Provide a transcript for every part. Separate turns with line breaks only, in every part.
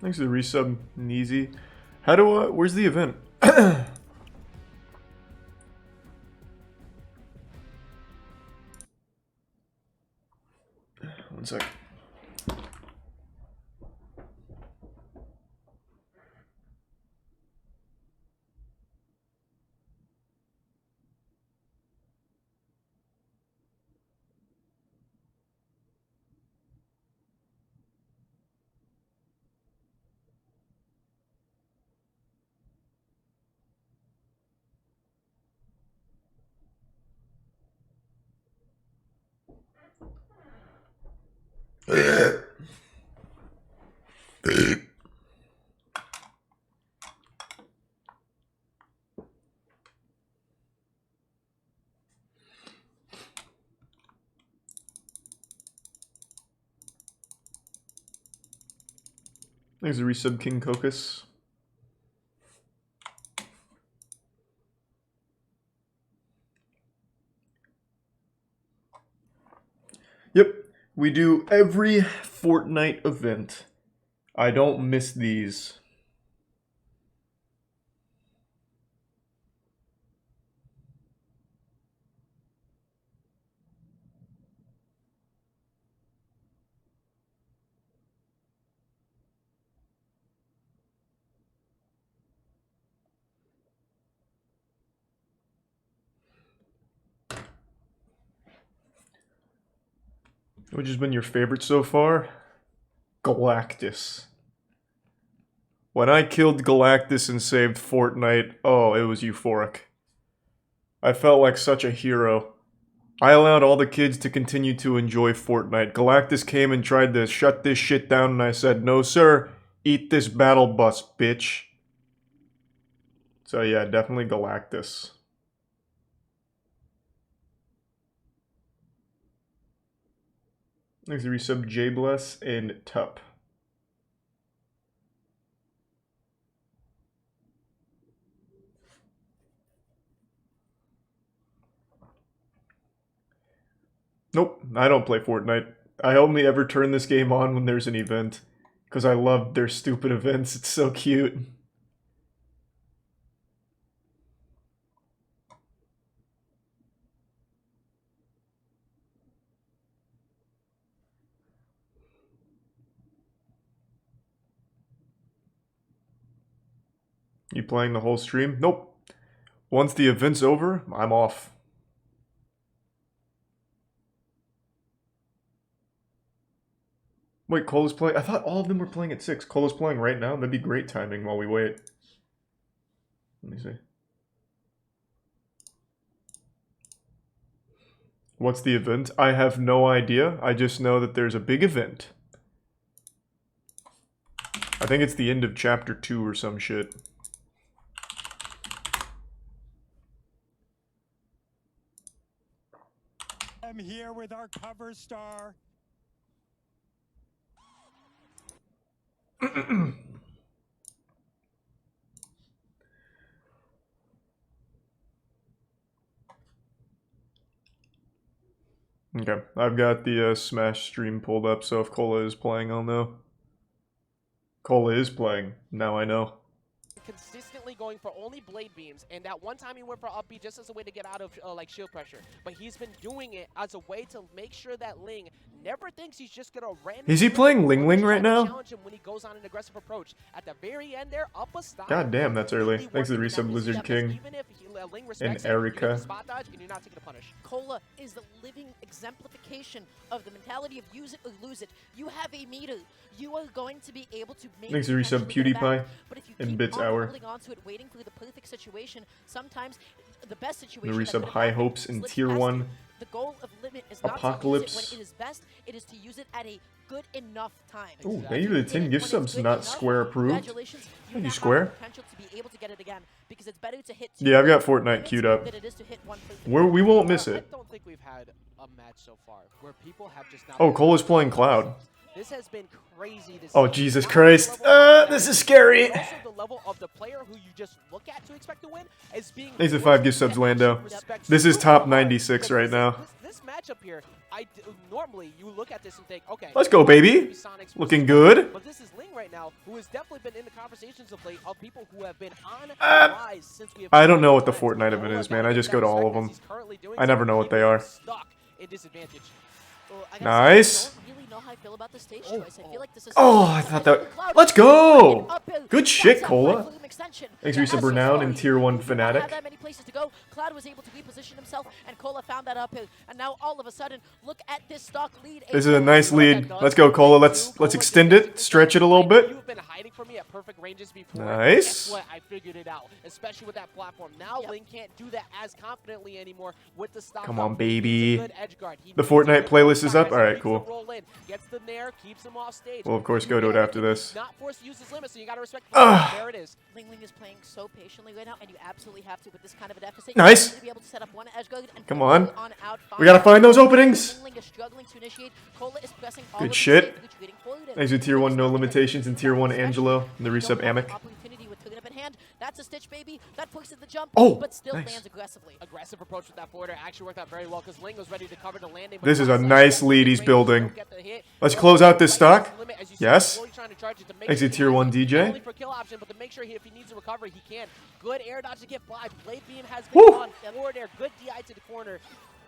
Thanks for the resub, Neezy. How do where's the event? One sec. There's a resub, King Cocos. Yep, we do every Fortnite event. I don't miss these. Which has been your favorite so far? Galactus. When I killed Galactus and saved Fortnite, oh, it was euphoric. I felt like such a hero. I allowed all the kids to continue to enjoy Fortnite. Galactus came and tried to shut this shit down and I said, no sir, eat this battle bus, bitch. So yeah, definitely Galactus. There's a resub, J-Bless and Tup. Nope, I don't play Fortnite. I only ever turn this game on when there's an event. Because I love their stupid events, it's so cute. You playing the whole stream? Nope. Once the event's over, I'm off. Wait, Cola's playing? I thought all of them were playing at 6. Cola's playing right now? That'd be great timing while we wait. Let me see. What's the event? I have no idea. I just know that there's a big event. I think it's the end of chapter 2 or some shit.
I'm here with our cover star.
Okay, I've got the Smash stream pulled up, so if Cola is playing, I'll know. Cola is playing, now I know.
Consistently going for only blade beams, and that one time he went for up B just as a way to get out of like shield pressure, but he's been doing it as a way to make sure that Ling never thinks he's just gonna randomly.
Is he playing Ling Ling right now?
Challenge him when he goes on an aggressive approach. At the very end there, up a stop.
God damn, that's early. Thanks to the resub, Blizzard King and Erica.
Spot dodge and you're not taking a punish.
Cola is the living exemplification of the mentality of use it or lose it. You have a meter. You are going to be able to make.
Thanks to the resub, PewDiePie and Bits Hour.
Holding on to it, waiting for the perfect situation. Sometimes the best
The
situation.
resub, High Hopes in Tier 1.
The goal of Limit is not
Apocalypse.
to use it when it is best. It is to use it at a good enough time.
Ooh, thank you for the 10 gift subs, not Square approved.
Congratulations,
Thank you,
now
Square.
have the potential to be able to get it again, because it's better to hit
Yeah, I've got Fortnite queued up.
than it is to hit one perfect.
We won't miss it.
I don't think we've had a match so far where people have just not.
Oh, Cole is playing Cloud.
This has been crazy to see.
Oh, Jesus
Not only the
Christ.
level of
This is
the
scary.
but also the level of the player who you just look at to expect to win as being.
Thanks for 5 gift subs, Lando. This is top 96 right now.
This matchup here, normally you look at this and think, okay,
Let's go, baby. Looking good.
But this is Ling right now, who has definitely been in the conversations of late of people who have been on the rise since we have.
I don't know what the Fortnite event is, man. I just go to all of them. I never know what they are.
Stuck in disadvantage.
Well, I gotta say,
Nice.
I don't really know how I feel about the stage choice. I feel like this is
Oh, I thought that... Let's go! Good shit, Cola. Thanks,
Thanks,
Risa Renown and Tier 1 Fnatic.
That many places to go. Cloud was able to reposition himself, and Cola found that uphill. And now all of a sudden, look at this stock lead.
This is a nice lead. Let's go, Cola. Let's extend it, stretch it a little bit.
You've been hiding from me at perfect ranges before.
Nice.
Guess what? I figured it out, especially with that platform. Now Ling can't do that as confidently anymore with the stock.
Come on,
up.
baby.
He needs a good edge guard. He
The
needs a
Fortnite
good
playlist is
guard
up?
as he
Alright,
keeps
cool.
the roll in, gets the nair, keeps him off stage.
We'll, of course, go to it after this.
Not forced to use his limit, so you got to respect.
Ugh.
There it is.
Ling Ling is playing so patiently right now, and you absolutely have to with this kind of a deficit.
Nice.
You need to be able to set up one edge guard and
Come
pull
on.
out
We gotta find those openings.
Ling Ling is struggling to initiate. Cola is pressing all
Good
of the
shit.
safe retreating forward.
Thanks to Tier 1 No Limitations and Tier 1 Angelo and the resub Amic.
Opportunity with Turn Up in hand. That's a Stitch, baby. That forces the jump,
Oh,
but still
nice.
lands aggressively.
Aggressive approach with that forwarder actually worked out very well because Ling was ready to cover the landing.
This is a nice lead he's building. Let's close out this stock. Yes. Exit Tier 1 DJ.
Only for kill option, but to make sure if he needs a recovery, he can. Good air dodge to get by. Blade beam has been
Woo.
on. Forward air, good DI to the corner.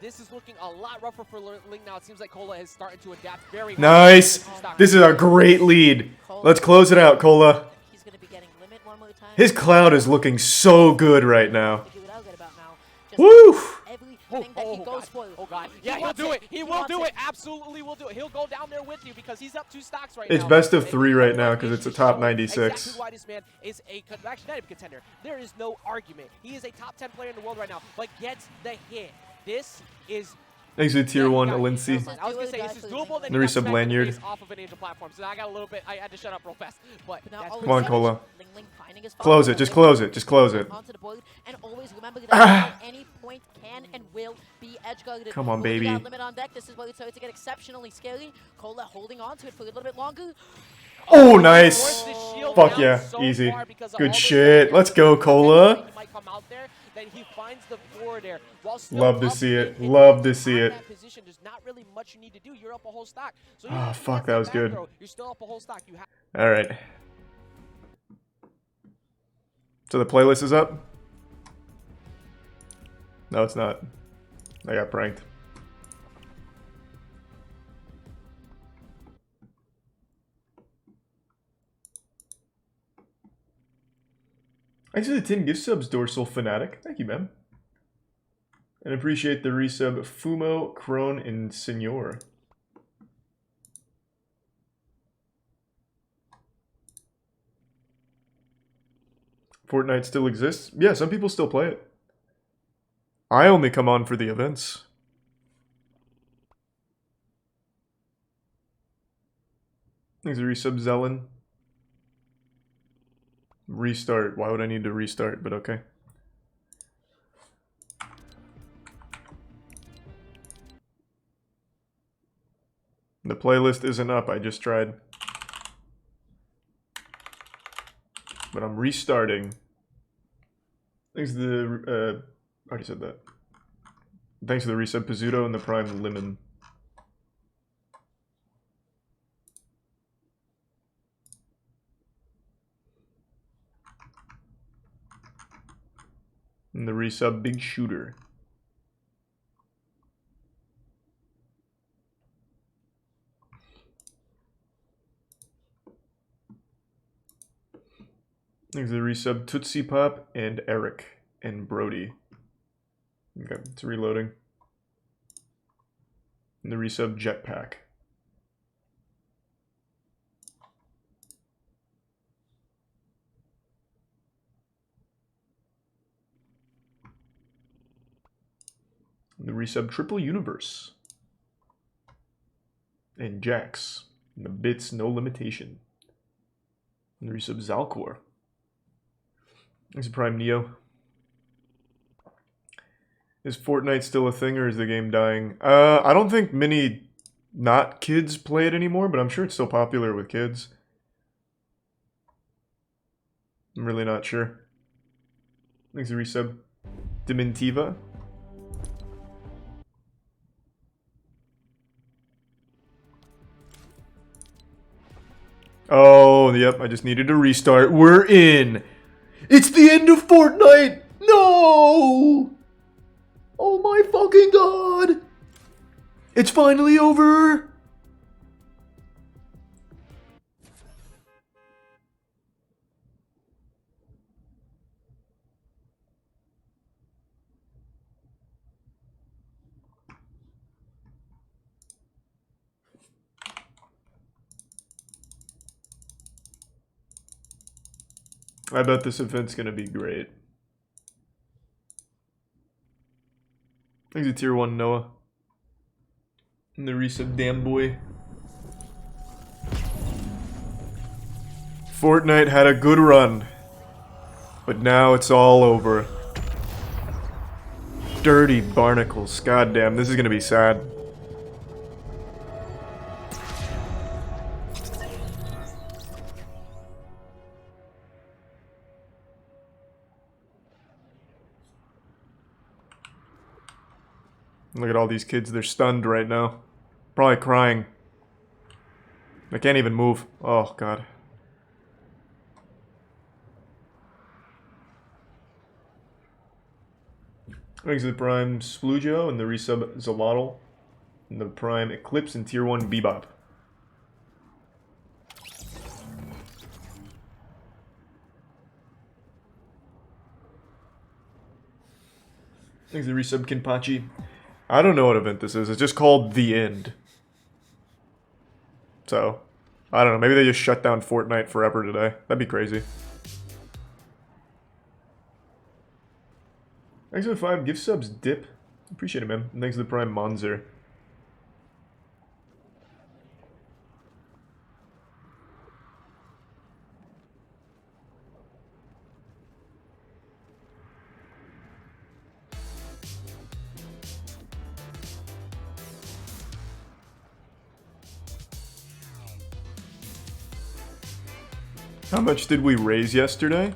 This is looking a lot rougher for Ling now. It seems like Cola has started to adapt very
Nice. This is a great lead. Let's close it out, Cola.
He's going to be getting limit one more time.
His Cloud is looking so good right now.
Figure it out right about now. Just
Woo!
everything that he goes for.
Oh god. Yeah, he'll
wants
do it. He will
wants
do it. Absolutely will do it. He'll go down there with you because he's up 2 stocks right now.
It's best of
And
3
he
right
knows
now
that
because
he
it's a
should
top
show
96.
Exactly why this man is actually not even a contender. There is no argument. He is a top 10 player in the world right now, but gets the hit. This is
Thanks to Tier 1 Alinci.
I was gonna say this is doable. Then
The
he got
resub
smacked in the
lanyard.
face off of an angel platform. So I got a little bit. I had to shut up real fast. But
But now
that's
all of
Come on,
a sudden,
Cola.
Ling Ling finding his
Close
follow,
it. Just
Ling
close
Ling
it. Just close it.
onto the board, and always remember that
Ah.
at any point can and will be edge guarded.
Come on,
But when you
baby.
got limit on deck. This is where it starts to get exceptionally scary. Cola holding on to it for a little bit longer.
Oh,
Force
nice.
the shield
Fuck
down
yeah.
so
Easy.
far because of
Good
all those
shit.
players.
Let's go, Cola.
He might come out there, then he finds the forward air. While still
Love to
up
see it.
in
Love to see
on
it.
that position, there's not really much you need to do. You're up a whole stock. So
Ah,
even if he
fuck,
gets
that was
back
good.
throw, you're still up a whole stock. You have
Alright. So the playlist is up? No, it's not. I got pranked. Thanks for the 10 gift subs, Dorsal Fanatic. Thank you, man. And appreciate the resub Fumo, Crone, and Senor. Fortnite still exists? Yeah, some people still play it. I only come on for the events. Thanks for resub Zelen. Restart. Why would I need to restart? But okay. The playlist isn't up. I just tried. But I'm restarting. Thanks to the... I already said that. Thanks to the resub Pizzuto and the Prime Lemon. And the resub Big Shooter. Thanks to the resub Tootsie Pop and Eric and Brody. Okay, it's reloading. And the resub Jetpack. And the resub Triple Universe. And Jax. And the bits No Limitation. And the resub Zalcor. Thanks to Prime Neo. Is Fortnite still a thing or is the game dying? I don't think many not kids play it anymore, but I'm sure it's still popular with kids. I'm really not sure. Thanks for resub. Dementiva. Oh, yep, I just needed to restart. We're in! It's the end of Fortnite! No! Oh my fucking god! It's finally over! I bet this event's gonna be great. Thanks to Tier 1 Noah. And the resub damn boy. Fortnite had a good run. But now it's all over. Dirty barnacles. Goddamn, this is gonna be sad. Look at all these kids, they're stunned right now. Probably crying. They can't even move. Oh, God. Thanks to the Prime Splujo and the resub Zolotl. And the Prime Eclipse and Tier 1 Bebop. Thanks to the resub Kinpachi. I don't know what event this is. It's just called The End. So, I don't know. Maybe they just shut down Fortnite forever today. That'd be crazy. Thanks for the 5 gift subs, Dip. Appreciate it, man. And thanks to the Prime Monzer. How much did we raise yesterday?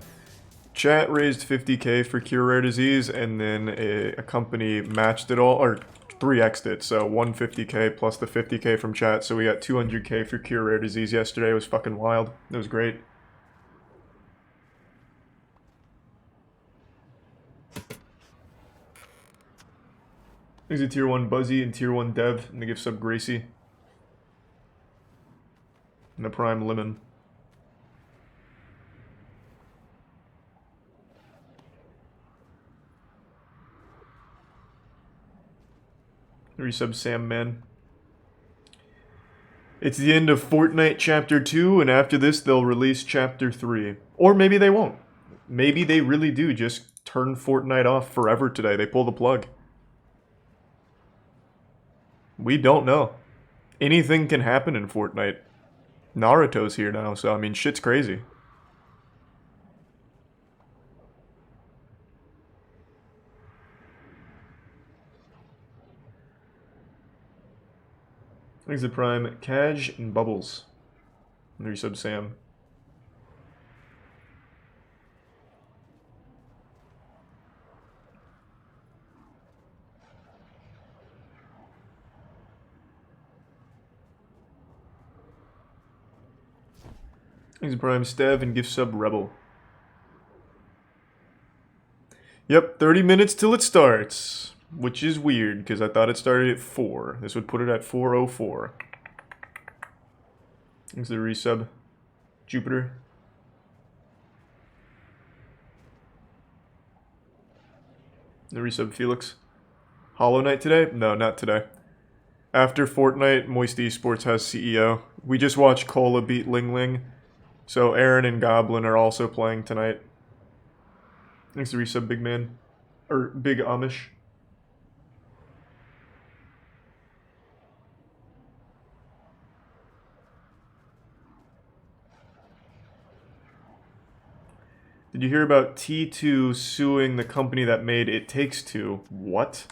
Chat raised 50k for Cure Rare Disease, and then a company matched it all, or 3x'd it, so 150k plus the 50k from chat, so we got 200k for Cure Rare Disease yesterday. It was fucking wild. It was great. There's a Tier 1 Buzzy and Tier 1 Dev, and the gift sub Gracie. And the Prime Lemon. Resub Sam Man. It's the end of Fortnite Chapter 2, and after this they'll release Chapter 3. Or maybe they won't. Maybe they really do just turn Fortnite off forever today. They pull the plug. We don't know. Anything can happen in Fortnite. Naruto's here now, so I mean, shit's crazy. Thanks to Prime, Kaj, and Bubbles. And resub Sam. Thanks to Prime, Stev, and gift sub Rebel. Yep, 30 minutes till it starts. Which is weird, because I thought it started at 4. This would put it at 4:04. Thanks to the resub. Jupiter. The resub Felix. Hollow Knight today? No, not today. After Fortnite, MoistCr1tikal has CEO. We just watched Cola beat Ling Ling. So Aaron and Goblin are also playing tonight. Thanks to resub Big Man. Or Big Amish. Did you hear about T2 suing the company that made It Takes Two? What?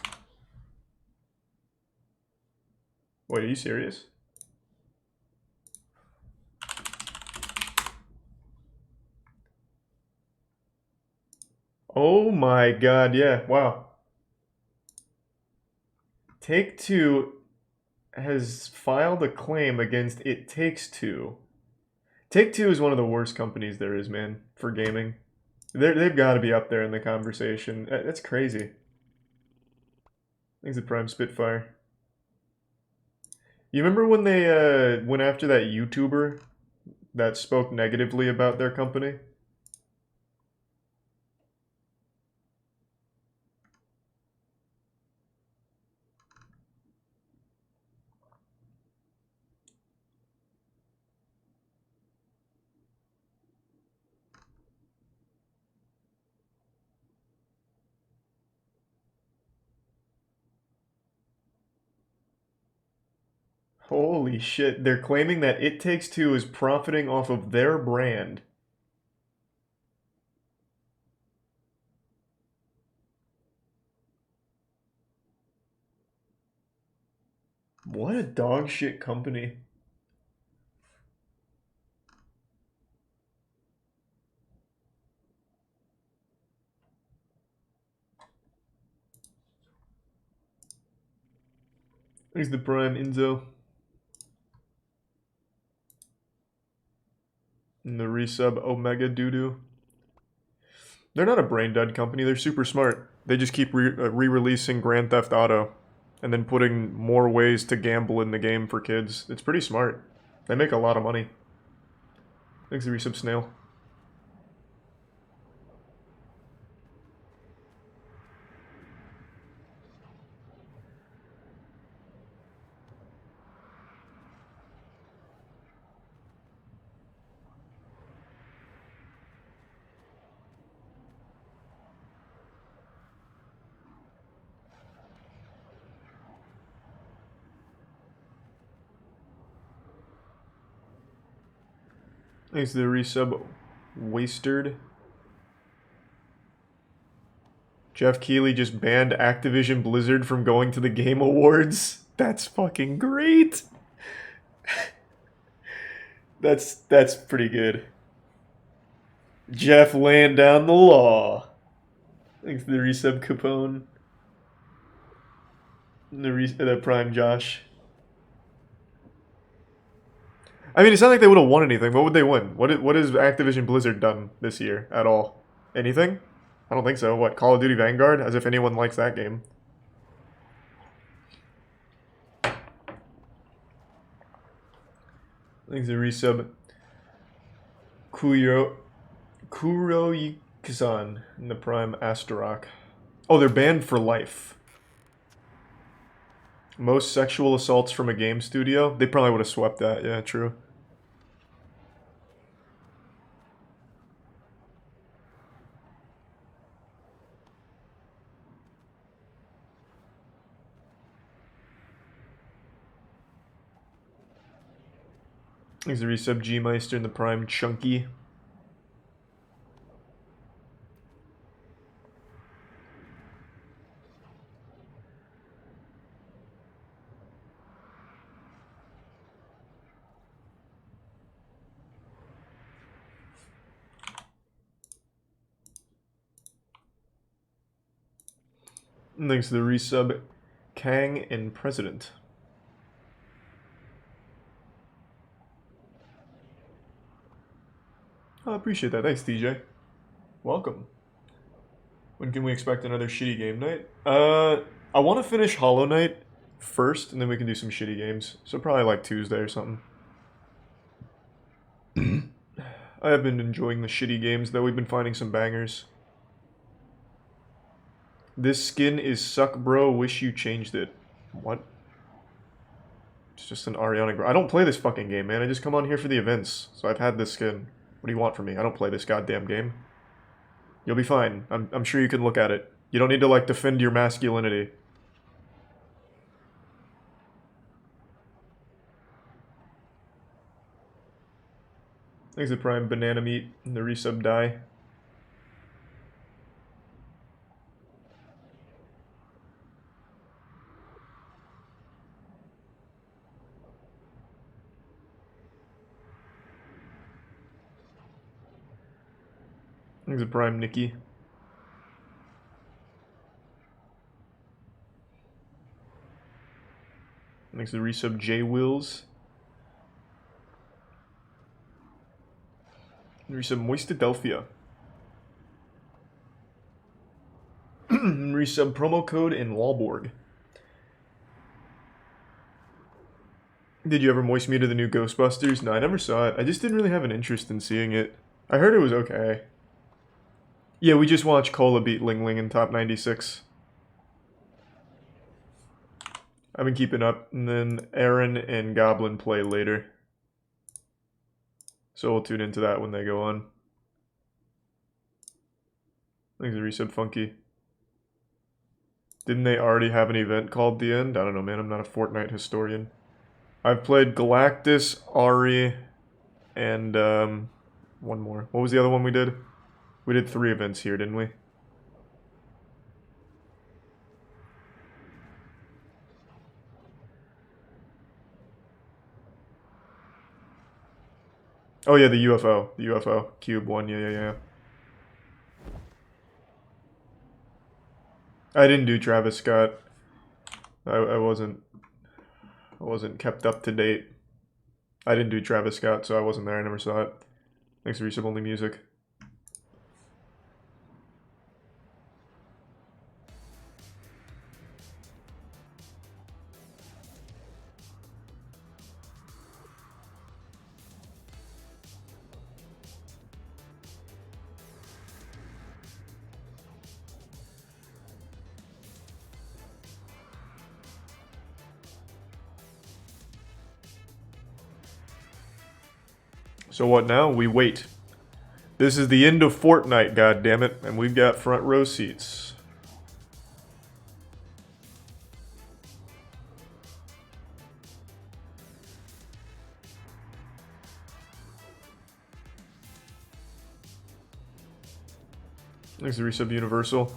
Wait, are you serious? Oh my god, yeah, wow. Take-Two has filed a claim against It Takes Two. Take-Two is one of the worst companies there is, man, for gaming. They've got to be up there in the conversation. That's crazy. Thanks to Prime Spitfire. You remember when they went after that YouTuber that spoke negatively about their company? Holy shit, they're claiming that It Takes Two is profiting off of their brand. What a dog shit company. Thanks to Prime Inzo. And the resub Omega Doodoo. They're not a brain dead company, they're super smart. They just keep re-releasing Grand Theft Auto and then putting more ways to gamble in the game for kids. It's pretty smart. They make a lot of money. Thanks to resub Snail. Thanks to the resub Wastered. Jeff Keighley just banned Activision Blizzard from going to the Game Awards. That's fucking great. That's pretty good. Jeff laying down the law. Thanks to the resub Capone. And the Prime Josh. I mean, it's not like they would have won anything. What would they win? What has Activision Blizzard done this year at all? Anything? I don't think so. What, Call of Duty Vanguard? As if anyone likes that game. Thanks to resub Kuroyuki-san in the Prime Astarock. Oh, they're banned for life. Most sexual assaults from a game studio? They probably would have swept that. Yeah, true. Thanks to resub G-Meister in the Prime Chunky. And thanks to the resub Kang and President. Oh, I appreciate that. Thanks, DJ. Welcome. When can we expect another shitty game night? I want to finish Hollow Knight first, and then we can do some shitty games. So probably like Tuesday or something. I have been enjoying the shitty games, though. We've been finding some bangers. This skin is suck, bro. Wish you changed it. What? It's just an Ariana Grande. I don't play this fucking game, man. I just come on here for the events. So I've had this skin. What do you want from me? I don't play this goddamn game. You'll be fine. I'm sure you can look at it. You don't need to, like, defend your masculinity. Thanks to Prime Banana Meat and the resub die. Thanks to Prime Nikki. Thanks to resub J Wills. Resub MoistCr1tikal. Resub promo code in Walborg. Did you ever moist me to the new Ghostbusters? No, I never saw it. I just didn't really have an interest in seeing it. I heard it was okay. Yeah, we just watched Cola beat Ling Ling in top 96. I've been keeping up, and then Aaron and Goblin play later. So we'll tune into that when they go on. Thanks to Resub Funky. Didn't they already have an event called The End? I don't know, man. I'm not a Fortnite historian. I've played Galactus, Ari, and one more. What was the other one we did? We did 3 events here, didn't we? Oh yeah, the UFO. The UFO. Cube one, yeah. I didn't do Travis Scott. I wasn't kept up to date. I didn't do Travis Scott, so I wasn't there. I never saw it. Thanks for resub only music. So what now? We wait. This is the end of Fortnite, goddammit, and we've got front row seats. Thanks to resub Universal.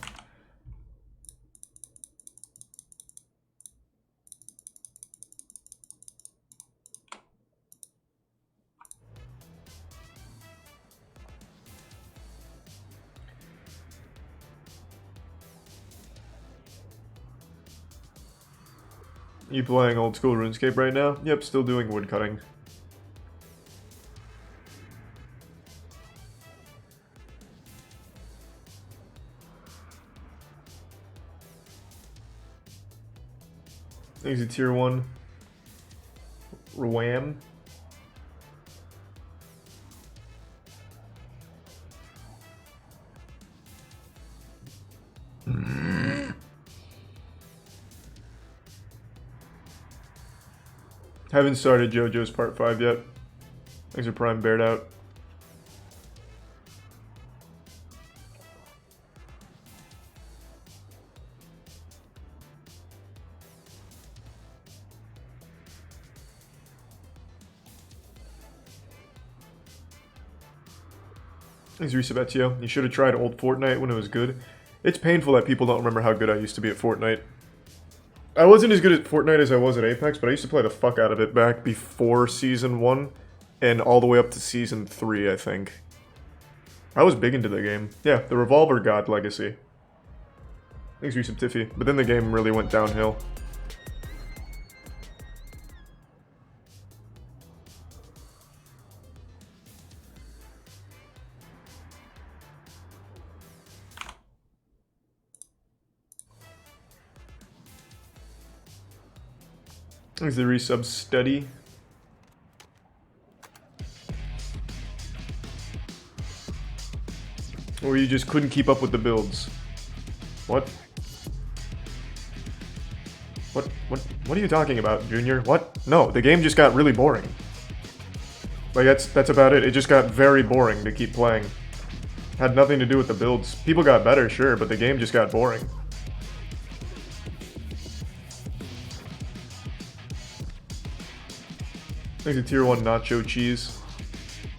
You playing old school RuneScape right now? Yep, still doing woodcutting. Thanks to tier 1. Rawam. Haven't started JoJo's Part 5 yet. Thanks for Prime Bared Out. Thanks Resubetio. You should have tried old Fortnite when it was good. It's painful that people don't remember how good I used to be at Fortnite. I wasn't as good at Fortnite as I was at Apex, but I used to play the fuck out of it back before Season 1 and all the way up to Season 3, I think. I was big into the game. Yeah, the Revolver God Legacy. Thanks, Resub Tiffy. But then the game really went downhill. Thanks the resub Study. Or you just couldn't keep up with the builds. What? What are you talking about, Junior? What? No, the game just got really boring. Like, that's about it. It just got very boring to keep playing. Had nothing to do with the builds. People got better, sure, but the game just got boring. Thanks to tier 1 nacho cheese.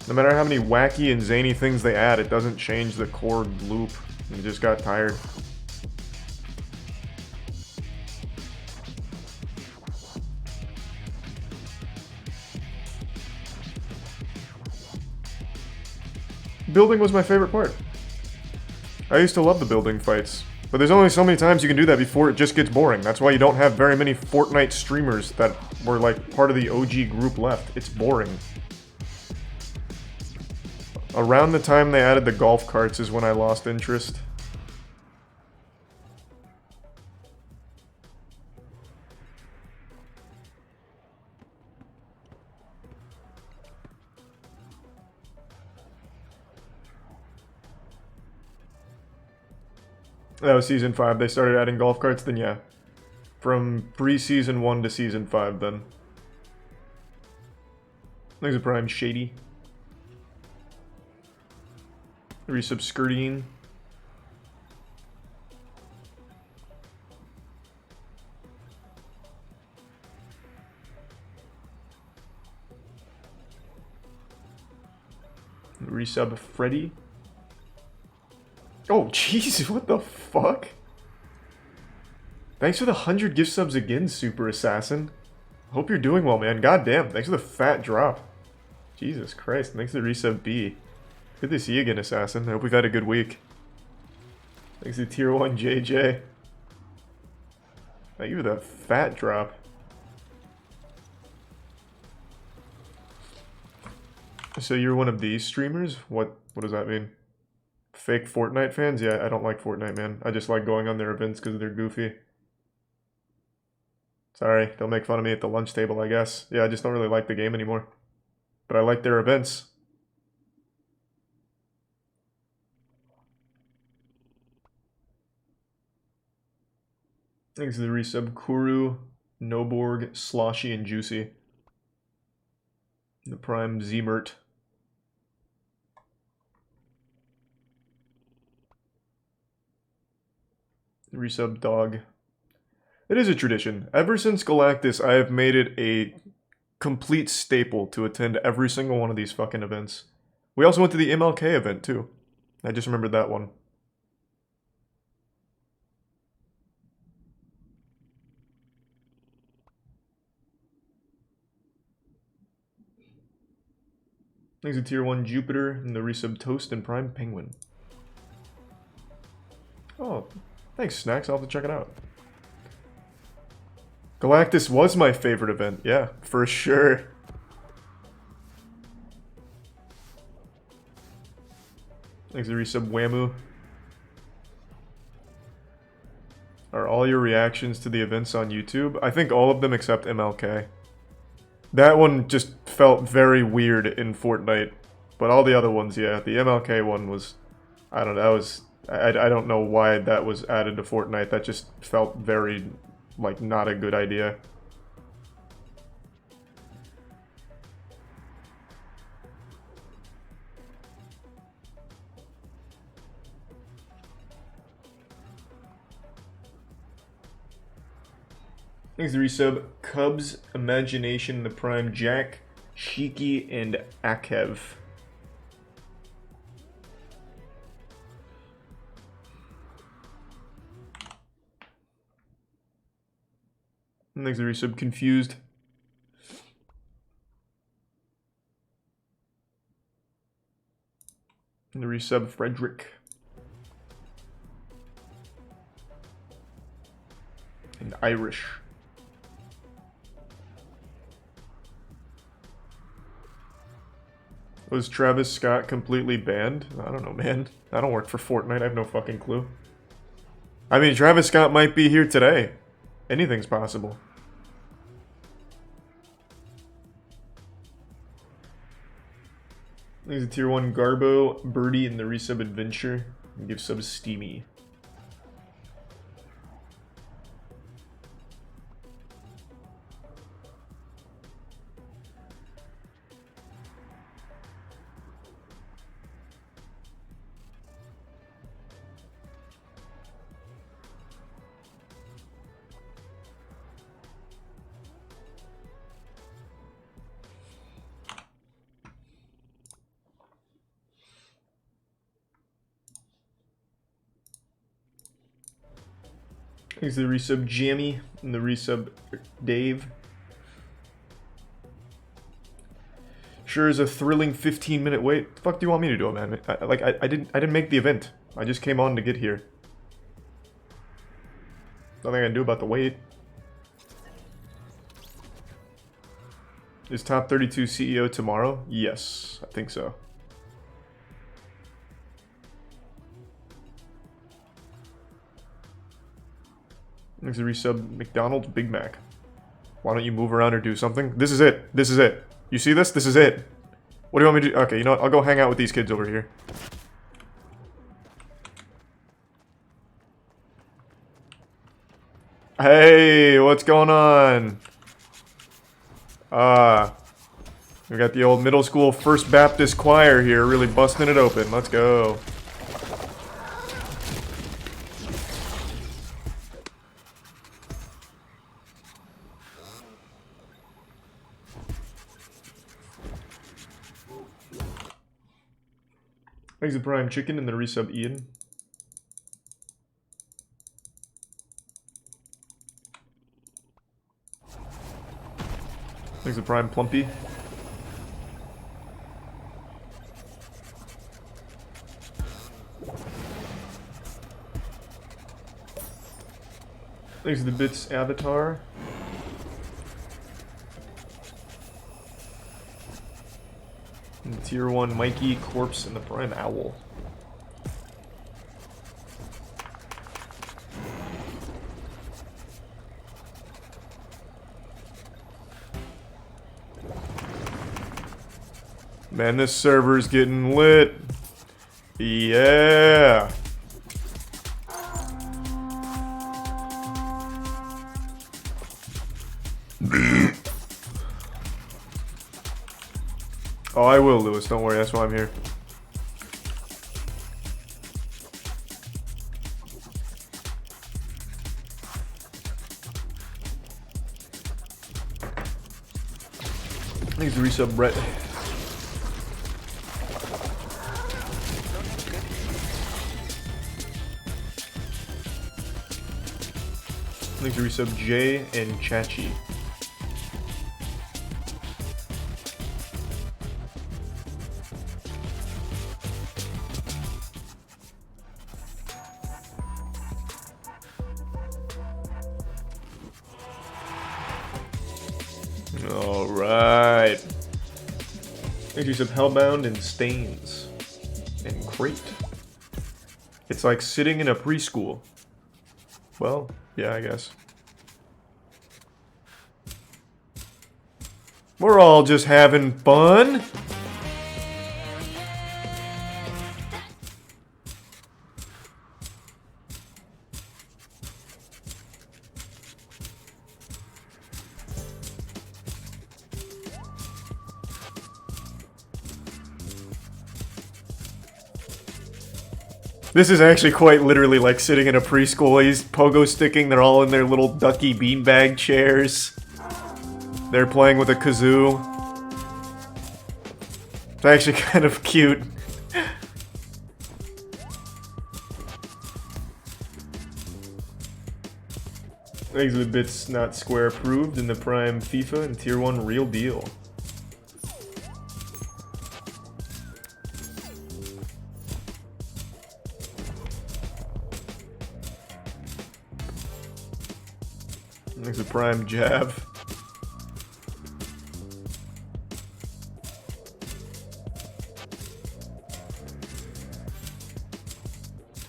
No matter how many wacky and zany things they add, it doesn't change the core loop. It just got tired. Building was my favorite part. I used to love the building fights. But there's only so many times you can do that before it just gets boring. That's why you don't have very many Fortnite streamers that were like part of the OG group left. It's boring. Around the time they added the golf carts is when I lost interest. That was Season 5. They started adding golf carts, then yeah. From pre-Season 1 to Season 5, then. There's a Prime Shady. MoistCr1tikal. Resub Freddy. Oh, jeez, what the fuck? Thanks for the 100 gift subs again, Super Assassin. Hope you're doing well, man. God damn, thanks for the fat drop. Jesus Christ, thanks for the resub B. Good to see you again, Assassin. I hope we've had a good week. Thanks to Tier 1 JJ. Thank you for the fat drop. So you're one of these streamers? What does that mean? Fake Fortnite fans? Yeah, I don't like Fortnite, man. I just like going on their events because they're goofy. Sorry, don't make fun of me at the lunch table, I guess. Yeah, I just don't really like the game anymore. But I like their events. Thanks to the resub Kuru, Noborg, Sloshy, and Juicy. The Prime Zmert. Resub Dog. It is a tradition. Ever since Galactus, I have made it a complete staple to attend every single one of these fucking events. We also went to the MLK event, too. I just remembered that one. Thanks to Tier 1 Jupiter and the resub Toast and Prime Penguin. Oh, thanks, Snacks. I'll have to check it out. Galactus was my favorite event. Yeah, for sure. Thanks to resub Whammoo. Are all your reactions to the events on YouTube? I think all of them except MLK. That one just felt very weird in Fortnite. But all the other ones, yeah. The MLK one was... I don't know, that was... I don't know why that was added to Fortnite. That just felt very... like, not a good idea. Thanks to resub Cubs, Imagination, the Prime Jack, Shiki, and Akev. And thanks to resub Confused. And the resub Frederick. And Irish. Was Travis Scott completely banned? I don't know, man. I don't work for Fortnite. I have no fucking clue. I mean, Travis Scott might be here today. Anything's possible. There's a Tier 1 Garbo, Birdie, and the resub Adventure. And give sub Steamy. Here's the resub Jammy and the resub Dave. Sure is a thrilling 15-minute wait. What the fuck do you want me to do, man? I didn't make the event. I just came on to get here. Nothing I can do about the wait. Is top 32 CEO tomorrow? Yes, I think so. Next to resub McDonald's Big Mac. Why don't you move around or do something? This is it. This is it. You see this? This is it. What do you want me to do? Okay, you know what? I'll go hang out with these kids over here. Hey, what's going on? We got the old middle school First Baptist choir here, really busting it open. Let's go. Thanks to Prime Chicken and the resub Ian. Thanks to Prime Plumpy. Thanks to the Bits Avatar. And the Tier 1 Mikey, Corpse, and the Prime Owl. Man, this server's getting lit. Yeah. Oh, I will, Lewis. Don't worry. That's why I'm here. Thanks to resub, Brett. Thanks to resub, Jay and Chachi. Alright. Thanks to resub, Hellbound and Stains. And Crate. It's like sitting in a preschool. Well, yeah, I guess. We're all just having fun. This is actually quite literally like sitting in a preschool. He's pogo sticking. They're all in their little ducky beanbag chairs. They're playing with a kazoo. It's actually kind of cute. Exhibit bits not square approved in the Prime FIFA and Tier 1 Real Deal. Thanks to Prime Jab.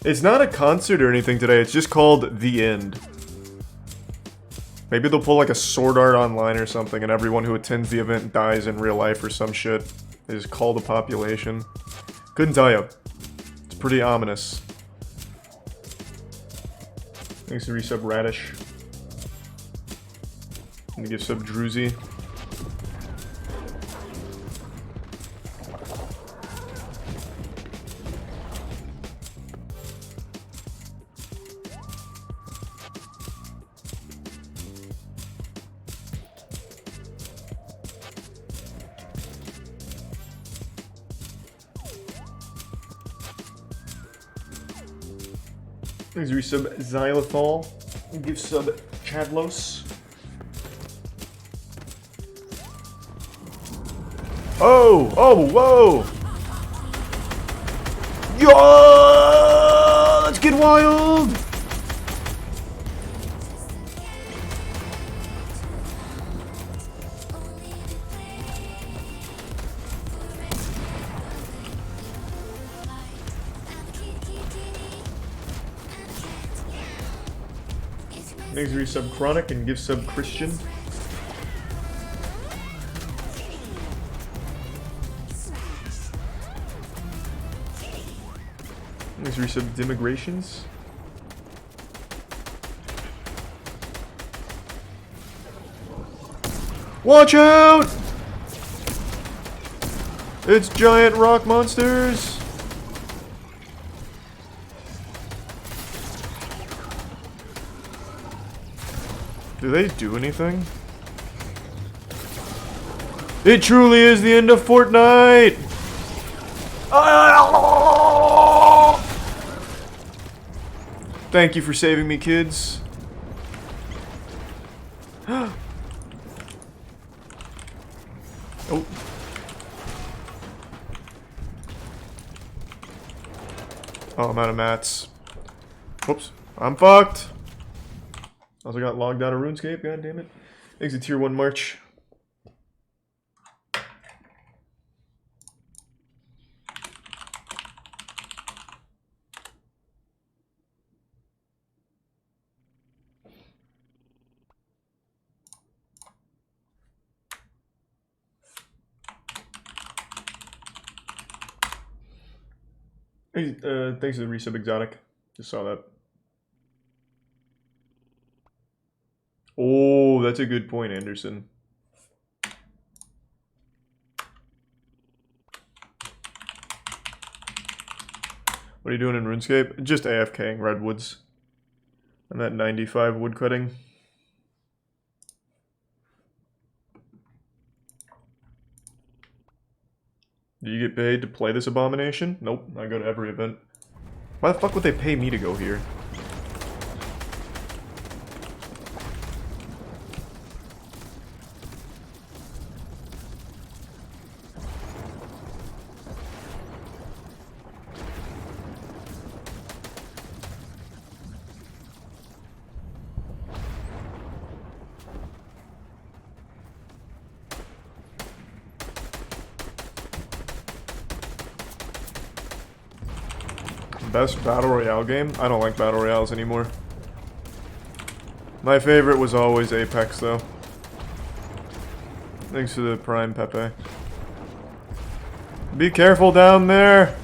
It's not a concert or anything today, it's just called The End. Maybe they'll pull like a Sword Art Online or something and everyone who attends the event dies in real life or some shit. They just call the population. Couldn't tell you. It's pretty ominous. Thanks to resub Radish. I'm gonna give sub Druzy. Thanks to resub Xylithol. And give sub Chadlos. Oh! Oh! Whoa! Yo! Let's get wild! Thanks for resub Chronic and give sub Christian. Thanks for resub Demigrations. Watch out! It's giant rock monsters! Do they do anything? It truly is the end of Fortnite! Thank you for saving me, kids. Oh. Oh, I'm out of mats. Whoops. I'm fucked. Also got logged out of RuneScape, god damn it. Thanks to Tier 1 March. Hey, thanks to the resub Exotic. Just saw that. Oh, that's a good point, Anderson. What are you doing in RuneScape? Just AFKing redwoods. I'm at 95 woodcutting. Do you get paid to play this abomination? Nope, I go to every event. Why the fuck would they pay me to go here? Best Battle Royale game? I don't like Battle Royales anymore. My favorite was always Apex, though. Thanks to the Prime Pepe. Be careful down there!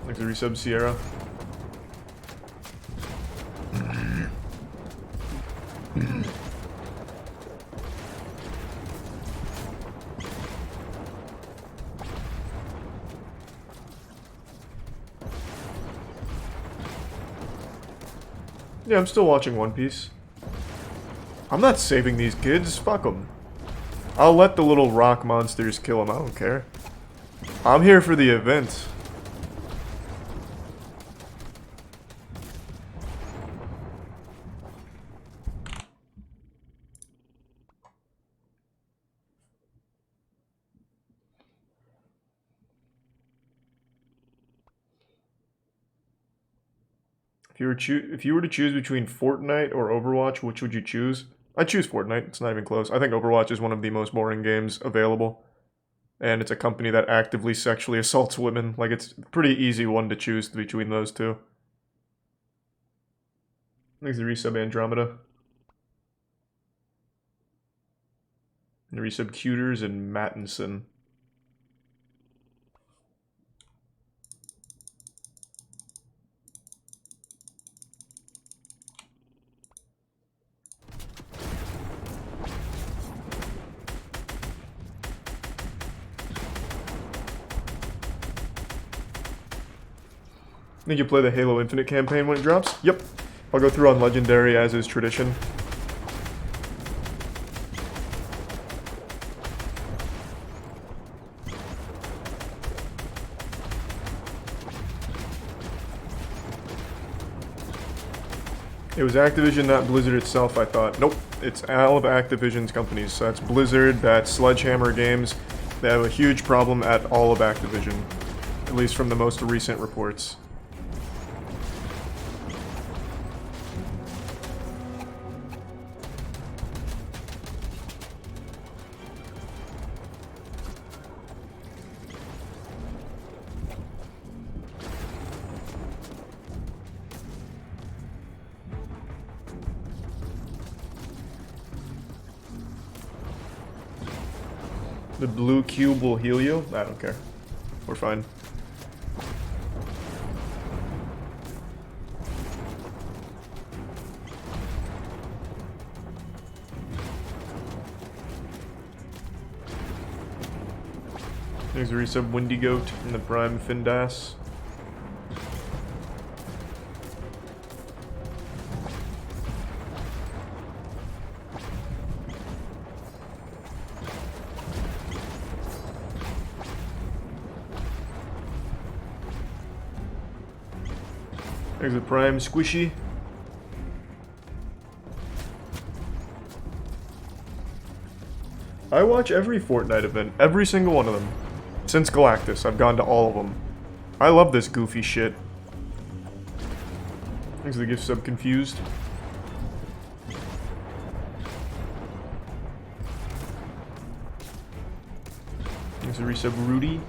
Thanks to resub Sierra. Yeah, I'm still watching One Piece. I'm not saving these kids. Fuck them. I'll let the little rock monsters kill them. I don't care. I'm here for the event. If you were to choose between Fortnite or Overwatch, which would you choose? I'd choose Fortnite. It's not even close. I think Overwatch is one of the most boring games available. And it's a company that actively sexually assaults women. Like, it's a pretty easy one to choose between those two. Thanks to resub Andromeda. And resub Cuters and Mattinson. Think you play the Halo Infinite campaign when it drops? Yep. I'll go through on Legendary as is tradition. It was Activision, not Blizzard itself, I thought. Nope, it's all of Activision's companies. So that's Blizzard, that's Sledgehammer Games. They have a huge problem at all of Activision, at least from the most recent reports. The blue cube will heal you? I don't care. We're fine. There's a resub Windy Goat and the Prime Findas. There's a Prime Squishy. I watch every Fortnite event, every single one of them. Since Galactus, I've gone to all of them. I love this goofy shit. Thanks for the gift sub, Confused. Thanks for the resub, Rudy.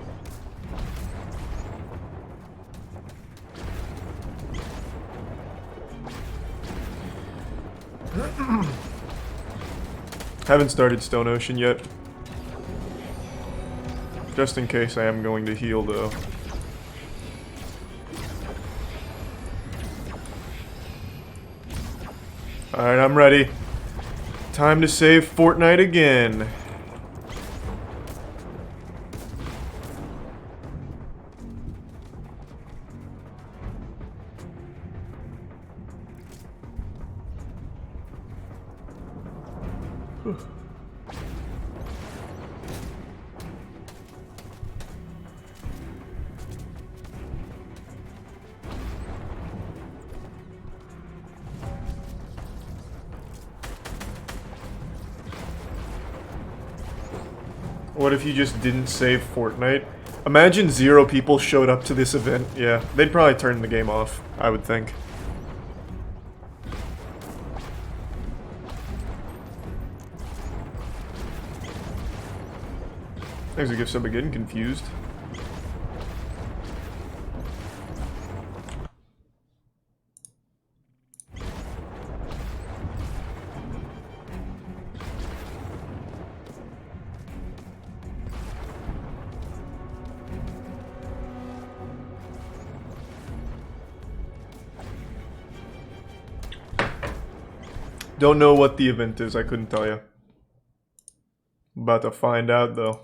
Haven't started Stone Ocean yet. Just in case I am going to heal though. Alright, I'm ready. Time to save Fortnite again. What if you just didn't save Fortnite? Imagine 0 people showed up to this event. Yeah, they'd probably turn the game off, I would think. Thanks for the gift sub again, Confused. Don't know what the event is, I couldn't tell you. About to find out though.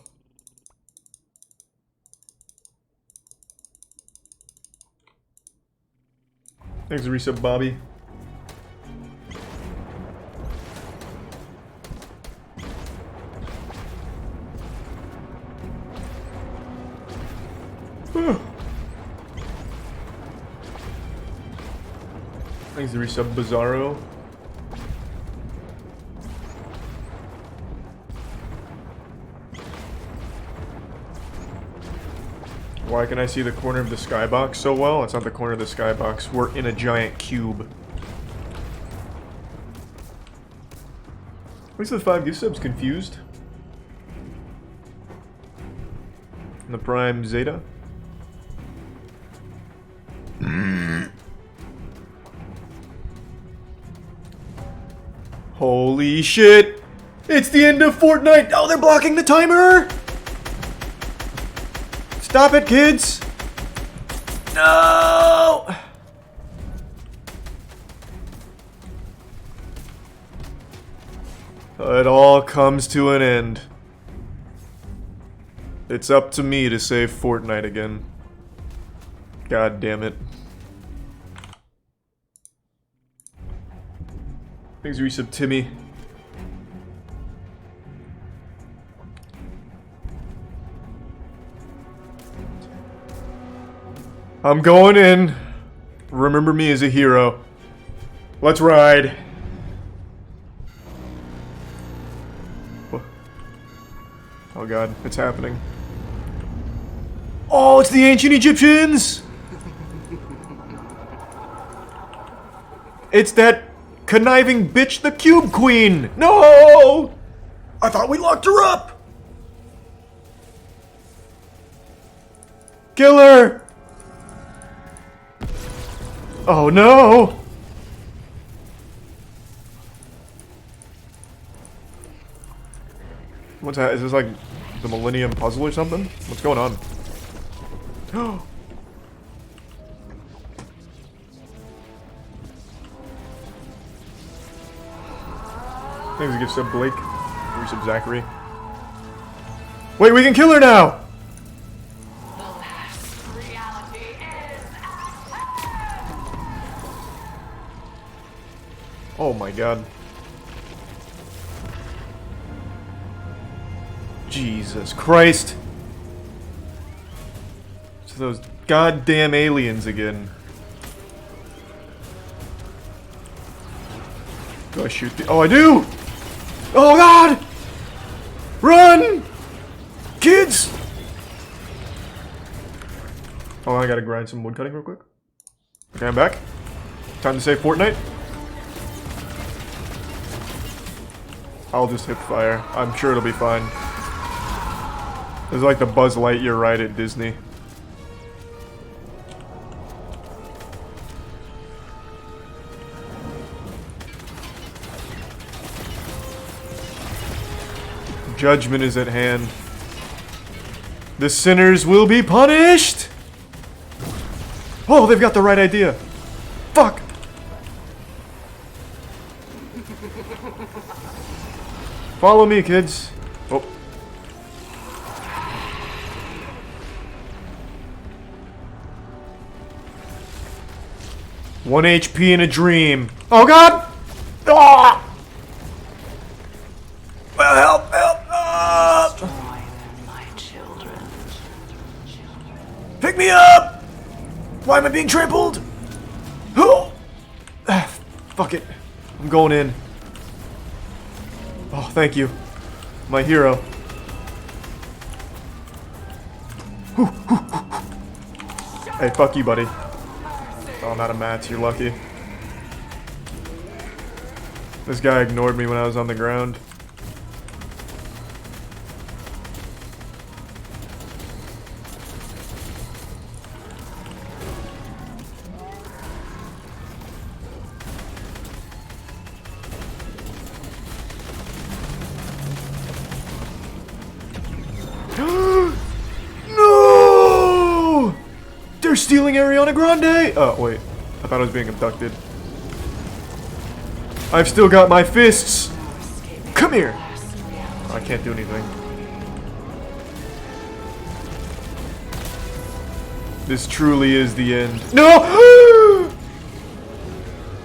Thanks for the resub, Bobby. Thanks for the resub, Bizarro. Why can I see the corner of the skybox so well? It's not the corner of the skybox. We're in a giant cube. What's the 5 gift subs? Confused? And the Prime Zeta? Holy shit! It's the end of Fortnite! Oh, they're blocking the timer! Stop it, kids! No! It all comes to an end. It's up to me to save Fortnite again. God damn it. Thanks, resub Timmy. I'm going in. Remember me as a hero. Let's ride. Oh god, it's happening. Oh, it's the ancient Egyptians! It's that conniving bitch, the Cube Queen! No! I thought we locked her up! Kill her! Oh no! What's that? Is this like the Millennium Puzzle or something? What's going on? Thanks, give sub Blake. Resub Zachary. Wait, we can kill her now! Oh my god. Jesus Christ. It's those goddamn aliens again. Do I shoot the— oh, I do! Oh god! Run! Kids! Oh, I gotta grind some wood cutting real quick. Okay, I'm back. Time to save Fortnite. I'll just hip fire. I'm sure it'll be fine. It's like the Buzz Lightyear ride at Disney. Judgment is at hand. The sinners will be punished! Oh, they've got the right idea. Fuck! Follow me, kids. Oh. One HP in a dream. Oh god! Ah! Help! Help! Ah! Pick me up! Why am I being trampled? Oh! Ah, fuck it. I'm going in. Oh, thank you. My hero. Hey, fuck you, buddy. Oh, I'm out of mats. You're lucky. This guy ignored me when I was on the ground. No! They're stealing Ariana Grande! Oh, wait. I thought I was being abducted. I've still got my fists! Come here! Oh, I can't do anything. This truly is the end. No!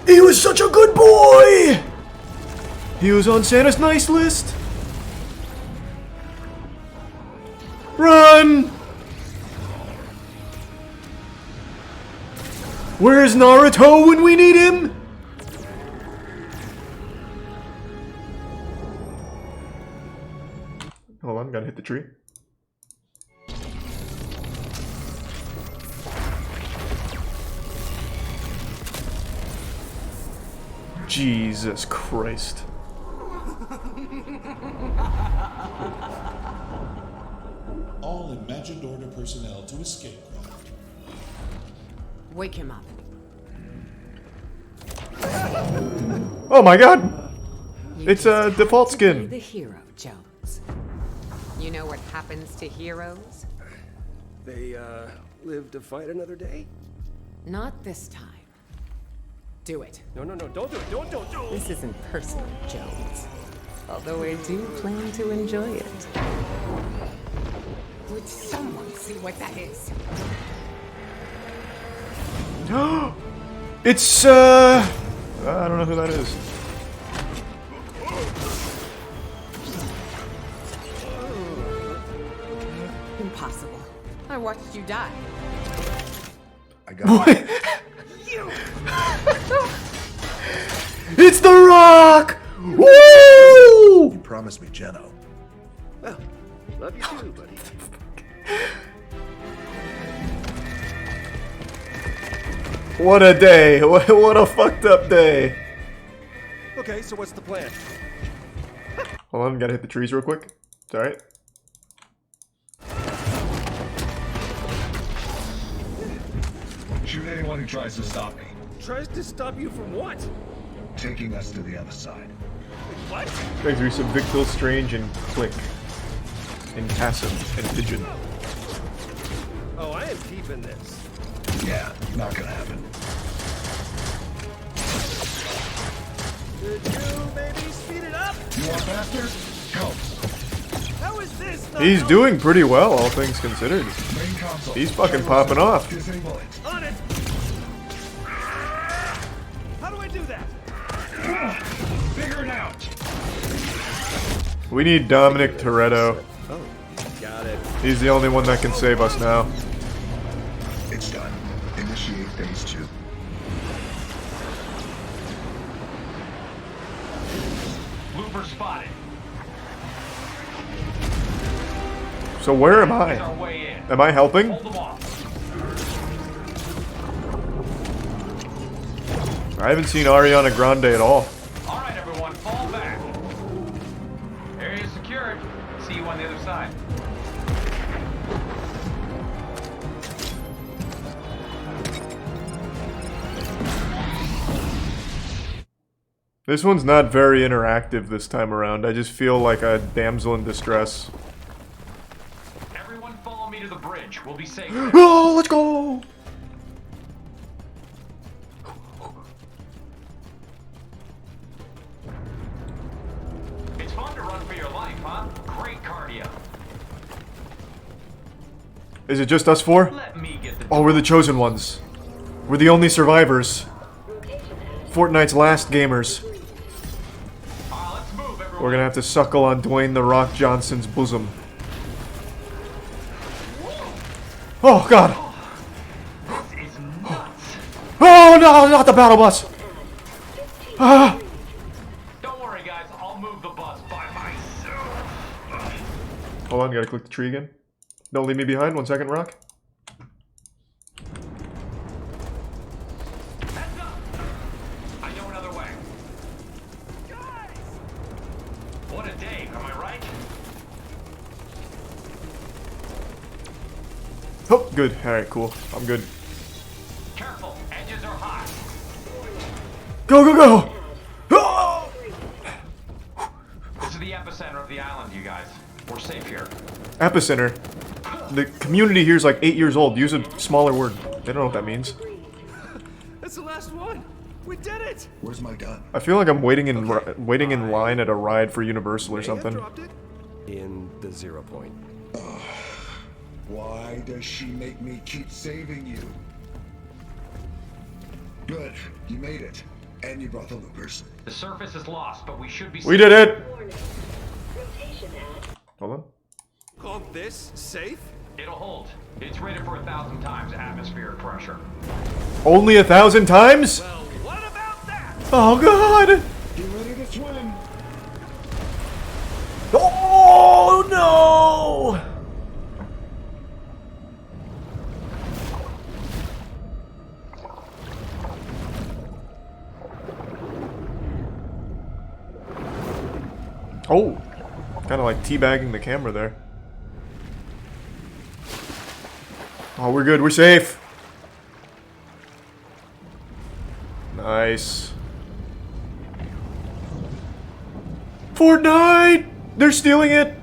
He was such a good boy! He was on Santa's nice list. Run! Where's Naruto when we need him? Hold on, gotta hit the tree. Jesus Christ.
All imagined order personnel to escape craft.
Wake him up.
Oh my god!
You
It's a
just
default
have to be
skin.
The hero, Jones. You know what happens to heroes?
They, live to fight another day?
Not this time. Do it.
No, don't do it, don't do it!
This isn't personal, Jones. Although I do plan to enjoy it. Would someone see what that is?
It's, I don't know who that is.
Impossible. I watched you die.
I got it.
It's The Rock! Woo!
You promised me Jeno.
Well, love you too, buddy.
What a day. What a fucked up day.
Okay, so what's the plan?
Hold on, gotta hit the trees real quick. It's alright.
Shoot anyone who tries to stop me.
Tries to stop you from what?
Taking us to the other side.
What?
Thanks to some Victor Strange and Click. And Passive and Pigeon.
Oh, I am keeping this.
Yeah, not gonna happen.
Could you maybe speed it up?
You want faster? Go.
How is this not
He's
helping?
doing pretty well, all things considered.
Main console.
He's fucking popping off.
Disable it.
On it! How do I do that?
Figure it out.
We need Dominic Toretto.
Oh, got it.
He's the only one that can save us now.
It's done. Initiate phase 2.
Looper spotted.
So where am
Our
I?
way in.
Am I helping?
Hold them off.
I haven't seen Ariana Grande at all.
All right, everyone, fall back. Area secured. See you on the other side.
This one's not very interactive this time around. I just feel like a damsel in distress.
Everyone follow me to the bridge. We'll be safe.
Oh, let's go!
It's fun to run for your life, huh? Great cardio.
Is it just us four?
Let me get the...
Oh, we're the chosen ones. We're the only survivors. Fortnite's last gamers.
Let's move, everyone.
We're gonna have to suckle on Dwayne "The Rock" Johnson's bosom. Oh, God!
This is nuts.
Oh, no, not the battle bus! Ah!
Don't worry, guys. I'll move the bus by myself.
Hold on, gotta click the tree again. Don't leave me behind. 1 second, Rock.
Heads up. I know another way. Guys! What a day, am I right?
Oh, good. Alright, cool. I'm good.
Careful, edges are hot.
Go, go, go! Oh!
This is the epicenter of the island, you guys. We're safe here.
Epicenter. The community here is like 8 years old. Use a smaller word. They don't know what that means.
That's the last one. We did it.
Where's my gun?
I feel like I'm waiting in line at a ride for Universal or
May have
something.
dropped it in the 0 point.
Why does she make me keep saving you? Good. You made it. And you brought the loopers.
The surface is lost, but we should be
We did it! Hold on.
Call this safe?
It'll hold. It's rated for 1,000 times atmospheric pressure.
Only 1,000 times?
Well, what about that?
Oh, God!
Get ready to swim.
Oh, no! Oh, kind of like teabagging the camera there. Oh, we're good. We're safe. Nice. Fortnite! They're stealing it!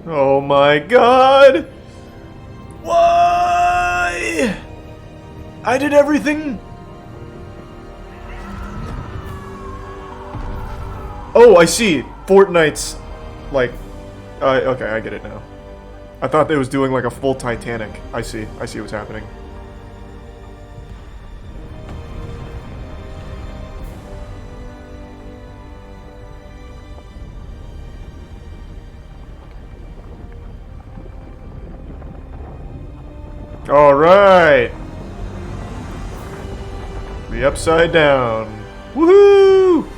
Oh my God! Why? I did everything. Oh, I see. Fortnite's like, okay, I get it now. I thought they was doing like a full Titanic. I see what's happening. Alright. The upside down. Woohoo!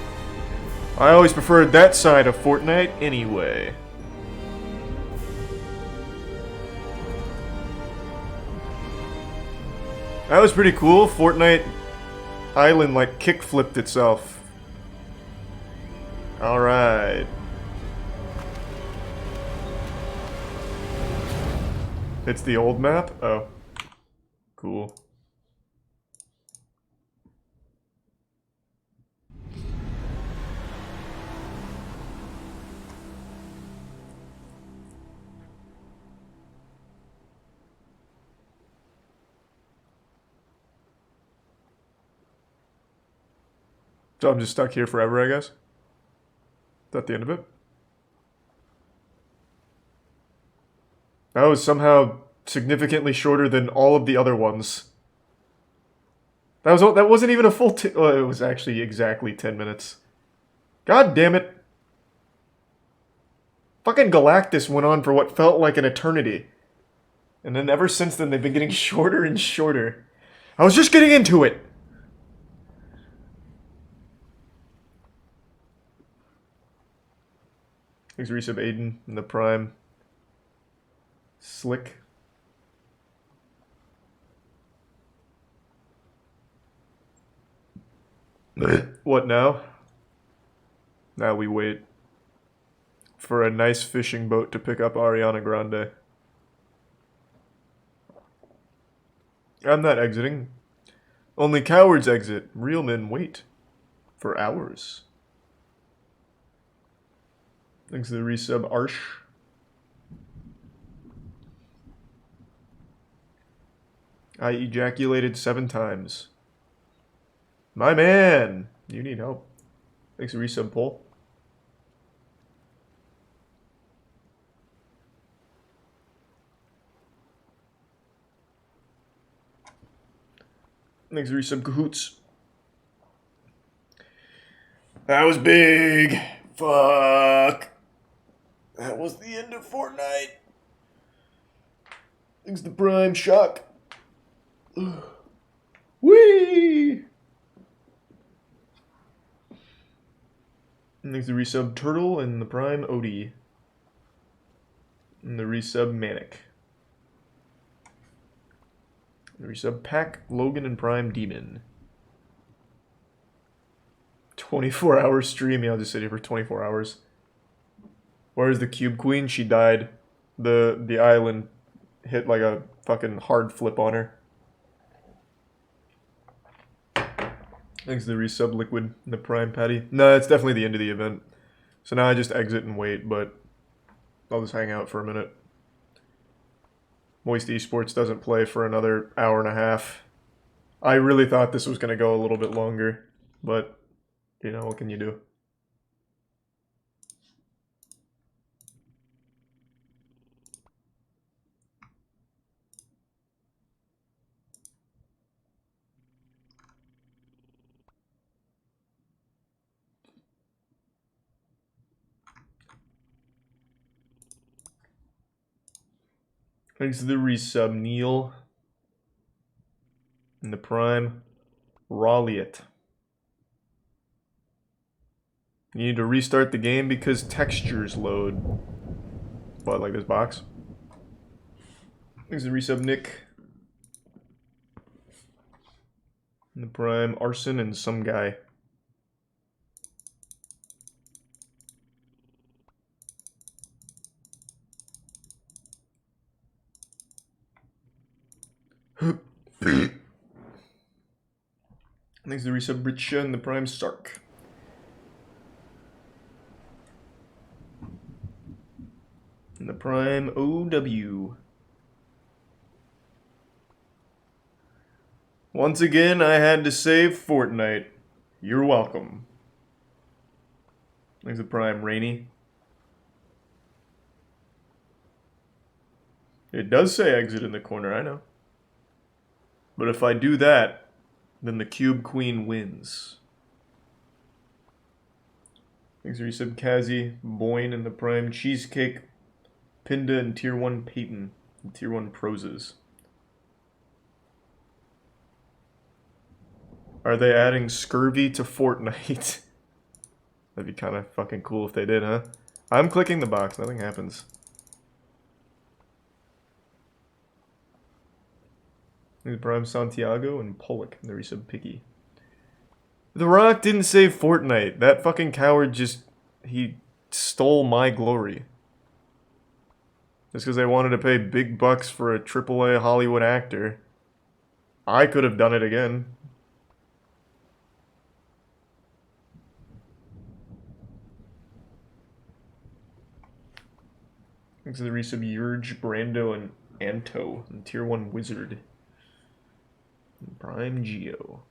I always preferred that side of Fortnite anyway. That was pretty cool. Fortnite Island like kick-flipped itself. Alright. It's the old map? Oh. Cool. So I'm just stuck here forever, I guess? Is that the end of it? That was somehow significantly shorter than all of the other ones. That wasn't even a full well, it was actually exactly 10 minutes. God damn it. Fucking Galactus went on for what felt like an eternity. And then ever since then they've been getting shorter and shorter. I was just getting into it. Thanks resub Aiden in the Prime. Slick. What now? Now we wait for a nice fishing boat to pick up Ariana Grande. I'm not exiting. Only cowards exit. Real men wait for hours. Thanks to the resub Arsh. I ejaculated 7 times. My man! You need help. Thanks to resub Poll. Thanks to resub Cahoots. That was big. Fuck. That was the end of Fortnite. Thanks to Prime Shock. Whee! Thanks to resub Turtle and the Prime Odie. And the resub Manic. The resub Pack, Logan, and Prime Demon. 24-hour stream. Yeah, I'll just sit here for 24 hours. Where's the Cube Queen? She died. The island hit like a fucking hard flip on her. Thanks to the resub Liquid and the Prime Patty. No, it's definitely the end of the event. So now I just exit and wait, but I'll just hang out for a minute. Moist Esports doesn't play for another hour and a half. I really thought this was going to go a little bit longer, but, you know, what can you do? Thanks to the resub Neil and the Prime Rawliet. You need to restart the game because textures load. What, like this box? Thanks to the resub Nick and the Prime Arson and some guy. Thanks to the resub Richa and the Prime Stark. And the Prime OW. Once again, I had to save Fortnite. You're welcome. Thanks to the Prime Rainy. It does say exit in the corner, I know. But if I do that, then the Cube Queen wins. Thanks for resub Kazi, Boyne, and the Prime Cheesecake, Pinda, and Tier 1 Peyton, and Tier 1 Proses. Are they adding scurvy to Fortnite? That'd be kind of fucking cool if they did, huh? I'm clicking the box, nothing happens. Prime Santiago and Pollock, and the resub Piggy. The Rock didn't save Fortnite. That fucking coward just... he stole my glory. Just because they wanted to pay big bucks for a AAA Hollywood actor. I could have done it again. Thanks to the resub Urge, Brando, and Anto, and Tier 1 Wizard. And Prime Geo.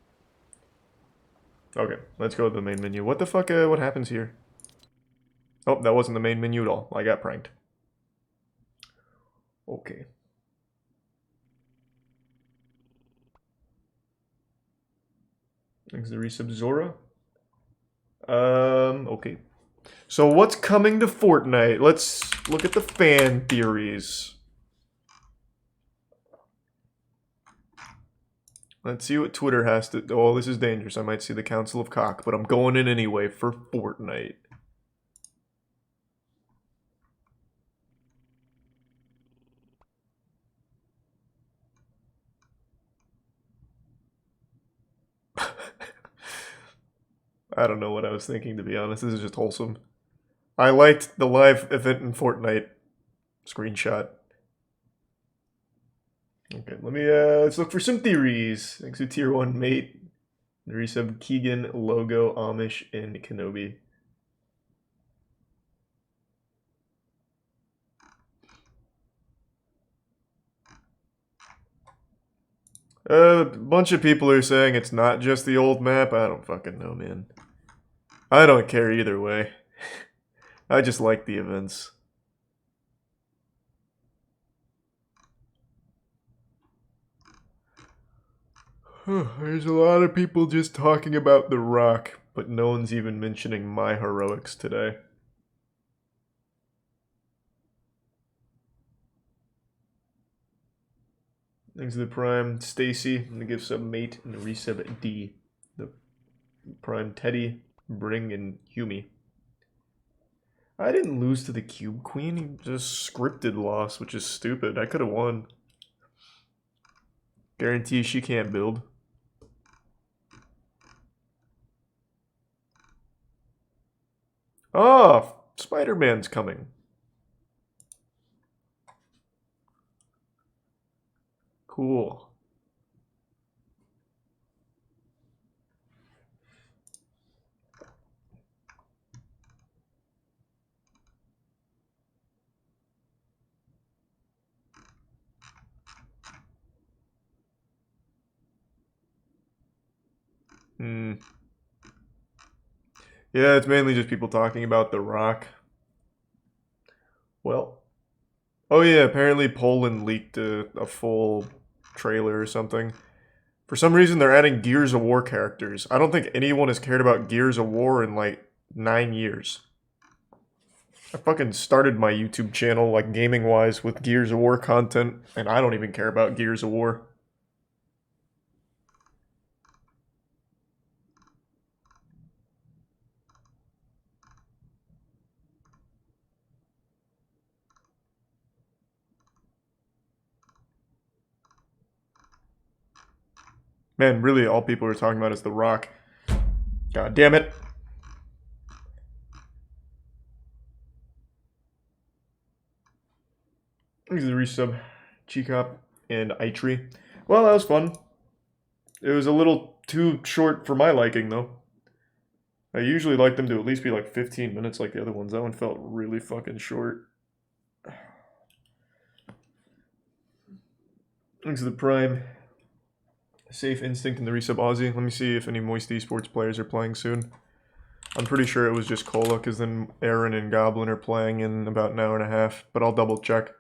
Okay, let's go to the main menu. What the fuck, what happens here? Oh, that wasn't the main menu at all. I got pranked. Okay. Thanks to the resub Zora. Okay. So what's coming to Fortnite? Let's look at the fan theories. Let's see what Twitter has to... Oh, this is dangerous. I might see the Council of Cock, but I'm going in anyway for Fortnite. I don't know what I was thinking, to be honest. This is just wholesome. I liked the live event in Fortnite screenshot. Okay, let's look for some theories. Thanks to Tier 1 Mate, the resub Keegan, Logo, Amish, and Kenobi. A bunch of people are saying it's not just the old map. I don't fucking know, man. I don't care either way. I just like the events. There's a lot of people just talking about The Rock, but no one's even mentioning my heroics today. Thanks to the Prime Stacy, and the gift sub Mate, and the resub D. The Prime Teddy, Bring, and Humi. I didn't lose to the Cube Queen, he just scripted loss, which is stupid. I could have won. Guarantee she can't build. Oh, Spider-Man's coming. Cool. Yeah, it's mainly just people talking about The Rock. Well. Oh yeah, apparently Poland leaked a full trailer or something. For some reason, they're adding Gears of War characters. I don't think anyone has cared about Gears of War in, like, 9 years. I fucking started my YouTube channel, like, gaming-wise, with Gears of War content, and I don't even care about Gears of War. Man, really, all people are talking about is The Rock. God damn it. This is a resub. Chicop and Itri. Well, that was fun. It was a little too short for my liking, though. I usually like them to at least be like 15 minutes like the other ones. That one felt really fucking short. Thanks to the Prime. Safe Instinct and the resub Aussie. Let me see if any Moist Esports players are playing soon. I'm pretty sure it was just Cola, because then Aaron and Goblin are playing in about an hour and a half, but I'll double check.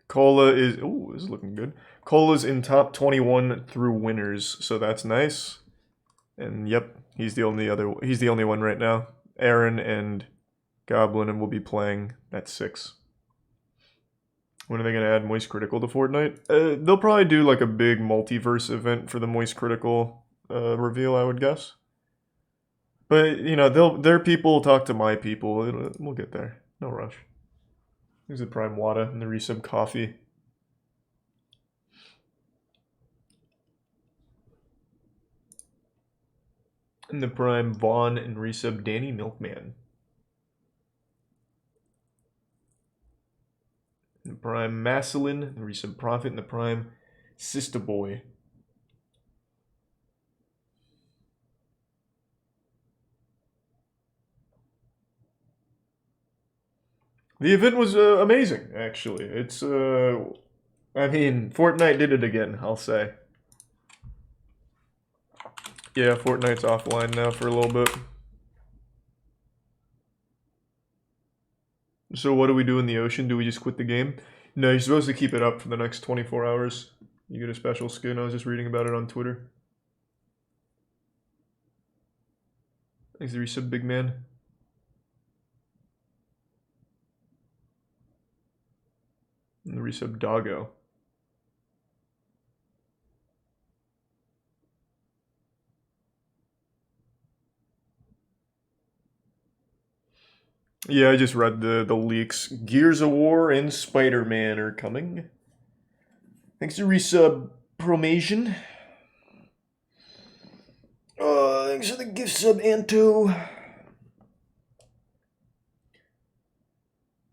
Cola is... Ooh, this is looking good. Cola's in top 21 through winners, so that's nice. And yep, he's the only one right now. Aaron and Goblin, and we'll be playing at 6. When are they going to add MoistCr1tikal to Fortnite? They'll probably do like a big multiverse event for the MoistCr1tikal reveal, I would guess. But, you know, their people will talk to my people. We'll get there. No rush. There's the Prime Wada and the resub coffee. And the Prime Vaughn and resub Danny Milkman. And the Prime Maslin, the resub Prophet, and the Prime Sister Boy. The event was amazing, actually. It's, I mean, Fortnite did it again, I'll say. Yeah, Fortnite's offline now for a little bit. So what do we do in the ocean? Do we just quit the game? No, you're supposed to keep it up for the next 24 hours. You get a special skin. I was just reading about it on Twitter. Thanks for the resub, big man. And the resub Doggo. Yeah, I just read the leaks. Gears of War and Spider-Man are coming. Thanks to resub Promation. Thanks for the gift sub Anto. Are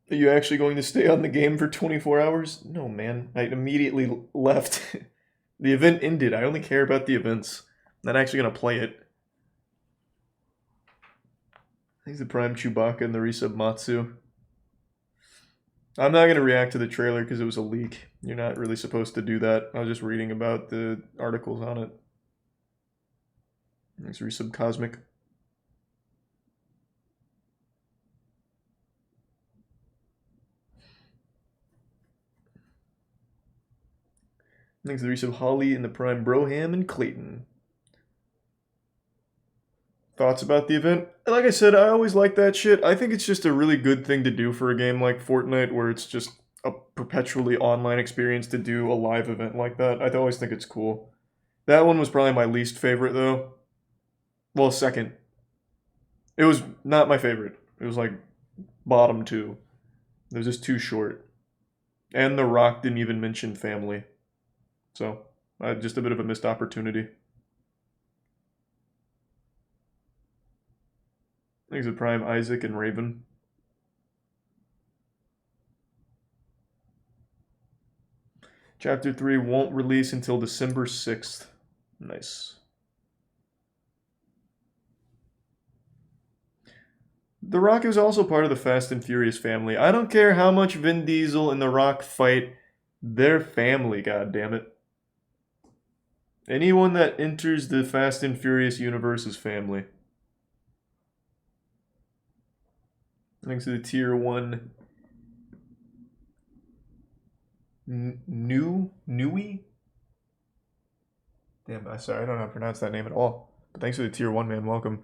you actually going to stay on the game for 24 hours? No, man. I immediately left. The event ended. I only care about the events. I'm not actually going to play it. Thanks to Prime Chewbacca and the resub Matsu. I'm not going to react to the trailer because it was a leak. You're not really supposed to do that. I was just reading about the articles on it. Thanks for resub Cosmic. Thanks to the resub Holly and the Prime Broham and Clayton. Thoughts about the event? Like I said, I always like that shit. I think it's just a really good thing to do for a game like Fortnite where it's just a perpetually online experience to do a live event like that. I always think it's cool. That one was probably my least favorite though. Well, second. It was not my favorite. It was like bottom 2. It was just too short. And The Rock didn't even mention family. So, just a bit of a missed opportunity. Thanks to Prime, Isaac, and Raven. Chapter 3 won't release until December 6th. Nice. The Rock is also part of the Fast and Furious family. I don't care how much Vin Diesel and The Rock fight. They're family, goddammit. Anyone that enters the Fast and Furious universe is family. Thanks to the tier 1 Nui? Damn, I'm sorry, I don't know how to pronounce that name at all. But thanks for the tier 1, man. Welcome.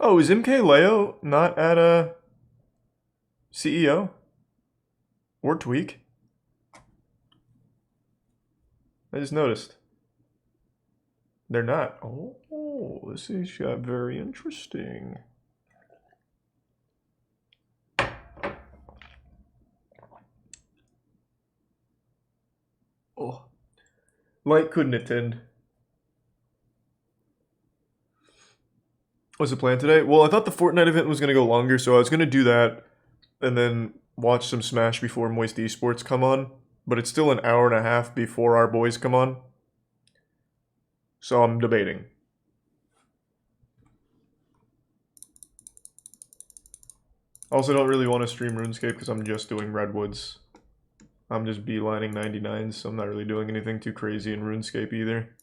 Oh, is MKLeo not at a CEO? Or Tweak? I just noticed. They're not. Oh, this has got very interesting. Oh. Light couldn't attend. What's the plan today? Well, I thought the Fortnite event was going to go longer, so I was going to do that and then watch some Smash before Moist Esports come on. But it's still an hour and a half before our boys come on. So I'm debating. Also don't really want to stream RuneScape because I'm just doing Redwoods. I'm just beelining 99s, so I'm not really doing anything too crazy in RuneScape either.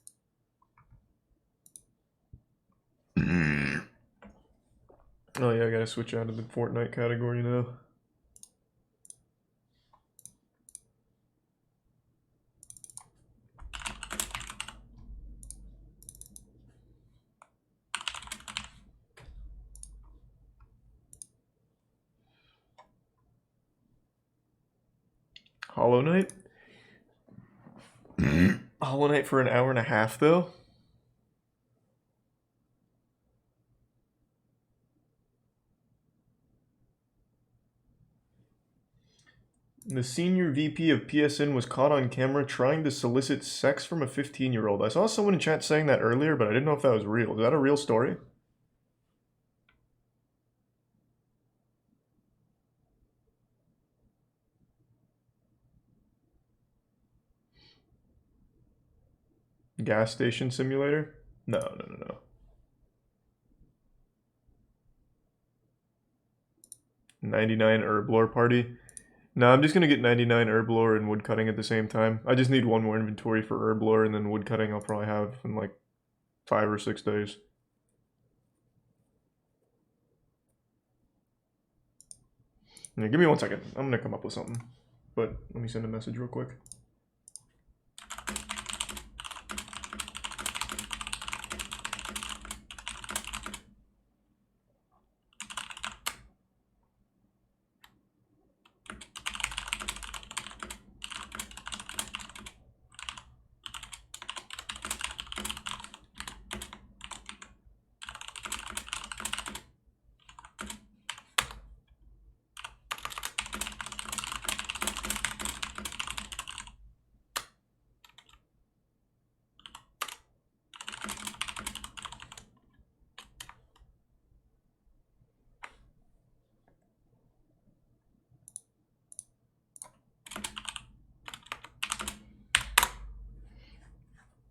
Oh yeah, I gotta switch out of the Fortnite category now. Hollow Knight? Hollow Knight for an hour and a half, though? The senior VP of PSN was caught on camera trying to solicit sex from a 15-year-old. I saw someone in chat saying that earlier, but I didn't know if that was real. Is that a real story? Gas station simulator? No, no, no, no. 99 herblore party. No, I'm just gonna get 99 herblore and woodcutting at the same time. I just need one more inventory for herblore, and then woodcutting I'll probably have in like 5 or 6 days. Yeah, give me 1 second. I'm gonna come up with something. But let me send a message real quick.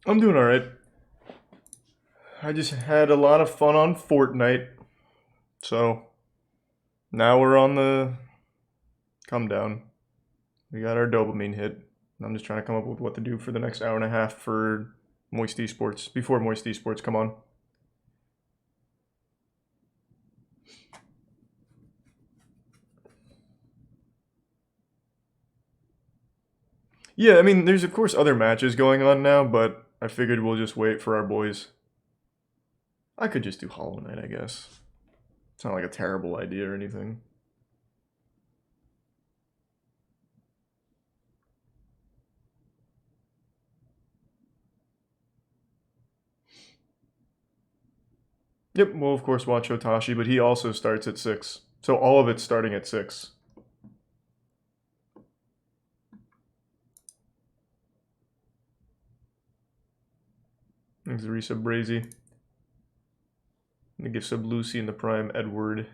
I'm doing alright. I just had a lot of fun on Fortnite. So, now we're on the come down. We got our dopamine hit. I'm just trying to come up with what to do for the next hour and a half for Moist Esports. Before Moist Esports, come on. Yeah, I mean, there's of course other matches going on now, but I figured we'll just wait for our boys. I could just do Hollow Knight, I guess. It's not like a terrible idea or anything. Yep, we'll of course watch Hotashi, but he also starts at 6. So all of it's starting at 6. Thanks, resub Brazy. I'm gonna give sub Lucy in the prime Edward.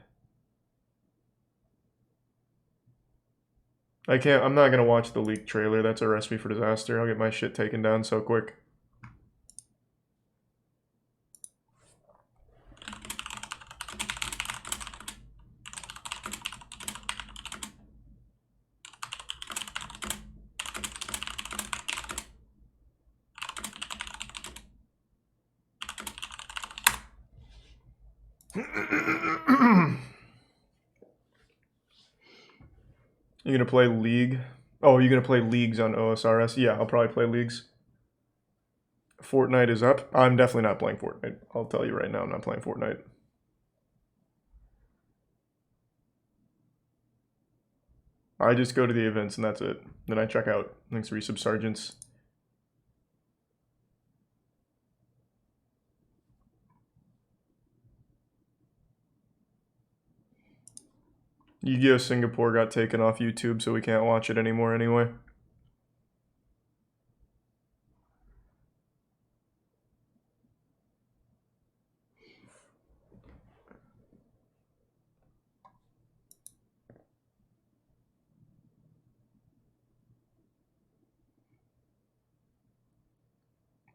I'm not gonna watch the leaked trailer. That's a recipe for disaster. I'll get my shit taken down so quick. You gonna play League? Oh, you gonna play Leagues on OSRS? Yeah, I'll probably play Leagues. Fortnite is up. I'm definitely not playing Fortnite. I'll tell you right now, I'm not playing Fortnite. I just go to the events and that's it. Then I check out. Thanks, resub Sergeants. Yu-Gi-Oh! Singapore got taken off YouTube, so we can't watch it anymore anyway.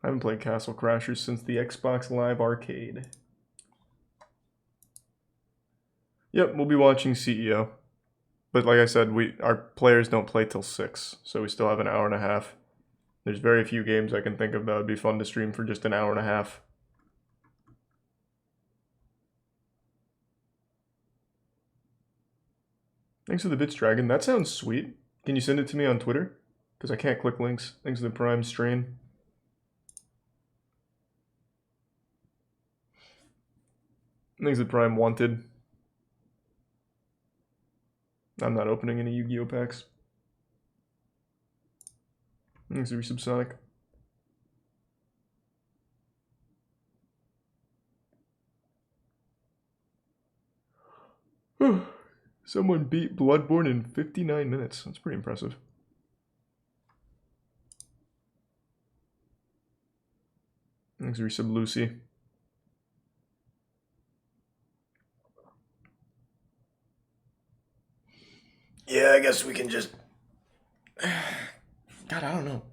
I haven't played Castle Crashers since the Xbox Live Arcade. Yep, we'll be watching CEO. But like I said, our players don't play till 6, so we still have an hour and a half. There's very few games I can think of that would be fun to stream for just an hour and a half. Thanks for the bits, Dragon. That sounds sweet. Can you send it to me on Twitter? Because I can't click links. Thanks for the Prime Strain. Thanks for the Prime Wanted. I'm not opening any Yu-Gi-Oh packs. Thanks, Resubsonic. Someone beat Bloodborne in 59 minutes. That's pretty impressive. Thanks, Resub Lucy. Yeah, I guess we can just... God, I don't know.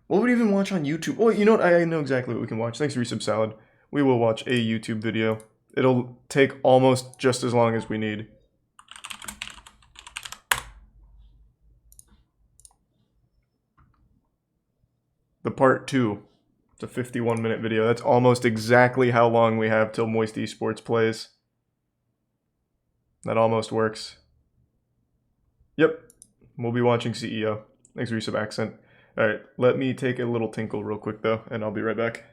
What would we even watch on YouTube? Oh, you know what? I know exactly what we can watch. Thanks, Resub Salad. We will watch a YouTube video. It'll take almost just as long as we need. The part 2. It's a 51-minute video. That's almost exactly how long we have till Moist Esports plays. That almost works. Yep. We'll be watching CEO. Thanks, Resub Accent. Alright, let me take a little tinkle real quick, though, and I'll be right back.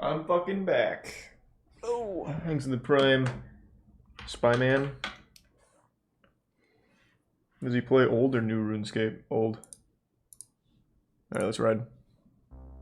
I'm fucking back. Oh, thanks in the Prime. Spyman. Does he play old or new RuneScape? Old. Alright, let's ride.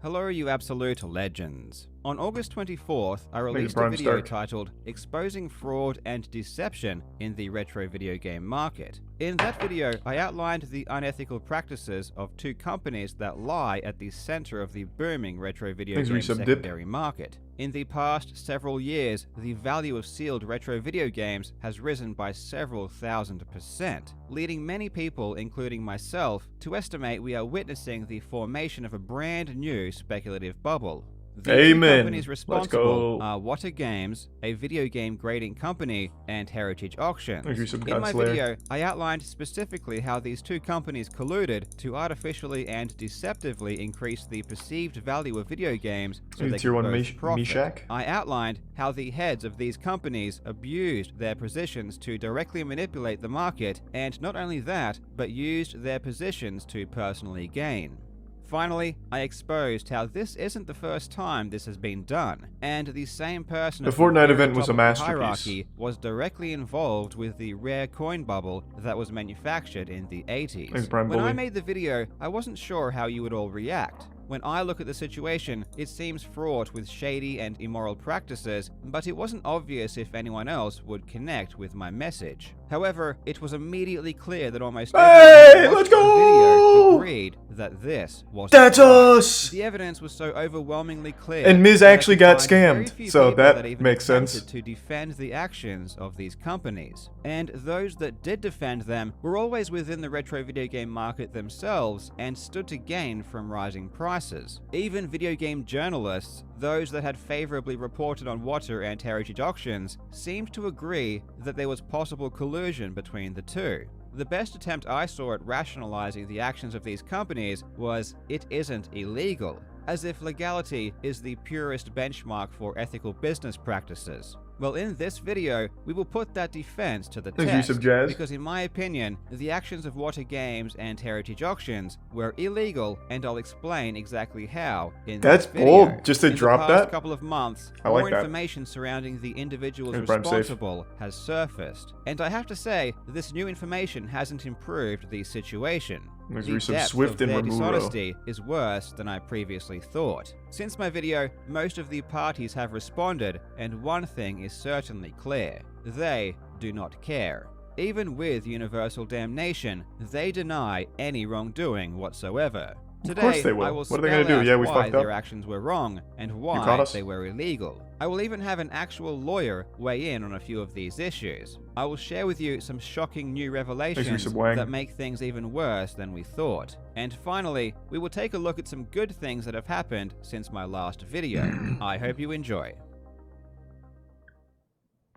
Hello, you absolute legends. On August 24th, I released a
Prime
video
Stark.
titled Exposing Fraud and Deception in the Retro Video Game Market. In that video, I outlined the unethical practices of two companies that lie at the center of the booming retro video game
Resub Dip.
secondary market. In the past several years, the value of sealed retro video games has risen by several thousand%, leading many people, including myself, to estimate we are witnessing the formation of a brand new speculative bubble. The two
Amen.
companies
Let's
responsible
go.
are Wata Games, a video game grading company, and Heritage Auctions.
Thank you, Resub
In my
Godslayer.
video, I outlined specifically how these two companies colluded to artificially and deceptively increase the perceived value of video games so
Maybe
they
Tier
could
1
both profit.
Meshach?
I outlined how the heads of these companies abused their positions to directly manipulate the market, and not only that, but used their positions to personally gain. Finally, I exposed how this isn't the first time this has been done, and the same person
The
at
Fortnite
very
event was
top
a
of the
masterpiece.
hierarchy was directly involved with the rare coin bubble that was manufactured in the 80s.
Thanks, Prime
When I
Bully.
made the video, I wasn't sure how you would all react. When I look at the situation, it seems fraught with shady and immoral practices, but it wasn't obvious if anyone else would connect with my message. However, it was immediately clear that almost
Hey,
everyone who
let's
watched the video
go!
agreed that this was
That's
a fraud.
us!
The evidence was so overwhelmingly clear.
And Miz
that I
actually
could
got
find very
scammed,
few
so
people
that
even
makes sense.
attempted to defend the actions of these companies. And those that did defend them were always within the retro video game market themselves and stood to gain from rising prices. Even video game journalists, those that had favorably reported on water and heritage auctions, seemed to agree that there was possible collusion between the two. The best attempt I saw at rationalizing the actions of these companies was, it isn't illegal, as if legality is the purest benchmark for ethical business practices. Well, in this video, we will put that defense to the test, because in my opinion, the actions of Water Games and Heritage Auctions were illegal, and I'll explain exactly how in this video.
That's bold, just to drop
in the past
that.
couple of months,
I like
more
that.
information surrounding the individuals
Keep Prime safe.
responsible has surfaced, and I have to say, this new information hasn't improved the situation.
There's
The
some
depth
Swift
of
and
their
Remuro.
dishonesty is worse than I previously thought. Since my video, most of the parties have responded, and one thing is certainly clear. They do not care. Even with universal damnation, they deny any wrongdoing whatsoever.
Of course they will.
I will
What are they gonna
spell
do?
out
Yeah, we
why
fucked up.
their actions were wrong and
caught
why
us.
they were illegal. I will even have an actual lawyer weigh in on a few of these issues. I will share with you some shocking new revelations that make things even worse than we thought. And finally, we will take a look at some good things that have happened since my last video. I hope you enjoy.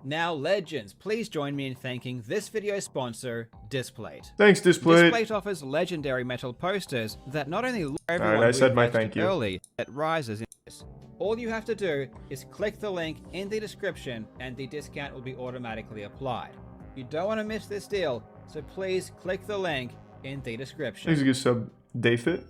Now, legends, please join me in thanking this video sponsor, Displate.
Thanks, Displate.
Displate offers legendary metal posters that not only lure everyone
Alright, I said my
invested
thank you.
early, it rises in this. All you have to do is click the link in the description and the discount will be automatically applied. You don't want to miss this deal, so please click the link in the description.
Thanks a good sub, Dayfit.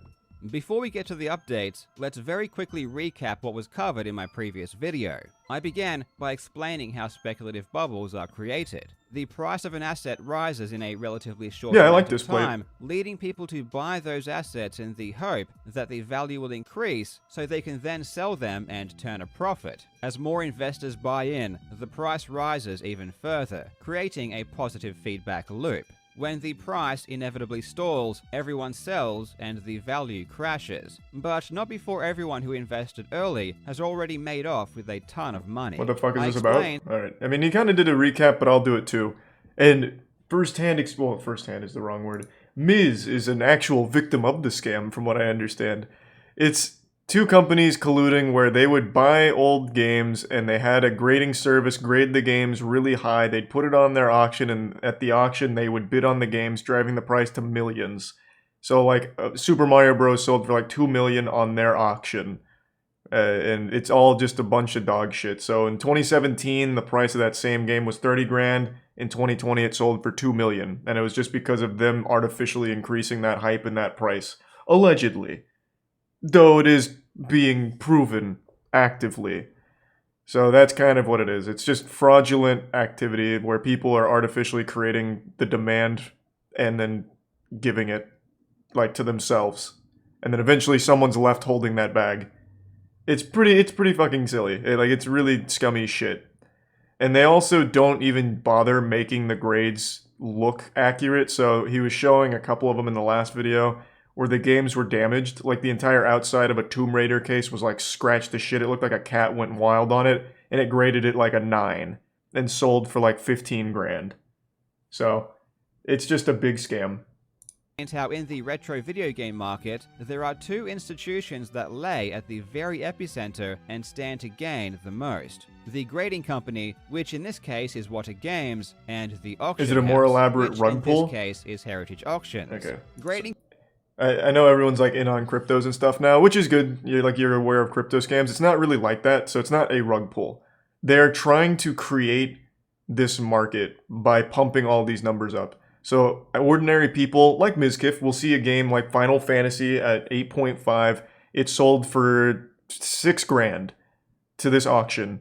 Before we get to the updates, let's very quickly recap what was covered in my previous video. I began by explaining how speculative bubbles are created. The price of an asset rises in a relatively short amount of time, leading people to buy those assets in the hope that the value will increase so they can then sell them and turn a profit. As more investors buy in, the price rises even further, creating a positive feedback loop. When the price inevitably stalls, everyone sells and the value crashes. But not before everyone who invested early has already made off with a ton of money.
What the fuck is this about? Alright, I mean, he kind of did a recap, but I'll do it too. And firsthand is the wrong word. Miz is an actual victim of the scam, from what I understand. It's two companies colluding where they would buy old games and they had a grading service grade the games really high. They'd put it on their auction, and at the auction they would bid on the games, driving the price to millions. So like Super Mario Bros. Sold for like 2 million on their auction. And it's all just a bunch of dog shit. So in 2017, the price of that same game was 30 grand. In 2020, it sold for 2 million. And it was just because of them artificially increasing that hype and that price. Allegedly. Though it is being proven actively. So that's kind of what it is. It's just fraudulent activity where people are artificially creating the demand and then giving it like to themselves. And then eventually someone's left holding that bag. It's pretty fucking silly. It's really scummy shit. And they also don't even bother making the grades look accurate. So he was showing a couple of them in the last video where the games were damaged. Like the entire outside of a Tomb Raider case was like scratched to shit. It looked like a cat went wild on it. And it graded it like a 9. And sold for like 15 grand. So it's just a big scam.
And how in the retro video game market, there are two institutions that lay at the very epicenter and stand to gain the most. The grading company, which in this case is Water Games, and the auction
Is it a more
house,
elaborate
which
rug pull?
in this case is Heritage Auctions.
Okay.
Grading.
I know everyone's like in on cryptos and stuff now, which is good. You're aware of crypto scams. It's not really like that, so it's not a rug pull. They're trying to create this market by pumping all these numbers up. So ordinary people like Mizkif will see a game like Final Fantasy at 8.5. It sold for 6 grand to this auction.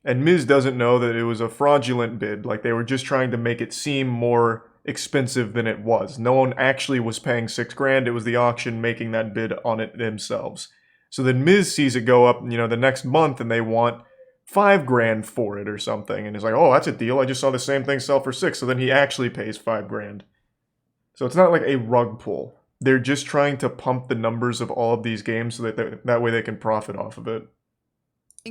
And Miz doesn't know that it was a fraudulent bid. Like they were just trying to make it seem more expensive than it was. No one actually was paying 6 grand. It was the auction making that bid on it themselves. So then Miz sees it go up, the next month, and they want 5 grand for it or something, and he's like, oh, that's a deal, I just saw the same thing sell for 6, so then he actually pays 5 grand. So it's not like a rug pull. They're just trying to pump the numbers of all of these games so that way they can profit off of it.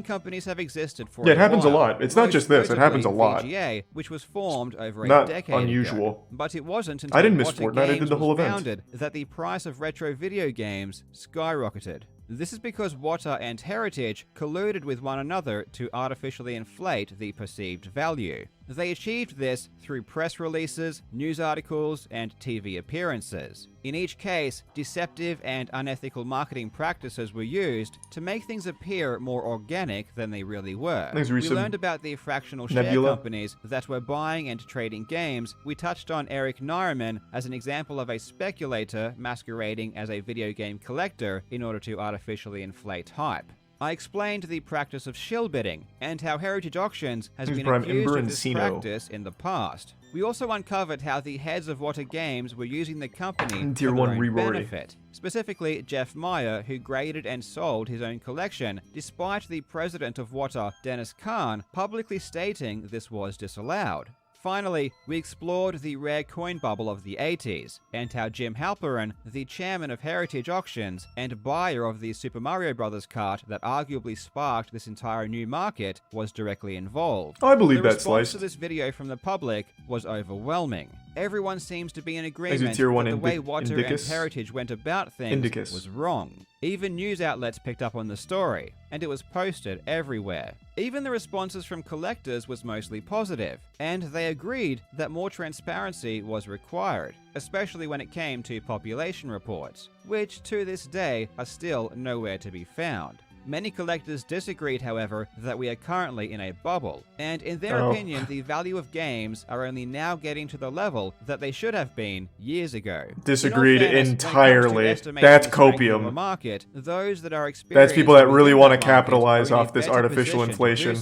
Companies have existed for
Yeah, it happens a
while.
lot. It's not just this, it happens a lot.
VGA, which was formed over a
Not
decade
unusual.
ago. But it wasn't until
I didn't miss
Wata
Fortnite, I did
Games
the whole
was
event.
founded that the price of retro video games skyrocketed. This is because Wata and Heritage colluded with one another to artificially inflate the perceived value. They achieved this through press releases, news articles, and TV appearances. In each case, deceptive and unethical marketing practices were used to make things appear more organic than they really were. We learned about the fractional share companies that were buying and trading games. We touched on Eric Nyerman as an example of a speculator masquerading as a video game collector in order to artificially inflate hype. I explained the practice of shill bidding and how Heritage Auctions has been accused of this practice in the past. We also uncovered how the heads of Wata Games were using the company for their own benefit. Specifically, Jeff Meyer, who graded and sold his own collection, despite the president of Wata, Dennis Kahn, publicly stating this was disallowed. Finally, we explored the rare coin bubble of the 80s, and how Jim Halperin, the chairman of Heritage Auctions and buyer of the Super Mario Bros. Cart that arguably sparked this entire new market, was directly involved.
I believe
the
that's
response to this video from the public was overwhelming. Everyone seems to be in agreement that the way Wata and Heritage went about things was wrong. Even news outlets picked up on the story, and it was posted everywhere. Even the responses from collectors was mostly positive, and they agreed that more transparency was required, especially when it came to population reports, which to this day are still nowhere to be found. Many collectors disagreed, however, that we are currently in a bubble, and in their opinion, the value of games are only now getting to the level that they should have been years ago.
Disagreed entirely. That's copium.
Market, those that are
that's people that really want to capitalize off this artificial inflation.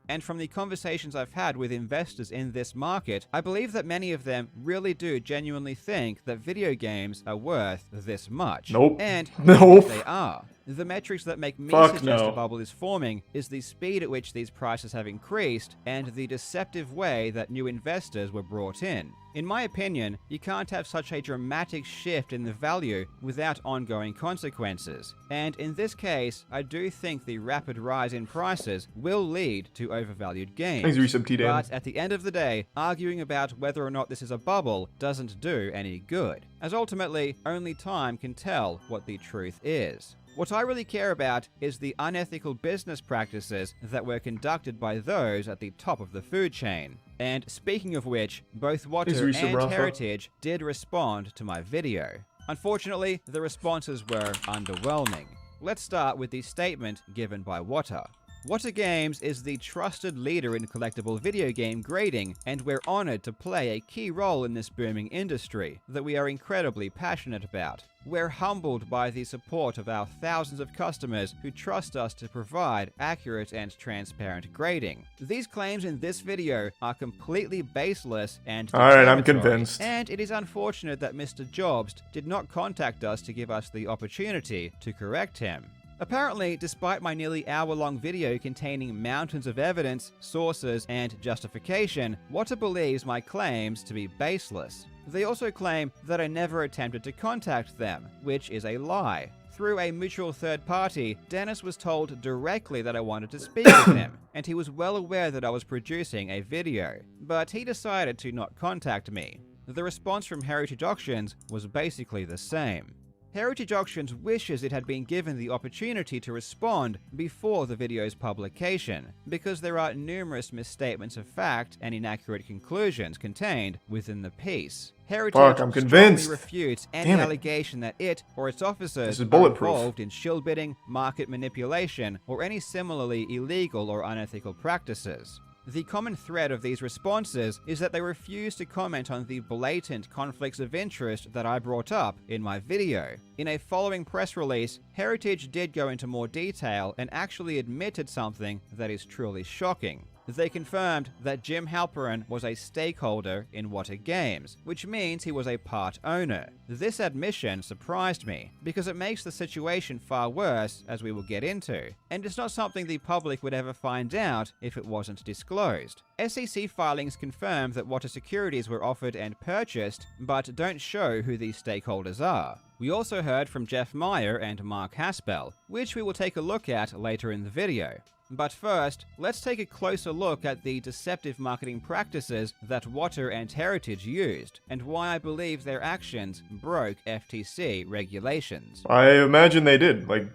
And from the conversations I've had with investors in this market, I believe that many of them really do genuinely think that video games are worth this much.
Nope.
And they are. The metrics that make me suggest a bubble is forming is the speed at which these prices have increased and the deceptive way that new investors were brought in. In my opinion, you can't have such a dramatic shift in the value without ongoing consequences. And in this case, I do think the rapid rise in prices will lead to overvalued games. But at the end of the day, arguing about whether or not this is a bubble doesn't do any good, as ultimately, only time can tell what the truth is. What I really care about is the unethical business practices that were conducted by those at the top of the food chain. And speaking of which, both Wata and Heritage did respond to my video. Unfortunately, the responses were underwhelming. Let's start with the statement given by Wata. Wata Games is the trusted leader in collectible video game grading, and we're honored to play a key role in this booming industry that we are incredibly passionate about. We're humbled by the support of our thousands of customers who trust us to provide accurate and transparent grading. These claims in this video are completely baseless and
alright, I'm convinced.
And it is unfortunate that Mr. Jobst did not contact us to give us the opportunity to correct him. Apparently, despite my nearly hour-long video containing mountains of evidence, sources, and justification, Wata believes my claims to be baseless. They also claim that I never attempted to contact them, which is a lie. Through a mutual third party, Dennis was told directly that I wanted to speak with him, and he was well aware that I was producing a video, but he decided to not contact me. The response from Heritage Auctions was basically the same. Heritage Auctions wishes it had been given the opportunity to respond before the video's publication, because there are numerous misstatements of fact and inaccurate conclusions contained within the piece. Heritage strongly refutes any allegation that it or its officers are involved in shill bidding, market manipulation, or any similarly illegal or unethical practices. The common thread of these responses is that they refuse to comment on the blatant conflicts of interest that I brought up in my video. In a following press release, Heritage did go into more detail and actually admitted something that is truly shocking. They confirmed that Jim Halperin was a stakeholder in Water Games, which means he was a part owner. This admission surprised me, because it makes the situation far worse, as we will get into, and it's not something the public would ever find out if it wasn't disclosed. SEC filings confirm that Water securities were offered and purchased, but don't show who these stakeholders are. We also heard from Jeff Meyer and Mark Haspel, which we will take a look at later in the video. But first, let's take a closer look at the deceptive marketing practices that Water and Heritage used, and why I believe their actions broke FTC regulations.
I imagine they did. Like,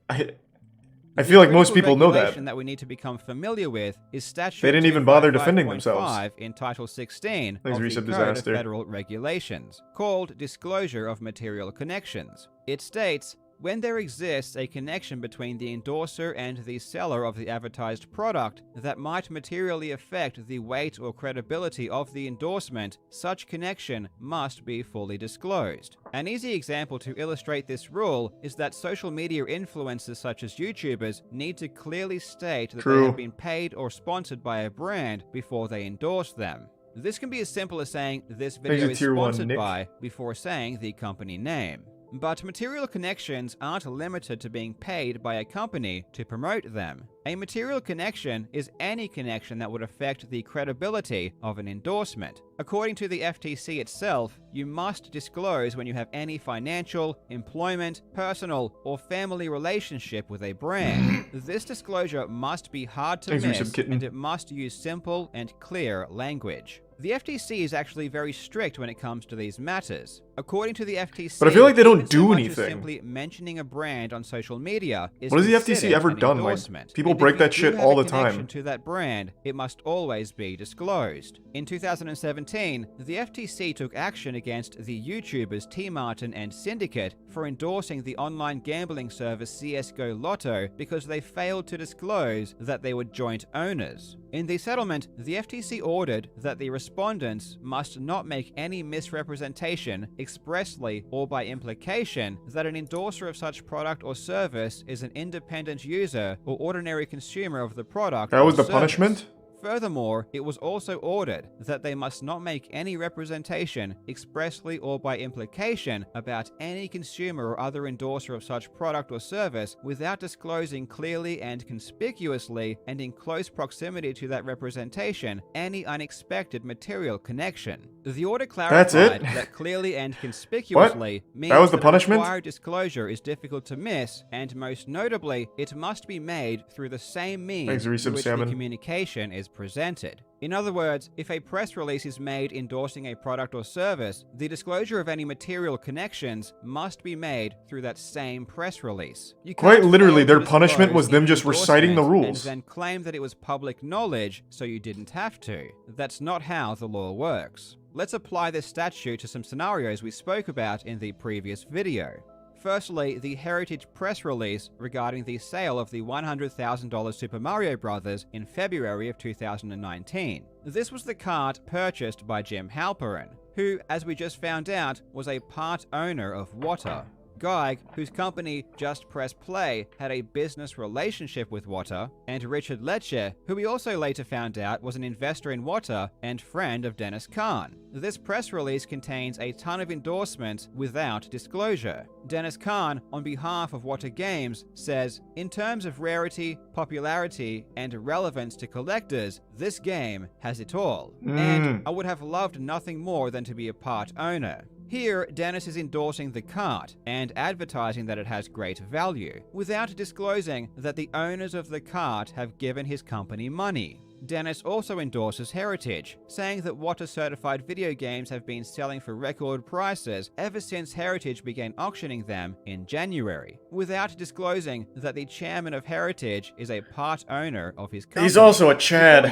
I feel like most people know that.
The regulation that we need to become familiar with is Statute
They didn't even bother defending themselves.
255.5 in Title 16
Thanks,
of the
recent
Code of
disaster.
Federal Regulations, called Disclosure of Material Connections. It states, when there exists a connection between the endorser and the seller of the advertised product that might materially affect the weight or credibility of the endorsement, such connection must be fully disclosed. An easy example to illustrate this rule is that social media influencers such as YouTubers need to clearly state that they have been paid or sponsored by a brand before they endorse them. This can be as simple as saying this video is sponsored by before saying the company name. But material connections aren't limited to being paid by a company to promote them. A material connection is any connection that would affect the credibility of an endorsement. According to the FTC itself, you must disclose when you have any financial, employment, personal, or family relationship with a brand. This disclosure must be hard to miss, and it must use simple and clear language. The FTC is actually very strict when it comes to these matters. According to the FTC,
but I feel like they don't do
so
anything.
Simply mentioning a brand on social media is
what has the FTC ever done? Like, people break that shit all the time.
To that brand, it must always be disclosed. In 2017, the FTC took action against the YouTubers T. Martin and Syndicate for endorsing the online gambling service CSGO Lotto because they failed to disclose that they were joint owners. In the settlement, the FTC ordered that the respondents must not make any misrepresentation, expressly or by implication, that an endorser of such product or service is an independent user or ordinary consumer of the product.
That was the punishment?
Furthermore, it was also ordered that they must not make any representation, expressly or by implication, about any consumer or other endorser of such product or service without disclosing clearly and conspicuously and in close proximity to that representation any unexpected material connection. The order clarified that clearly and conspicuously means
that was the punishment?
Required disclosure is difficult to miss, and most notably, it must be made through the same means through which the communication is presented. In other words, if a press release is made endorsing a product or service, the disclosure of any material connections must be made through that same press release.
Quite literally, their punishment was them just reciting the rules.
And then claim that it was public knowledge, so you didn't have to. That's not how the law works. Let's apply this statute to some scenarios we spoke about in the previous video. Firstly, the Heritage press release regarding the sale of the $100,000 Super Mario Bros. In February of 2019. This was the cart purchased by Jim Halperin, who, as we just found out, was a part owner of Water. Geig, whose company Just Press Play had a business relationship with Water, and Richard Letcher, who we also later found out was an investor in Water and friend of Dennis Kahn. This press release contains a ton of endorsements without disclosure. Dennis Kahn, on behalf of Water Games, says, "In terms of rarity, popularity, and relevance to collectors, this game has it all. And I would have loved nothing more than to be a part owner." Here, Dennis is endorsing the cart and advertising that it has great value, without disclosing that the owners of the cart have given his company money. Dennis also endorses Heritage, saying that Water-certified video games have been selling for record prices ever since Heritage began auctioning them in January, without disclosing that the chairman of Heritage is a part owner of his company.
He's also a Chad.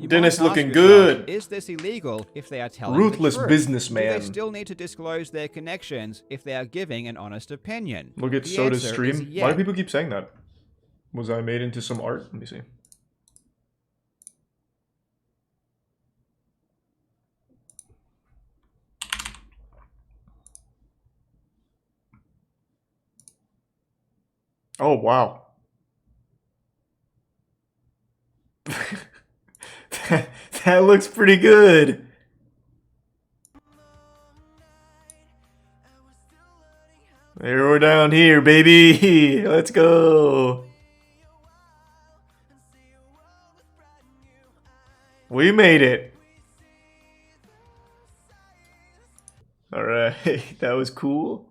Dennis looking good.
Is this illegal if they are telling
Ruthless
the truth?
businessman.
Do they still need to disclose their connections if they are giving an honest opinion?
Look at Soda's stream. Why do people keep saying that? Was I made into some art? Let me see. Oh, wow. That looks pretty good. There, we're down here, baby. Let's go. We made it. Alright, that was cool.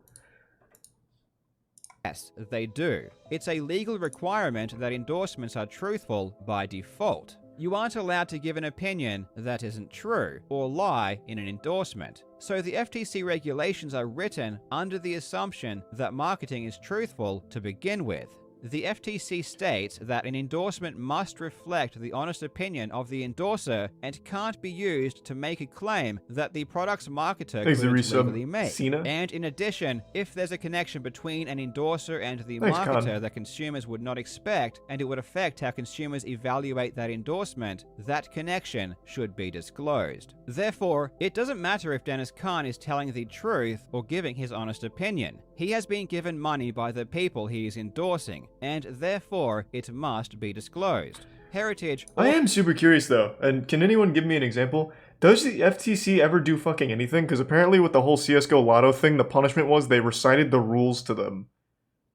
Yes, they do. It's a legal requirement that endorsements are truthful by default. You aren't allowed to give an opinion that isn't true or lie in an endorsement. So the FTC regulations are written under the assumption that marketing is truthful to begin with. The FTC states that an endorsement must reflect the honest opinion of the endorser and can't be used to make a claim that the product's marketer couldn't legally make. And in addition, if there's a connection between an endorser and the marketer that consumers would not expect, and it would affect how consumers evaluate that endorsement, that connection should be disclosed. Therefore, it doesn't matter if Dennis Kahn is telling the truth or giving his honest opinion. He has been given money by the people he is endorsing, and therefore it must be disclosed. Heritage...
I am super curious though, and can anyone give me an example? Does the FTC ever do fucking anything? Because apparently with the whole CSGO Lotto thing, the punishment was they recited the rules to them.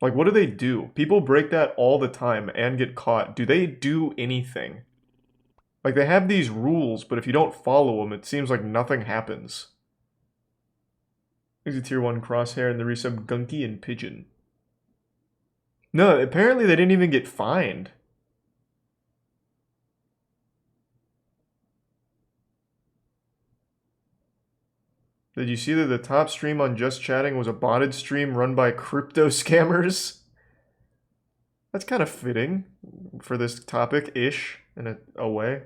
Like, what do they do? People break that all the time and get caught. Do they do anything? Like, they have these rules, but if you don't follow them, it seems like nothing happens. There's a tier 1 crosshair and the resub Gunky and Pigeon. No, apparently they didn't even get fined. Did you see that the top stream on Just Chatting was a botted stream run by crypto scammers? That's kind of fitting for this topic-ish in a way.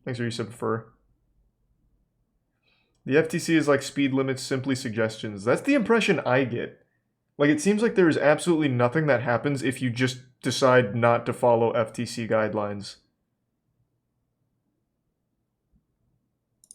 Thanks for resub Fur. The FTC is like speed limits, simply suggestions. That's the impression I get. Like, it seems like there is absolutely nothing that happens if you just decide not to follow FTC guidelines.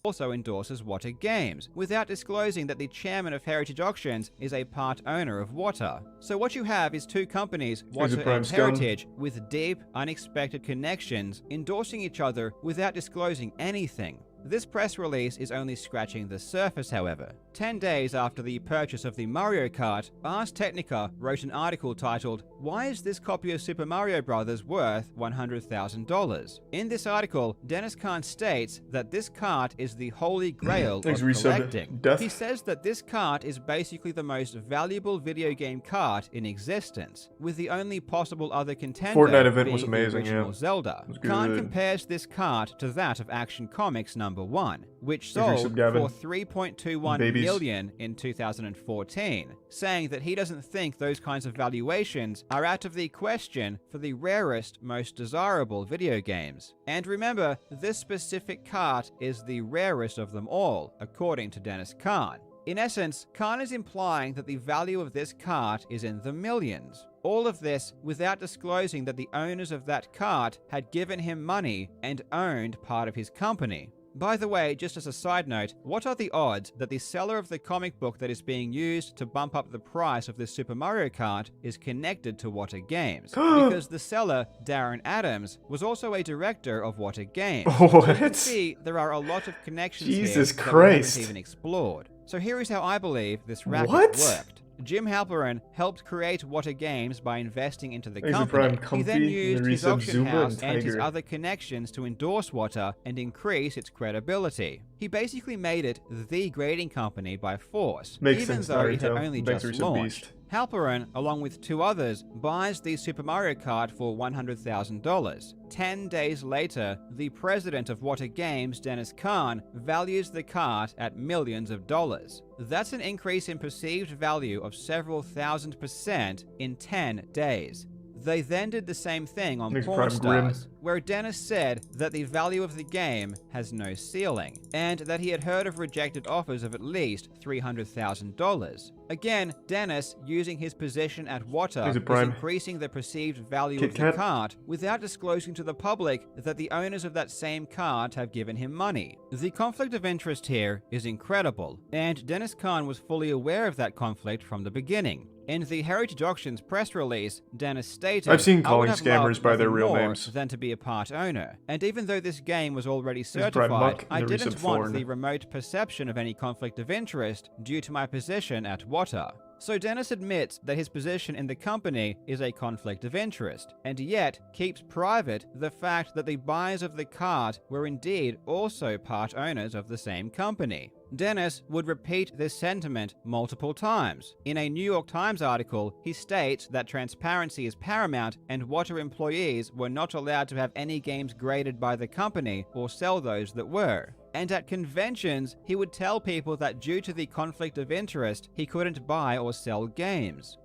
Also endorses Wata Games, without disclosing that the chairman of Heritage Auctions is a part owner of Wata. So what you have is two companies, Wata and Heritage, with deep, unexpected connections, endorsing each other without disclosing anything. This press release is only scratching the surface, however. 10 days after the purchase of the Mario Kart, Ars Technica wrote an article titled, "Why is this copy of Super Mario Bros. Worth $100,000? In this article, Dennis Kahn states that this kart is the holy grail of collecting. He says that this kart is basically the most valuable video game kart in existence, with the only possible other contender
Fortnite event
being
was amazing,
the original Zelda. Kahn compares this kart to that of Action Comics #1, which sold for $3.21 million in 2014, saying that he doesn't think those kinds of valuations are out of the question for the rarest, most desirable video games. And remember, this specific kart is the rarest of them all, according to Dennis Kahn. In essence, Kahn is implying that the value of this kart is in the millions. All of this without disclosing that the owners of that kart had given him money and owned part of his company. By the way, just as a side note, what are the odds that the seller of the comic book that is being used to bump up the price of this Super Mario Kart is connected to Wata Games? Because the seller, Darren Adams, was also a director of Wata Games.
What?
So you can see there are a lot of connections
Jesus
here
Christ.
that we haven't even explored. So here is how I believe this racket worked. Jim Halperin helped create Wata Games by investing into the company. He then used his auction house and his other connections to endorse Wata and increase its credibility. He basically made it the grading company by force, even though it had only just launched. Halperin, along with two others, buys the Super Mario Kart for $100,000. 10 days later, the president of Wata Games, Dennis Kahn, values the kart at millions of dollars. That's an increase in perceived value of several thousand% in 10 days. They then did the same thing on Pawn Stars, where Dennis said that the value of the game has no ceiling, and that he had heard of rejected offers of at least $300,000. Again, Dennis, using his position at Wata, is increasing the perceived value of the kart without disclosing to the public that the owners of that same kart have given him money. The conflict of interest here is incredible, and Dennis Kahn was fully aware of that conflict from the beginning. In the Heritage Auctions press release, Dennis stated,
I've seen calling scammers by their real names
than to be a part owner, and even though this game was already
Brian
certified,
Muck in
I
the
didn't
recent
want
Forn.
the remote perception of any conflict of interest due to my position at Wata. So Dennis admits that his position in the company is a conflict of interest, and yet keeps private the fact that the buyers of the cart were indeed also part owners of the same company. Dennis would repeat this sentiment multiple times. In a New York Times article, he states that transparency is paramount and Wata employees were not allowed to have any games graded by the company or sell those that were. And at conventions, he would tell people that due to the conflict of interest, he couldn't buy or sell games.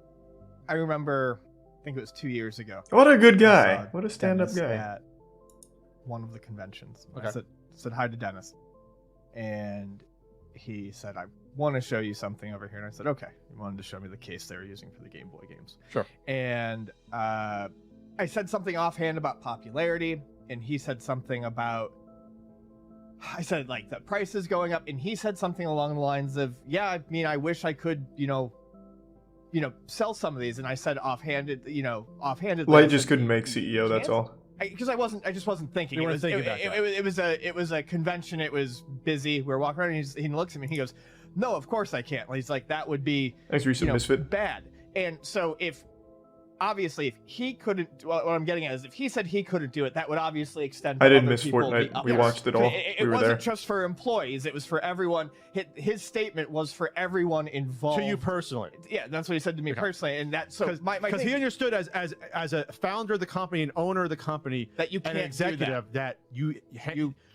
I remember, I think it was 2 years ago.
What a good
I
guy.
saw
What a stand-up
Dennis
guy.
At one of the conventions.
Okay.
I said hi to Dennis. And he said, I want to show you something over here. And I said, okay. He wanted to show me the case they were using for the Game Boy games.
Sure.
And I said something offhand about popularity. And he said something about, I said, like, the price is going up. And he said something along the lines of, yeah, I mean, I wish I could, sell some of these. And I said offhandedly.
Well, I just couldn't make CEO, that's all.
Because I just wasn't thinking.
You weren't thinking about that.
It was a convention. It was busy. We were walking around, and he looks at me and he goes, "No, of course I can't." He's like, "That would be
misfit.
bad." And so if he couldn't, what I'm getting at is if he said he couldn't do it, that would obviously extend to
I didn't
other
miss
people.
Fortnite. We watched it all.
It
We were
wasn't
there.
just for employees. It was for everyone. His statement was for everyone involved.
To you personally.
Yeah, that's what he said to me personally. And that
because he understood as a founder of the company and owner of the company
that you can't
an executive
that
you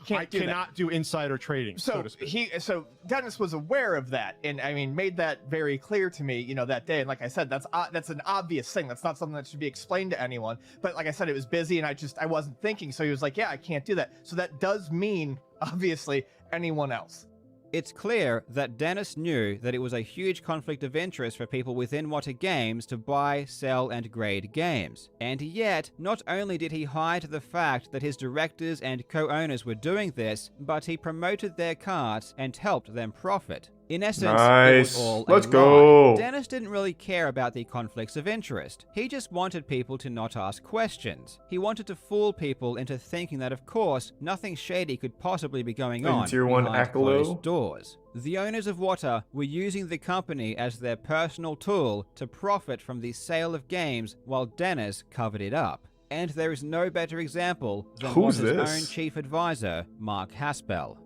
cannot do insider trading. So to speak.
So Dennis was aware of that, and I mean made that very clear to me, that day. And like I said, that's an obvious thing. That's not something that should be explained to anyone. But like I said, it was busy, and I wasn't thinking. So he was like, "Yeah, I can't do that." So that does mean obviously anyone else.
It's clear that Dennis knew that it was a huge conflict of interest for people within Wata Games to buy, sell, and grade games. And yet, not only did he hide the fact that his directors and co-owners were doing this, but he promoted their carts and helped them profit. In essence, it was all a
Let's
lie.
go.
Dennis didn't really care about the conflicts of interest. He just wanted people to not ask questions. He wanted to fool people into thinking that, of course, nothing shady could possibly be going on
Tier 1
behind
Akalo.
closed doors. The owners of Wata were using the company as their personal tool to profit from the sale of games while Dennis covered it up. And there is no better example than
Who's
Wata's
this?
own chief advisor, Mark Haspel.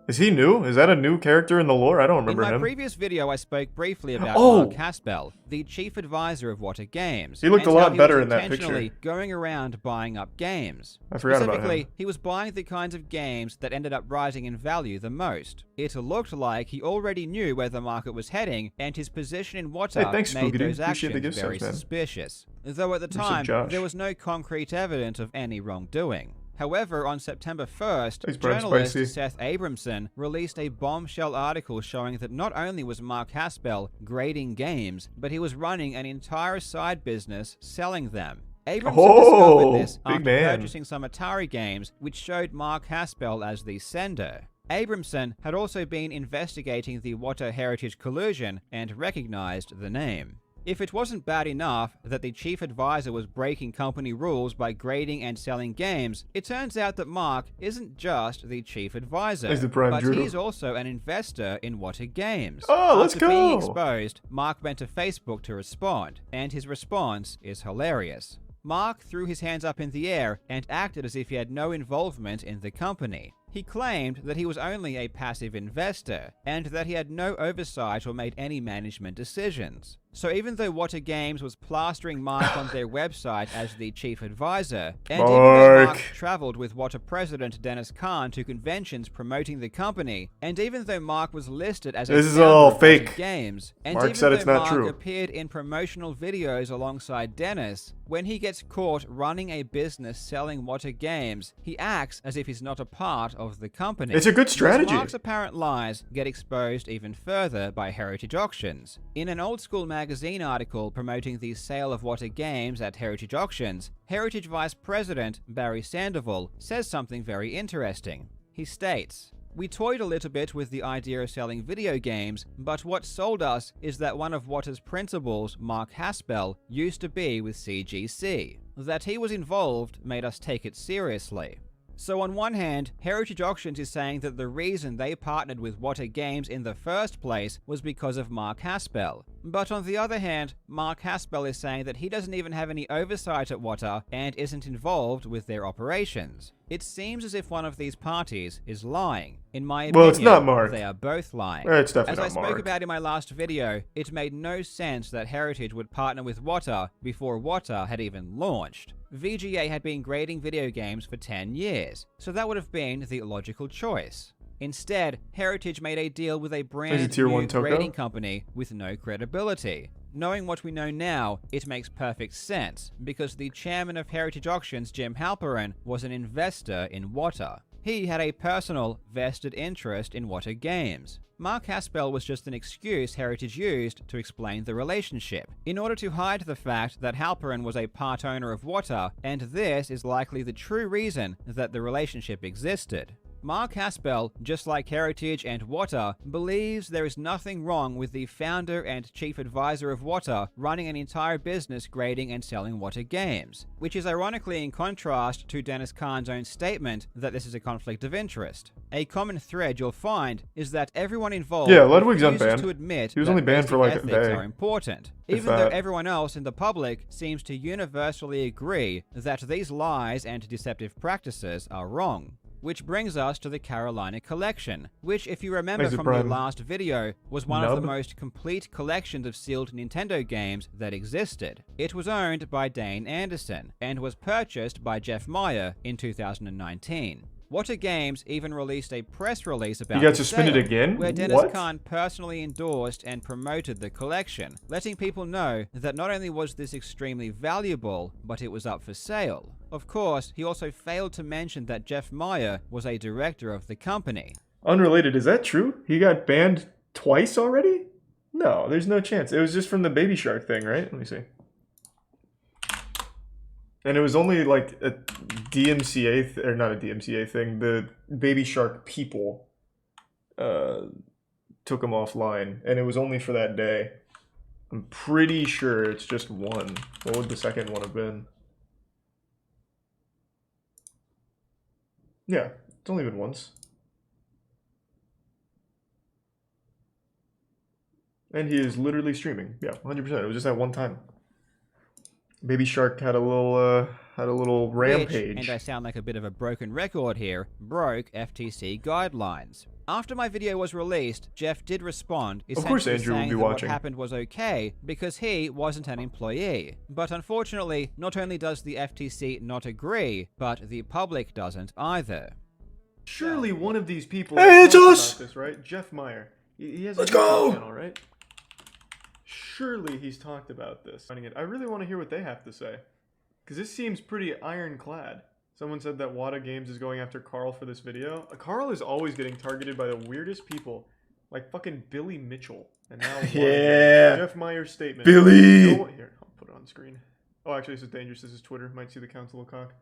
Is he new? Is that a new character in the lore? I don't remember
In my
him.
previous video, I spoke briefly about
Oh!
Mark Haspel, the chief advisor of Wata Games.
He looked
and
a lot
how he
better
was
in that
intentionally
picture.
going around buying up games.
I forgot about
Specifically,
him.
he was buying the kinds of games that ended up rising in value the most. It looked like he already knew where the market was heading, and his position in Wata
Hey, thanks,
made
Spookity.
those
Appreciate the
actions
gift
very
subs, man.
suspicious. Though at the
Appreciate
time,
Josh.
there was no concrete evidence of any wrongdoing. However, on September 1st,
Thanks, Brian
journalist
Spicy.
Seth Abramson released a bombshell article showing that not only was Mark Haspel grading games, but he was running an entire side business selling them. Abramson discovered this
big
after
man.
purchasing some Atari games, which showed Mark Haspel as the sender. Abramson had also been investigating the Wata heritage collusion and recognized the name. If it wasn't bad enough that the chief advisor was breaking company rules by grading and selling games, it turns out that Mark isn't just the chief advisor,
He's the prime
but
Drew.
he's also an investor in Wata Games.
Oh, let's
After being
go.
exposed, Mark went to Facebook to respond, and his response is hilarious. Mark threw his hands up in the air and acted as if he had no involvement in the company. He claimed that he was only a passive investor, and that he had no oversight or made any management decisions. So even though Wata Games was plastering Mark on their website as the chief advisor, and even though Mark traveled with Wata president Dennis Kahn to conventions promoting the company, and even though Mark was listed as a
This is
founder
all
of
fake.
Wata Games, and
Mark
even
said
though
it's not
Mark
true.
appeared in promotional videos alongside Dennis, when he gets caught running a business selling Wata Games, he acts as if he's not a part of the company.
It's a good
Thus,
strategy.
Mark's apparent lies get exposed even further by Heritage Auctions. In an old school magazine article promoting the sale of Wata Games at Heritage Auctions, Heritage Vice President Barry Sandoval says something very interesting. He states, "We toyed a little bit with the idea of selling video games, but what sold us is that one of Wata's principals, Mark Haspel, used to be with CGC. that he was involved made us take it seriously. So on one hand, Heritage Auctions is saying that the reason they partnered with Wata Games in the first place was because of Mark Haspel. But on the other hand, Mark Haspel is saying that he doesn't even have any oversight at Wata and isn't involved with their operations. It seems as if one of these parties is lying. In my opinion,
well, it's not Mark.
They are both lying.
It's definitely
As
not
I spoke
Mark.
about in my last video, it made no sense that Heritage would partner with Wata before Wata had even launched. VGA had been grading video games for 10 years, so that would have been the logical choice. Instead, Heritage made a deal with a brand new grading company with no credibility. Knowing what we know now, it makes perfect sense, because the chairman of Heritage Auctions, Jim Halperin, was an investor in Wata. He had a personal, vested interest in Wata Games. Mark Haspel was just an excuse Heritage used to explain the relationship, in order to hide the fact that Halperin was a part owner of Wata, and this is likely the true reason that the relationship existed. Mark Haspel, just like Heritage and Wata, believes there is nothing wrong with the founder and chief advisor of Wata running an entire business grading and selling Wata games, which is ironically in contrast to Dennis Khan's own statement that this is a conflict of interest. A common thread you'll find is that everyone involved
Ludwig's
refuses
unbanned.
to admit
He was
that
only banned for like a
ethics
day.
are important, even though everyone else in the public seems to universally agree that these lies and deceptive practices are wrong. Which brings us to the Carolina Collection, which, if you remember from the last video, was one of the most complete collections of sealed Nintendo games that existed. It was owned by Dane Anderson, and was purchased by Jeff Meyer in 2019. Wata Games even released a press release about the sale, where Dennis Khan personally endorsed and promoted the collection, letting people know that not only was this extremely valuable, but it was up for sale. Of course, he also failed to mention that Jeff Meyer was a director of the company.
Unrelated, is that true? He got banned twice already? No, there's no chance. It was just from the Baby Shark thing, right? Let me see. And it was only like a DMCA, or not a DMCA thing, the Baby Shark people took him offline, and it was only for that day. I'm pretty sure it's just one. What would the second one have been? Yeah, it's only been once. And he is literally streaming. Yeah, 100%. It was just that one time. Baby Shark had a little rampage.
Which, and I sound like a bit of a broken record here, broke FTC guidelines. After my video was released, Jeff did respond, essentially saying that what happened was okay because he wasn't an employee. But unfortunately, not only does the FTC not agree, but the public doesn't either.
Surely one of these people has talked about this, right? Jeff Meyer. He has a YouTube channel, right? Surely he's talked about this. I really want to hear what they have to say. Because this seems pretty ironclad. Someone said that Wata Games is going after Carl for this video. Carl is always getting targeted by the weirdest people. Like fucking Billy Mitchell. And now Jeff Meyer's statement.
Billy!
Here, I'll put it on screen. Oh, actually, this is dangerous. This is Twitter. Might see the Council of Cock.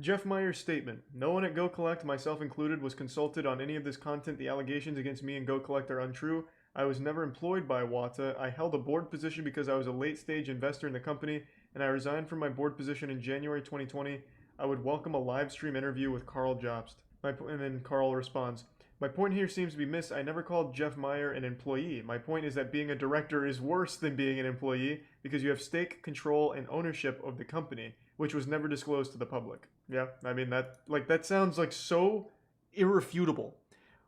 Jeff Meyer's statement. No one at Go Collect, myself included, was consulted on any of this content. The allegations against me and Go Collect are untrue. I was never employed by Wata. I held a board position because I was a late-stage investor in the company, and I resigned from my board position in January 2020. I would welcome a live stream interview with Carl Jobst. And then Carl responds, my point here seems to be missed. I never called Jeff Meyer an employee. My point is that being a director is worse than being an employee because you have stake, control, and ownership of the company, which was never disclosed to the public. Yeah, I mean, that sounds like so irrefutable.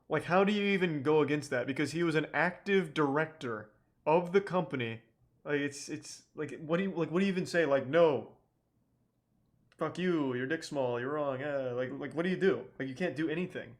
Like, how do you even go against that? Because he was an active director of the company. Like, it's like, what do you even say? Like, no, fuck you, your dick's small, you're wrong. Like, what do you do? Like, you can't do anything.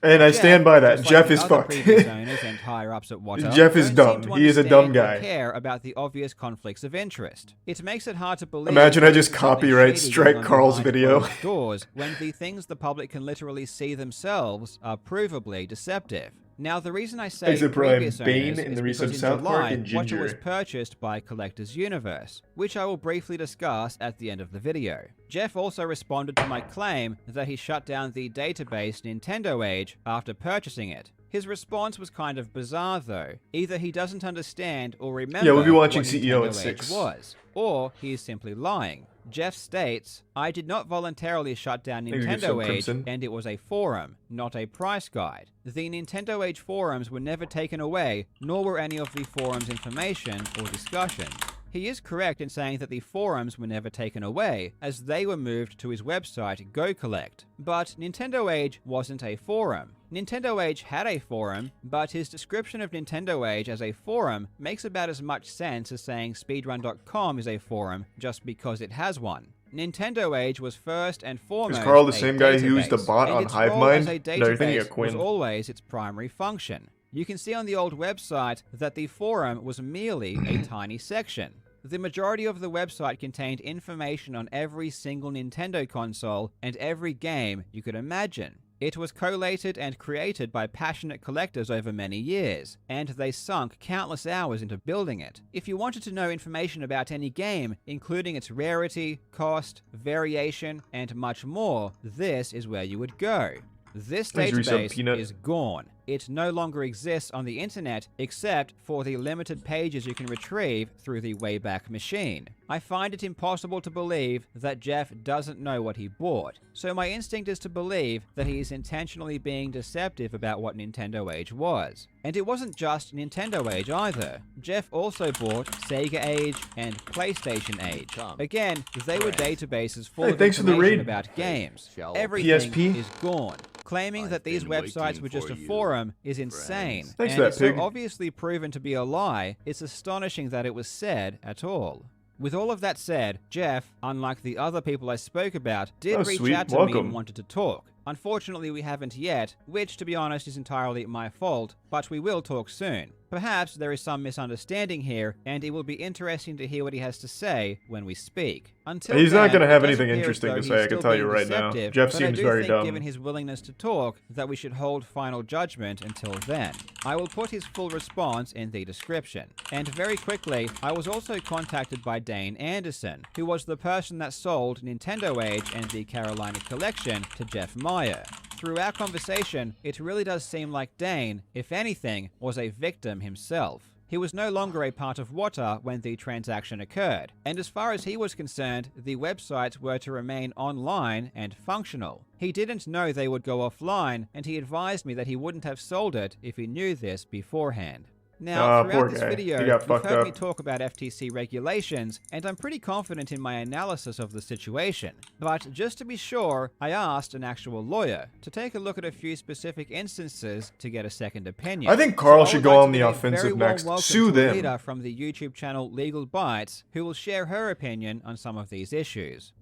And I stand by that. Jeff is fucked. Jeff is dumb. He is a dumb guy.
Care about the obvious conflicts of interest. It makes it hard to believe.
Imagine I just copyright strike Carl's video.
Doors when the things the public can literally see themselves are provably deceptive. Now, the reason I say previous owners is because in July, Wata was purchased by Collectors Universe, which I will briefly discuss at the end of the video. Jeff also responded to my claim that he shut down the database Nintendo Age after purchasing it. His response was kind of bizarre though. Either he doesn't understand or remember
Yeah, we'll be watching
what
CEO at
Nintendo
6.
Age was, or he is simply lying. Jeff states, I did not voluntarily shut down
Maybe give some
Nintendo Age,
Crimson.
and it was a forum, not a price guide. The Nintendo Age forums were never taken away, nor were any of the forums' information or discussion. He is correct in saying that the forums were never taken away, as they were moved to his website, GoCollect. But Nintendo Age wasn't a forum. Nintendo Age had a forum, but his description of Nintendo Age as a forum makes about as much sense as saying speedrun.com is a forum just because it has one. Nintendo Age was first and foremost
Is Carl the
a
same guy who used the
database,
bot
and
on
its role as a
HiveMind? No, you're thinking
database
of Quinn.
was always its primary function. You can see on the old website that the forum was merely a tiny section. The majority of the website contained information on every single Nintendo console and every game you could imagine. It was collated and created by passionate collectors over many years, and they sunk countless hours into building it. If you wanted to know information about any game, including its rarity, cost, variation, and much more, this is where you would go. This
Thanks, Resub
database
Peanut.
is gone. It no longer exists on the internet except for the limited pages you can retrieve through the Wayback Machine. I find it impossible to believe that Jeff doesn't know what he bought, so my instinct is to believe that he is intentionally being deceptive about what Nintendo Age was. And it wasn't just Nintendo Age either. Jeff also bought Sega Age and PlayStation Age. Again, they were databases full of
thanks for the
information
raid.
about games. Everything
PSP?
is gone. Claiming that these websites were just a forum is insane,
Thanks
and
for that,
it's so
pig.
obviously proven to be a lie, it's astonishing that it was said at all. With all of that said, Jeff, unlike the other people I spoke about, did
Oh,
reach
sweet.
out to me
Welcome.
and wanted to talk. Unfortunately, we haven't yet, which, to be honest, is entirely my fault, but we will talk soon. Perhaps there is some misunderstanding here, and it will be interesting to hear what he has to say when we speak. Until
He's not
then,
gonna have
it does
anything
appear as
interesting
though
to
he's
say, I can
still
tell you
being
right now.
deceptive,
Jeff
but
seems
I do
very
think,
dumb.
given his willingness to talk, that we should hold final judgment until then. I will put his full response in the description. And very quickly, I was also contacted by Dane Anderson, who was the person that sold Nintendo Age and the Carolina Collection to Jeff Meyer. Through our conversation, it really does seem like Dane, if anything, was a victim himself. He was no longer a part of WOTA when the transaction occurred, and as far as he was concerned, the websites were to remain online and functional. He didn't know they would go offline, and he advised me that he wouldn't have sold it if he knew this beforehand. Now,
Poor
throughout this
guy.
video,
He got
you've
fucked
heard me
up.
talk about FTC regulations, and I'm pretty confident in my analysis of the situation. But just to be sure, I asked an actual lawyer to take a look at a few specific instances to get a second opinion.
I think Carl
So I
should
would
go
like
on
to
the
give a
offensive
very warm
next.
welcome
Sue
to
them.
Alita from the YouTube channel Legal Bites, who will share her opinion on some of these issues.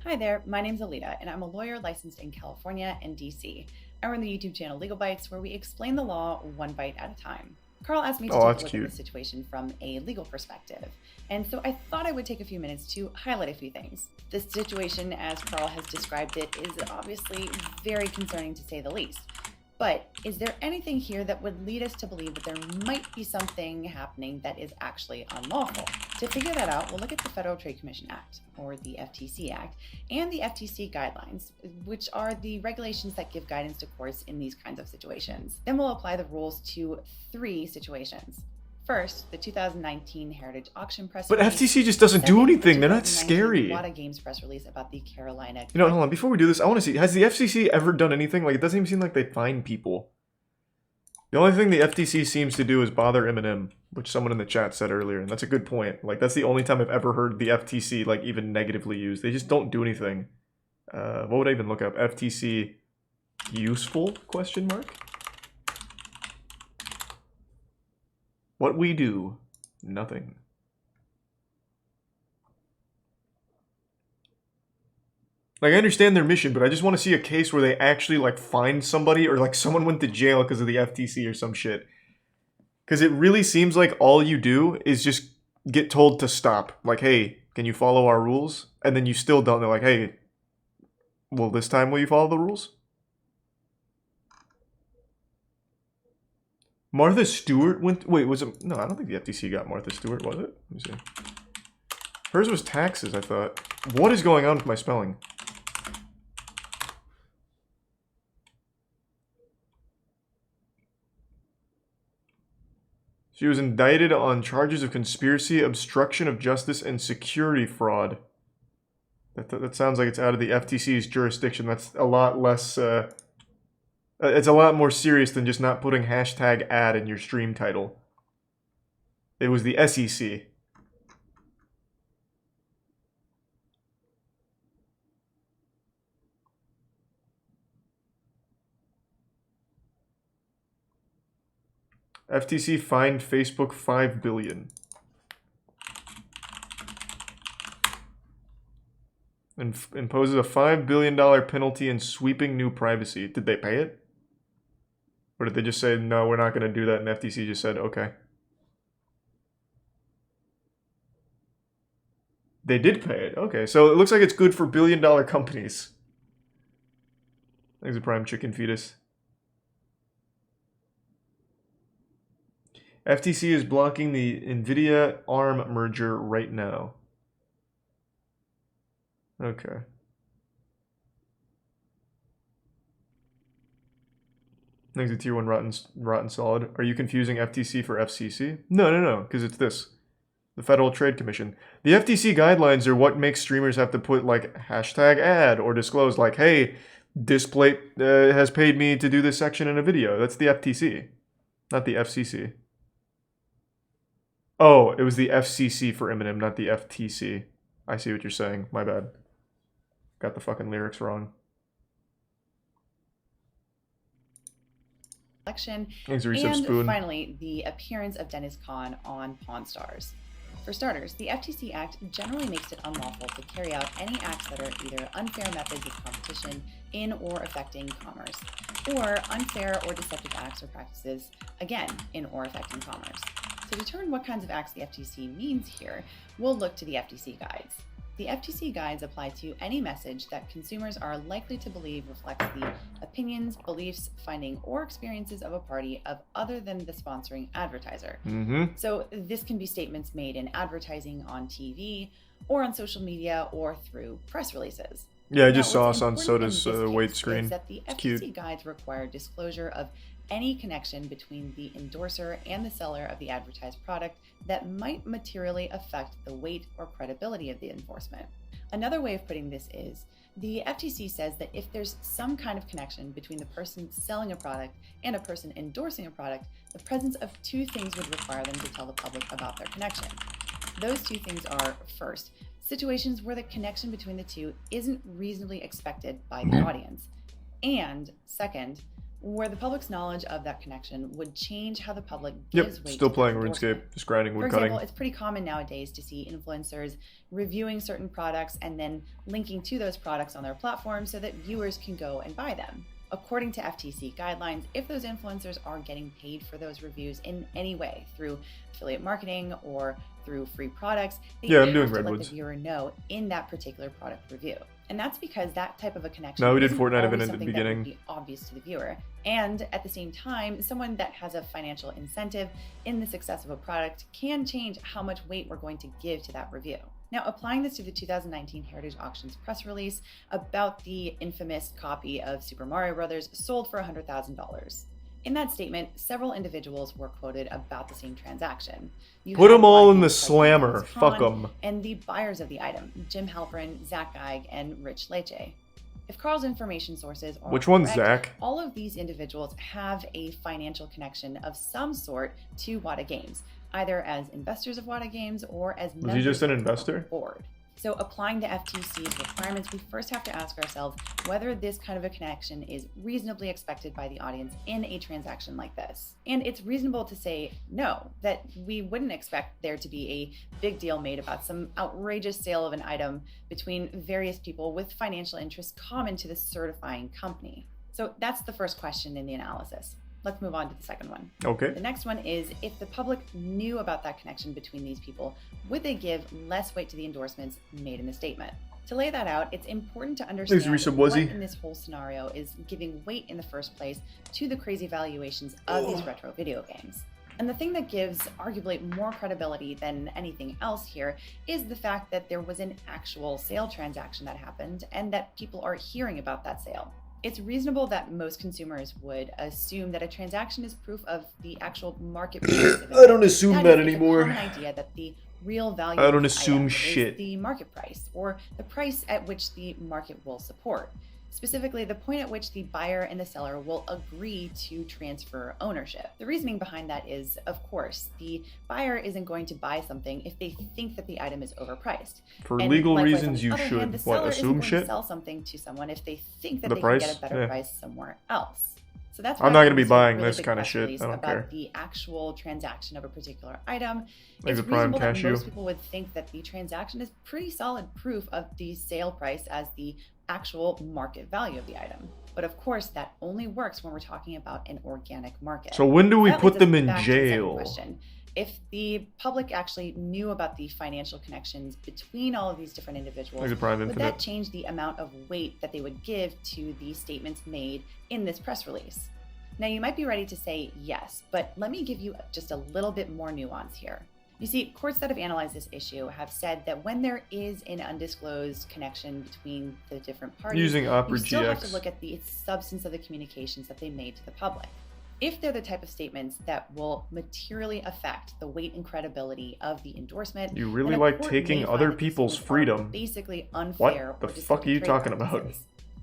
Hi there, my name's Alita, and I'm a lawyer licensed in California and DC. I run the YouTube channel Legal Bites, where we explain the law one bite at a time. Carl asked me to take a look at the situation from a legal perspective, and so I thought I would take a few minutes to highlight a few things. This situation, as Carl has described it, is obviously very concerning to say the least. But is there anything here that would lead us to believe that there might be something happening that is actually unlawful? To figure that out, we'll look at the Federal Trade Commission Act, or the FTC Act, and the FTC guidelines, which are the regulations that give guidance to courts in these kinds of situations. Then we'll apply the rules to 3 situations. First, the 2019 Heritage Auction press
But
release.
FTC just doesn't do
Second, the
anything. They're not
2019
scary.
WATA Games press release about the Carolina.
You know, hold on. Before we do this, I want to see. Has the FCC ever done anything? Like, it doesn't even seem like they fine people. The only thing the FTC seems to do is bother Eminem, which someone in the chat said earlier, and that's a good point. Like, that's the only time I've ever heard the FTC, like, even negatively used. They just don't do anything. What would I even look up? FTC useful? Question mark? What we do? Nothing. Like, I understand their mission, but I just want to see a case where they actually, like, find somebody or, like, someone went to jail because of the FTC or some shit. Because it really seems like all you do is just get told to stop. Like, hey, can you follow our rules? And then you still don't. They're like, hey, well, this time will you follow the rules? Martha Stewart went... Wait, was it... No, I don't think the FTC got Martha Stewart, was it? Let me see. Hers was taxes, I thought. What is going on with my spelling? She was indicted on charges of conspiracy, obstruction of justice, and security fraud. That sounds like it's out of the FTC's jurisdiction. That's a lot less, it's a lot more serious than just not putting hashtag ad in your stream title. It was the SEC. FTC fined Facebook $5 billion. And imposes a $5 billion penalty and sweeping new privacy. Did they pay it? Or did they just say, no, we're not going to do that, and FTC just said, okay. They did pay it. Okay, so it looks like it's good for billion-dollar companies. Thanks a prime chicken fetus. FTC is blocking the NVIDIA ARM merger right now. Okay. Thanks to Tier 1 Rotten Solid. Are you confusing FTC for FCC? No, because it's this. The Federal Trade Commission. The FTC guidelines are what makes streamers have to put, like, hashtag ad or disclose, like, hey, Display has paid me to do this section in a video. That's the FTC, not the FCC. Oh, it was the FCC for Eminem, not the FTC. I see what you're saying. My bad. Got the fucking lyrics wrong.
Election.
Thanks,
and
Spoon.
finally, the appearance of Dennis Kahn on Pawn Stars. For starters, the FTC Act generally makes it unlawful to carry out any acts that are either unfair methods of competition in or affecting commerce, or unfair or deceptive acts or practices, again, in or affecting commerce. To determine what kinds of acts the FTC means here, we'll look to the FTC guides. The FTC guides apply to any message that consumers are likely to believe reflects the opinions, beliefs, finding, or experiences of a party of other than the sponsoring advertiser. So this can be statements made in advertising on TV, or on social media, or through press releases.
Yeah, I just saw us on Soda's weight screen.
That the FTC guides require disclosure of any connection between the endorser and the seller of the advertised product that might materially affect the weight or credibility of the endorsement. Another way of putting this is, the FTC says that if there's some kind of connection between the person selling a product and a person endorsing a product, the presence of two things would require them to tell the public about their connection. Those two things are, first, situations where the connection between the two isn't reasonably expected by the audience, and second, where the public's knowledge of that connection would change how the public gives weight
still
to
playing
that endorsement.
RuneScape, just grinding wood
For
cutting.
example, it's pretty common nowadays to see influencers reviewing certain products and then linking to those products on their platform so that viewers can go and buy them. According to FTC guidelines, if those influencers are getting paid for those reviews in any way, through affiliate marketing or through free products, they have to let the viewer know in that particular product review. And that's because that type of a connection
No, we did
isn't
Fortnite
always
event at the
something that
beginning.
would be obvious to the viewer. And at the same time, someone that has a financial incentive in the success of a product can change how much weight we're going to give to that review. Now, applying this to the 2019 Heritage Auctions press release about the infamous copy of Super Mario Bros. Sold for $100,000. In that statement, several individuals were quoted about the same transaction.
Put them all in the slammer. Fuck them.
And the buyers of the item, Jim Halpern, Zach Geig, and Rich Leche. If Carl's information sources are
Which one's
correct,
Zach?
all of these individuals have a financial connection of some sort to Wata Games, either as investors of Wata Games or as members
Was he just an
of the
investor?
board. So applying the FTC's requirements, we first have to ask ourselves whether this kind of a connection is reasonably expected by the audience in a transaction like this. And it's reasonable to say no, that we wouldn't expect there to be a big deal made about some outrageous sale of an item between various people with financial interests common to the certifying company. So that's the first question in the analysis. Let's move on to the second one.
Okay.
The next one is, if the public knew about that connection between these people, would they give less weight to the endorsements made in the statement? To lay that out, it's important to understand what in this whole scenario is giving weight in the first place to the crazy valuations of these retro video games. And the thing that gives arguably more credibility than anything else here is the fact that there was an actual sale transaction that happened and that people are hearing about that sale. It's reasonable that most consumers would assume that a transaction is proof of the actual market price.
I don't assume that
is,
anymore.
It's a common idea that the real value
I don't
of the
assume
item
shit.
is the market price, or the price at which the market will support. Specifically, the point at which the buyer and the seller will agree to transfer ownership. The reasoning behind that is, of course, the buyer isn't going to buy something if they think that the item is overpriced.
For
And
legal
likewise,
reasons,
on the
you
other
should
hand, the seller isn't
assume
going to
shit.
sell something to someone if they think that
The
they
price?
can get a better
Yeah.
price somewhere else. So that's
I'm
why
not gonna be
there's a
buying
really
this
big
kind of
press
shit.
release
I don't
about
care.
the actual transaction of a particular item.
Like
It's
the prime
reasonable that
cashew.
most people would think that the transaction is pretty solid proof of the sale price as the actual market value of the item. But of course, that only works when we're talking about an organic market.
So when do we
That
put
leads us
them in
back to the second
jail?
question. If the public actually knew about the financial connections between all of these different individuals,
Like the Prime
would
Infinite.
that change the amount of weight that they would give to the statements made in this press release? Now, you might be ready to say yes, but let me give you just a little bit more nuance here. You see, courts that have analyzed this issue have said that when there is an undisclosed connection between the different parties,
Using Opera
you still have
GX.
to look at the substance of the communications that they made to the public. If they're the type of statements that will materially affect the weight and credibility of the endorsement,
You really
then a
like
court
taking
may
other
find that these
people's
statements are
freedom.
basically unfair.
What the
or
fuck are you
deceptive trade
talking about?
practices.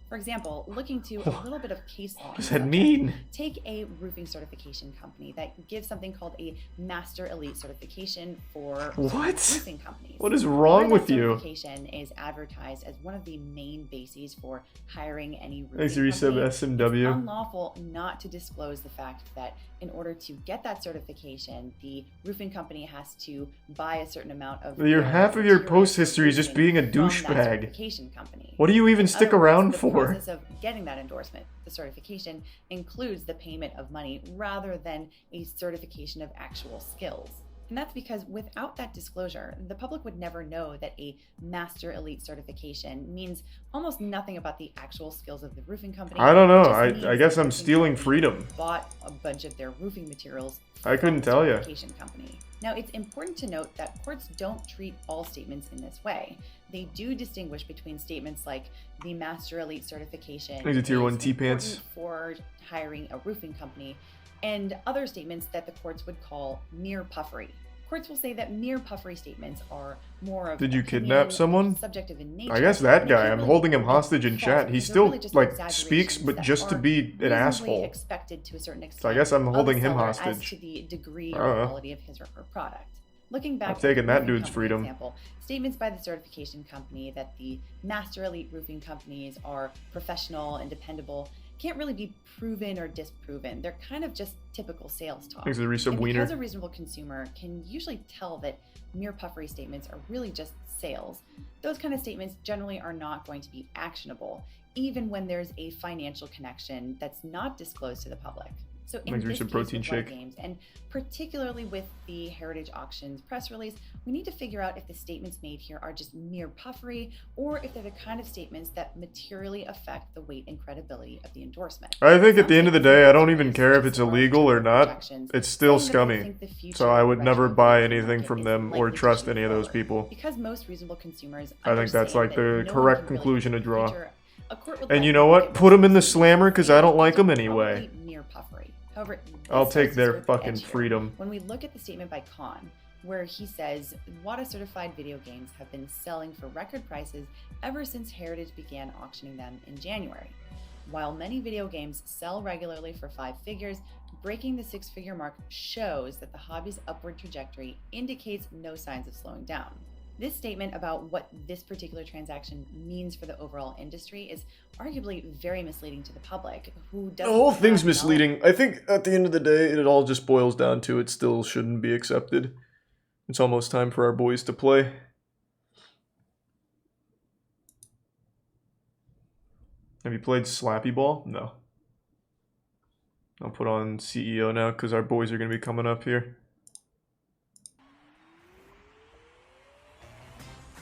For example, looking to a little bit of case law.
What does that mean?
Take a roofing certification company that gives something called a Master Elite certification for
What?
roofing companies.
What is wrong
Where
with
that
you?
certification is advertised as one of the main bases for hiring any roofing
Thanks, Resub
company.
SMW.
It's unlawful not to disclose the fact that in order to get that certification, the roofing company has to buy a certain amount of
Half of your
materials
post
for
history is just
roofing
being a
from that
douchebag.
certification company.
What do you even
In
stick
other words,
around
the
for?
process of getting that endorsement, the certification, includes the payment of money rather than a certification of actual skills. And that's because without that disclosure, the public would never know that a Master Elite certification means almost nothing about the actual skills of the roofing company.
I don't know.
It just means
I guess
that the
I'm
roofing
stealing
company
freedom.
Bought a bunch of their roofing materials.
I couldn't
from the
tell ya.
certification company. Now, it's important to note that courts don't treat all statements in this way. They do distinguish between statements like the Master Elite certification
Here's a tier
is
1 T-pants.
important for hiring a roofing company, and other statements that the courts would call mere puffery. Courts will say that mere puffery statements are more of
Did you
opinion,
kidnap someone?
subjective in nature.
I guess that
They
guy.
can't
I'm
really
holding
be
him hostage in
false
chat. He
because they're
still
really just
like speaks,
exaggerations
but
that
just to
are
be an
reasonably
asshole.
expected to a certain extent.
So I guess I'm
of
holding
the
him
seller As
hostage.
to the degree
I
or
don't know.
quality of his or her product. Looking back,
I've taken
at the
that
roofing
dude's
company
freedom.
Example, statements by the certification company that the Master Elite roofing companies are professional and dependable can't really be proven or disproven. They're kind of just typical sales talk.
Thanks to the resub
And
wiener.
because a reasonable consumer can usually tell that mere puffery statements are really just sales, those kind of statements generally are not going to be actionable, even when there's a financial connection that's not disclosed to the public. So in
Thanks,
this
Resub
case
protein
with Light
shake.
Games, and particularly with the Heritage Auctions press release, we need to figure out if the statements made here are just mere puffery or if they're the kind of statements that materially affect the weight and credibility of the endorsement.
I think at the
Some
end of the
statements
day, I don't
are
even
just
care if it's
general
illegal or not.
projections,
It's still
saying that they
scummy.
think the future
So I would never
rental
buy
market
anything
is
from them or
likely to
trust
change
any of those
forward.
people.
Because most reasonable consumers
I think that's like
understand
the
that no one
correct
can really
conclusion to
predict the
draw.
future, a court would
And you
likely
know
look
what?
at
Put them in the
most
slammer because I don't like them
probably
anyway.
mere puffery. However,
I'll
this
take
starts to
their
skirt the
fucking
edge here.
freedom.
When we look at the statement by Khan, where he says, WATA certified video games have been selling for record prices ever since Heritage began auctioning them in January. While many video games sell regularly for 5 figures, breaking the 6-figure mark shows that the hobby's upward trajectory indicates no signs of slowing down. This statement about what this particular transaction means for the overall industry is arguably very misleading to the public, who
The
doesn't
whole thing's
have
misleading. I think at the end of the day, it all just boils down to it still shouldn't be accepted. It's almost time for our boys to play. Have you played Slappy Ball? No. I'll put on CEO now because our boys are going to be coming up here.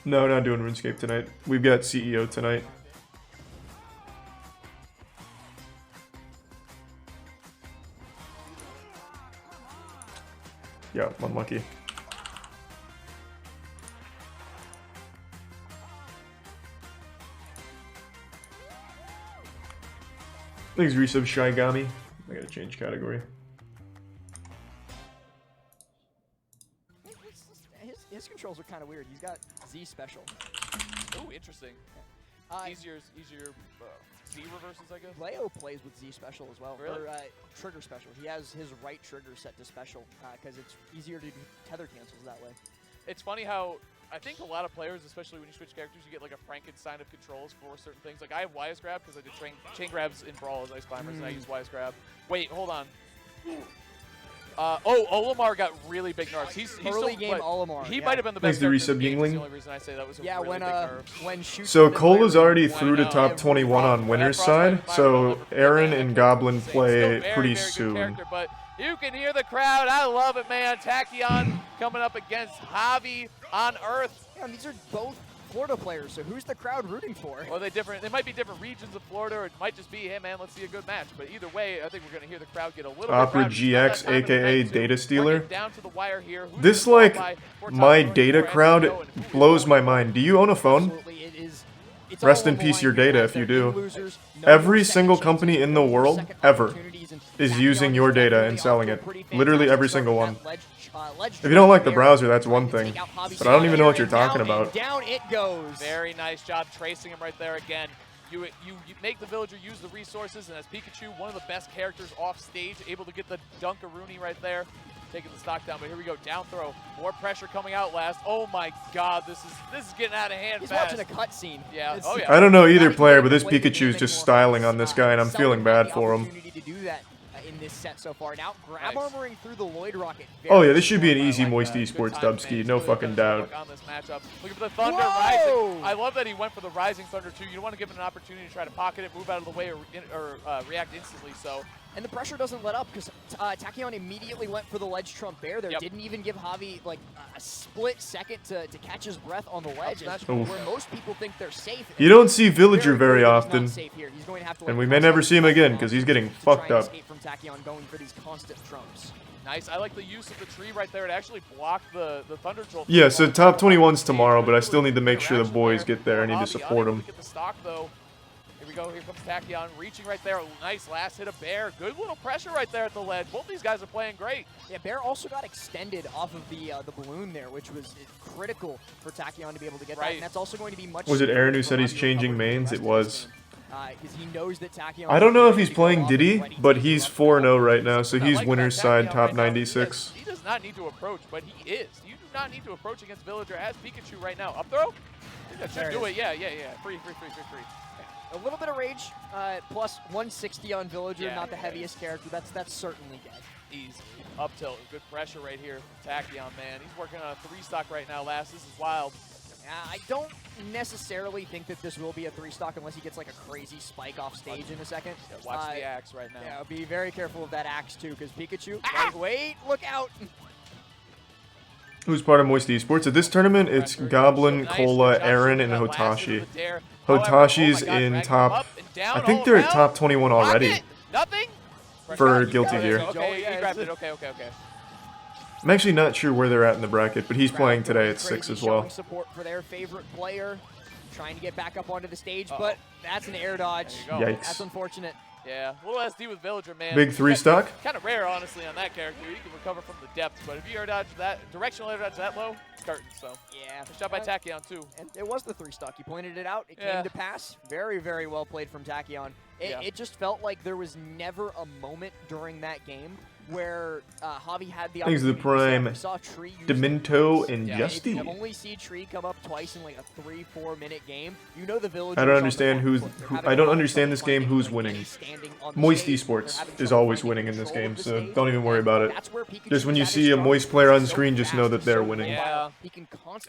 No, not doing RuneScape tonight. We've got CEO tonight. Yeah, unlucky. Thanks, resub Shigami. I gotta change category.
His controls are kind of weird. He's got Z special.
Oh, interesting. Easier Z reverses, I guess.
Leo plays with Z special as well.
Really?
Or trigger special. He has his right trigger set to special because it's easier to do tether cancels that way.
It's funny how I think a lot of players, especially when you switch characters, you get like a Frankenstein of controls for certain things. Like I have Wise Grab because I did chain grabs in Brawl as Ice Climbers, and I use Wise Grab. Wait, hold on. Olimar got really big nerfs. He's
early
still,
game Olimar.
He might have been the best.
Thanks to resub
That's the
Yingling.
only reason I say that was a really big nerf.
when
So Cola's already through to top 21 on winner's side, so Aaron and Goblin play pretty soon.
Character, but you can hear the crowd. I love it, man. Tachyon coming up against Javi on Earth.
Yeah, these are both Florida players, so who's the crowd rooting for?
Well, they might be different regions of Florida, or it might just be, hey man, let's see a good match. But either way, I think we're gonna hear the crowd get a little
Opera
bit
GX, aka Data Stealer.
down to the wire here. Who's
This,
gonna
like,
qualify for
my
top
data
24
crowd
SEO, and who is
blows my
qualified?
mind. Do you own a phone?
Absolutely, it's
Rest
all
in
on the
peace
line
your
here,
data
guys.
if you
There are
do.
losers, no
Every
more
single
second
company
chances,
in the
no
world,
second
ever,
opportunities, and
is
Tachyon
using your data
definitely
and
off
selling
to a
it.
pretty
Literally
fantastic
every
start
single
with
one.
that ledge
If you don't like the
there,
browser, that's
trying
one
to
thing.
take out Javi's
But I don't even know what you're
and down
talking
and
about.
Down it goes.
Very nice job tracing him right there again. You make the villager use the resources, and as Pikachu, one of the best characters off stage, able to get the Dunkaroonie right there, taking the stock down. But here we go, down throw, more pressure coming out last. Oh my God, this is getting out of hand
He's
fast.
watching a cutscene.
Yeah.
It's-
Oh yeah.
I don't know either player, but this Pikachu's just styling on this guy, and I'm feeling bad for him.
Opportunity to do that in this set so far. Now grab armoring through the Lloyd Rocket.
Oh yeah, this should be an easy
like
Moist
that.
Esports
Good times,
dubski,
man.
no
He's really
fucking
done some
doubt.
work on this matchup. Look at the Thunder
Whoa!
rising. I love that he went for the Rising Thunder too. You don't want to give him an opportunity to try to pocket it, move out of the way, or react instantly. So.
And the pressure doesn't let up because Tachyon immediately went for the ledge trump bear there.
Yep.
Didn't even give Javi like a split second to catch his breath on the ledge. And
Oof.
where most people think they're safe.
You don't see Villager very
clear that he's
often,
not safe here. He's going to have to,
and
like,
we may
cross
never
out
see him
the
again
top
because
line
he's getting
to
fucked
try and
up.
escape from Tachyon going for these constant trumps.
Nice. I like the use of the tree right there to actually block the Thunder Jolt.
Yeah, so top 21's tomorrow, but I still need to make sure the boys get there. I need to support them.
Get the stock though. Here we go. Here comes Tachyon reaching right there. Nice last hit of Bear. Good little pressure right there at the ledge. Both these guys are playing great.
Yeah, Bear also got extended off of the balloon there, which was critical for Tachyon to be able to get that. And that's also going to be much.
Was it Aaron who
for
said he's
Javi to
changing
recover the
mains?
rest
It
of this
was.
game. Because he knows that Tachyon.
I don't know if he's playing Diddy, but he's 4-0 right now, so he's winner's side, top 96.
He does not need to approach, but he is. You do not need to approach against Villager as Pikachu right now. Up throw? I think that should do it. Yeah. Free.
A little bit of rage, plus 160 on Villager,
Yeah,
not the
yeah.
heaviest character. That's certainly dead.
Easy. Up tilt. Good pressure right here from Tachyon, man. He's working on a 3-stock right now, last. This is wild.
I don't necessarily think that this will be a 3-stock unless he gets like a crazy spike off stage in a second.
Yeah, watch the axe right now.
Yeah, be very careful of that axe too, because Pikachu. Wait, look out!
Who's part of Moist Esports? At this tournament, it's Goblin, Cola, Aaron, and Hotashi. Hotashi's in top. I think they're at top 21 already.
Nothing?
For Guilty Gear.
Okay, he grabbed it. Okay.
I'm actually not sure where they're at in the bracket, but he's playing today at 6 as well.
Support for their favorite player, trying to get back up onto the stage, but that's an air dodge.
Yikes.
That's unfortunate.
Yeah, a little SD with Villager, man.
Big 3-stock?
Kind of rare, honestly, on that character. You can recover from the depths, but if you air dodge that, directional air dodge that low, it's curtain, so.
Yeah.
Nice shot by Tachyon, too.
And it was the 3-stock. You pointed it out. It came to pass. Very, very well played from Tachyon. It just felt like there was never a moment during that game where Javi had the
Thanks to the Prime,
we saw Tree use
Demento, and Justy.
You only see Tree come up twice in like a 3-4 minute game. You know the village.
I don't understand I don't understand this game. Who's winning? Moist Esports is always winning in this game, so don't even worry about it. Just when you see a Moist player on screen, just know that they're winning.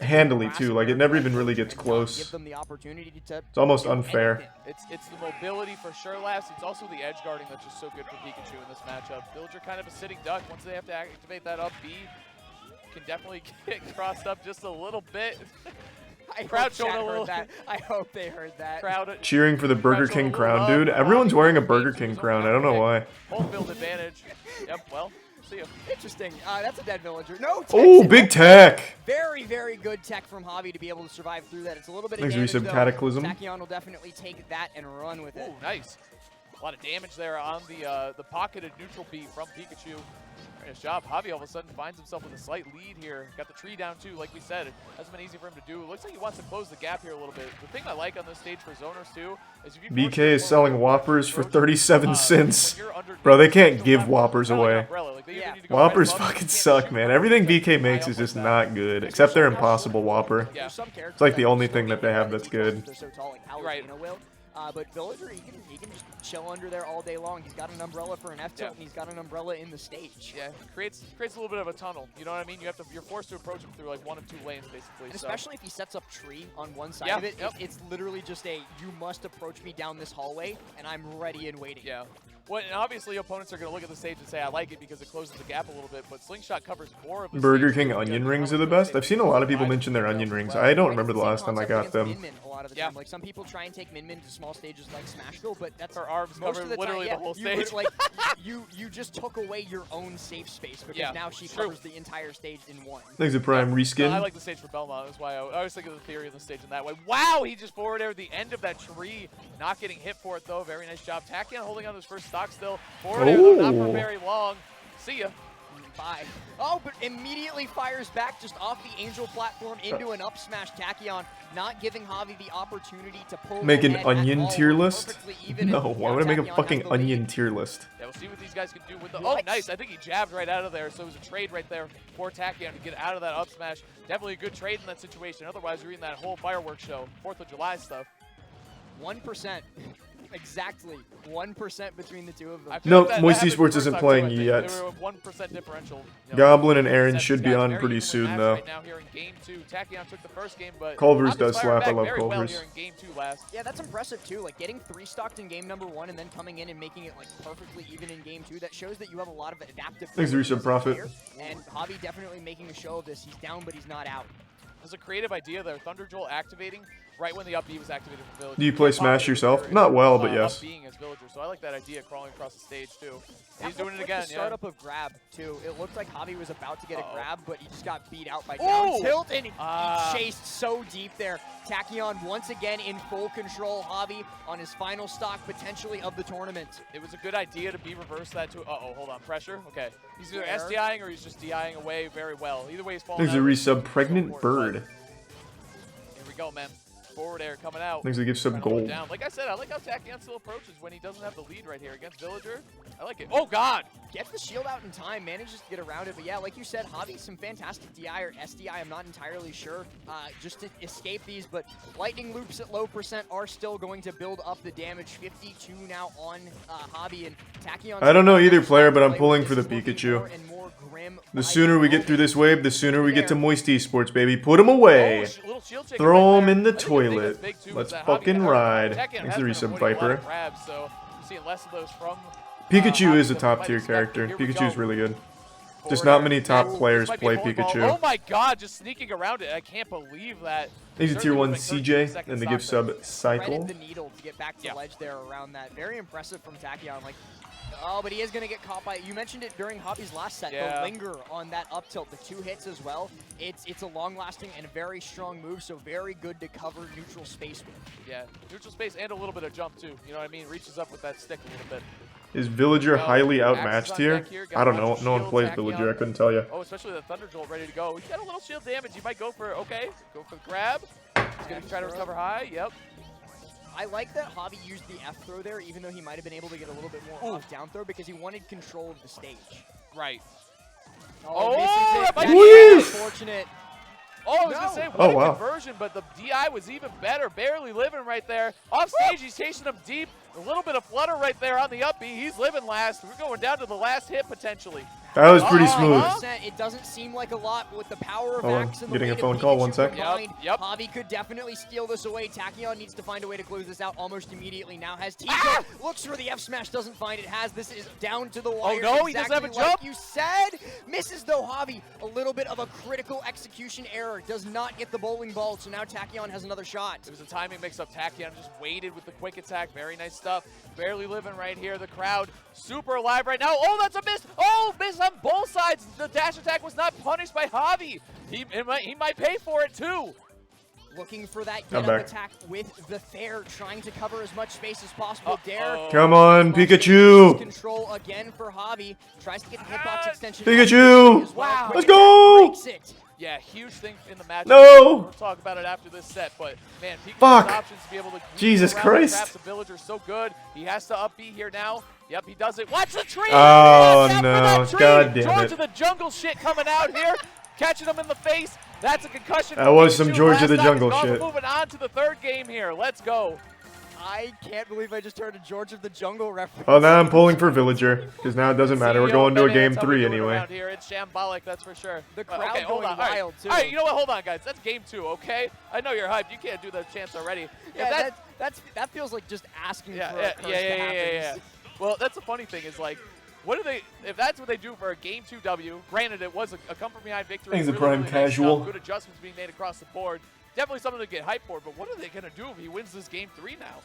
Handily too. Like it never even really gets close. It's almost unfair.
It's the mobility for sure last. It's also the edge guarding that's just so good for Pikachu in this matchup. Villager kind of a sitting duck. Once they have to activate that up B, can definitely get crossed up just a little bit. Crowd showing a little.
I hope they heard that.
Crowd
Cheering for the Burger King crown, dude. Everyone's wearing a Burger King crown. I don't know why.
Home field advantage. Yep. Well, see you.
Interesting. That's a dead villager. No.
Oh, big tech.
Very, very good tech from Javi to be able to survive through that. It's a little bit of
Thanks,
damage,
Resub
though.
Cataclysm.
Tachyon will definitely take that and run with it.
Ooh, nice. A lot of damage there on the pocketed neutral B from Pikachu. Nice job. Javi all of a sudden finds himself with a slight lead here. Got the tree down too, like we said. It hasn't been easy for him to do. It looks like he wants to close the gap here a little bit. The thing I like on this stage for zoners too is if you
BK is selling Whoppers for 37 cents. Bro, they can't give Whoppers away. Whoppers fucking suck, man. Everything BK makes is just not good, except their Impossible Whopper. It's like the only thing that they have that's good.
Right. But Villager, he can just chill under there all day long. He's got an umbrella for an F-tilt, and he's got an umbrella in the stage.
Yeah, creates a little bit of a tunnel. You know what I mean? You're forced to approach him through like 1 of 2 lanes, basically.
And especially if he sets up tree on one side of it, it's literally just a, you must approach me down this hallway, and I'm ready and waiting.
Yeah. Well, and obviously opponents are going to look at the stage and say, I like it because it closes the gap a little bit, but Slingshot covers more of the
Burger
stage.
King onion rings are the best. I've seen a lot of people mention their onion rings. I don't remember the last time I got them.
A lot of the time. Like, some people try and take Min to small stages like Smashville, but that's
her arms
most
cover
of the
literally
time,
the whole
you,
stage.
like, you just took away your own safe space because now she covers the entire stage in one.
Thanks to Prime Reskin.
I like the stage for Belmont. That's why I always think of the theory of the stage in that way. Wow, he just forward air at the end of that tree. Not getting hit for it, though. Very nice job. Tachyon holding on to his first stock still. Forward air, though, not for very long. See ya.
Bye. Oh, but immediately fires back just off the Angel platform into an up smash. Tachyon not giving Javi the opportunity to pull.
Make an onion tier list? No, why would I make a fucking onion tier list?
Yeah, we'll see what these guys can do with the. Oh, nice. I think he jabbed right out of there, so it was a trade right there for Tachyon to get out of that up smash. Definitely a good trade in that situation. Otherwise, you're in that whole fireworks show, 4th of July stuff.
1%. Exactly 1% between the two of them.
Nope, MoistCr1tikal isn't playing yet.
They were a 1% differential.
Goblin and Aaron should be on pretty soon, though.
Right now here in game 2, Tachyon took the first game, but
Culver's does slap. I love Culver's.
Well in game 2 last.
Yeah, that's impressive too. Like getting 3-stocked in game number 1 and then coming in and making it like perfectly even in game 2. That shows that you have a lot of adaptive.
Thanks, Resub Profit.
And Javi definitely making a show of this. He's down, but he's not out.
There's a creative idea there. Thunder Joel activating right when the up B was activated for Villager.
Do you play Smash yourself? Not well, but yes.
Up being as Villager, so I like that idea crawling across the stage too. He's
That
doing it
looked
again.
like the startup of grab too. It looked like Javi was about to get a grab, but he just got beat out by
Ooh!
down tilt, and he chased so deep there. Tachyon once again in full control. Javi on his final stock potentially of the tournament.
It was a good idea to be reverse that to. Hold on, pressure. Okay, he's either SDIing or he's just DIing away very well. Either way, he's falling.
Thanks to Resub Pregnant Bird.
Here we go, man. Forward air coming out.
Thanks to give sub gold.
Down. Like I said, I like how Tachyon still approaches when he doesn't have the lead right here against Villager. I like it. Oh, God!
Gets the shield out in time, manages to get around it. But yeah, like you said, Javi, some fantastic DI or SDI. I'm not entirely sure just to escape these. But lightning loops at low percent are still going to build up the damage. 52 now on Javi and Tachyon.
I don't know either player, but I'm pulling for the Pikachu. The sooner we get through this wave, the sooner we get to MoistCr1tikal, baby. Put him away. Throw him in the toilet. Let's fucking ride. Thanks to Resub Viper.
So seeing less of those from
Pikachu is a top tier character. Pikachu's really good. Just not many top players play Pikachu.
Oh my God, just sneaking around it. I can't believe that.
Thanks to tier 1 CJ and the gift sub Cycle.
The needle to get back to ledge there around that. Very impressive from Tachyon. Like, oh, but he is going to get caught by. You mentioned it during Javi's last set. The linger on that up tilt, the 2 hits as well. It's a long-lasting and a very strong move, so very good to cover neutral space with.
Yeah, neutral space and a little bit of jump too. You know what I mean? Reaches up with that stick a little bit.
Is Villager highly outmatched here? I don't know. No one plays Villager. I couldn't tell you.
Oh, especially the Thunder Jolt ready to go. He's got a little shield damage. You might go for go for the grab. He's going to try to recover high. Yep.
I like that Javi used the F throw there, even though he might have been able to get a little bit more off down throw because he wanted control of the stage.
Right.
Oh,
that
might
be
unfortunate.
Oh, I was going to say, what a conversion, but the DI was even better. Barely living right there. Off stage, he's chasing him deep. A little bit of flutter right there on the up B. He's living last. We're going down to the last hit, potentially.
That was pretty smooth.
It doesn't seem like a lot, but with the power of
Oh,
Axe and the
getting
weight
a phone
of
call,
Pikachu
1 sec.
combined,
Yep.
Javi could definitely steal this away. Tachyon needs to find a way to close this out almost immediately. Now has TJ, looks for the F smash, doesn't find it. Has this is down to the wire.
Oh no, he doesn't have a
exactly like
jump.
you said, misses though. Javi, a little bit of a critical execution error, does not get the bowling ball. So now Tachyon has another shot.
It was a timing mix-up. Tachyon just waited with the quick attack. Very nice stuff. Barely living right here. The crowd super alive right now. Oh, that's a miss. Oh, miss on both sides. The dash attack was not punished by Javi. He might pay for it too.
looking for that
I'm
get-up
back.
attack with the Fair, trying to cover as much space as possible. Dare.
Come on, Pikachu!
Control again for Javi. Tries to get the hitbox extension.
Pikachu!
Wow.
Let's go!
Yeah, huge thing in the match.
No!
We'll talk about it after this set, but man, Pikachu's
Fuck!
options to be able to
Jesus Christ!
traps the villager so good. He has to up B here now. Yep, he does it. Watch the tree!
Oh,
Watch out for
no.
that tree!
God damn
George
it.
of the Jungle shit coming out here, catching him in the face. That's a concussion.
That
for
was
Pikachu.
some George of the
Last time
Jungle
it's gone.
shit.
We're moving on to the third game here. Let's go.
I can't believe I just heard a George of the Jungle reference.
Well, now I'm pulling for Villager, because now it doesn't matter. We're going to a game 3 anyway.
Around here. It's shambolic, that's for sure.
The crowd
okay, hold
going
on. All right.
wild, too.
All right, you know what? Hold on, guys. That's game 2, okay? I know you're hyped. You can't do that chance already.
Yeah, that feels like just asking for a curse to happen.
Yeah. Well, that's the funny thing is, like, what do they, if that's what they do for a game 2 W, granted it was a come from behind victory.
He's a
really,
prime
really nice
casual.
stuff, good adjustments being made across the board. Definitely something to get hyped for, but what are they going to do if he wins this game 3 now?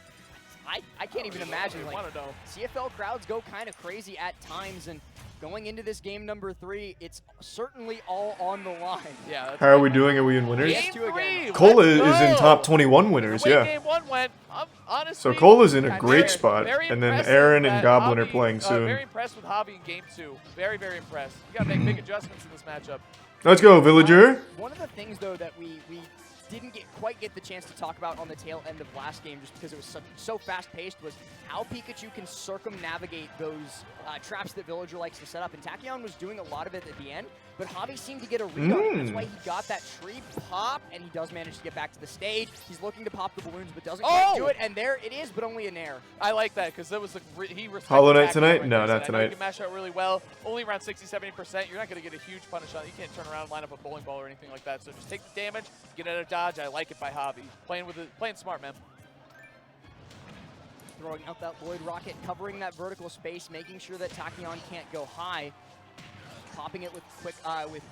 I can't even imagine. Like,
want to know.
CFL crowds go kind of crazy at times, and going into this game number 3, it's certainly all on the line.
Yeah.
How are we doing? Are we in winners?
Game 3.
Cola
let's
is in
go.
top 21 winners,
The way
yeah.
game 1 went, honestly,
So Cola's in a
I'm
great
very-
spot,
very
and then
impressive
Aaron and
that
Goblin are
Javi,
playing soon.
Very impressed with Javi in game 2. Very, very impressed. You got to make big adjustments in this matchup.
Let's go, Villager.
One of the things, though, that we didn't quite get the chance to talk about on the tail end of last game just because it was so fast-paced was how Pikachu can circumnavigate those traps that Villager likes to set up. And Tachyon was doing a lot of it at the end, but Javi seemed to get a read on it. That's why he got that tree pop, and he does manage to get back to the stage. He's looking to pop the balloons, but doesn't quite do it, and there it is, but only an air.
I like that because that was he respected
Hollow Knight
Tachyon
tonight?
right
No,
there.
not
I know
tonight.
You can mash out really well. Only around 60-70%. You're not going to get a huge punish on it. You can't turn around and line up a bowling ball or anything like that. So just take the damage, get out of dodge. I like it by Javi. Playing smart, man.
Throwing out that Lloyd Rocket, covering that vertical space, making sure that Tachyon can't go high. Popping it with quick with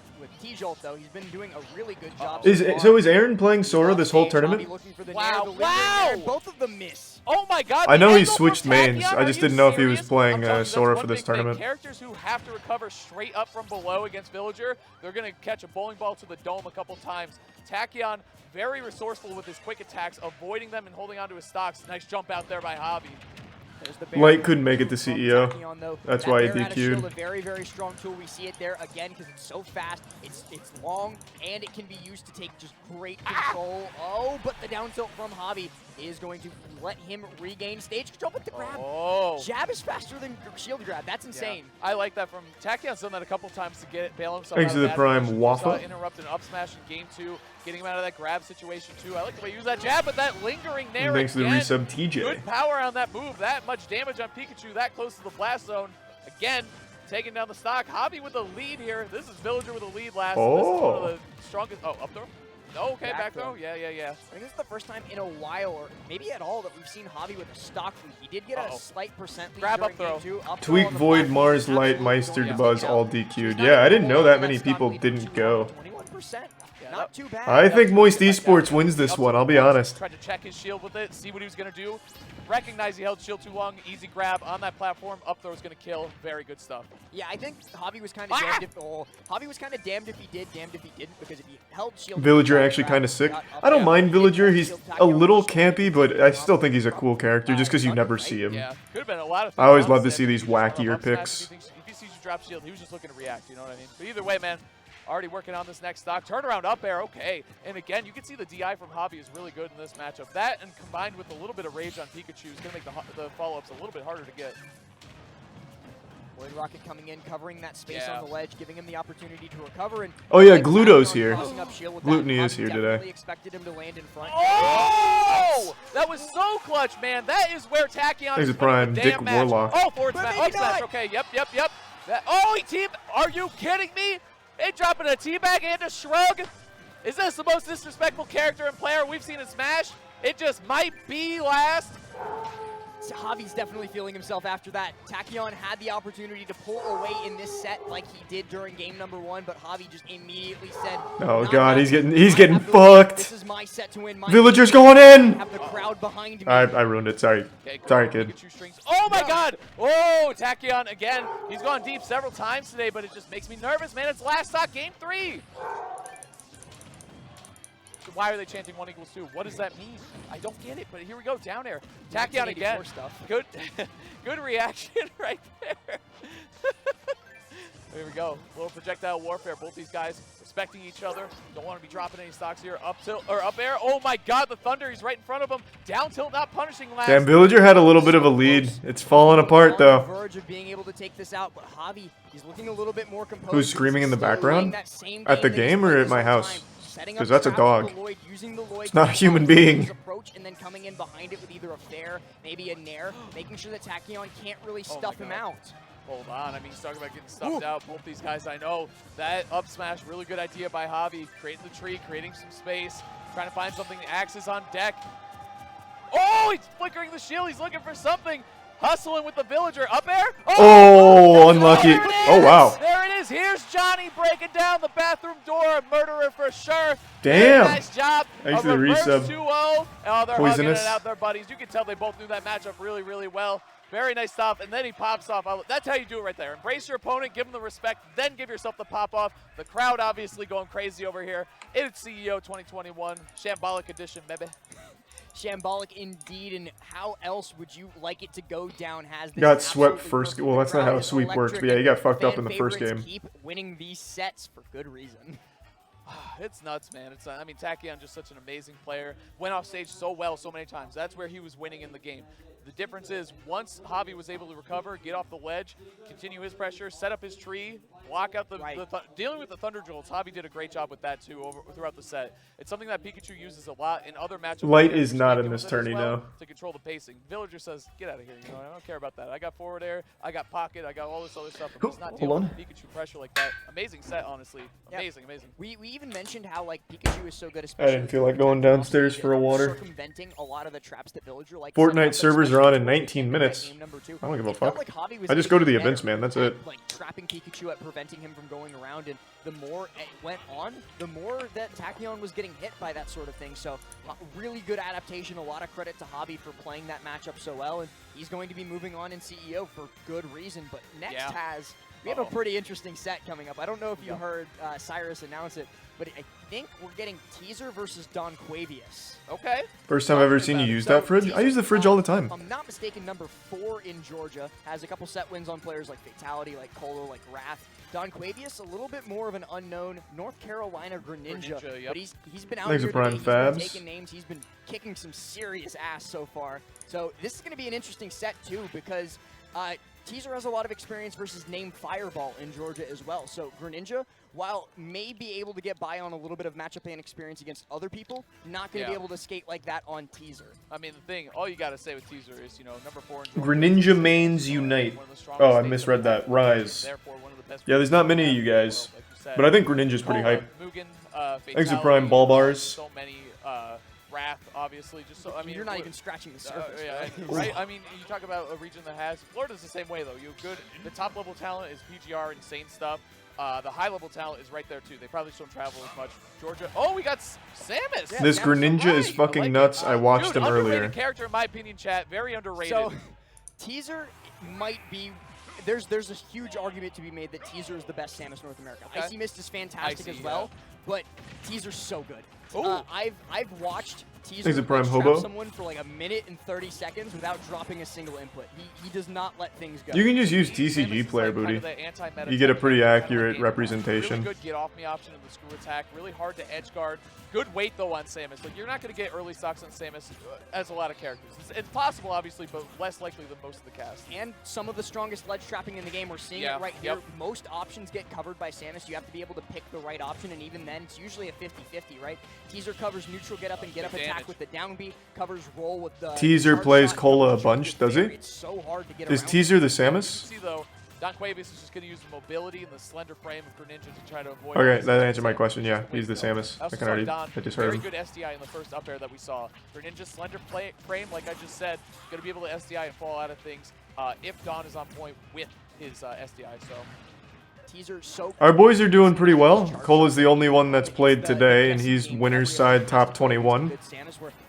T-Jolt, though. He's been doing a really good job.
So is Aaron playing Sora this whole tournament?
Wow.
Both of them miss.
Oh my god.
I know
the
he
angle
switched
from
mains.
Tachyon,
I just
are
didn't
you
know if he was
serious?
playing
I'm telling you,
Sora
that's
for
one
this
big thing.
tournament.
Characters who have to recover straight up from below against Villager, they're going to catch a bowling ball to the dome a couple times. Tachyon, very resourceful with his quick attacks, avoiding them and holding onto his stocks. Nice jump out there by Javi.
Light couldn't make it to CEO. That's why he
DQ'd. A
DQ'd.
very, very strong tool. We see it there again because it's so fast, it's long, and it can be used to take just great control. Oh, but the down tilt from Javi is going to let him regain stage control with the grab.
Oh.
Jab is faster than shield grab. That's insane.
Yeah. I like that from Tachyon's done that a couple times to bail himself
Thanks
out
to
of
the
bad
Prime
positions.
Waffle.
Interrupt an up smash in game 2, getting him out of that grab situation too. I like the way he used that jab, but that lingering there
Thanks to the
again.
resub TJ.
Good power on that move. That much damage on Pikachu, that close to the blast zone. Again, taking down the stock. Javi with the lead here. This is Villager with the lead last.
Oh.
This is one of the strongest. Oh, up throw? No, okay, back throw. Yeah.
I think this is the first time in a while, or maybe at all, that we've seen Javi with a stock lead. He did get a slight percent lead
Grab
during
up
game 2. Up
Tweak, Void, Mars, Light, Meister, Buzz, all DQ'd. Yeah, I didn't know that many people didn't go.
21%. Not too bad.
I think Moist Esports wins this one, I'll be honest.
Tried to check his shield with it, see what he was going to do. Recognize he held shield too long. Easy grab on that platform. Up throw is going to kill. Very good stuff.
Yeah, I think Javi was kind of damned if Javi was kind of damned if he did, damned if he didn't, because if he held shield.
Villager actually kind of sick. I don't mind Villager. He's a little campy, but I still think he's a cool character just because you never see him.
Yeah, could have been a lot of things.
I always love to see these wackier picks.
If he sees you drop shield, he was just looking to react. You know what I mean? But either way, man. Already working on this next stock. Turnaround up air, okay. And again, you can see the DI from Javi is really good in this matchup. That and combined with a little bit of rage on Pikachu is going to make the follow-ups a little bit harder to get.
Lloyd Rocket coming in, covering that space on the ledge, giving him the opportunity to recover. And
Oh yeah, Gluto's here.
Glutony
Glutony is here today.
Expected him to land in front.
Oh! That was so clutch, man. That is where Tachyon
He's
is
a prime
winning the
Dick
damn match.
Warlock.
Oh, forward smash. Up smash. Okay, yep. Oh, he team. Are you kidding me? They dropping a teabag and a shrug? Is this the most disrespectful character and player we've seen in Smash? It just might be last.
Javi's definitely feeling himself after that. Tachyon had the opportunity to pull away in this set like he did during game number 1, but Javi just immediately said,
"Oh God, he's getting fucked."
This is my set to win.
Villager's going in.
Have the crowd behind me.
I ruined it. Sorry, sorry, kid.
Oh my God! Oh, Tachyon again. He's gone deep several times today, but it just makes me nervous, man. It's last stock, game 3. Why are they chanting 1 equals 2? What does that mean? I don't get it, but here we go, down air. Tachyon again.
Stuff.
Good, good reaction right there. Here we go. Little projectile warfare. Both these guys respecting each other. Don't want to be dropping any stocks here. Up tilt or up air. Oh my God, the Thunder. He's right in front of him. Down tilt, not punishing last.
Damn, Villager had a little bit of a lead. It's falling apart though.
On the verge of being able to take this out, but Javi, he's looking a little bit more composed.
Who's screaming in the background? At the game or at my house? Because that's a dog. It's not a human being.
Approach and then coming in behind it with either a fair, maybe a nair, making sure that Tachyon can't really stuff him out.
Hold on, I mean, he's talking about getting stuffed out. Both these guys, I know. That up smash, really good idea by Javi. Creating the tree, creating some space, trying to find something. The axe is on deck. Oh, he's flickering the shield. He's looking for something. Hustling with the Villager. Up air.
Oh, unlucky. Oh, wow.
There it is. Here's Johnny breaking down the bathroom door. A murderer for sure.
Damn.
Very nice job.
Thanks for the resub.
2-0. Oh, they're
Poisonous.
hugging it out, their buddies. You can tell they both knew that matchup really, really well. Very nice stuff, and then he pops off. That's how you do it right there. Embrace your opponent, give him the respect, then give yourself the pop-off. The crowd obviously going crazy over here. It's CEO 2021, Shambolic edition, baby.
Shambolic indeed, and how else would you like it to go down? Has this
got swept first. Well, that's not how a sweep works, but yeah, you got fucked up in the first game.
Keep winning these sets for good reason.
It's nuts, man. I mean, Tachyon just such an amazing player. Went off stage so well so many times. That's where he was winning in the game. The difference is once Javi was able to recover, get off the ledge, continue his pressure, set up his tree, block out dealing with the Thunder Jolts. Javi did a great job with that too throughout the set. It's something that Pikachu uses a lot in other matchups.
Light is not in this tourney now.
To control the pacing. Villager says, get out of here. You know, I don't care about that. I got forward air, I got pocket, I got all this other stuff. I'm just not dealing with Pikachu pressure like that. Amazing set, honestly. Amazing, amazing.
We even mentioned how like Pikachu is so good,
I didn't feel like going downstairs for a water.
Circumventing a lot of the traps that Villager like.
Fortnite servers are on in 19 minutes. I don't give a fuck. I just go to the events, man. That's it.
Like trapping Pikachu at preventing him from going around, and the more it went on, the more that Tachyon was getting hit by that sort of thing. So really good adaptation. A lot of credit to Javi for playing that matchup so well, and he's going to be moving on in CEO for good reason. But next we have a pretty interesting set coming up. I don't know if you heard Cyrus announce it, but I think we're getting Teaser versus Don Quavius.
Okay.
First time I've ever seen you use that fridge. I use the fridge all the time.
If I'm not mistaken, number 4 in Georgia, has a couple set wins on players like Fatality, like Colo, like Wrath. Don Quavius, a little bit more of an unknown North Carolina Greninja, but he's been out here today, he's been taking names, he's been kicking some serious ass so far. So this is going to be an interesting set too, because Teaser has a lot of experience versus Name Fireball in Georgia as well. So Greninja, while may be able to get by on a little bit of matchup and experience against other people, not going to be able to skate like that on Teaser.
I mean, the thing, all you got to say with Teaser is, you know, number 4 in
Georgia. Greninja mains unite. Oh, I misread that. Rise. Yeah, there's not many of you guys, but I think Greninja's pretty hype. Thanks to Prime Ball Bars.
So many Wrath, obviously. Just so I mean,
you're not even scratching the surface.
Right? I mean, you talk about a region that has Florida's the same way though. You have good. The top level talent is PGR, insane stuff. The high level talent is right there too. They probably just don't travel as much. Georgia. Oh, we got Samus.
Yeah, this Greninja is fucking nuts. I watched him earlier.
Underrated character in my opinion, chat. Very underrated.
So, Teaser might be. There's a huge argument to be made that Teaser is the best Samus North America. Icy Mist is fantastic as well, but Teaser's so good. I've watched Teaser trap someone for like a minute and 30 seconds without dropping a single input. He does not let things go.
You can just use TCG player booty. You get a pretty accurate representation.
Really good get off me option in the screw attack. Really hard to edge guard. Good weight though on Samus. Like you're not going to get early stocks on Samus as a lot of characters. It's possible obviously, but less likely than most of the cast.
And some of the strongest ledge trapping in the game. We're seeing it right here. Most options get covered by Samus. You have to be able to pick the right option, and even then, it's usually a 50-50, right? Teaser covers neutral get up and get up attack with the down B, covers roll with the
Teaser plays Cola a bunch, does he?
It's so hard to get
Is Teaser the Samus?
See though, Don Quavius is just going to use the mobility and the slender frame of Greninja to try to avoid.
Okay, that answered my question. Yeah, he's the Samus. I can already. I just heard him.
Very good SDI in the first up air that we saw. Greninja's slender frame, like I just said, going to be able to SDI and fall out of things if Don is on point with his SDI. So.
Teaser so
our boys are doing pretty well. Cole is the only one that's played today, and he's winner's side top 21.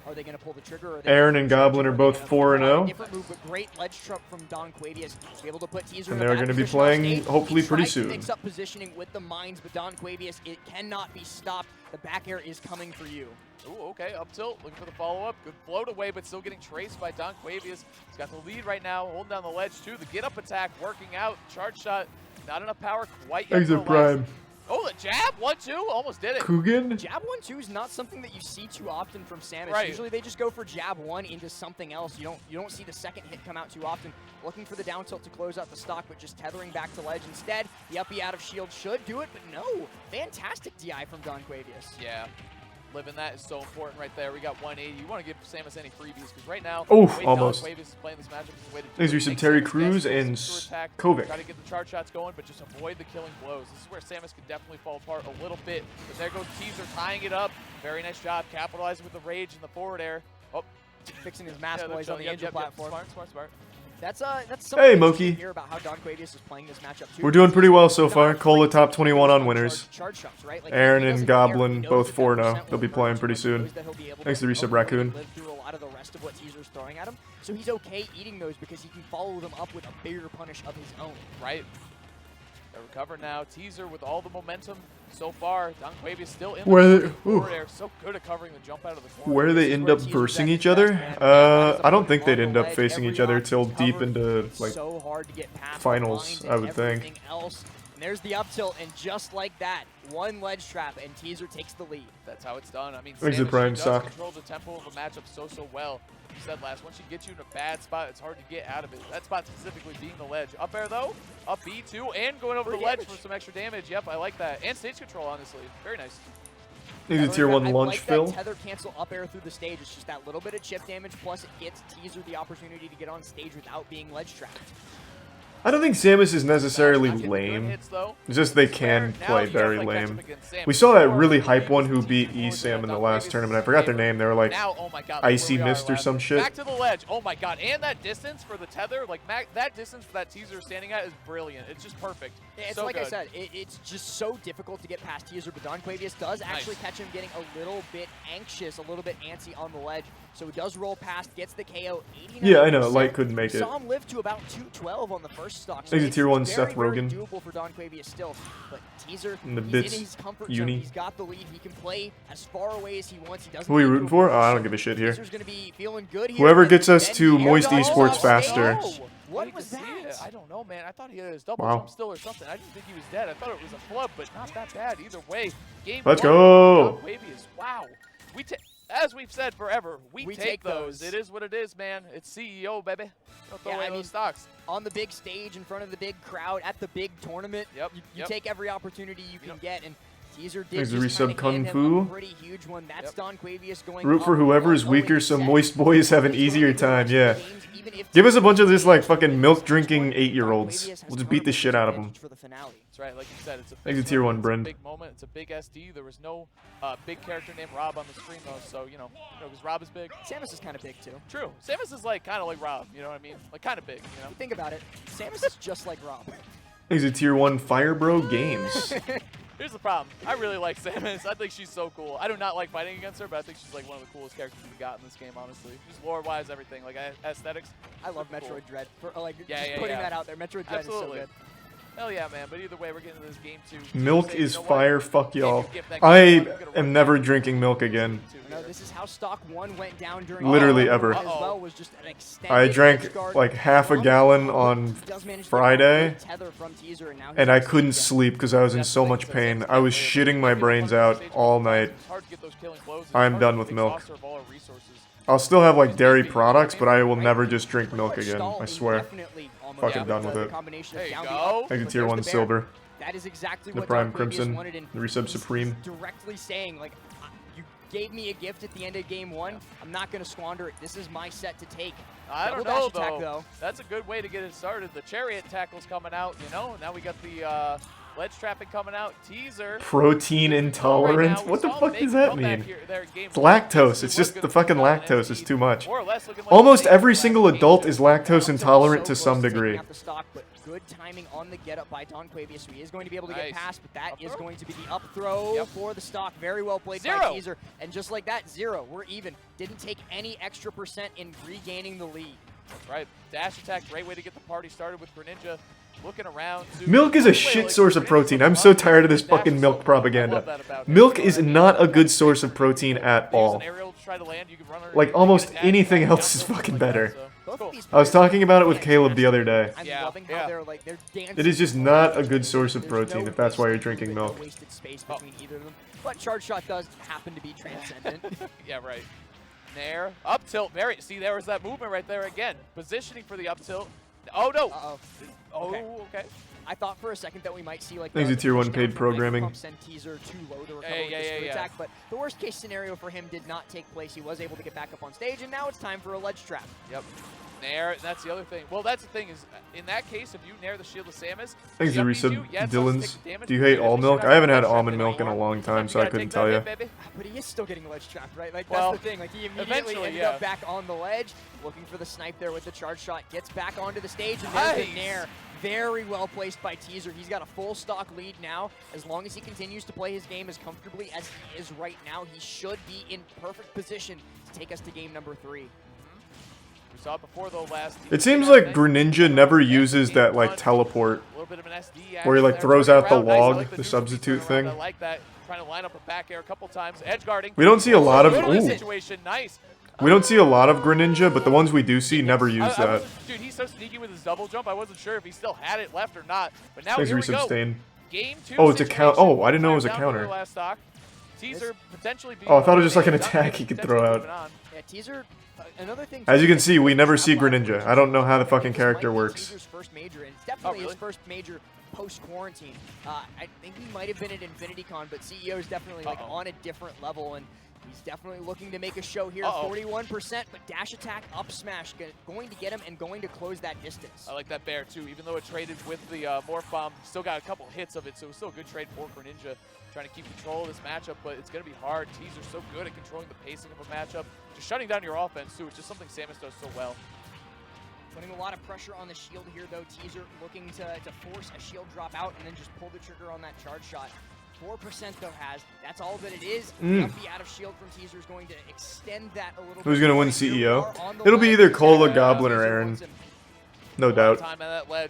Are they going to pull the trigger? Or
Aaron and Goblin are both 4-0.
Different move, but great ledge trap from Don Quavius to be able to put Teaser
And
in
they're
going to
be playing hopefully pretty
soon.
soon.
Mix up positioning with the mines, but Don Quavius, it cannot be stopped. The back air is coming for you.
Ooh, okay, up tilt, looking for the follow-up. Good float away, but still getting traced by Don Quavius. He's got the lead right now, holding down the ledge too. The get-up attack working out. Charge shot, not enough power quite yet.
Exit Prime.
Oh, the jab, 1-2, almost did it.
Coogan?
Jab 1-2 is not something that you see too often from Samus.
Right.
Usually they just go for jab 1 into something else. You don't see the second hit come out too often. Looking for the down tilt to close out the stock, but just tethering back to ledge instead. The uppy out of shield should do it, but no. Fantastic DI from Don Quavius.
Yeah. Living that is so important right there. We got 180. You want to give Samus any freebies because right now,
Oof,
the way
almost.
Don Quavius is playing this matchup is the way to do
Thanks
it.
for some
Make
Terry
Samus
Crews
get
and
super attack,
Kovic.
Try to get the charge shots going, but just avoid the killing blows. This is where Samus can definitely fall apart a little bit. But there goes Teaser tying it up. Very nice job capitalizing with the rage in the forward air. Oh,
fixing his mask while he's on the engine platform.
Smart.
That's something
Hey,
that
Moki.
you hear about how Don Quavius is playing this matchup too.
We're doing pretty well so far. Cola top 21 on winners.
Charge shots, right? Like,
Aaron
he
and
doesn't care. He
Goblin
knows
both
that
4-0.
10%
They'll be
will
playing
hurt,
pretty
but he
soon.
knows that he'll be able
Thanks to
to
Resub
ultimately
Raccoon.
live through a lot of the rest of what Teaser's throwing at him. So he's okay eating those because he can follow them up with a bigger punish of his own.
Right. They recover now. Teaser with all the momentum so far. Don Quavius still in the forward air. So good at covering the jump out of the corner.
Where they end up versing each other? I don't think they'd end up facing each other till deep into like
so hard to get past
finals, I would think.
everything else. And there's the up tilt, and just like that, one ledge trap, and Teaser takes the lead.
That's how it's done. I mean,
Exit
Samus
Prime
does
sock.
control the tempo of a matchup so well. You said last, once she gets you in a bad spot, it's hard to get out of it. That spot specifically being the ledge. Up air though, up B2, and going over the ledge for some extra damage. Yep, I like that. And stage control, honestly. Very nice.
Is it tier 1
I
launch
like
fill?
that tether cancel up air through the stage. It's just that little bit of chip damage, plus it gets Teaser the opportunity to get on stage without being ledge trapped.
I don't think Samus is necessarily lame. It's just they can play very lame. We saw that really hype one who beat ESAM in the last tournament. I forgot their name. They were like Icy Mist or some shit.
Back to the ledge. Oh my god. And that distance for the tether, like that distance that Teaser is standing at is brilliant. It's just perfect.
Yeah, it's
so
like
good.
I said, it's just so difficult to get past Teaser, but Don Quavius does actually catch him getting a little bit anxious, a little bit antsy on the ledge. So he does roll past, gets the KO. 89%.
Yeah, I know. Light couldn't make it.
Saw him live to about 212 on the first stock. So
Exit
it's
tier 1
very,
Seth
very
Rogen.
doable for Don Quavius still. But Teaser,
In the
he's
bits
in his comfort
uni.
zone. He's got the lead. He can play as far away as he wants. He doesn't
Who are you
need
rooting
to
for?
avoid
Oh, I
so
don't give a shit here.
Teaser's gonna be feeling good here,
Whoever
but
gets us
then
to
he
Moist
goes
Esports
off.
faster.
Oh, what was that?
I don't know, man. I thought he had his double
Wow.
jump still or something. I didn't think he was dead. I thought it was a flub, but not that bad either way. Game
Let's
one,
go.
Don Quavius. Wow. As we've said forever, we take those. It is what it is, man. It's CEO, baby. Don't throw away those stocks.
On the big stage, in front of the big crowd, at the big tournament, you take every opportunity you can get, and Teaser did
There's a
just kinda
resub Kung
hand him
Fu.
a pretty huge one. That's Don Quavius going
Root for
up
whoever is
1-0
weaker
in
so
set.
Moist Boys have an easier time, yeah. Give us a bunch of this like fucking milk drinking 8-year-olds. We'll just beat the shit out of them.
That's right, like you said, it's a
Exit
big
tier 1
moment,
Brend.
It's a big moment. It's a big SD. There was no big character named Rob on the screen though, so because Rob is big.
Samus is kind of big too.
True. Samus is like kind of like Rob. You know what I mean? Like kind of big. You know.
Think about it. Samus is just like Rob.
Exit tier 1 Fire Bro Games.
Here's the problem. I really like Samus. I think she's so cool. I do not like fighting against her, but I think she's like one of the coolest characters we've got in this game, honestly. Just lore-wise, everything. Like aesthetics.
I love
super
Metroid
cool.
Dread. For, like,
Yeah,
just
yeah,
putting
yeah.
that out there. Metroid Dread
Absolutely.
is so good.
Hell yeah, man. But either way, we're getting to this game too.
Milk
Say,
is
you know what?
fire, fuck y'all.
Take your gift, that
I
game, I'm gonna
am never drinking milk again.
No, this is how stock 1 went down during
Literally ever.
as well, was just an extended
I drank
edge guard.
like half a gallon on
Does manage to get
Friday,
a tether from Teaser, and now
and I couldn't sleep because I was in so much pain. I was shitting my brains out all night.
It's hard to get those killing blows. It's
I'm
hard
done
to
with
get
milk.
exhausted of all our resources.
I'll still have like dairy products, but I will never just drink milk again. I swear. Fucking done with it.
There you go.
Exit tier 1 Silver.
That is exactly
The
what
Prime
Don Quavius
Crimson.
wanted, and
The Resub
he's
Supreme.
directly saying, like, you gave me a gift at the end of game 1. I'm not going to squander it. This is my set to take.
I don't
Double
know,
dash attack,
though. That's a good way to get it started. The Chariot tackle's coming out, Now we got the Ledge trapping coming out. Teaser.
Protein intolerant? What the fuck does that mean? It's lactose. It's just the fucking lactose is too much. Almost every single adult is lactose intolerant to some degree.
Good timing on the get up by Don Quavius, so he is going to be able to get past, but that is going to be the up throw for the stock. Very well played by Teaser, and just like that, 0. We're even. Didn't take any extra percent in regaining the lead.
Right, dash attack, great way to get the party started with Greninja. Looking around.
Milk is a shit source of protein. I'm so tired of this fucking milk propaganda. Milk is not a good source of protein at all. Like, almost anything else is fucking better. I was talking about it with Caleb the other day. It is just not a good source of protein if that's why you're drinking milk.
But Charge Shot does happen to be transcendent.
Yeah, right. Nair, up tilt, see, there was that movement right there again. Positioning for the up tilt. Oh, no. Oh, okay.
I thought for a second that we might see like
thanks to Tier 1 paid programming.
Send Teaser too low to recover with the attack, but the worst case scenario for him did not take place. He was able to get back up on stage, and now it's time for a ledge trap.
Yep. Nair, that's the other thing. Well, that's the thing is, in that case, if you nair the shield of Samus,
thanks to resub Dylan's. Do you hate all milk? I haven't had almond milk in a long time, so I couldn't tell you.
But he is still getting ledge trapped, right? Like, that's the thing. Like, he immediately ended up back on the ledge, looking for the snipe there with the charge shot, gets back onto the stage, and there's the nair. Very well placed by Teaser. He's got a full stock lead now. As long as he continues to play his game as comfortably as he is right now, he should be in perfect position to take us to game number 3.
We saw it before though last.
It seems like Greninja never uses that like teleport, where he like throws out the log, the substitute thing.
I like that. Trying to line up a back air a couple times. Edge guarding.
We don't see a lot of.
Situation. Nice.
We don't see a lot of Greninja, but the ones we do see never use that.
Dude, he's so sneaky with his double jump. I wasn't sure if he still had it left or not. But now
thanks,
here we go.
Stain.
Game 2.
Oh, it's a count. Oh, I didn't know it was a counter.
Teaser potentially being
oh, I thought it was just like an attack he could throw out.
Yeah, Teaser. Another thing.
As you can see, we never see Greninja. I don't know how the fucking character works.
Teaser's first major, and it's definitely his first major post-quarantine. I think he might have been at InfinityCon, but CEO is definitely like on a different level, and he's definitely looking to make a show here. 41%, but dash attack, up smash, going to get him and going to close that distance.
I like that bear too, even though it traded with the Morph Bomb, still got a couple hits of it, so it's still a good trade for Greninja. Trying to keep control of this matchup, but it's going to be hard. Teaser's so good at controlling the pacing of a matchup. Just shutting down your offense too, it's just something Samus does so well.
Putting a lot of pressure on the shield here though. Teaser looking to force a shield drop out and then just pull the trigger on that charge shot. 4% though has. That's all that it is. The out of shield from Teaser is going to extend that a little bit.
Who's going to win CEO? It'll be either Cola, Goblin, or Aaron. No doubt.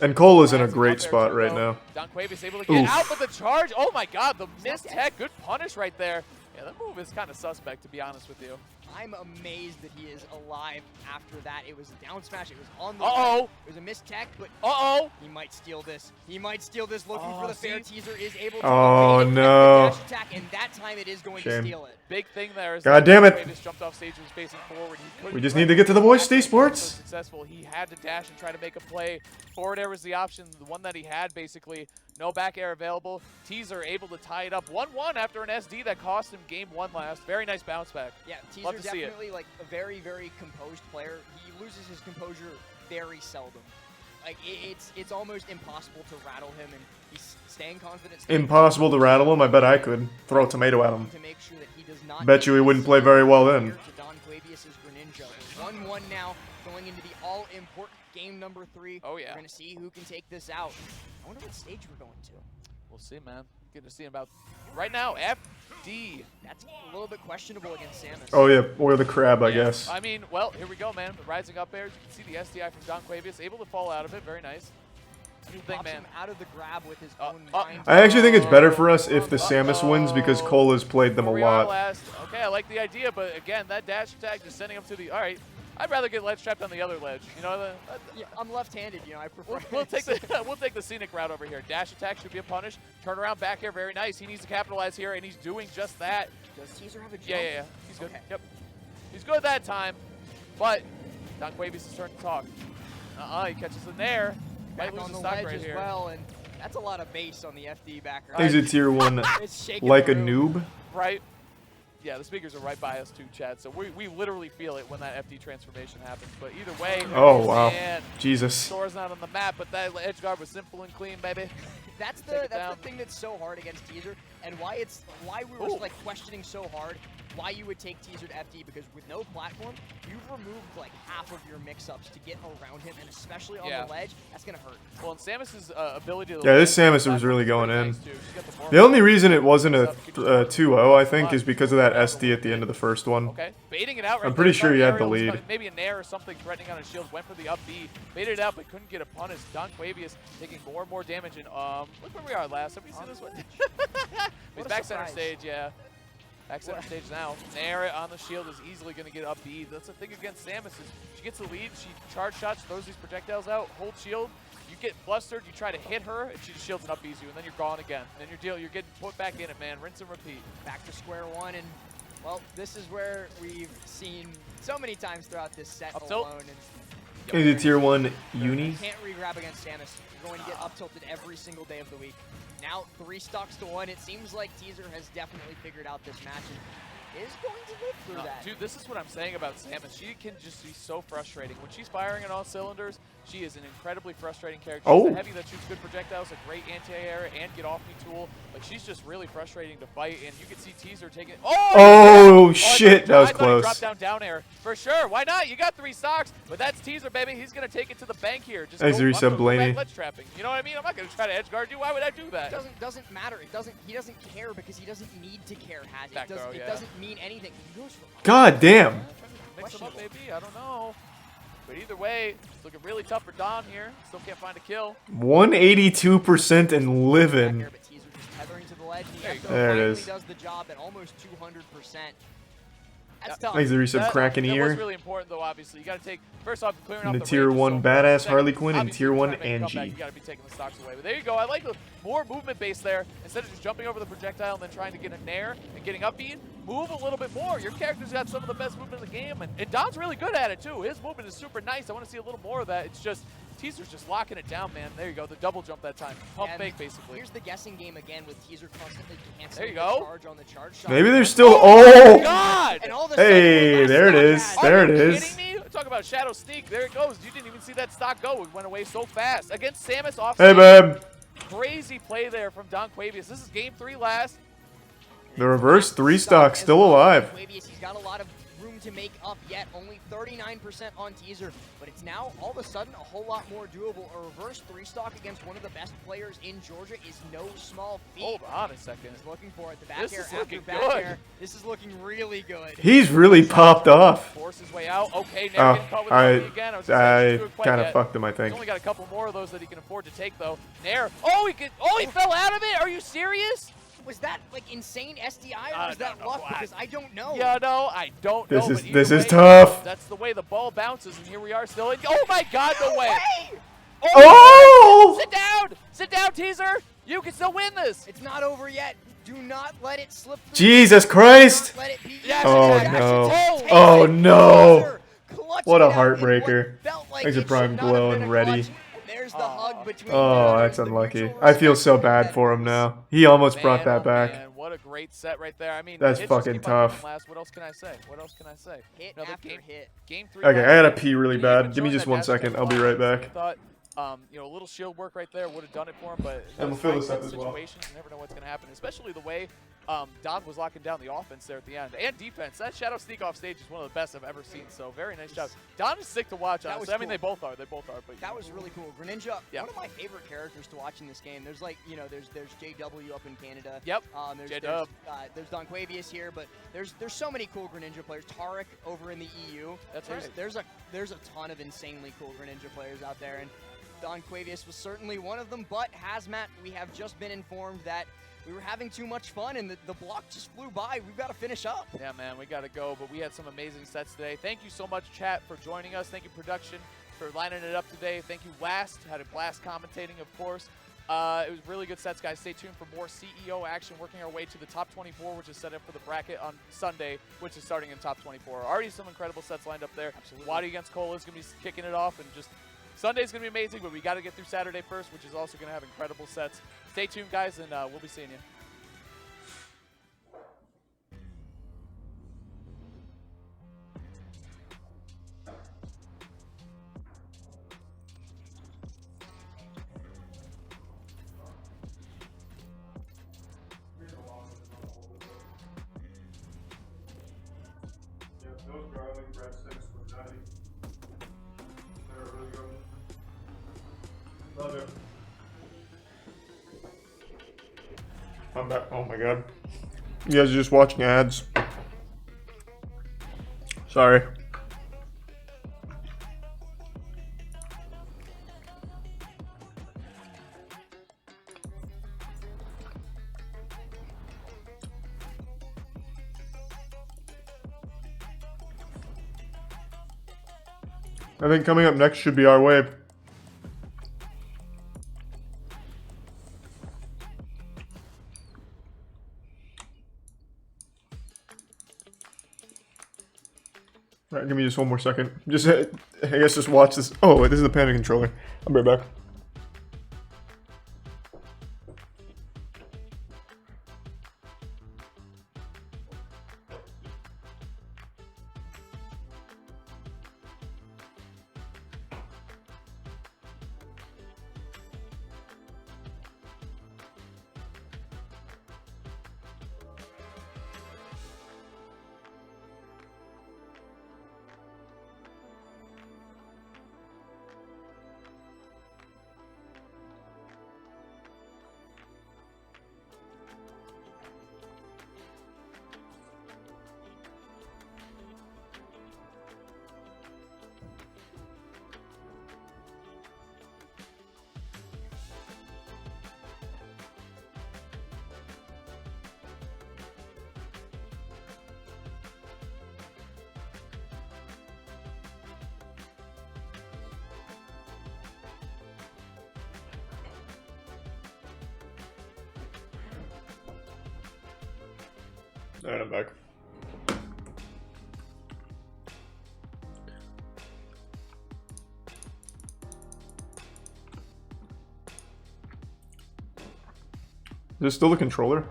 And Cola's in a great spot right now.
Don Quavius able to get out with the charge. Oh my god, the missed tech. Good punish right there. Yeah, that move is kind of suspect, to be honest with you.
I'm amazed that he is alive after that. It was a down smash. It was on the It was a missed tech, but he might steal this. He might steal this looking for the fair. Teaser is able to
no.
dash attack, and that time it is going to steal it.
Big thing there is
God damn it.
Quavius jumped off stage and was facing forward.
We just need to get to the Moist Sports.
So successful. He had to dash and try to make a play. Forward air was the option, the one that he had basically. No back air available. Teaser able to tie it up 1-1 after an SD that cost him game 1 last. Very nice bounce back.
Yeah, Teaser definitely like a very, very composed player. He loses his composure very seldom. Like it's almost impossible to rattle him, and he's staying confident.
Impossible to rattle him? I bet I could. Throw a tomato at him.
To make sure that he does not
bet you he wouldn't play very well then.
Don Quavius' Greninja. 1-1 now, going into the all-important game number 3.
Oh yeah.
We're gonna see who can take this out. I wonder what stage we're going to.
We'll see, man. Good to see about right now. FD.
That's a little bit questionable against Samus.
Oh yeah, or the crab, I guess.
I mean, well, here we go, man. The rising up airs. You can see the SDI from Don Quavius able to fall out of it. Very nice. New thing, man.
Him out of the grab with his own mind.
I actually think it's better for us if the Samus wins because Cola's played them a lot.
Okay, I like the idea, but again, that dash attack just sending him to the. All right. I'd rather get ledge trapped on the other ledge. You know,
yeah, I'm left-handed. You know, I prefer.
We'll take the scenic route over here. Dash attack should be a punish. Turn around back air, very nice. He needs to capitalize here, and he's doing just that.
Does Teaser have a jump?
Yeah. He's good. Okay. Yep. He's good that time, but Don Quavius' turn to talk. He catches in there.
Back on the ledge right as here. Well, and that's a lot of base on the FD backer.
He's a tier 1, like a noob.
Right. Yeah, the speakers are right by us too, Chad. So we literally feel it when that FD transformation happens. But either way,
Oh, wow.
man,
Jesus.
Sora's not on the map, but that edge guard was simple and clean, baby.
That's the thing that's so hard against Teaser, and why we were like questioning so hard why you would take Teaser to FD, because with no platform, you've removed like half of your mix-ups to get around him, and especially on the ledge, that's gonna hurt.
Well, and Samus's ability to
Yeah, this Samus was really going in. The only reason it wasn't a 2-0, I think, is because of that SD at the end of the first one.
Okay, baiting it out.
I'm pretty sure he had the lead.
Maybe a nair or something threatening on his shield. Went for the up B, baited it out, but couldn't get a punish. Don Quavius taking more and more damage. And look where we are last. Have we seen this one? He's back center stage. Yeah. Back center stage now. Nair on the shield is easily going to get up B. That's the thing against Samus is she gets the lead, she charge shots, throws these projectiles out, hold shield. You get flustered, you try to hit her, and she just shields and up B's you, and then you're gone again. And then you're getting put back in it, man. Rinse and repeat.
Back to square one, and well, this is where we've seen so many times throughout this set
up tilt.
alone.
Is it tier 1 uni?
You can't re-grab against Samus. You're going to get up tilted every single day of the week. Now 3 stocks to 1. It seems like Teaser has definitely figured out this match and is going to live through that.
Dude, this is what I'm saying about Samus. She can just be so frustrating. When she's firing on all cylinders, she is an incredibly frustrating character. She's a heavy that shoots good projectiles, a great anti-air and get off me tool. Like, she's just really frustrating to fight, and you can see Teaser taking it.
Oh shit, that was close.
Drop down air. For sure, why not? You got 3 stocks, but that's Teaser, baby. He's going to take it to the bank here. Just
Thanks, resub Blaney.
ledge trapping. You know what I mean? I'm not going to try to edge guard you. Why would I do that?
It doesn't matter. He doesn't care because he doesn't need to care. It doesn't mean anything. He goes for
God damn.
Mix them up, maybe. I don't know. But either way, it's looking really tough for Don here. Still can't find a kill.
182% and living.
There it is. Does the job at almost 200%. That's tough.
Thanks, the resub Kraken
That
ear.
was really important, though, obviously. You got to take, first off, clearing off
The
the
tier
range
1
so
badass
second,
Harley Quinn and tier 1
you got
Angie.
to be taking the stocks away. But there you go. I like the more movement base there. Instead of just jumping over the projectile and then trying to get a nair and getting up beat, move a little bit more. Your character's got some of the best movement in the game, and Don's really good at it, too. His movement is super nice. I want to see a little more of that. It's just Teaser's just locking it down, man. There you go. The double jump that time. Pump fake, basically.
Here's the guessing game again with Teaser constantly canceling
there you go.
the charge on the charge shot.
Maybe there's still.
Oh! God!
And all of a
Hey, there it is. There it is.
Are you kidding me? Talk about Shadow Sneak. There it goes. You didn't even see that stock go. It went away so fast. Against Samus off.
Hey, babe.
Crazy play there from Don Quavius. This is game 3 last.
The reverse 3 stock still alive.
He's got a lot of room to make up yet. Only 39% on Teaser, but it's now all of a sudden a whole lot more doable. A reverse 3 stock against one of the best players in Georgia is no small feat.
Hold on a second.
He's looking for it. The back
this
air
is
after
looking
back
good.
air. This is looking really good.
He's really popped off.
Force his way out. Okay, now getting caught with the again.
I kind of fucked him, I think.
He's only got a couple more of those that he can afford to take, though. Nair. He fell out of it? Are you serious?
Was that like insane SDI or was that luck? Because I don't know.
Yeah, no, I don't know.
This is tough.
That's the way the ball bounces, and here we are still in. Oh my God, no way!
Oh!
Sit down, Teaser. You can still win this.
It's not over yet. Do not let it slip through.
Jesus Christ! Oh no! Oh no! What a heartbreaker. Thanks for Prime Glow and Ready.
There's the hug between
that's unlucky. I feel so bad for him now. He almost brought that back.
Man, what a great set right there. I mean,
that's fucking tough.
What else can I say?
Hit after hit.
Game 3.
Okay, I gotta pee really bad. Give me just 1 second. I'll be right back.
A little shield work right there would have done it for him, but
and we'll fill this up as well.
You never know what's going to happen, especially the way Don was locking down the offense there at the end and defense. That Shadow Sneak off stage is one of the best I've ever seen. So very nice job. Don is sick to watch. Honestly, I mean, they both are. But
that was really cool. Greninja, one of my favorite characters to watch in this game. There's like there's JW up in Canada.
Yep.
There's Don Quavius here, but there's so many cool Greninja players. Tarek over in the EU.
That's right.
There's a ton of insanely cool Greninja players out there, and Don Quavius was certainly one of them, but Hazmat, we have just been informed that we were having too much fun and the block just flew by. We've got to finish up.
Yeah, man, we got to go, but we had some amazing sets today. Thank you so much, chat, for joining us. Thank you, production, for lining it up today. Thank you, Last. Had a blast commentating, of course. It was really good sets, guys. Stay tuned for more CEO action, working our way to the top 24, which is set up for the bracket on Sunday, which is starting in top 24. Already some incredible sets lined up there.
Absolutely.
Wadi against Cole is going to be kicking it off, and just Sunday's going to be amazing, but we got to get through Saturday first, which is also going to have incredible sets. Stay tuned, guys, and we'll be seeing you.
Love it. I'm back. Oh my god. You guys are just watching ads. Sorry. I think coming up next should be our wave. Alright, give me just one more second. Just, I guess just watch this. Oh, wait, this is the panic controller. I'll be right back. Alright, I'm back. Is this still the controller?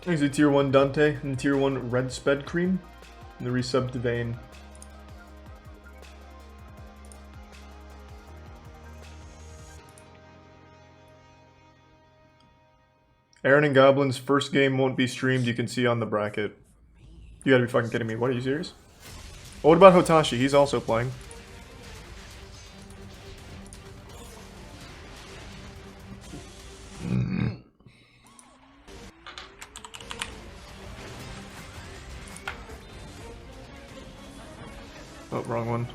There's a tier 1 Dante and tier 1 Red Sped Cream. And the resub to Vayne. Aaron and Goblin's first game won't be streamed, you can see on the bracket. You gotta be fucking kidding me. What, are you serious? Oh, what about Hotashi? He's also playing. Oh, wrong one.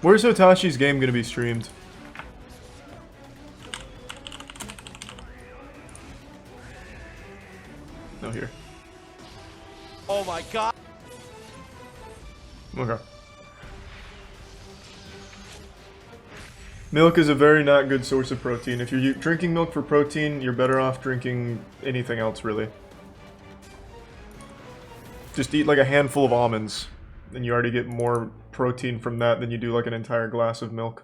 Where's Hotashi's game gonna be streamed? No, here.
Oh my god.
Okay. Milk is a very not good source of protein. If you're drinking milk for protein, you're better off drinking anything else, really. Just eat like a handful of almonds, and you already get more protein from that than you do like an entire glass of milk.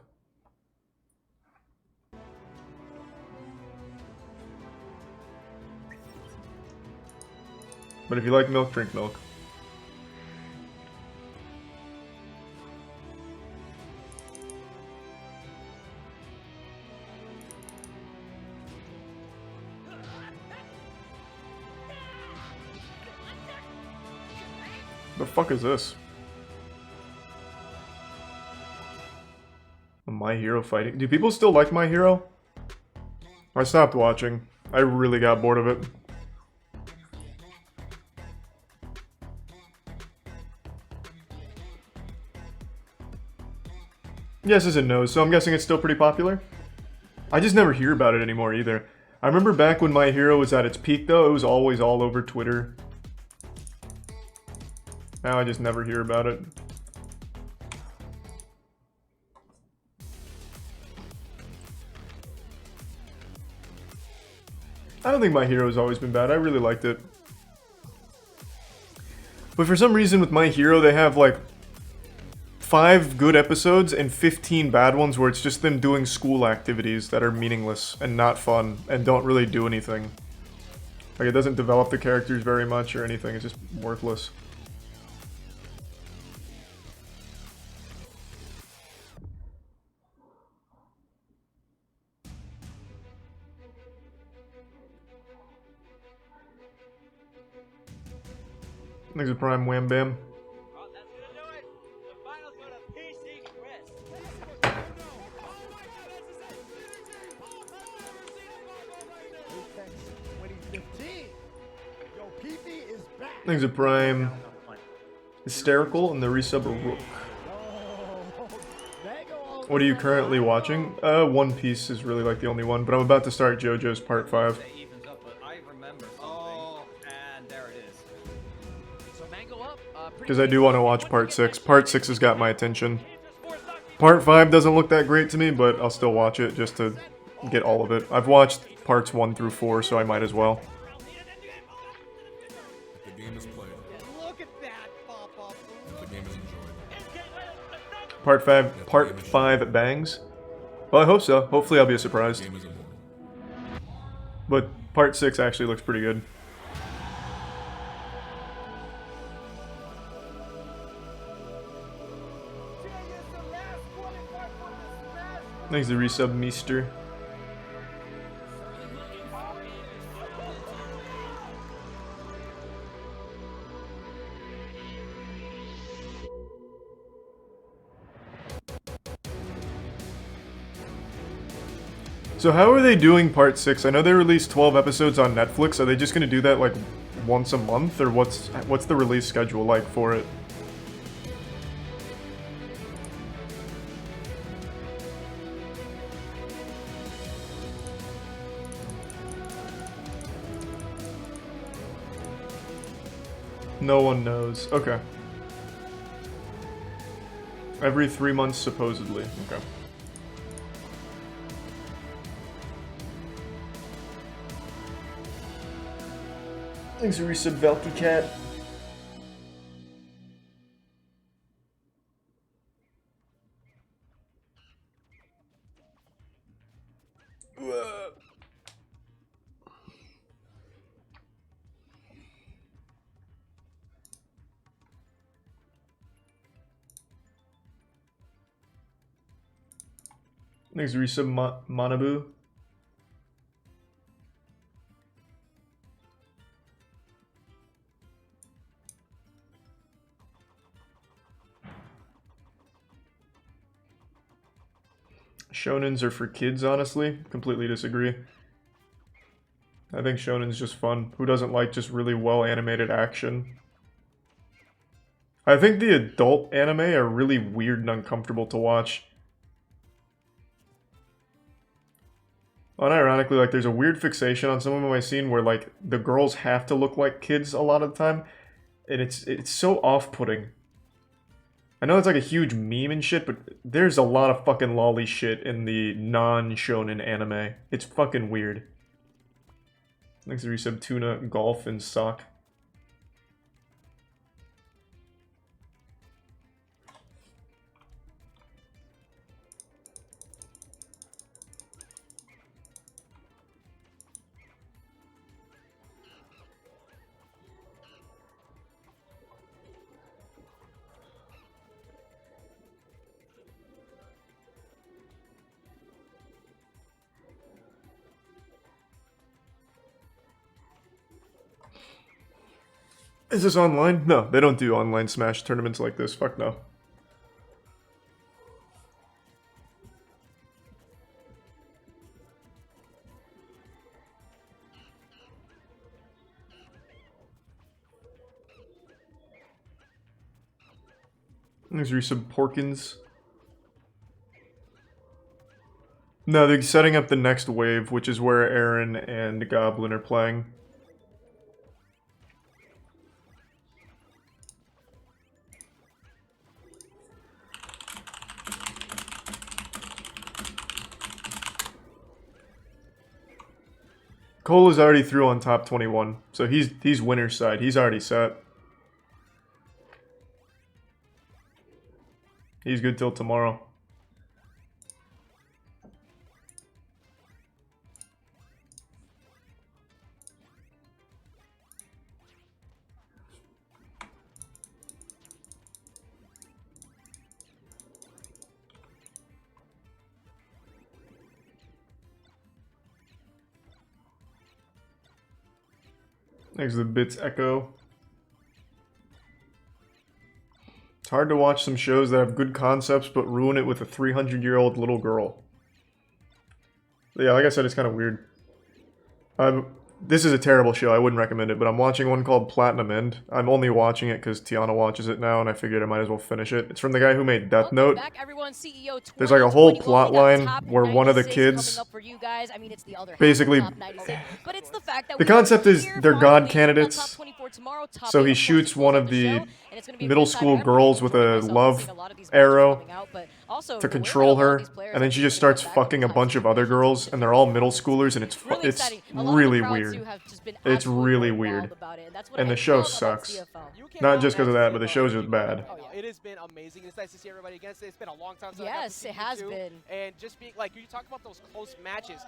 But if you like milk, drink milk. The fuck is this? My Hero fighting? Do people still like My Hero? I stopped watching. I really got bored of it. Yeses and no's, so I'm guessing it's still pretty popular? I just never hear about it anymore either. I remember back when My Hero was at its peak though, it was always all over Twitter. Now I just never hear about it. I don't think My Hero's always been bad. I really liked it. But for some reason with My Hero, they have like 5 good episodes and 15 bad ones where it's just them doing school activities that are meaningless and not fun and don't really do anything. Like, it doesn't develop the characters very much or anything, it's just worthless. Thanks a Prime Wham Bam. Thanks a Prime. Hysterical and the resub of Rook. What are you currently watching? One Piece is really like the only one, but I'm about to start JoJo's Part 5. Because I do want to watch Part 6. Part 6 has got my attention. Part 5 doesn't look that great to me, but I'll still watch it just to get all of it. I've watched Parts 1 through 4, so I might as well. Part 5 bangs? Well, I hope so. Hopefully I'll be surprised. But Part 6 actually looks pretty good. Thanks to resub Meester. So how are they doing Part 6? I know they released 12 episodes on Netflix. Are they just going to do that like once a month, or what's the release schedule like for it? No one knows. Okay. Every 3 months, supposedly. Okay. Thanks for resub, Velky Cat. Thanks, resub Manabu. Shonens are for kids, honestly. Completely disagree. I think shonen's just fun. Who doesn't like just really well animated action? I think the adult anime are really weird and uncomfortable to watch. Unironically, like, there's a weird fixation on some of them I've seen where, like, the girls have to look like kids a lot of the time, and it's so off-putting. I know it's like a huge meme and shit, but there's a lot of fucking lolly shit in the non-shonen anime. It's fucking weird. Thanks to resub Tuna, Golf, and Sock. Is this online? No, they don't do online Smash tournaments like this. Fuck no. There's resub Porkins. No, they're setting up the next wave, which is where Aaron and Goblin are playing. Cole is already through on top 21, so he's winner's side. He's already set. He's good till tomorrow. Thanks to the bits echo. It's hard to watch some shows that have good concepts but ruin it with a 300-year-old little girl. Yeah, like I said, it's kind of weird. This is a terrible show, I wouldn't recommend it, but I'm watching one called Platinum End. I'm only watching it because Tiana watches it now, and I figured I might as well finish it. It's from the guy who made Death Note. There's like a whole plot line where one of the kids... Basically, the concept is they're god candidates, so he shoots one of the middle school girls with a love arrow to control her, and then she just starts fucking a bunch of other girls, and they're all middle schoolers, and it's really weird. It's really weird. And the show sucks. Not just because of that, but the show's just bad.
Oh, yeah. It has been amazing. It's nice to see everybody again. It's been a long time since
yes, it has been.
And just being like, you talk about those close matches.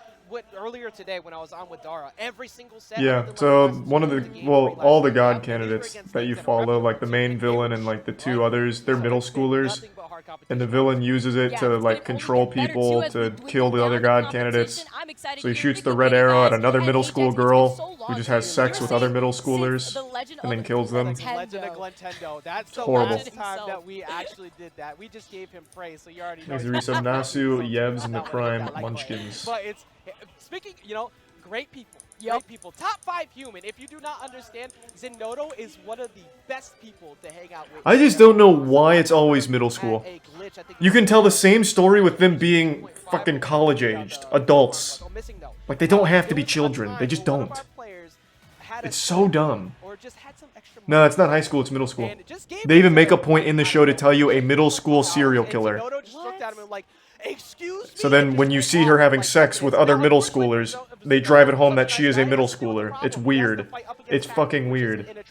Earlier today when I was on with Dara, every single set.
Yeah, so one of the, well, all the god candidates that you follow, like the main villain and like the two others, they're middle schoolers. And the villain uses it to like control people, to kill the other god candidates. So he shoots the red arrow at another middle school girl who just has sex with other middle schoolers and then kills them.
Legend of Glintendo. That's the
horrible.
last time that we actually did that. We just gave him praise, so you already know.
There's Risa, Nasu, Yevs, and the Prime Munchkins.
But it's, speaking, you know, great people. Great people. Top 5 human. If you do not understand, Zennoto is one of the best people to hang out with.
I just don't know why it's always middle school. You can tell the same story with them being fucking college-aged, adults. Like, they don't have to be children. They just don't. It's so dumb. No, it's not high school, it's middle school. They even make a point in the show to tell you a middle school serial killer. So then when you see her having sex with other middle schoolers, they drive it home that she is a middle schooler. It's weird. It's fucking weird.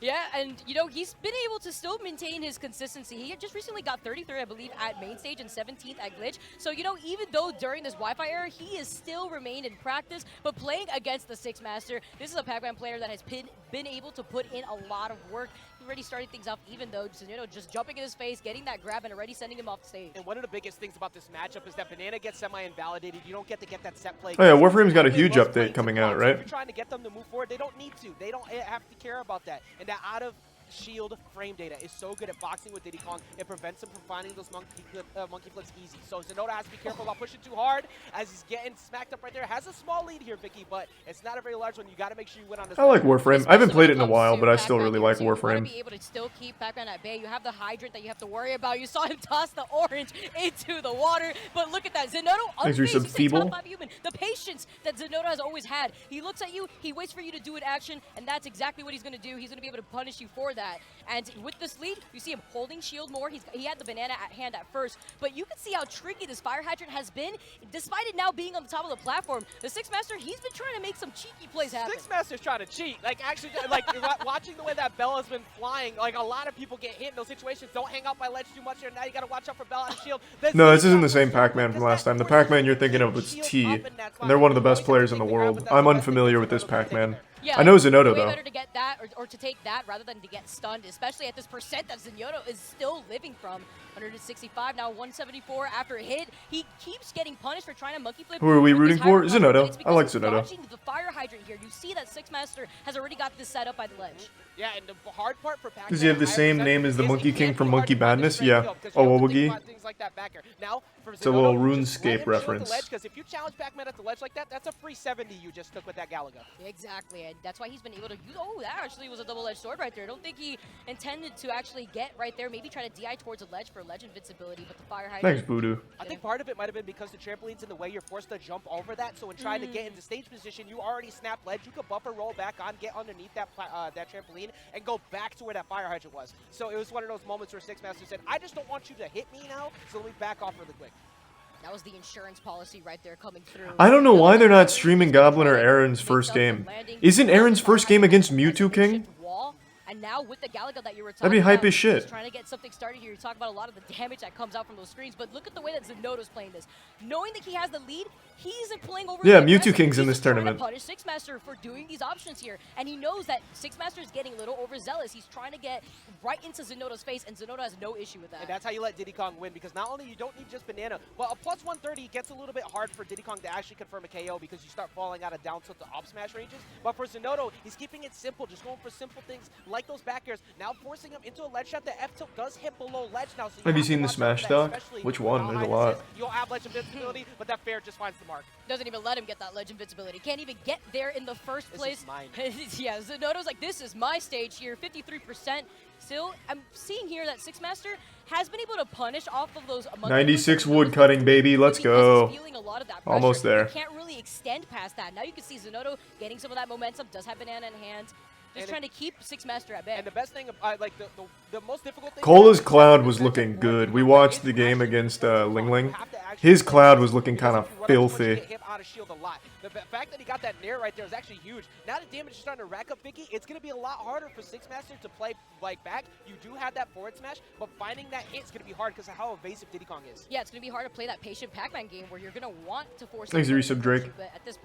Yeah, and you know, he's been able to still maintain his consistency. He just recently got 33, I believe, at main stage and 17th at Glitch. So, you know, even though during this Wi-Fi era, he has still remained in practice, but playing against the Six Master, this is a Pac-Man player that has been able to put in a lot of work. He already started things off, even though Zennoto just jumping in his face, getting that grab, and already sending him off the stage.
And one of the biggest things about this matchup is that Banana gets semi-invalidated. You don't get to get that set play.
Oh yeah, Warframe's got a huge update coming out, right?
If you're trying to get them to move forward, they don't need to. They don't have to care about that. And that out of shield frame data is so good at boxing with Diddy Kong. It prevents him from finding those monkey flips easy. So Zennoto has to be careful about pushing too hard as he's getting smacked up right there. Has a small lead here, Vicky, but it's not a very large one. You got to make sure you win on this.
I like Warframe. I haven't played it in a while, but I still really like Warframe.
Be able to still keep Pac-Man at bay. You have the hydrant that you have to worry about. You saw him toss the orange into the water, but look at that. Zennoto unfazed.
Feeble.
The patience that Zennoto has always had. He looks at you, he waits for you to do an action, and that's exactly what he's going to do. He's going to be able to punish you for that. And with this lead, you see him holding shield more. He had the banana at hand at first, but you can see how tricky this fire hydrant has been. Despite it now being on the top of the platform, the Six Master, he's been trying to make some cheeky plays happen.
Six Master's trying to cheat. Like, actually, like, watching the way that Bella's been flying, like, a lot of people get hit in those situations. Don't hang out by ledge too much here. Now you got to watch out for Bella and shield.
No, this isn't the same Pac-Man from last time. The Pac-Man you're thinking of was T, and they're one of the best players in the world. I'm unfamiliar with this Pac-Man.
Yeah,
I know Zennoto,
way
though.
Better to get that or to take that rather than to get stunned, especially at this percent that Zennoto is still living from. 165, now 174 after a hit. He keeps getting punished for trying to monkey flip.
Who are we rooting for? Zennoto. I like Zennoto.
Watching the fire hydrant here, you see that Six Master has already got this set up by the ledge.
Yeah, and the hard part for Pac-Man.
Does he have the same name as the Monkey King from Monkey Madness? Yeah. Owowagi. It's a little RuneScape reference.
Because if you challenge Pac-Man at the ledge like that, that's a free 70 you just took with that Galaga.
Exactly, and that's why he's been able to use. Oh, that actually was a double-edged sword right there. I don't think he intended to actually get right there. Maybe try to DI towards a ledge for ledge invincibility, but the fire hydrant.
Thanks, Voodoo.
I think part of it might have been because the trampoline's in the way. You're forced to jump over that. So in trying to get into stage position, you already snap ledge. You could buffer roll back on, get underneath that that trampoline, and go back to where that fire hydrant was. So it was one of those moments where Six Master said, "I just don't want you to hit me now, so let me back off really quick."
That was the insurance policy right there coming through.
I don't know why they're not streaming Goblin or Aaron's first game. Isn't Aaron's first game against Mewtwo King?
And now with the Galaga that you were talking
That'd be hype
about,
as shit.
he's trying to get something started here. You talk about a lot of the damage that comes out from those screens, but look at the way that Zenoto's playing this. Knowing that he has the lead, he isn't playing over.
Yeah, Mewtwo King's in this tournament.
He's trying to punish Sixmaster for doing these options here, and he knows that Sixmaster is getting a little overzealous. He's trying to get right into Zenoto's face, and Zenoto has no issue with that.
And that's how you let Diddy Kong win, because not only you don't need just banana, but a plus 130 gets a little bit hard for Diddy Kong to actually confirm a KO because you start falling out of down tilt to up smash ranges. But for Zenoto, he's keeping it simple, just going for simple things like those back airs, now forcing him into a ledge shot. The F tilt does hit below ledge now. So
have you seen the Smash doc? Which one? There's a lot.
You'll have ledge invincibility, but that fair just finds the mark.
Doesn't even let him get that ledge invincibility. Can't even get there in the first place.
This is mine.
Yeah, Zenoto's like, this is my stage here, 53%. Still, I'm seeing here that Sixmaster has been able to punish off of those
96 wood cutting, baby. Let's go. Almost there.
You can't really extend past that. Now you can see Zenoto getting some of that momentum, does have banana in hand. Just trying to keep Sixmaster at bay.
And the best thing, like the most difficult thing.
Cola's Cloud was looking good. We watched the game against Ling Ling. His Cloud was looking kind of filthy.
The fact that he got that nair right there is actually huge. Now the damage is starting to rack up Vicky. It's going to be a lot harder for Sixmaster to play like back. You do have that forward smash, but finding that hit is going to be hard because of how evasive Diddy Kong is.
Yeah, it's going to be hard to play that patient Pac-Man game where you're going to want to force.
Thanks to Resub Drake.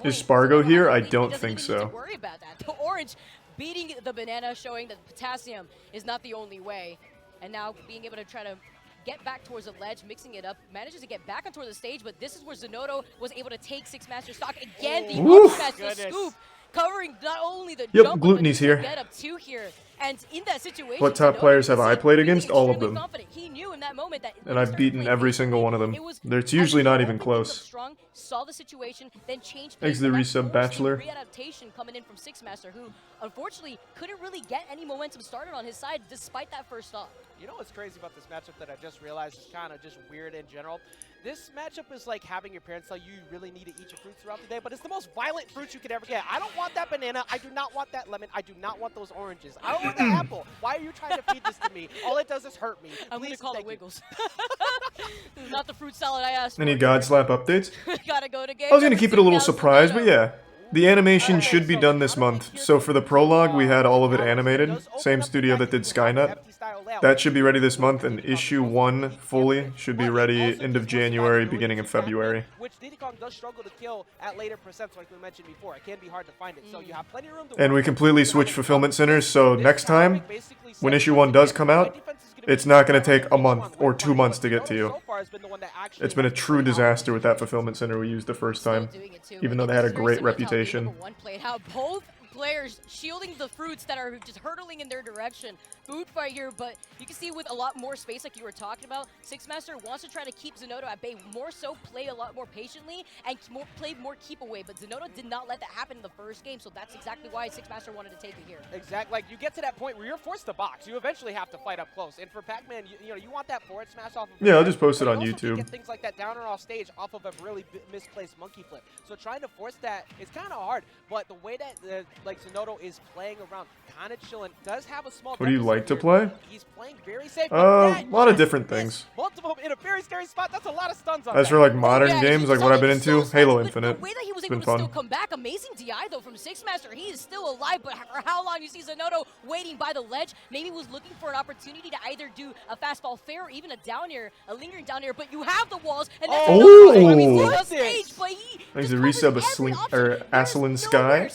Is Spargo here? I don't think so.
Worry about that. The orange beating the banana, showing that potassium is not the only way. And now being able to try to get back towards the ledge, mixing it up, manages to get back onto the stage, but this is where Zenoto was able to take Sixmaster stock again. The up smash, the scoop, covering not only the jump,
Gluttony's here.
Get up two here. And in that situation,
What top players have I played against? All of them.
He knew in that moment that
and I've beaten every single one of them. It's usually not even close.
Strong, saw the situation, then changed.
Thanks to the Resub Bachelor.
Readaptation coming in from Sixmaster, who unfortunately couldn't really get any momentum started on his side despite that first stop.
You know what's crazy about this matchup that I just realized is kind of just weird in general? This matchup is like having your parents tell you you really need to eat your fruits throughout the day, but it's the most violent fruits you could ever get. I don't want that banana. I do not want that lemon. I do not want those oranges. I don't want the apple. Why are you trying to feed this to me? All it does is hurt me.
I'm going to call it Wiggles. This is not the fruit salad I asked for.
Any God Slap updates?
Gotta go to game.
I was going to keep it a little surprise, but yeah. The animation should be done this month. So for the prologue, we had all of it animated. Same studio that did Skynet. That should be ready this month, and issue 1 fully should be ready end of January, beginning of February.
Which Diddy Kong does struggle to kill at later percents, like we mentioned before. It can be hard to find it, so you have plenty of room to.
And we completely switched fulfillment centers, so next time, when issue 1 does come out, it's not going to take a month or 2 months to get to you. It's been a true disaster with that fulfillment center we used the first time, even though they had a great reputation.
Both players shielding the fruits that are just hurtling in their direction. Food fight here, but you can see with a lot more space like you were talking about, Sixmaster wants to try to keep Zenoto at bay, more so play a lot more patiently and play more keep away, but Zenoto did not let that happen in the first game, so that's exactly why Sixmaster wanted to take it here.
Exactly, like you get to that point where you're forced to box. You eventually have to fight up close, and for Pac-Man, you know, you want that forward smash off of.
Yeah, I'll just post it on YouTube.
Get things like that down or off stage off of a really misplaced monkey flip. So trying to force that is kind of hard, but the way that like Zenoto is playing around, kind of chilling, does have a small.
What do you like to play?
He's playing very safe.
A lot of different things.
Multiple in a very scary spot. That's a lot of stuns on.
As for like modern games, like what I've been into, Halo Infinite.
The way that he was
it's
able
been
to
fun.
still come back, amazing DI though from Sixmaster. He is still alive, but for how long? You see Zenoto waiting by the ledge. Maybe was looking for an opportunity to either do a fastball fair or even a down air, a lingering down air. But you have the walls, and that's
oh!
Stage, but he
thanks to Resub Aslan Sky.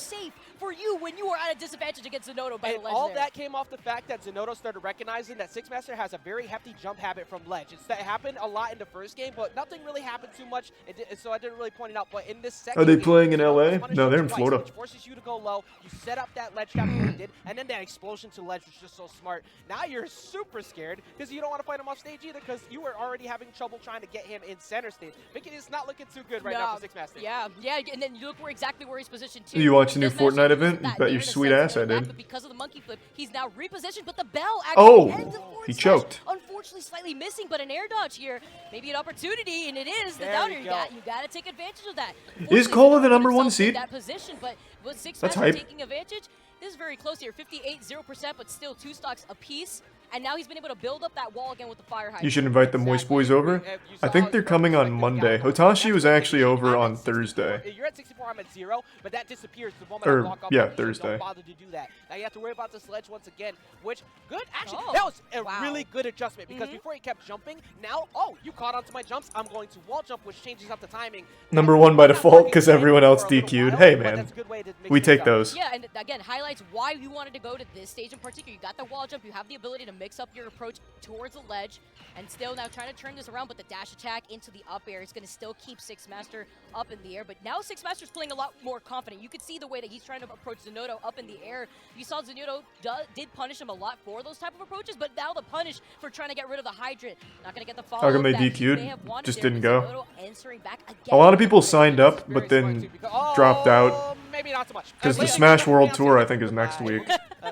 For you when you were at a disadvantage against Zenoto by the ledge.
All that came off the fact that Zenoto started recognizing that Sixmaster has a very hefty jump habit from ledge. That happened a lot in the first game, but nothing really happened too much, so I didn't really point it out. But in this second
Are they
game,
playing in LA? No, they're in Florida.
Which forces you to go low. You set up that ledge trap that he did, and then that explosion to ledge was just so smart. Now you're super scared because you don't want to fight him off stage either because you were already having trouble trying to get him in center stage. Vicky is not looking too good right now for Sixmaster.
Yeah, and then you look exactly where he's positioned too.
You watch the new Fortnite event? Bet your sweet ass I did.
But because of the monkey flip, he's now repositioned, but the bell actually ends the forward
he
smash.
choked.
Unfortunately, slightly missing, but an air dodge here. Maybe an opportunity, and it is the down air. You got to take advantage of that.
Is Cola the #1 seed?
That position, but with
That's hype.
taking advantage, this is very close here. 58, 0%, but still 2 stocks apiece. and now he's been able to build up that wall again with the fire hydrant.
You should invite the Moist Boys over. I think they're coming on Monday. Hotashi was actually over on Thursday.
You're at 64, I'm at 0, but that disappears the moment I walk up.
Yeah,
on you, so
Thursday.
don't bother to do that. Now you have to worry about the sledge once again, which, good, actually,
Oh,
that was a
wow.
really good adjustment, because before he kept jumping, now, you caught onto my jumps, I'm going to wall jump, which changes up the timing.
Number 1 by default because everyone else DQ'd. Hey man, we take those.
Yeah, and again, highlights why you wanted to go to this stage in particular. You got the wall jump, you have the ability to mix up your approach towards the ledge, and still now trying to turn this around, but the dash attack into the up air is going to still keep Six Master up in the air, but now Six Master's playing a lot more confident. You could see the way that he's trying to approach Zanotto up in the air. You saw Zanotto did punish him a lot for those type of approaches, but now the punish for trying to get rid of the hydrant. Not going to get the follow-up.
How come they
that he
DQ'd?
may have wanted
Just
there,
didn't
but
go.
Zanotto answering back again.
A lot of people signed up, but then dropped out.
Maybe not so much.
Because the Smash World Tour, I think, is next week.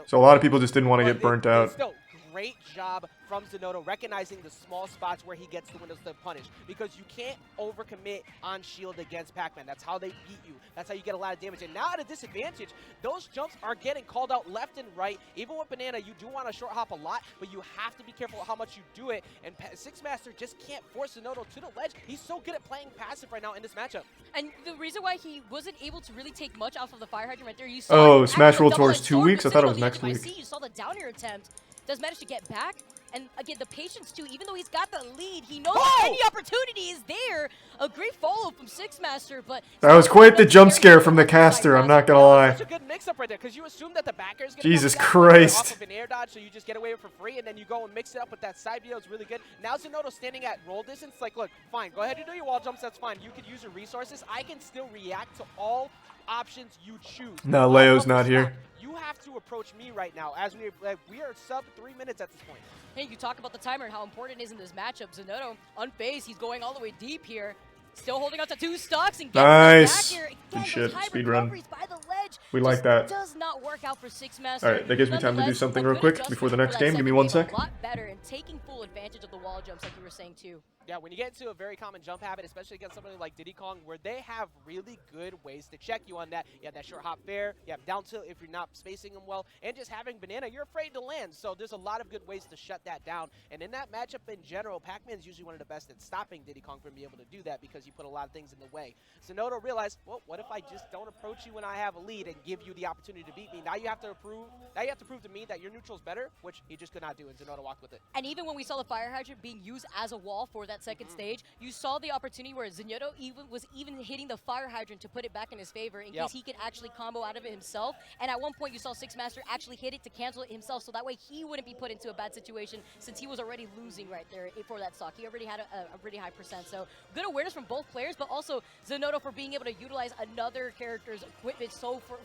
So a lot of people just didn't want to get burnt out.
Still, great job from Zanotto recognizing the small spots where he gets the windows to punish, because you can't overcommit on shield against Pac-Man. That's how they beat you. That's how you get a lot of damage. And now at a disadvantage, those jumps are getting called out left and right. Even with Banana, you do want to short hop a lot, but you have to be careful how much you do it. And Six Master just can't force Zanotto to the ledge. He's so good at playing passive right now in this matchup.
And the reason why he wasn't able to really take much off of the fire hydrant right there, you saw
Smash World Tour is 2 weeks? I thought it was next week.
You saw the down air attempt. Does manage to get back, and again, the patience too, even though he's got the lead, he knows any opportunity is there. A great follow from Six Master, but
That was quite the jump scare from the caster, I'm not gonna lie.
That's a good mix-up right there, because you assume that the backer is going to
Jesus Christ.
off of an air dodge, so you just get away with it for free, and then you go and mix it up with that side view. It's really good. Now Zanotto standing at roll distance, like, look, fine, go ahead and do your wall jumps, that's fine. You could use your resources. I can still react to all options you choose.
No, Leo's not here.
You have to approach me right now, as we are sub 3 minutes at this point.
Hey, you talk about the timer and how important it is in this matchup. Zanotto, unfazed, he's going all the way deep here. Still holding on to 2 stocks and getting
Nice.
back here.
Good
Again,
shit.
those high
Speed run.
recoveries by the ledge
We like
just
that.
does not work out for Six Master.
Alright, that gives me time to do
Nonetheless,
something
a
real
good
quick
adjustment
before the
for
next
that
game. Give me
second
1
game,
sec.
A lot better and taking full advantage of the wall jumps like you were saying too.
Yeah, when you get into a very common jump habit, especially against somebody like Diddy Kong, where they have really good ways to check you on that. You have that short hop fair, you have down tilt if you're not spacing them well, and just having Banana, you're afraid to land. So there's a lot of good ways to shut that down. And in that matchup in general, Pac-Man's usually one of the best at stopping Diddy Kong from being able to do that, because you put a lot of things in the way. Zanotto realized, well, what if I just don't approach you when I have a lead and give you the opportunity to beat me? Now you have to prove to me that your neutral's better, which he just could not do, and Zanotto walked with it.
And even when we saw the fire hydrant being used as a wall for that second stage, you saw the opportunity where Zanotto was even hitting the fire hydrant to put it back in his favor in case he could actually combo out of it himself. And at one point you saw Six Master actually hit it to cancel it himself, so that way he wouldn't be put into a bad situation, since he was already losing right there for that stock. He already had a really high percent. So good awareness from both players, but also Zanotto for being able to utilize another character's equipment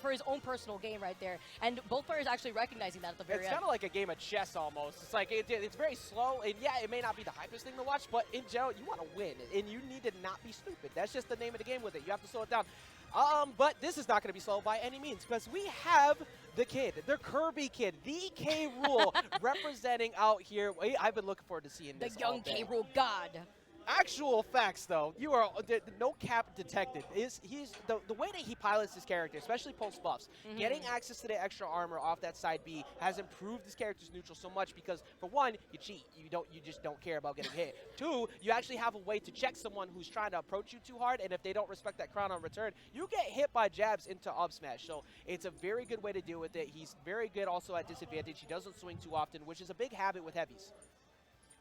for his own personal game right there. And both players actually recognizing that at the very
It's
end.
kind of like a game of chess almost. It's like it's very slow, and yeah, it may not be the hypest thing to watch, but in general, you want to win, and you need to not be stupid. That's just the name of the game with it. You have to slow it down. But this is not going to be slow by any means, because we have the kid, the Kirby kid, the K. Rool, representing out here. I've been looking forward to seeing this.
The young K. Rool god.
Actual facts, though, you are no cap detected. He's the way that he pilots his character, especially post buffs, getting access to the extra armor off that side B has improved his character's neutral so much, because for one, you cheat, you just don't care about getting hit. 2, you actually have a way to check someone who's trying to approach you too hard, and if they don't respect that crown on return, you get hit by jabs into up smash. So it's a very good way to deal with it. He's very good also at disadvantage. He doesn't swing too often, which is a big habit with heavies.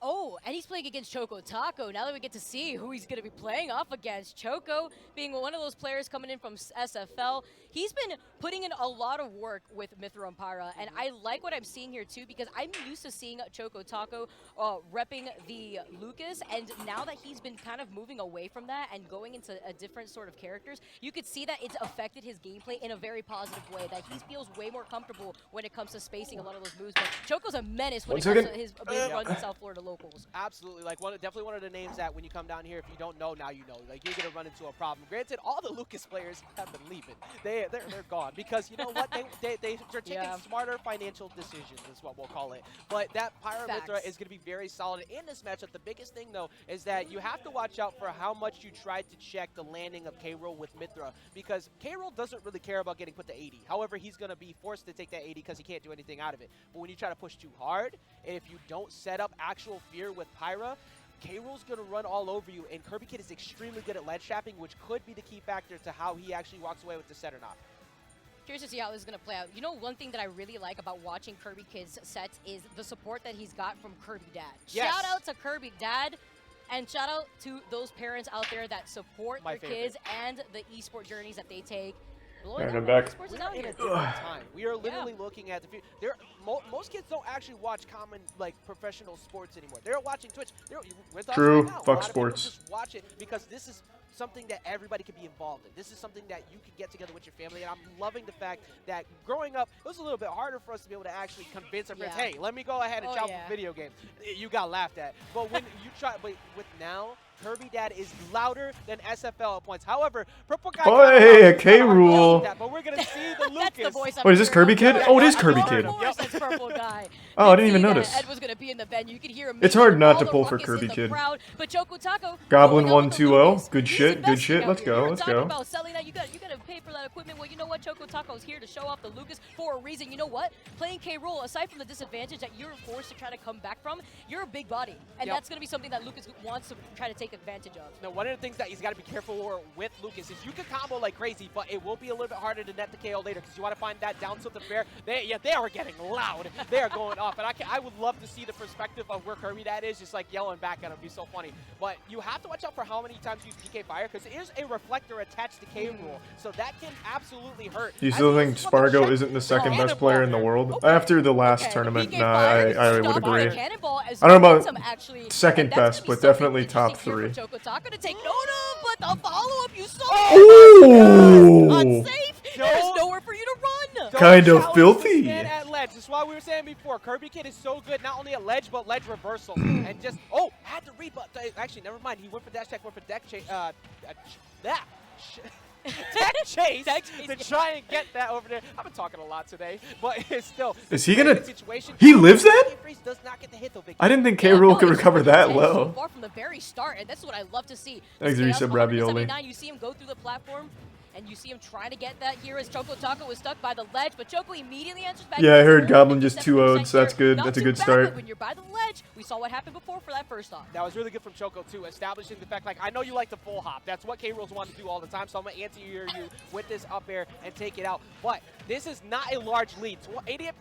Oh, and he's playing against ChocOTaco. Now that we get to see who he's going to be playing off against. Choco being one of those players coming in from SFL. He's been putting in a lot of work with Mithra and Pyra, and I like what I'm seeing here too, because I'm used to seeing ChocOTaco repping the Lucas, and now that he's been kind of moving away from that and going into a different sort of characters, you could see that it's affected his gameplay in a very positive way, that he feels way more comfortable when it comes to spacing a lot of those moves. But Choco's a menace when it comes to his ability to run in South Florida. locals.
Absolutely, like definitely one of the names that when you come down here, if you don't know, now you know. Like you're gonna run into a problem. Granted, all the Lucas players have been leaving. They're gone because you know what? They're taking smarter financial decisions, is what we'll call it. But that Pyra Mithra is gonna be very solid in this matchup. The biggest thing though is that you have to watch out for how much you try to check the landing of K-Rool with Mithra, because K-Rool doesn't really care about getting put to 80. However, he's gonna be forced to take that 80 because he can't do anything out of it. But when you try to push too hard, if you don't set up actual fear with Pyra, K-Rool's going to run all over you, and Kirby Kid is extremely good at ledge trapping, which could be the key factor to how he actually walks away with the set or not.
Curious to see how this is going to play out. You know, one thing that I really like about watching Kirby Kid's sets is the support that he's got from Kirby Dad.
Yes.
Shout out to Kirby Dad, and shout out to those parents out there that support their kids and the esport journeys that they take.
And I'm back.
We're in a different time. We are literally looking at the future. Most kids don't actually watch common professional sports anymore. They're watching Twitch.
True.
Right now.
Fuck
a lot
sports.
Of people just watch it because this is something that everybody can be involved in. This is something that you can get together with your family, and I'm loving the fact that growing up, it was a little bit harder for us to be able to actually convince our friends, hey, let me go ahead and chop a video game. You got laughed at. But when you try, but with now, Kirby Dad is louder than SFL at points. However, Purple Guy.
Oh, hey, a K-Rool.
But we're gonna see the Lucas.
That's the voice.
Wait, is this Kirby Kid? Oh, it is Kirby Kid.
That's Purple Guy.
Oh, I didn't even notice.
Ed was gonna be in the venue. You could hear him.
It's hard not to pull for Kirby Kid.
But Choco Taco.
Goblin 1-2-0. Good shit. Good shit. Let's go. Let's go.
About selling that, you gotta pay for that equipment. Well, you know what? Choco Taco is here to show off the Lucas for a reason. You know what? Playing K-Rool, aside from the disadvantage that you're forced to try to come back from, you're a big body, and that's gonna be something that Lucas wants to try to take advantage of.
Now, one of the things that he's got to be careful with Lucas is you can combo like crazy, but it will be a little bit harder to net the KO later because you want to find that down tilt to fair. They are getting loud. They are going off, and I would love to see the perspective of where Kirby Dad is, just like yelling back at him. It'd be so funny. But you have to watch out for how many times you use PK Fire because it is a reflector attached to K-Rool, so that can absolutely hurt.
You still think Spargo isn't the second best player in the world? After the last tournament, nah, I would agree. I don't know about second best, but definitely top 3.
Choco Taco to take note of, but the follow-up you saw.
Oh!
Unsafe. There's nowhere for you to run.
Kind of filthy.
At ledge. That's why we were saying before. Kirby Kid is so good, not only at ledge, but ledge reversal. And just, had to read, but actually, never mind. He went for dash tech, went for deck chase. Tech chase to try and get that over there. I've been talking a lot today, but it's still.
Is he gonna? He lives that?
Does not get the hit, though,
I didn't think K-Rool could recover that
So
low.
far from the very start, and that's what I love to see.
Thanks, Resub Ravioli.
You see him go through the platform, and you see him trying to get that here as Choco Taco was stuck by the ledge, but Choco immediately answers back.
Yeah, I heard Goblin just 2-0'd, so that's good. That's a good start.
When you're by the ledge, we saw what happened before for that first off.
That was really good from Choco, too, establishing the fact, I know you like the full hop. That's what K-Rool's want to do all the time, so I'm going to anti-air you with this up air and take it out. But this is not a large lead. So 88,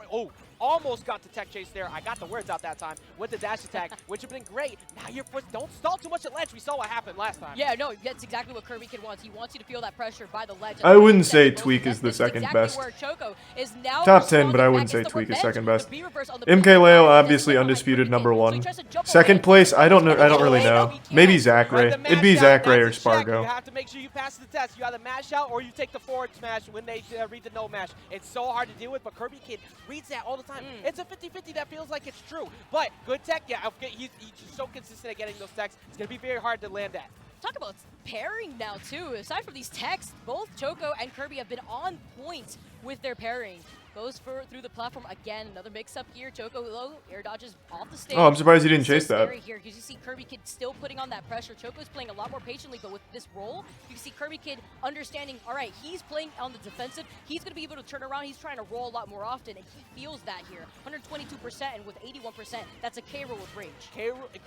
almost got the tech chase there. I got the words out that time with the dash attack, which would have been great. Now you're forced, don't stall too much at ledge. We saw what happened last time.
Yeah, no, that's exactly what Kirby Kid wants. He wants you to feel that pressure by the ledge.
I wouldn't say Tweak is the second best. Top 10, but I wouldn't say Tweak is second best. MK Leo, obviously undisputed #1. Second place, I don't know. I don't really know. Maybe Zach Ray. It'd be Zach Ray or Spargo.
You have to make sure you pass the test. You either mash out or you take the forward smash when they read the no mash. It's so hard to deal with, but Kirby Kid reads that all the time. It's a 50-50 that feels like it's true. But good tech, he's just so consistent at getting those techs. It's going to be very hard to land that.
Talk about pairing now, too. Aside from these techs, both Choco and Kirby have been on point with their pairing. Goes through the platform again. Another mix-up here. Choco low air dodges off the stage.
Oh, I'm surprised he didn't chase that.
Here because you see Kirby Kid still putting on that pressure. Choco's playing a lot more patiently, but with this roll, you see Kirby Kid understanding. All right, he's playing on the defensive. He's going to be able to turn around. He's trying to roll a lot more often, and he feels that here. 122%, and with 81%, that's a K-roll with range.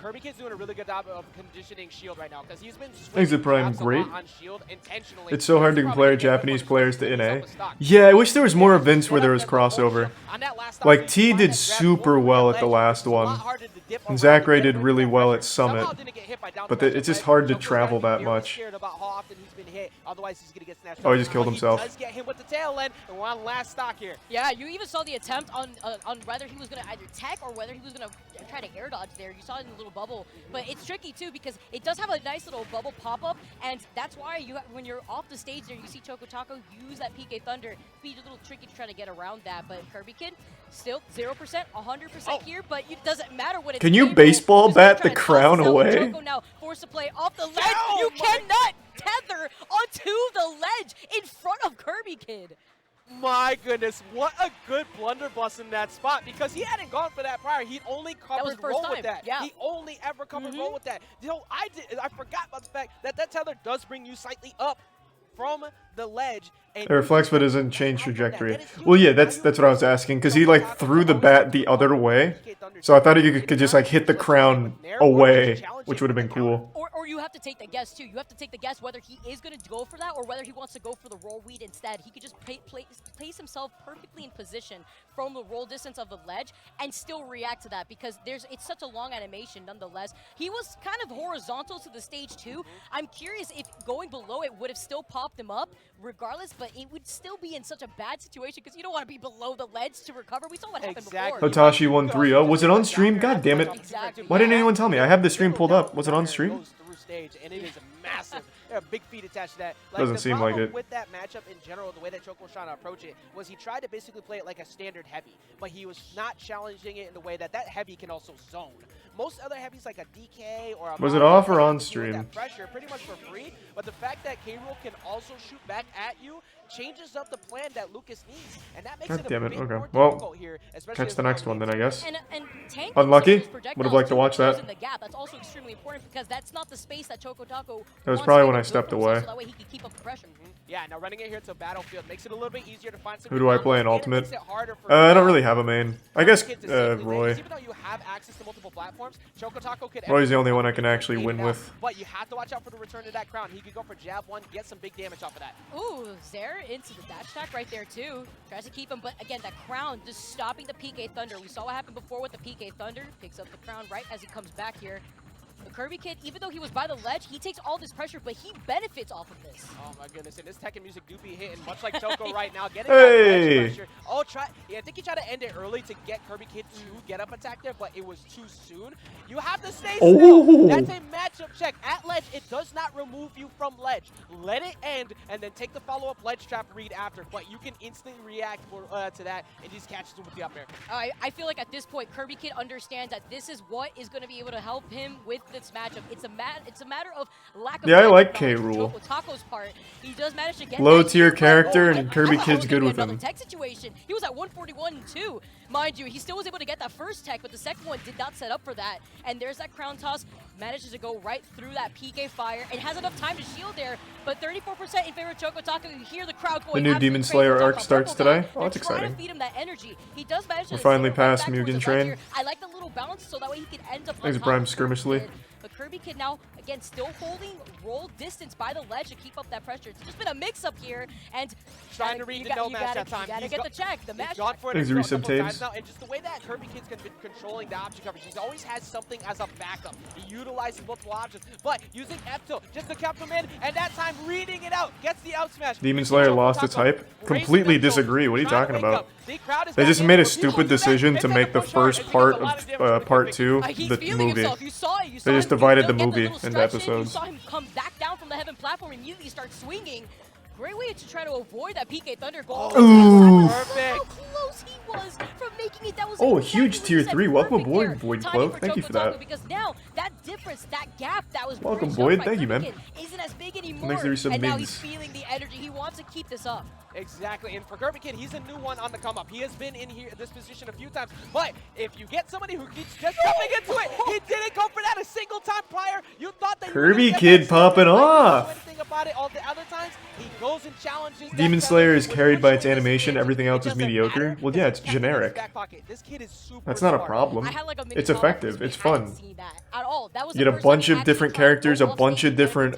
Kirby Kid's doing a really good job of conditioning shield right now because he's been
Thanks to Prime, great.
on shield intentionally.
It's so hard to compare Japanese players to NA. Yeah, I wish there was more events where there was crossover. Like, T did super well at the last one, and Zach Ray did really well at Summit, but it's just hard to travel that much. Oh, he just killed himself.
Let's get him with the tail end, and we're on last stock here.
Yeah, you even saw the attempt on whether he was going to either tech or whether he was going to try to air dodge there. You saw it in the little bubble, but it's tricky too because it does have a nice little bubble pop-up, and that's why when you're off the stage there, you see Choco Taco use that PK Thunder. It'd be a little tricky to try to get around that, but Kirby Kid Still 0%, 100% here, but it doesn't matter what it's.
Can you
able.
baseball
Just gonna
bat
try
the
and toss
crown
this out.
away?
Choco now forced to play off the ledge. You cannot tether onto the ledge in front of Kirby Kid.
My goodness, what a good blunderbuss in that spot, because he hadn't gone for that prior. He'd only covered roll with that.
Yeah.
He only ever covered roll with that. You know, I forgot about the fact that that tether does bring you slightly up from the ledge. And
It reflects but doesn't change trajectory. Well, yeah, that's what I was asking, because he like threw the bat the other way, so I thought he could just like hit the crown away, which would have been cool.
Or you have to take the guess too. You have to take the guess whether he is going to go for that or whether he wants to go for the roll read instead. He could just place himself perfectly in position from the roll distance of the ledge and still react to that, because it's such a long animation nonetheless. He was kind of horizontal to the stage too. I'm curious if going below it would have still popped him up regardless, but it would still be in such a bad situation because you don't want to be below the ledge to recover. We saw what happened before.
Hotashi 130. Was it on stream? God damn it. Why didn't anyone tell me? I have the stream pulled up. Was it on stream?
Stage, and it is massive. There are big feet attached to that.
Doesn't seem like it.
With that matchup in general, the way that Choco was trying to approach it was he tried to basically play it like a standard heavy, but he was not challenging it in the way that heavy can also zone. Most other heavies like a DK or a
Was it off or on stream?
That pressure pretty much for free, but the fact that K-Rool can also shoot back at you changes up the plan that Lucas needs, and that makes
God
it
damn
a
it.
bit
Okay.
more
Well,
difficult here, especially
catch
as
the next one then, I guess.
And Tank
Unlucky.
projectiles
Would have liked to watch that.
in the gap. That's also extremely important because that's not the space that Choco Taco
That was
wants
probably
to
when I
build
stepped
for himself,
away.
So that way he can keep up the pressure.
Yeah, now running it here to Battlefield makes it a little bit easier to find some.
Who do I play in Ultimate? I don't really have a main. I guess Roy.
Even though you have access to multiple platforms, Choco Taco could.
Roy's the only one I can actually win with.
But you have to watch out for the return to that crown. He could go for jab one, get some big damage off of that.
Ooh, Zare into the dash attack right there too. Tries to keep him, but again, that crown just stopping the PK Thunder. We saw what happened before with the PK Thunder. Picks up the crown right as he comes back here. The Kirby Kid, even though he was by the ledge, he takes all this pressure, but he benefits off of this.
Oh my goodness, and this Tekken music do be hitting, much like Choco right now, getting
Hey!
that ledge pressure. Oh, I think he tried to end it early to get Kirby Kid to get up attack there, but it was too soon. You have to stay still. That's a matchup check. At ledge, it does not remove you from ledge. Let it end, and then take the follow-up ledge trap read after, but you can instantly react to that and just catch it with the up air.
I feel like at this point, Kirby Kid understands that this is what is going to be able to help him with this matchup. It's a matter of lack of.
Yeah, I like K-Rool.
Taco's part, he does manage to get
Low tier character, and Kirby Kid's good with him.
Tech situation. He was at 141 too, mind you. He still was able to get that first tech, but the second one did not set up for that. And there's that crown toss, manages to go right through that PK fire, and has enough time to shield there. But 34% in favor of Choco Taco. You hear the crowd going.
The new Demon Slayer arc starts today. Oh, that's
exciting.
exciting.
To feed him that energy. He does manage to
We're finally past
back towards
Mugen
the
Train.
here. I like the little bounce, so that way he can end up.
Thanks, Prime Skirmishly.
But Kirby Kid now, again, still holding roll distance by the ledge to keep up that pressure. It's just been a mix-up here, and
trying to read the no match that time.
You gotta get the check, the match.
Gone for it a couple times now, and just the way that Kirby Kid's been controlling the option coverage, he always has something as a backup. He utilizes multiple options, but using F-tilt just to cap him in, and that time reading it out, gets the out smash.
Demon Slayer lost its hype. Completely disagree. What are you talking about? They just made a stupid decision to make the first part of part 2 the movie. They just divided the movie into episodes.
You saw him come back down from the heaven platform, immediately start swinging. Great way to try to avoid that PK Thunder goal.
Ooh.
How close he was from making it. That was
Oh, huge tier 3. Welcome aboard, Void Cloak. Thank you for that.
Because now that difference, that gap that was
welcome, Void. Thank you, man.
Isn't as big anymore.
Thanks for some
and now he's
mids.
feeling the energy. He wants to keep this up.
Exactly, and for Kirby Kid, he's a new one on the come up. He has been in here this position a few times, but if you get somebody who keeps just jumping into it, he didn't go for that a single time prior. You thought that
Kirby Kid popping off.
Anything about it all the other times, he goes and challenges.
Demon Slayer is carried by its animation. Everything else is mediocre. Well, yeah, it's generic.
This kid is super
That's not a problem. It's effective. It's fun. You get a bunch of different characters, a bunch of different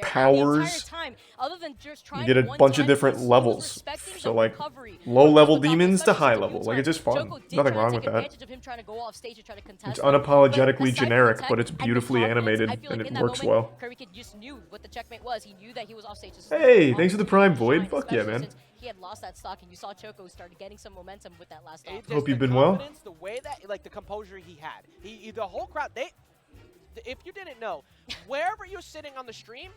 powers. You get a bunch of different levels. So like low-level demons to high-level. Like it's just fun. Nothing wrong with that. It's unapologetically generic, but it's beautifully animated and it works well.
Kirby Kid just knew what the checkmate was. He knew that he was off stage.
Hey, thanks for the Prime Void. Fuck yeah, man.
He had lost that stock, and you saw Choco started getting some momentum with that last stock.
Hope you've been well.
The way that, like the composure he had, the whole crowd. If you didn't know, wherever you're sitting on the stream,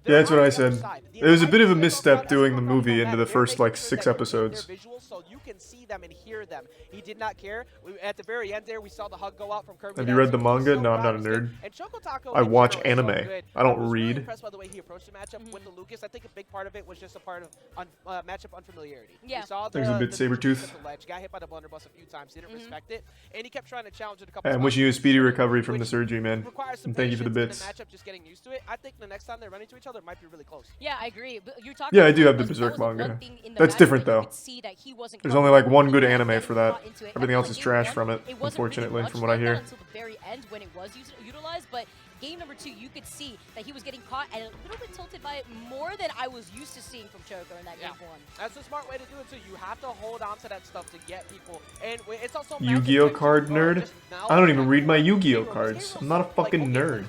Yeah, that's what I said. It was a bit of a misstep doing the movie into the first, like, 6 episodes.
So you can see them and hear them. He did not care. At the very end there, we saw the hug go out from Kirby.
Have you read the manga? No, I'm not a nerd. I watch anime. I don't read.
Really impressed by the way he approached the matchup with the Lucas. I think a big part of it was just a part of matchup unfamiliarity.
Yeah.
There's a bit Sabretooth.
Got hit by the blunderbuss a few times, didn't respect it, and he kept trying to challenge it a couple
I'm wishing you a speedy recovery from the surgery, man. And thank you for the bits.
Matchup, just getting used to it. I think the next time they run into each other, it might be really close.
Yeah, I agree. But you're talking
Yeah, I do have the Berserk manga. That's different though. There's only like one good anime for that. Everything else is trash from it, unfortunately, from what I hear.
Until the very end when it was utilized, but game number 2, you could see that he was getting caught and a little bit tilted by it more than I was used to seeing from Choco in that game 1.
That's a smart way to do it too. You have to hold on to that stuff to get people. And it's also
Yu-Gi-Oh card nerd? I don't even read my Yu-Gi-Oh cards. I'm not a fucking nerd.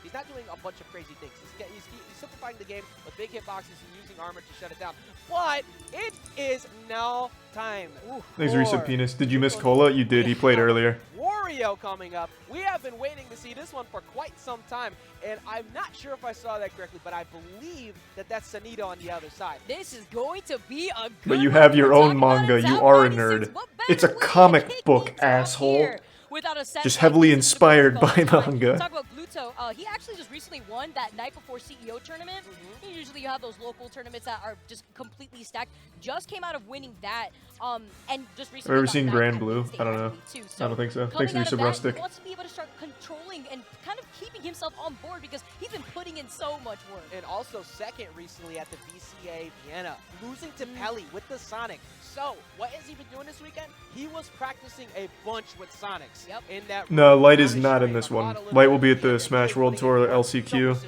He's not doing a bunch of crazy things. He's simplifying the game with big hitboxes and using armor to shut it down. But it is now time.
Thanks, Risa Penis. Did you miss Cola? You did. He played earlier.
Wario coming up. We have been waiting to see this one for quite some time, and I'm not sure if I saw that correctly, but I believe that that's Sanito on the other side.
This is going to be a good
But you have your own manga. You are a nerd. It's a comic book, asshole. Just heavily inspired by manga.
Talk about Gluto. He actually just recently won that Night Before CEO tournament. Usually you have those local tournaments that are just completely stacked. Just came out of winning that. And just recently.
Have you ever seen Grand Blue? I don't know. I don't think so. Thanks, Risa Rustic.
He wants to be able to start controlling and kind of keeping himself on board because he's been putting in so much work.
And also second recently at the VCA Vienna, losing to Pelly with the Sonic. So, what has he been doing this weekend? He was practicing a bunch with Sonics. In that
No, Light is not in this one. Light will be at the Smash World Tour LCQ.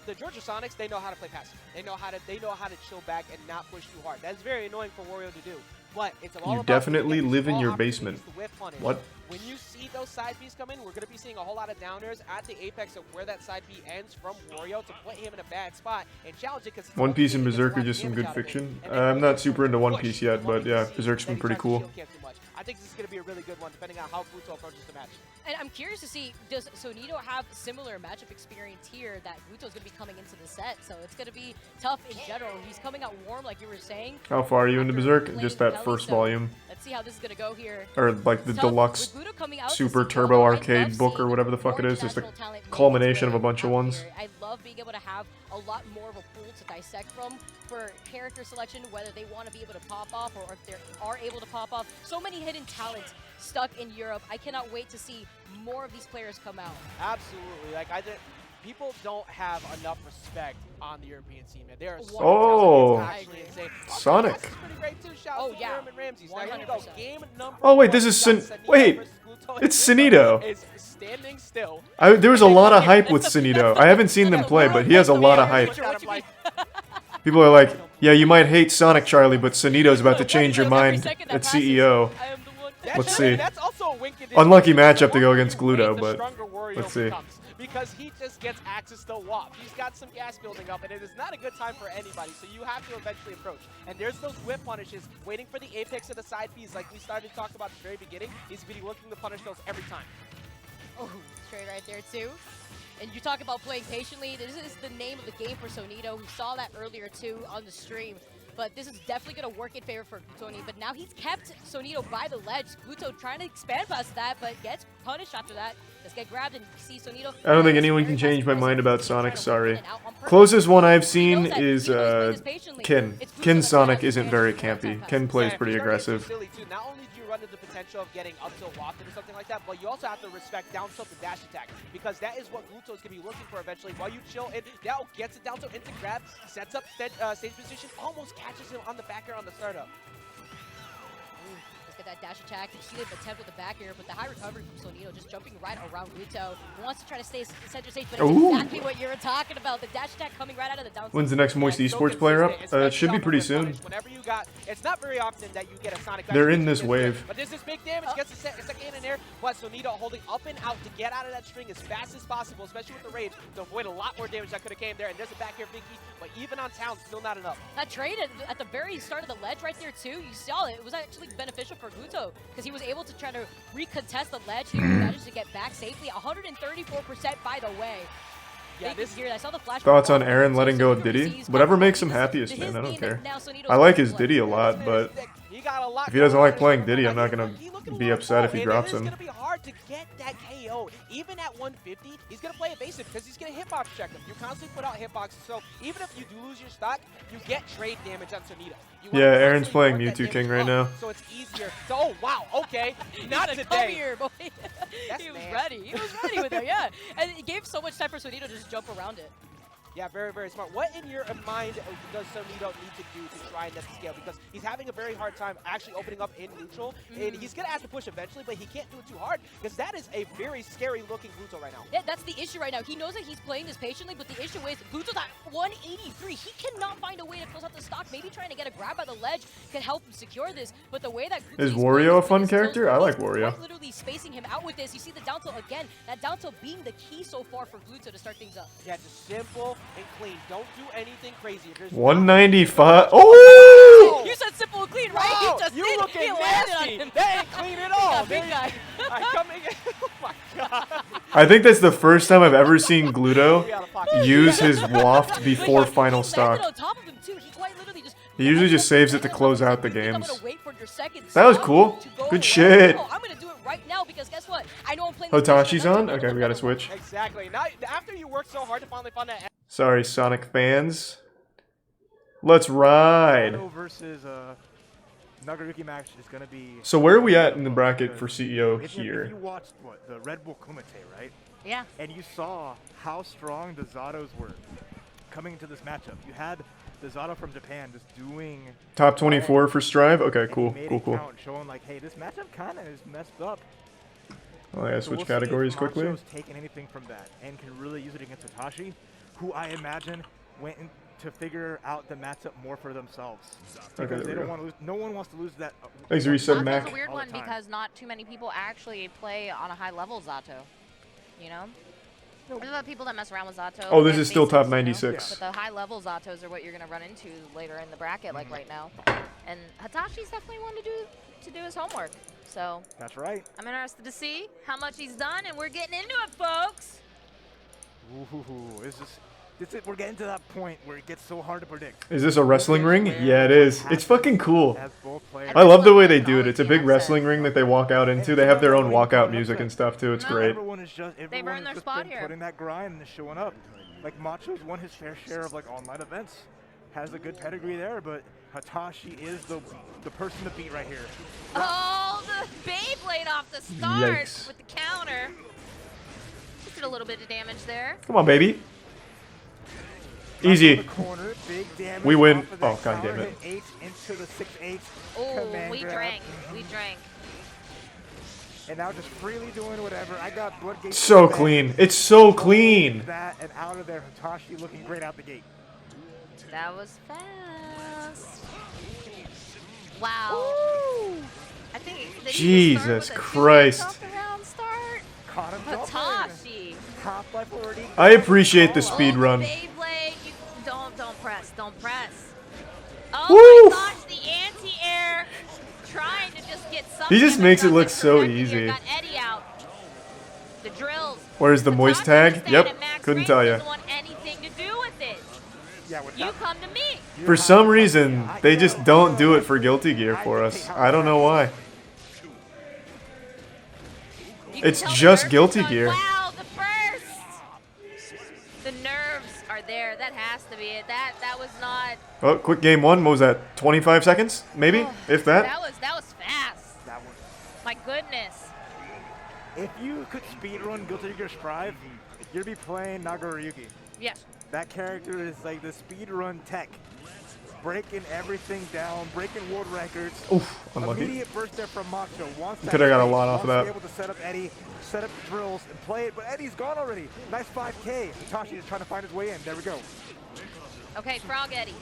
The Georgia Sonics, they know how to play passive. They know how to chill back and not push too hard. That's very annoying for Wario to do. But it's all
You
about
definitely live in your basement. What?
When you see those side Bs come in, we're going to be seeing a whole lot of downers at the apex of where that side B ends from Wario to put him in a bad spot and challenge it. Because
One Piece and Berserk are just some good fiction. I'm not super into One Piece yet, but yeah, Berserk's been pretty cool.
I think this is going to be a really good one, depending on how Gluto approaches the match.
And I'm curious to see, does Sonito have similar matchup experience here that Gluto's going to be coming into the set? So it's going to be tough in general. He's coming out warm, like you were saying.
How far are you into Berserk? Just that first volume.
Let's see how this is going to go here.
Or like the deluxe Super Turbo Arcade book or whatever the fuck it is. Just a culmination of a bunch of ones.
I love being able to have a lot more of a pool to dissect from for character selection, whether they want to be able to pop off or if they are able to pop off. So many hidden talents stuck in Europe. I cannot wait to see more of these players come out.
Absolutely. Like people don't have enough respect on the European scene, man. There are so
Sonic.
Oh yeah. Now here we go. Game number
Oh wait, this is wait. It's Sanito.
Is standing still.
There was a lot of hype with Sanito. I haven't seen them play, but he has a lot of hype. People are like, yeah, you might hate Sonic, Charlie, but Sanito's about to change your mind at CEO. Let's see. Unlucky matchup to go against Gluto, but let's see.
Because he just gets access to WAP. He's got some gas building up, and it is not a good time for anybody, so you have to eventually approach. And there's those whip punishes waiting for the apex of the side Bs like we started to talk about at the very beginning. He's going to be looking to punish those every time.
Oh, straight right there, too. And you talk about playing patiently. This is the name of the game for Sonito. We saw that earlier, too, on the stream. But this is definitely going to work in favor for Gluto. But now he's kept Sonito by the ledge. Gluto trying to expand past that, but gets punished after that. Just get grabbed and see Sonito.
I don't think anyone can change my mind about Sonic, sorry. Closest one I've seen is Kin. Kin's Sonic isn't very campy. Kin plays pretty aggressive.
Not only do you run into the potential of getting up tilt wafted or something like that, but you also have to respect down tilt and dash attack, because that is what Gluto is going to be looking for eventually. While you chill, and now gets it down tilt into grab, sets up stage position, almost catches him on the back air on the startup.
Get that dash attack. You see the attempt with the back air, but the high recovery from Sonito just jumping right around Gluto. Wants to try to stay center stage, but it's exactly what you're talking about. The dash attack coming right out of the down.
When's the next Moist Esports player up? It should be pretty soon.
Whenever you got, it's not very often that you get a Sonic.
They're in this wave.
But there's this big damage, gets a second in there, but Sonito holding up and out to get out of that string as fast as possible, especially with the rage, to avoid a lot more damage that could have came there. And there's a back air Vicky, but even on town, still not enough.
That trade at the very start of the ledge right there too, you saw it. It was actually beneficial for Gluto because he was able to try to recontest the ledge. He managed to get back safely. 134% by the way.
Yeah, this
here. I saw the flash.
Thoughts on Aaron letting go of Diddy? Whatever makes him happiest, man. I don't care. I like his Diddy a lot, but if he doesn't like playing Diddy, I'm not gonna be upset if he drops him.
It's gonna be hard to get that KO. Even at 150, he's gonna play evasive because he's gonna hitbox check him. You constantly put out hitboxes, so even if you do lose your stock, you get trade damage on Sonita.
Yeah, Aaron's playing Mewtwo King right now.
So it's easier. So, oh wow, okay, not today.
Come here, boy.
That's
he was
nasty.
ready. He was ready with it, yeah. And it gave so much time for Sonito to just jump around it.
Yeah, very, very smart. What in your mind does Sonito need to do to try and net the scale? Because he's having a very hard time actually opening up in neutral, and he's going to have to push eventually, but he can't do it too hard because that is a very scary looking Gluto right now.
Yeah, that's the issue right now. He knows that he's playing this patiently, but the issue is Gluto's at 183. He cannot find a way to close out the stock. Maybe trying to get a grab by the ledge can help him secure this, but the way that
Is Wario a fun character? I like Wario.
Quite literally spacing him out with this. You see the down tilt again. That down tilt being the key so far for Gluto to start things up.
Yeah, just simple and clean. Don't do anything crazy.
195. Oh!
You said simple and clean, right?
Wow,
He just
you
did.
looking
He landed on
nasty.
him.
That ain't clean at all.
Big guy.
Oh my god.
I think that's the first time I've ever seen Gluto use his waft before final stock. He usually just saves it to close out the games. That was cool. Good shit.
I'm gonna do it right now because guess what? I know I'm playing.
Hotashi's on? Okay, we gotta switch.
Exactly. Now, after you work so hard to finally find that.
Sorry, Sonic fans. Let's ride.
Versus Nagaruki match is gonna be.
So where are we at in the bracket for CEO
If
here?
you watched the Red Bull Kumite, right?
Yeah.
And you saw how strong the Zatos were coming into this matchup. You had the Zato from Japan just doing
Top 24 for Strive? Okay, cool, cool, cool.
Showing like, hey, this matchup kind of is messed up.
Oh yeah,
So
switch
we'll
categories
see if
quickly.
Macho's taken anything from that and can really use it against Hitachi, who I imagine went in to figure out the matchup more for themselves.
Okay,
Because
there
they
we
don't
go.
want to lose. No one wants to lose that.
Thanks, Reset Mac.
It's a weird
all the
one
time.
because not too many people actually play on a high level Zato. You know? There's a lot of people that mess around with Zato.
Oh, this
and
is still
basics,
top
you know?
96.
But the high level Zatos are what you're going to run into later in the bracket, like right now. And Hitashi's definitely one to do his homework. So
That's right.
I'm interested to see how much he's done, and we're getting into it, folks.
Ooh, we're getting to that point where it gets so hard to predict.
Is this a wrestling ring? Yeah, it is. It's fucking cool. I love the way they do it. It's a big wrestling ring that they walk out into. They have their own walkout music and stuff too. It's great.
Everyone is just been putting that grind and showing up. Like Macho's won his fair share of like online events, has a good pedigree there, but Hitachi is the person to beat right here.
Oh, the Beyblade off the start
Yikes.
with the counter. Just did a little bit of damage there.
Come on, baby. Easy.
Corner, big damage
We win.
off of that
Oh, god
counter
damn it.
hit, 8 into the 6-8.
Oh,
command
we
grab.
drank. We drank.
And now just freely doing whatever. I got Bloodgate.
So clean. It's so clean.
That and out of there, Hitachi looking great out the gate.
That was fast. Wow. I think did he just start
Jesus
with a 2-8
Christ.
off the round start?
Caught him
Hitachi.
Half-life already.
I appreciate the speed run.
Beyblade, you don't press. Don't press. Oh
Woo!
my gosh, the anti-air trying to just get something.
He just makes it look so easy.
Got Eddie out. The drills.
Where's the moist tag? Yep, couldn't tell you.
Doesn't want anything to do with it. You come to me.
For some reason, they just don't do it for Guilty Gear for us. I don't know why. It's just Guilty Gear.
Wow, the burst. The nerves are there. That has to be it. That was not.
Oh, quick game one. What was that? 25 seconds? Maybe? If that?
That was fast.
That was.
My goodness.
If you could speedrun Guilty Gear Strive, you'd be playing Nagaryuki.
Yes.
That character is like the speedrun tech. Breaking everything down, breaking world records.
Oof, unlucky.
Immediate burst there from Macho.
Could have got a lot off of that.
Able to set up Eddie, set up the drills, and play it, but Eddie's gone already. Nice 5K. Hitachi is trying to find his way in. There we go.
Okay, Frog Eddie.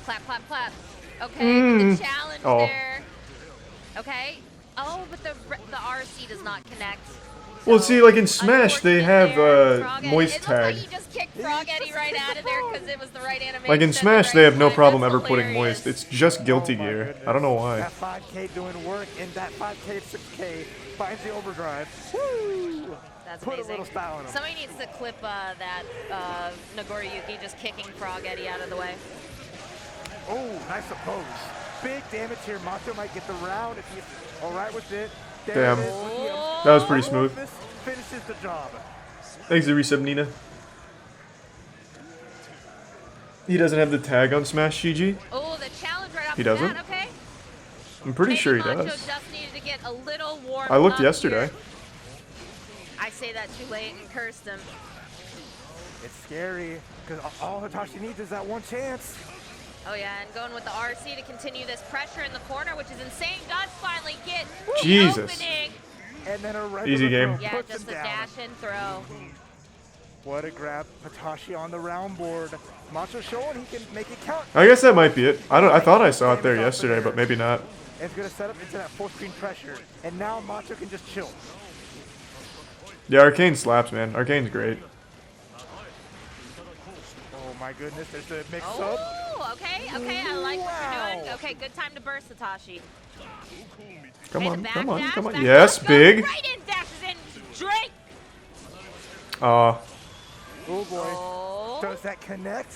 Clap, clap, clap. Okay, the challenge there. Okay. Oh, but the RC does not connect.
Well, see, like in Smash, they have moist tag.
You just kicked Frog Eddie right out of there because it was the right animation.
Like in Smash, they have no problem ever putting moist. It's just Guilty Gear. I don't know why.
That 5K doing work, and that 5K, 6K finds the overdrive. Woo!
That's
Put
amazing.
a little style in him.
Somebody needs to clip that Nagoriyuki just kicking Frog Eddie out of the way.
Oh, nice oppose. Big damage here. Macho might get the round if he's all right with it. There
Damn.
it is.
That was pretty smooth.
Finishes the job.
Thanks to resub, Nina. He doesn't have the tag on Smash GG.
Oh, the challenge right off
He
the
doesn't?
bat, okay.
I'm pretty sure he
Macho
does.
just needed to get a little warm
I looked
up
yesterday.
here. I say that too late and cursed him.
It's scary because all Hitachi needs is that one chance.
Oh yeah, and going with the RC to continue this pressure in the corner, which is insane. Does finally get
Jesus.
the opening.
And then a regular
Easy game.
throw
Yeah,
puts
just
him
a
down.
dash and throw.
What a grab. Hitachi on the round board. Macho showing he can make it count.
I guess that might be it. I thought I saw it there yesterday, but maybe not.
And it's going to set up into that full screen pressure. And now Macho can just chill.
Yeah, Arcane slaps, man. Arcane's great.
Oh my goodness, there's a mix up.
Oh, okay, I like what you're doing. Okay, good time to burst, Hitachi.
Come on, come on, come on.
back
Yes,
up,
big.
Right in, dashes in, Drake.
Oh boy. Does that connect?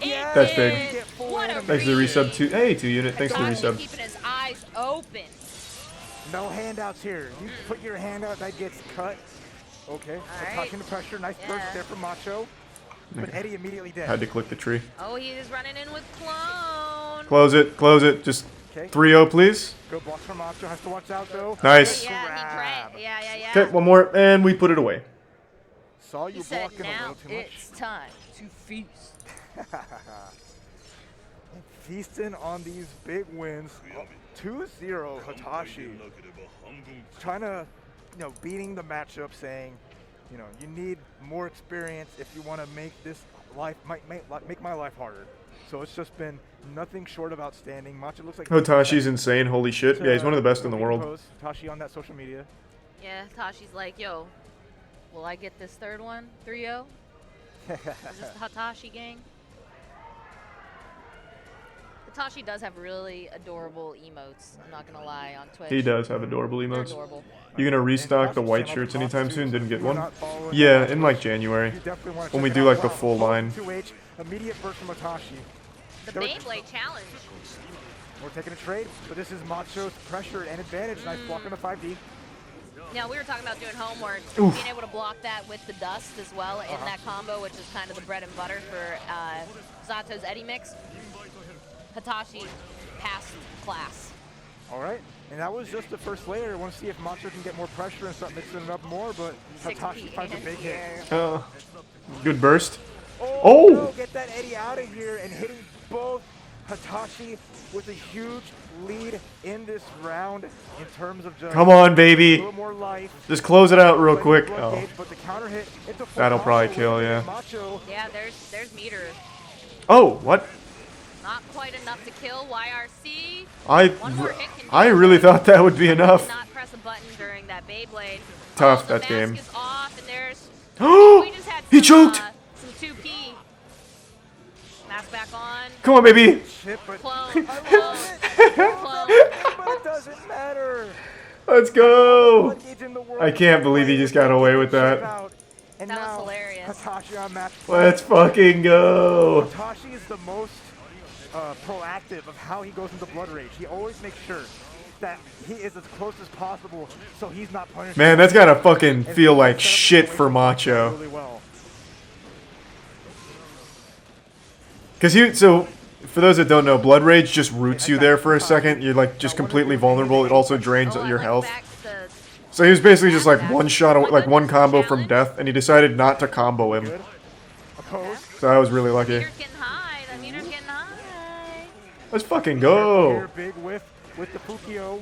Yeah.
That's big.
What a
Thanks to the resub 2. Hey, 2 unit. Thanks for the
Hitachi
resub.
keeping his eyes open.
No handouts here. You put your hand out, that gets cut. Okay, Hitachi under pressure. Nice burst there from Macho. But Eddie immediately dead.
Had to click the tree.
Oh, he is running in with Clone.
Close it, close it. Just 3-0, please.
Good block from Macho. Has to watch out though.
Nice.
Yeah, he drank. Yeah.
Okay, one more, and we put it away.
Saw you
He said,
blocking a
now
little too much.
it's time to feast.
Feasting on these big wins. 2-0 Hitachi. Trying to, beating the matchup, saying, you need more experience if you want to make this life, make my life harder. So it's just been nothing short of outstanding. Macho looks like
Hitachi's insane. Holy shit. Yeah, he's one of the best in the world.
Hitachi on that social media.
Yeah, Tashi's like, yo, will I get this third one? 3-0? Is this the Hitachi gang? Hitachi does have really adorable emotes, I'm not gonna lie, on Twitch.
He does have adorable
They're
emotes.
adorable.
You gonna restock the white shirts anytime soon? Didn't get one? Yeah, in like January. When we do like the full line.
2H, immediate burst from Hitachi.
The Beyblade challenge.
We're taking a trade, but this is Macho's pressure and advantage. Nice block on the 5D.
Now, we were talking about doing homework,
Oof.
being able to block that with the dust as well in that combo, which is kind of the bread and butter for Zato's Eddie mix. Hitachi passed class.
All right, and that was just the first layer. I want to see if Macho can get more pressure and start mixing it up more, but Hitachi finds a big hit.
Good burst.
Oh! No, get that Eddie out of here and hitting both. Hitachi with a huge lead in this round in terms of just
Come on, baby.
a little more life.
Just close it out real quick. Oh.
Gauge, but the counter hit, it's a full
That'll probably
combo
kill,
with
yeah.
Macho.
Yeah, there's meter.
Oh, what?
Not quite enough to kill YRC. One more hit can
I really thought that would be enough.
not press a button during that Beyblade.
Tough,
the
that game.
mask is off, and there's we just had
He
some,
choked.
Some 2P. Mask back on.
Come on, baby.
Clone.
But it doesn't matter.
Let's go. I can't believe he just got away with that.
And
that
now,
was hilarious.
Hitachi on match play.
Let's fucking go.
Hitachi is the most proactive of how he goes into Blood Rage. He always makes sure that he is as close as possible so he's not punished.
Man, that's gotta fucking feel like shit for Macho.
Really well.
Cause so for those that don't know, Blood Rage just roots you there for a second. You're like just completely vulnerable. It also drains your health. So he was basically just like one shot away, like one combo from death, and he decided not to combo him. So I was really lucky. Let's fucking go.
Big whiff with the Fukio.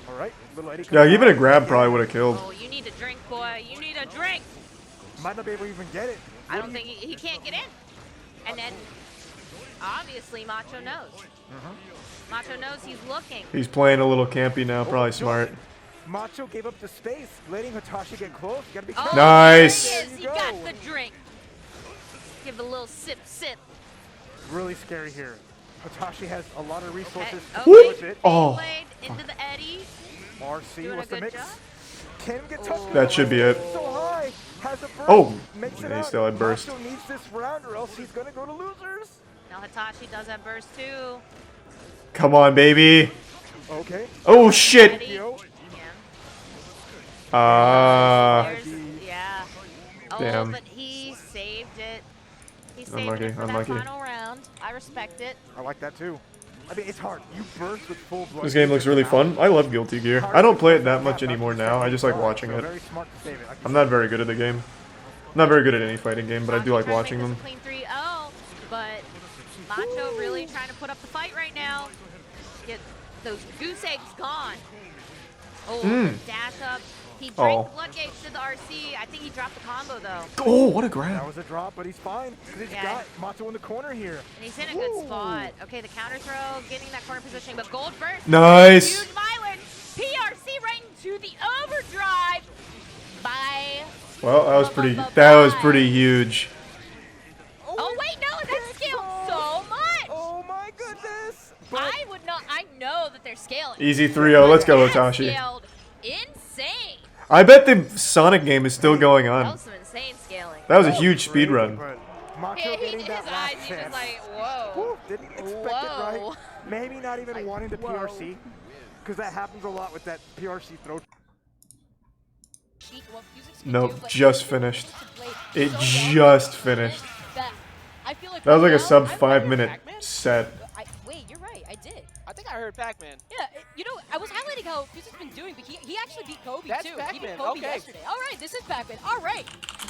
All right, little Eddie.
Yeah, even a grab probably would have killed.
Oh, you need a drink, boy. You need a drink.
Might not be able to even get it.
I don't think he can't get in. And then, obviously, Macho knows. Macho knows he's looking.
He's playing a little campy now, probably smart.
Macho gave up the space, letting Hitachi get close. You gotta be
Oh,
careful.
Nice.
There he is. He got the drink. Give a little sip.
Really scary here. Hitachi has a lot of resources.
Okay.
With it.
Oh.
Into the Eddie.
RC,
Doing
what's
a
the
good
mix?
job.
Can get touched.
That should be it.
So high, has a burst,
Oh,
makes it
and he
out.
still had burst.
Macho needs this round or else he's gonna go to losers.
Now Hitachi does have burst too.
Come on, baby.
Okay.
Oh shit.
Yeah. Oh,
Damn.
but he saved it. He saved
Unlucky,
it for
unlucky.
that final round. I respect it.
I like that too. I mean, it's hard. You burst with full blood.
This game looks really fun. I love Guilty Gear. I don't play it that much anymore now. I just like watching it. I'm not very good at the game. I'm not very good at any fighting game, but I do like watching them.
Clean 3-0, but Macho really trying to put up the fight right now. Get those goose eggs gone. Oh, the dash up. He drank floodgates to the RC. I think he dropped the combo though.
Oh, what a grab.
That was a drop, but he's fine. Because he's got Macho in the corner here.
And he's in a good spot. Okay, the counter throw, getting that corner positioning, but gold burst.
Nice.
Huge violence. PRC right into the overdrive. Bye.
Well, that was pretty huge.
Oh wait, no, that's scaled so much.
Oh my goodness.
I would not. I know that they're scaling.
Easy 3-0. Let's go,
That's
Hitachi.
scaled insane.
I bet the Sonic game is still going
That
on.
was some insane scaling.
That was a huge speed run.
Macho getting
His
that
eyes,
last
he was
chance.
like, whoa.
Woo, didn't expect it right. Maybe not even wanting the PRC. Because that happens a lot with that PRC throw.
Nope, just finished. It just finished. That was like a sub 5-minute set.
Wait, you're right. I did.
I think I heard Pac-Man.
Yeah, you know, I was highlighting how Fuse has been doing, but he actually beat Kobe
That's
too. He
Pac-Man,
beat Kobe
okay.
yesterday. All right, this is Pac-Man. All right,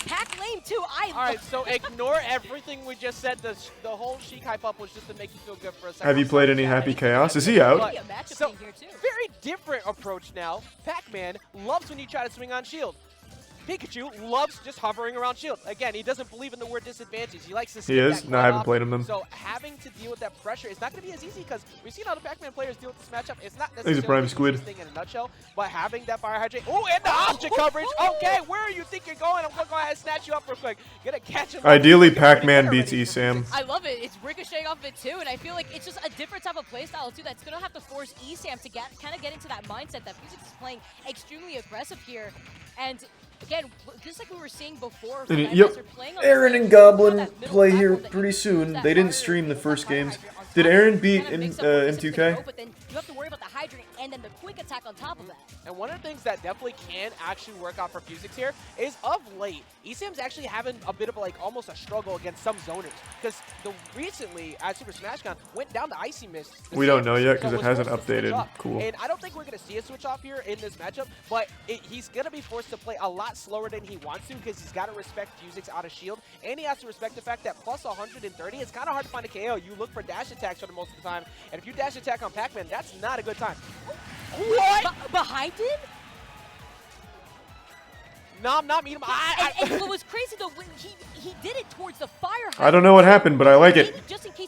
Pac Lane too.
All right, so ignore everything we just said. The whole Sheik hype up was just to make you feel good for a second.
Have you played any Happy Chaos? Is he out?
So, very different approach now. Pac-Man loves when you try to swing on shield. Pikachu loves just hovering around shield. Again, he doesn't believe in the word disadvantage. He likes to skip
He is?
that
No, I haven't
cutoff.
played him then.
So having to deal with that pressure is not going to be as easy because we've seen how the Pac-Man players deal with this matchup. It's not
He's
necessarily
a prime
the
squid.
easiest thing in a nutshell, but having that fire hydrate. Oh, and the object coverage. Okay, where you think you're going? I'm going to go ahead and snatch you up real quick. Gonna catch him.
Ideally, Pac-Man beats ESAM.
I love it. It's ricocheting off of it too, and I feel like it's just a different type of playstyle too. That's gonna have to force ESAM to kind of get into that mindset that Fuse is playing extremely aggressive here, and. Again, just like we were seeing before,
Yep. Aaron and Goblin play here pretty soon. They didn't stream the first games. Did Aaron beat M2K?
But then you have to worry about the hydrant and then the quick attack on top of that.
And one of the things that definitely can actually work out for Fusix here is of late, ESAM's actually having a bit of like almost a struggle against some zoners. Because recently at Super Smash Con went down to Icy Mist.
We don't know yet because it hasn't updated. Cool.
And I don't think we're going to see a switch off here in this matchup, but he's going to be forced to play a lot slower than he wants to because he's got to respect Fusix out of shield. And he has to respect the fact that plus 130, it's kind of hard to find a KO. You look for dash attacks for the most of the time. And if you dash attack on Pac-Man, that's not a good time. What?
Behind him?
No, not meet him.
And what was crazy though, when he did it towards the fire hydrant.
I don't know what happened, but I like it.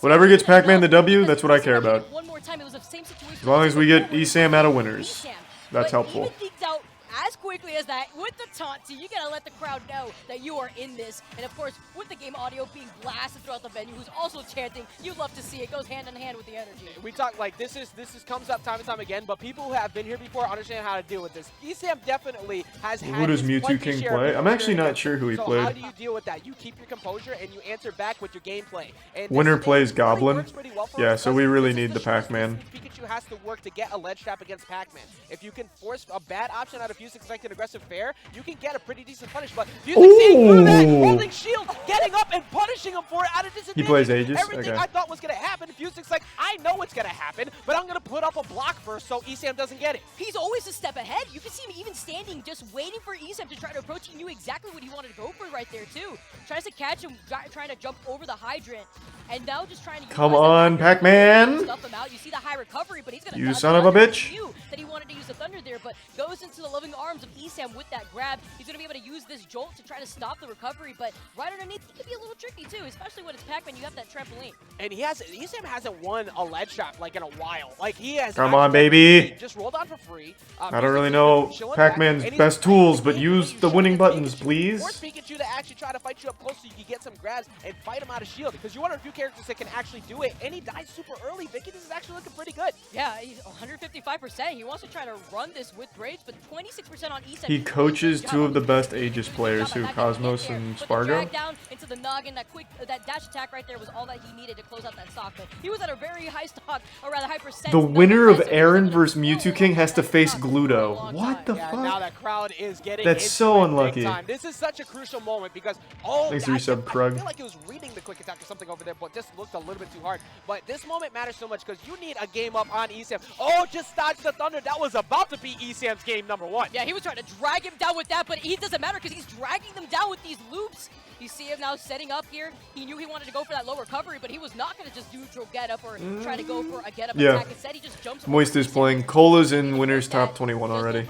Whatever gets Pac-Man the W, that's what I care about.
One more time, it was the same situation.
As long as we get ESAM out of winners, that's helpful.
Even leaked out as quickly as that with the taunt, so you gotta let the crowd know that you are in this. And of course, with the game audio being blasted throughout the venue, who's also chanting, you love to see it. Goes hand in hand with the energy.
We talk like this comes up time and time again, but people who have been here before understand how to deal with this. ESAM definitely has had
Who does
his
Mewtwo
plenty
King
share of
play? I'm
composure
actually not
against
sure
him.
who he
so
played.
How do you deal with that? You keep your composure and you answer back with your gameplay. And
Winner plays Goblin.
works pretty well for
Yeah,
us
so
because
we really
this is
need the Pac-Man.
Pikachu has to work to get a ledge trap against Pac-Man. If you can force a bad option out of Fusix like an aggressive fair, you can get a pretty decent punish. But Fusix seeing through that, holding shield, getting up and punishing him for it at a disadvantage.
He plays Aegis?
Everything
Okay.
I thought was going to happen, Fusix like, I know what's going to happen, but I'm going to put up a block first so ESAM doesn't get it.
He's always a step ahead. You can see him even standing, just waiting for ESAM to try to approach. He knew exactly what he wanted to go for right there, too. Tries to catch him, trying to jump over the hydrant, and now just trying to
Come on, Pac-Man.
stuff him out. You see the high recovery, but he's going to
You son of a bitch.
He knew that he wanted to use the Thunder there, but goes into the loving arms of ESAM with that grab. He's going to be able to use this jolt to try to stop the recovery, but right underneath, he could be a little tricky, too, especially when it's Pac-Man, you have that trampoline.
And ESAM hasn't won a ledge trap like in a while. Like he has.
Come on, baby.
Just rolled on for free.
I don't really know Pac-Man's best tools, but use the winning buttons, please.
Force Pikachu to actually try to fight you up close so you can get some grabs and fight him out of shield. Because you're one of the few characters that can actually do it. And he dies super early. Vicky, this is actually looking pretty good.
Yeah, he's 155%. He wants to try to run this with Rage, but 26% on ESAM.
He coaches two of the best Aegis players, who Cosmos and Spargo.
Drag down into the noggin, that dash attack right there was all that he needed to close out that stock. But he was at a very high stock, or rather high percent.
The winner of Aaron versus Mewtwo King has to face Gluto. What the fuck?
Now that crowd is getting
That's so unlucky.
This is such a crucial moment because
Thanks for your sub, Krug.
I feel like it was reading the quick attack or something over there, but just looked a little bit too hard. But this moment matters so much because you need a game up on ESAM. Oh, just dodged the thunder. That was about to be ESAM's game number 1.
Yeah, he was trying to drag him down with that, but it doesn't matter because he's dragging them down with these loops. You see him now setting up here. He knew he wanted to go for that low recovery, but he was not going to just neutral get up or try to go for a get up attack. Instead, he just jumps.
Moist is playing. Cola's in winners top 21 already.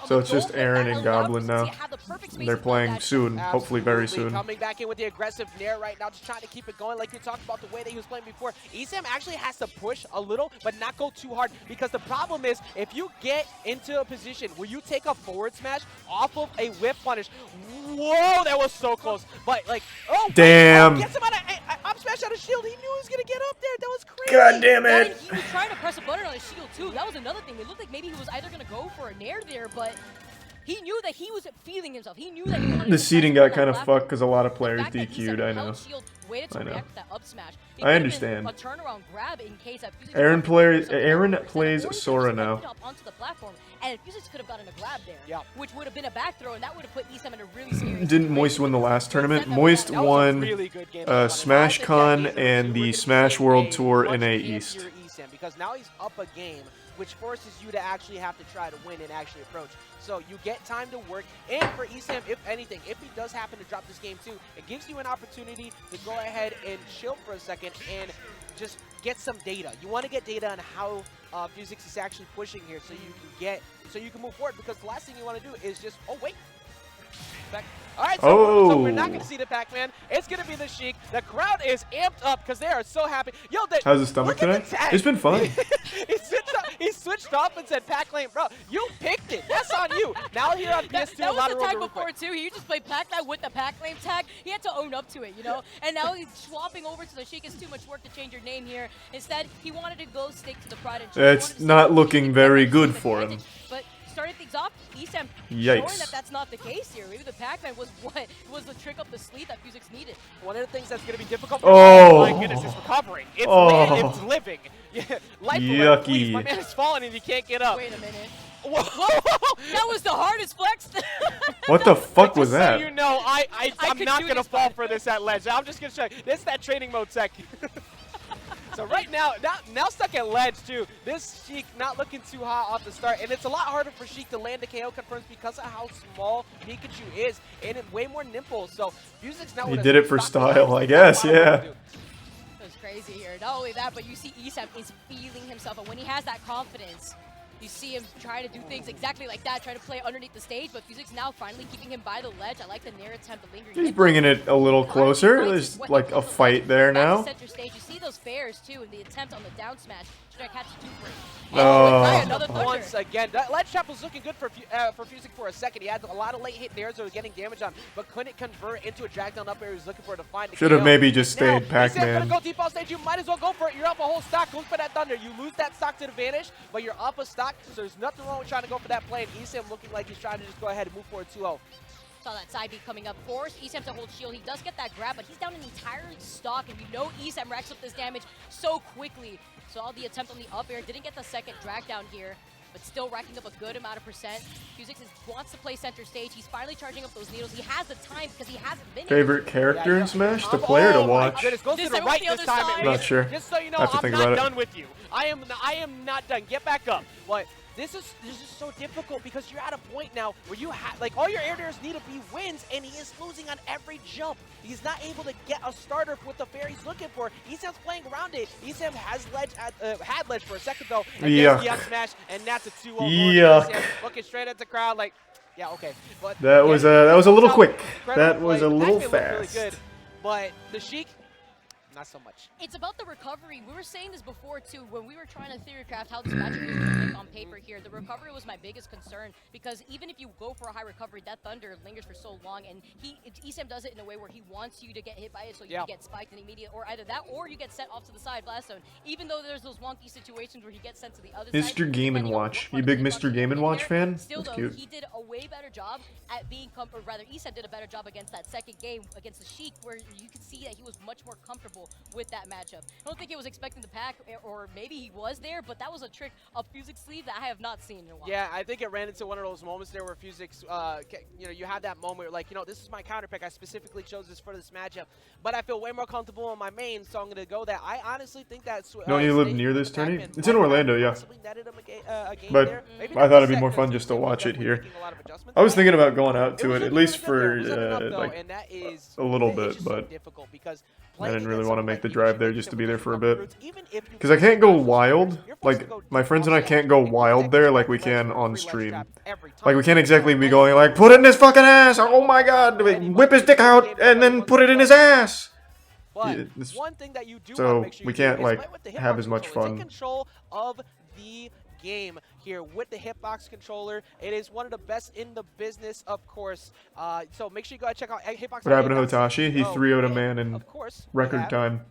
So it's just Aaron and Goblin now. They're playing soon, hopefully very soon.
Coming back in with the aggressive Nair right now, just trying to keep it going like you talked about the way that he was playing before. ESAM actually has to push a little, but not go too hard because the problem is if you get into a position where you take a forward smash off of a whip punish, whoa, that was so close. But like, oh,
damn.
Gets him out of up smash out of shield. He knew he was gonna get up there. That was crazy.
God damn it.
And he was trying to press a button on his shield too. That was another thing. It looked like maybe he was either gonna go for a Nair there, but he knew that he was feeling himself. He knew that he wanted
The seeding got kind of fucked because a lot of players DQ'd, I know. I know. I understand. Aaron plays Sora now.
And Physics could have gotten a grab there, which would have been a back throw, and that would have put ESAM in a really scary
Didn't Moist win the last tournament? Moist won Smash Con and the Smash World Tour in A East.
Because now he's up a game, which forces you to actually have to try to win and actually approach. So you get time to work, and for ESAM, if anything, if he does happen to drop this game too, it gives you an opportunity to go ahead and chill for a second and just get some data. You want to get data on how Physics is actually pushing here, so you can move forward. Because the last thing you want to do is just all right, so we're not going to see the Pac-Man. It's going to be the Sheik. The crowd is amped up because they are so happy. Yo,
how's his stomach today? It's been fun.
he switched up and said, Pac-Lane, bro, you picked it. That's on you. Now you're on PS2.
That was the tag before, too. He just played Pac-Man with the Pac-Lane tag. He had to own up to it, you know? And now he's swapping over to the Sheik. It's too much work to change your name here. Instead, he wanted to go stick to the Pride and
It's not looking very good for him.
But starting things off, ESAM
showing
that that's not the case here. Maybe the Pac-Man was what was the trick up the sleeve that Physics needed.
One of the things that's going to be difficult for my goodness, is recovering. It's living. Life
yucky.
My man is falling and he can't get up.
Wait a minute.
Whoa.
That was the hardest flex.
What the fuck was that?
So you know, I'm not going to fall for this at ledge. I'm just going to show you. This is that training mode tech. So right now stuck at ledge too. This Sheik not looking too hot off the start, and it's a lot harder for Sheik to land the KO confirms because of how small Pikachu is, and it's way more nimble. So Physics now.
He did it for style, I guess. Yeah.
It was crazy here. Not only that, but you see ESAM is feeling himself, and when he has that confidence, you see him try to do things exactly like that, try to play underneath the stage, but Physics now finally keeping him by the ledge. I like the Nair attempt, the lingering.
He's bringing it a little closer. There's like a fight there now.
Center stage. You see those fairs too, and the attempt on the down smash. Should I catch the 2-frame?
Once again, that ledge trap was looking good for Physics for a second. He had a lot of late hit nairs that were getting damage on, but couldn't convert into a drag down up air. He was looking for it to find the
Should have maybe just stayed Pac-Man.
Gonna go deep off stage. You might as well go for it. You're up a whole stock. Look for that thunder. You lose that stock to the vanish, but you're up a stock, so there's nothing wrong with trying to go for that play. And ESAM looking like he's trying to just go ahead and move forward 2-0.
Saw that side beat coming up. Forced ESAM to hold shield. He does get that grab, but he's down an entire stock, and you know ESAM racks up this damage so quickly. Saw the attempt on the up air. Didn't get the second drag down here, but still racking up a good amount of percent. Physics wants to play center stage. He's finally charging up those needles. He has the time because he hasn't been.
Favorite character in Smash? The player to watch?
Go to the right this time.
I'm not sure.
Just so you know,
I'm
not done with you. I am not done. Get back up. But this is so difficult because you're at a point now where you have like all your air dares need to be wins, and he is losing on every jump. He's not able to get a starter with the fair he's looking for. ESAM's playing around it. ESAM has ledge had ledge for a second though.
Yuck.
The up smash, and that's a 2-0.
Yuck.
Looking straight at the crowd like, yeah, okay. But
that was a little quick. That was a little fast.
Really good. But the Sheik, not so much.
It's about the recovery. We were saying this before, too, when we were trying to theorycraft how this matchup was going to look on paper here. The recovery was my biggest concern, because even if you go for a high recovery, that Thunder lingers for so long, and ESAM does it in a way where he wants you to get hit by it so you get spiked in immediate, or either that, or you get sent off to the side blast zone. Even though there's those wonky situations where he gets sent to the other side.
Mr. Game & Watch. You big Mr. Game & Watch fan?
Still,
That's
though,
cute.
he did a way better job at being, or rather, ESAM did a better job against that second game against the Sheik, where you could see that he was much more comfortable with that match. I don't think he was expecting the pack, or maybe he was there, but that was a trick of Fuzik's sleeve that I have not seen in a while.
Yeah, I think it ran into one of those moments there where Fuzik's, you know, you have that moment where, like, you know, this is my counter pick. I specifically chose this for this matchup, but I feel way more comfortable on my main, so I'm going to go that. I honestly think that's...
Don't you live near this tourney? It's in Orlando, yeah. But I thought it'd be more fun just to watch it here. I was thinking about going out to it, at least for like a little bit, but I didn't really want to make the drive there just to be there for a bit. Because I can't go wild. Like, my friends and I can't go wild there like we can on stream. Like, we can't exactly be going like, put it in his fucking ass! Oh my god! Whip his dick out and then put it in his ass! Yeah, so we can't, like, have as much fun.
Control of the game here with the hitbox controller. It is one of the best in the business, of course. So make sure you go and check out hitbox.
What happened to Hotashi? He 3-0'd a man in record time.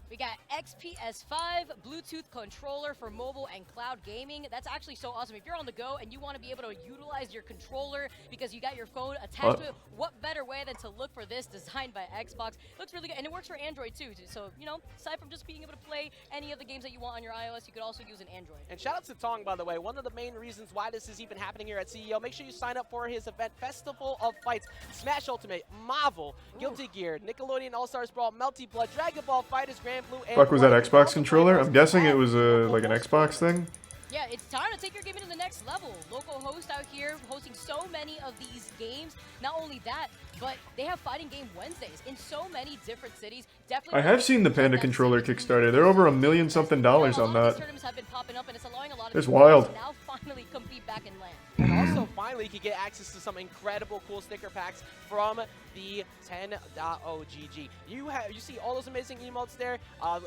We got XPS5 Bluetooth controller for mobile and cloud gaming. That's actually so awesome. If you're on the go and you want to be able to utilize your controller because you got your phone attached to it, what better way than to look for this, designed by Xbox? It looks really good, and it works for Android too. So, you know, aside from just being able to play any of the games that you want on your iOS, you could also use an Android.
And shout out to Tong, by the way. One of the main reasons why this is even happening here at CEO. Make sure you sign up for his event, Festival of Fights, Smash Ultimate, Marvel, Guilty Gear, Nickelodeon All-Stars Brawl, Melty Blood, Dragon Ball FighterZ, Grand Blue, and
Fuck was that Xbox controller? I'm guessing it was like an Xbox thing.
Yeah, it's time to take your gaming to the next level. Local host out here hosting so many of these games. Not only that, but they have Fighting Game Wednesdays in so many different cities. Definitely.
I have seen the Panda controller Kickstarter. They're over $1 million something on that.
Tournaments have been popping up, and it's allowing a lot of
it's
people
wild.
to now finally compete back in land.
And also, finally, you can get access to some incredible cool sticker packs from the 10.0 GG. You see all those amazing emotes there.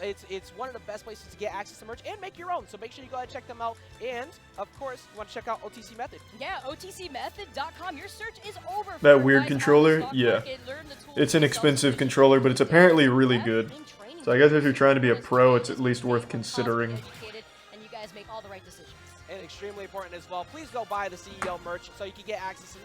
It's one of the best places to get access to merch and make your own. So make sure you go ahead and check them out. And of course, you want to check out OTC Method.
Yeah, OTCmethod.com. Your search is over.
That weird controller, yeah. It's an expensive controller, but it's apparently really good. So I guess if you're trying to be a pro, it's at least worth considering.
And you guys make all the right decisions.
And extremely important as well. Please go buy the CEO merch so you can get access to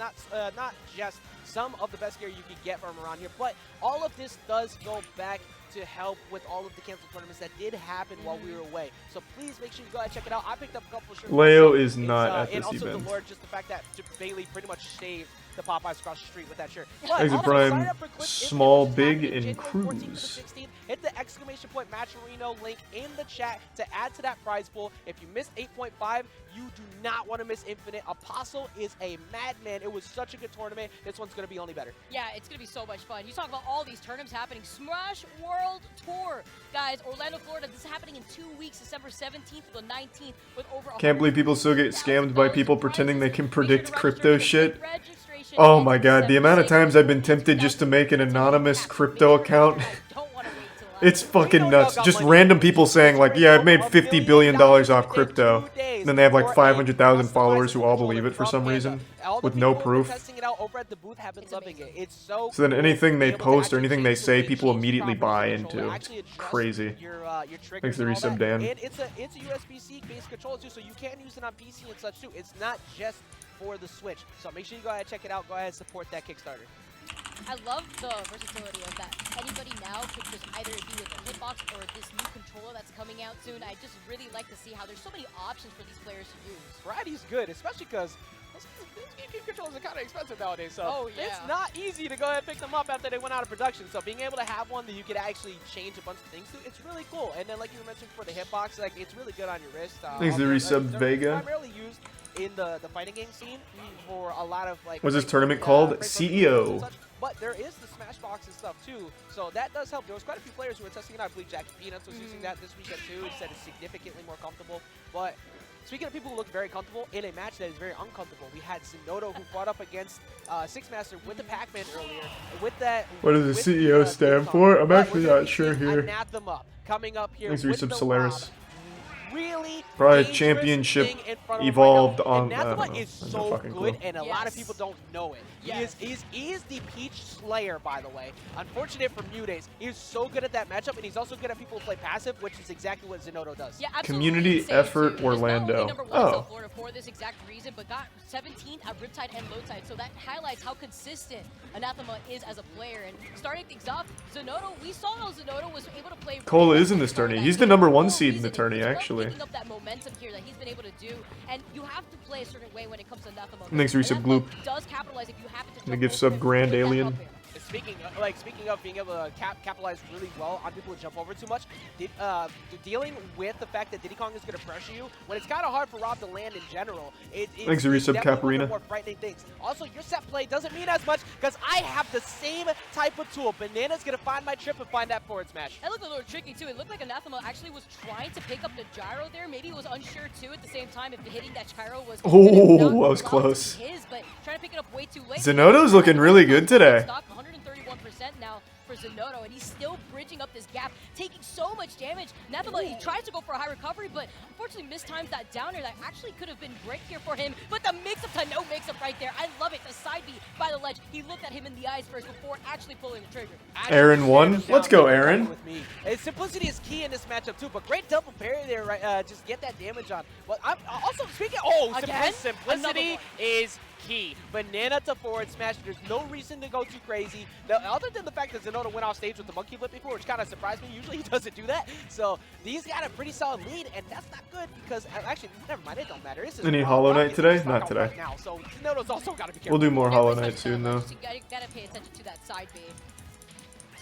not just some of the best gear you can get from around here, but all of this does go back to help with all of the canceled tournaments that did happen while we were away. So please make sure you go ahead and check it out. I picked up a couple of shirts.
Leo is not at this
and also
event.
The Lord, just the fact that Bailey pretty much saved the Popeyes across the street with that shirt.
Exit Prime, small, big, and cruise.
Hit the exclamation point Matcherino link in the chat to add to that prize pool. If you missed 8.5, you do not want to miss Infinite. Apostle is a madman. It was such a good tournament. This one's going to be only better.
Yeah, it's going to be so much fun. You talk about all these tournaments happening. Smash World Tour. Guys, Orlando, Florida. This is happening in 2 weeks, December 17th to the 19th. With over
Can't believe people still get scammed by people pretending they can predict crypto shit. Oh my god, the amount of times I've been tempted just to make an anonymous crypto account. It's fucking nuts. Just random people saying like, yeah, I've made $50 billion off crypto. And then they have like 500,000 followers who all believe it for some reason, with no proof. So then anything they post or anything they say, people immediately buy into. It's crazy. Thanks to Resub Dan.
And it's a USB-C based controller too, so you can use it on PC and such too. It's not just for the Switch. So make sure you go ahead and check it out. Go ahead and support that Kickstarter.
I love the versatility of that. Anybody now could just either be with a hitbox or this new controller that's coming out soon. I just really like to see how there's so many options for these players to use.
Variety's good, especially because these GameCube controllers are kind of expensive nowadays, so it's not easy to go ahead and pick them up after they went out of production. So being able to have one that you could actually change a bunch of things to, it's really cool. And then like you mentioned for the hitbox, like it's really good on your wrist.
Thanks to Resub Vega.
Primarily used in the fighting game scene for a lot of like.
What's this tournament called? CEO.
but there is the Smashbox and stuff too, so that does help. There was quite a few players who were testing it out. I believe Jackie Peanuts was using that this weekend too. He said it's significantly more comfortable, but speaking of people who look very comfortable in a match that is very uncomfortable, we had Zenodo who fought up against Six Master with the Pac-Man earlier. With that,
what does the CEO stand for? I'm actually not sure here.
Anathema coming up here.
Thanks, Resub Solaris.
Really
probably championship evolved on.
Anathema is so good, and a lot of people don't know it. He is the Peach Slayer, by the way. Unfortunate for Mutates. He is so good at that matchup, and he's also good at people who play passive, which is exactly what Zenodo does.
Yeah,
Community effort Orlando. Oh.
Florida for this exact reason, but got 17th at Riptide and Lowtide, so that highlights how consistent Anathema is as a player. And starting things off, Zenodo, we saw how Zenodo was able to play.
Cola is in this tourney. He's the #1 seed in the tourney, actually.
Picking up that momentum here that he's been able to do, and you have to play a certain way when it comes to Anathema.
Thanks, Resub Gloop.
Does capitalize if you happen to.
I'm gonna give sub Grand Alien.
Speaking of being able to capitalize really well on people who jump over too much, dealing with the fact that Diddy Kong is going to pressure you when it's kind of hard for Rob to land in general.
Thanks, Resub Caparina.
More frightening things. Also, your set play doesn't mean as much because I have the same type of tool. Banana's going to find my trip and find that forward smash.
That looked a little tricky too. It looked like Anathema actually was trying to pick up the gyro there. Maybe he was unsure too at the same time if hitting that gyro was.
Oh, that was close.
But trying to pick it up way too late.
Zenodo's looking really good today.
131% now for Zenodo, and he's still bridging up this gap, taking so much damage. Anathema, he tries to go for a high recovery, but unfortunately mistimes that downer. That actually could have been great here for him, but the mix-up to no mix-up right there. I love it. The side B by the ledge. He looked at him in the eyes first before actually pulling the trigger.
Aaron won. Let's go, Aaron.
Simplicity is key in this matchup too, but great double parry there, right? Just get that damage on. Well, I'm also speaking. Oh, simplicity is key. Banana to forward smash. There's no reason to go too crazy. Now, other than the fact that Zenodo went off stage with the monkey flip before, which kind of surprised me. Usually he doesn't do that. So these got a pretty solid lead, and that's not good because actually, never mind. It don't matter.
Any Hollow Knight today? Not today.
Right now, so Zenodo's also got to be careful.
We'll do more Hollow Knight soon, though.
You gotta pay attention to that side B.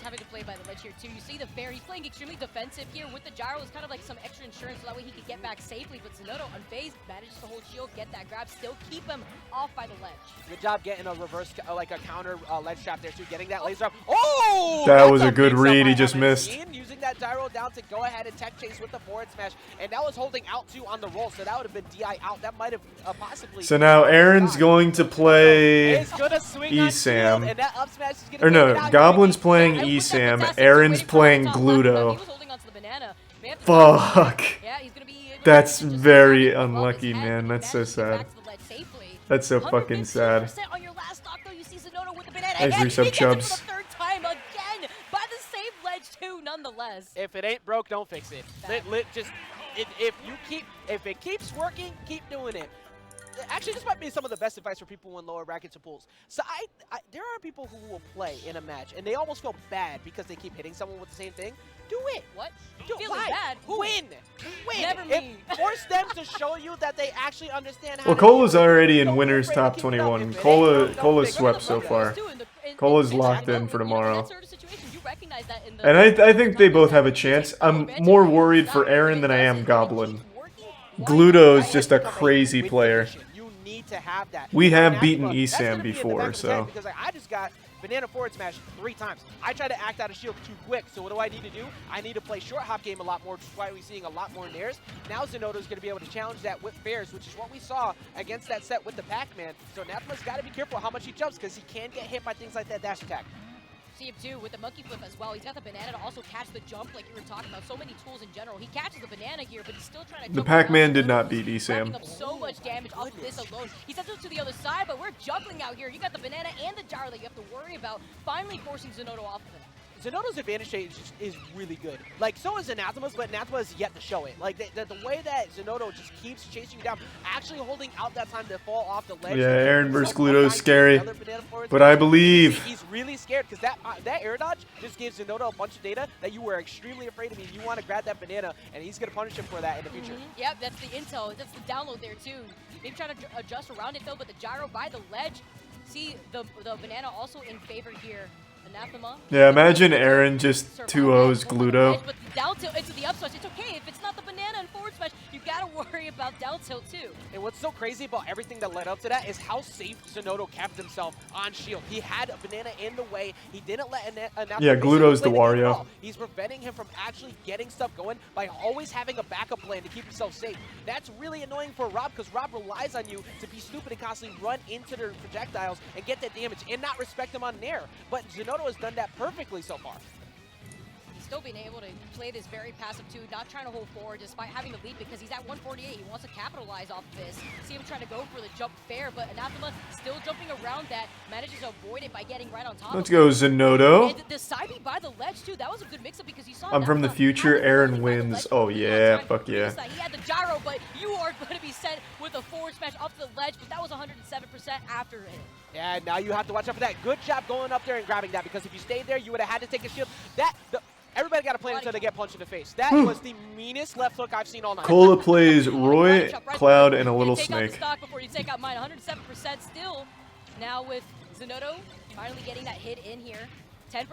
Having to play by the ledge here too. You see the fair, he's playing extremely defensive here with the gyro. It's kind of like some extra insurance so that way he could get back safely, but Zenodo unfazed, manages to hold shield, get that grab, still keep him off by the ledge.
Good job getting a reverse, like a counter ledge trap there too, getting that laser up. Oh!
That was a good read, he just missed.
Using that gyro down to go ahead and tech chase with the forward smash, and that was holding out too on the roll, so that would have been DI out. That might have possibly...
So now Aaron's going to play
ESAM.
And that up smash is gonna or no, Goblin's playing ESAM, Aaron's playing Gluto. Fuck. That's very unlucky, man. That's so sad. That's so fucking sad. Thanks, Resub Chubs.
Nonetheless,
if it ain't broke, don't fix it. If it keeps working, keep doing it. Actually, this might be some of the best advice for people in lower brackets or pools. So there are people who will play in a match and they almost feel bad because they keep hitting someone with the same thing. Do it.
What?
Feeling
bad?
Win.
Never me.
Force them to show you that they actually understand how.
Well, Cola's already in winners top 21. Cola's swept so far. Cola's locked in for tomorrow. And I think they both have a chance. I'm more worried for Aaron than I am Goblin. Gluto's just a crazy player. We have beaten ESAM before, so.
Because I just got banana forward smash 3 times. I tried to act out of shield too quick, so what do I need to do? I need to play short hop game a lot more, which is why we're seeing a lot more nairs. Now Zenodo's going to be able to challenge that with fairs, which is what we saw against that set with the Pac-Man. So Anathema's got to be careful how much he jumps because he can get hit by things like that dash attack.
See him too with the monkey flip as well. He's got the banana to also catch the jump like you were talking about. So many tools in general. He catches the banana here, but he's still trying to
The Pac-Man did not beat ESAM.
Up so much damage off of this alone. He sends it to the other side, but we're juggling out here. You got the banana and the gyro that you have to worry about. Finally forcing Zenodo off of him.
Zenodo's advantage is really good. Like, so is Anathema's, but Anathema is yet to show it. Like, the way that Zenodo just keeps chasing you down, actually holding out that time to fall off the ledge.
Yeah, Aaron versus Gluto is scary, but I believe.
He's really scared because that air dodge just gives Zenodo a bunch of data that you were extremely afraid of. You want to grab that banana, and he's going to punish him for that in the future.
Yep, that's the intel. That's the download there, too. Maybe trying to adjust around it, though, but the gyro by the ledge. See, the banana also in favor here. Anathema.
Yeah, imagine Aaron just 2-0s Gluto.
down tilt into the up smash. It's okay. If it's not the banana and forward smash, you gotta worry about down tilt too.
And what's so crazy about everything that led up to that is how safe Zenodo kept himself on shield. He had a banana in the way. He didn't let
Yeah, Gluto's the Wario.
He's preventing him from actually getting stuff going by always having a backup plan to keep himself safe. That's really annoying for Rob because Rob relies on you to be stupid and constantly run into their projectiles and get that damage and not respect them on nair. But Zenodo has done that perfectly so far.
Still being able to play this very passive too, not trying to hold forward despite having the lead because he's at 148. He wants to capitalize off of this. See him trying to go for the jump fair, but Anathema still jumping around that, manages to avoid it by getting right on top.
Let's go, Zenodo.
And the side B by the ledge too, that was a good mix-up because you saw
I'm from the future, Aaron wins. Oh yeah, fuck yeah.
He had the gyro, but you are going to be sent with a forward smash off the ledge, but that was 107% after it.
Yeah, now you have to watch out for that. Good job going up there and grabbing that because if you stayed there, you would have had to take a shield. Everybody got to play until they get punched in the face. That was the meanest left hook I've seen all night.
Cola plays Roy, Cloud, and a little snake.
Take out the stock before you take out mine. 107% still. Now with Zenodo finally getting that hit in here. 10%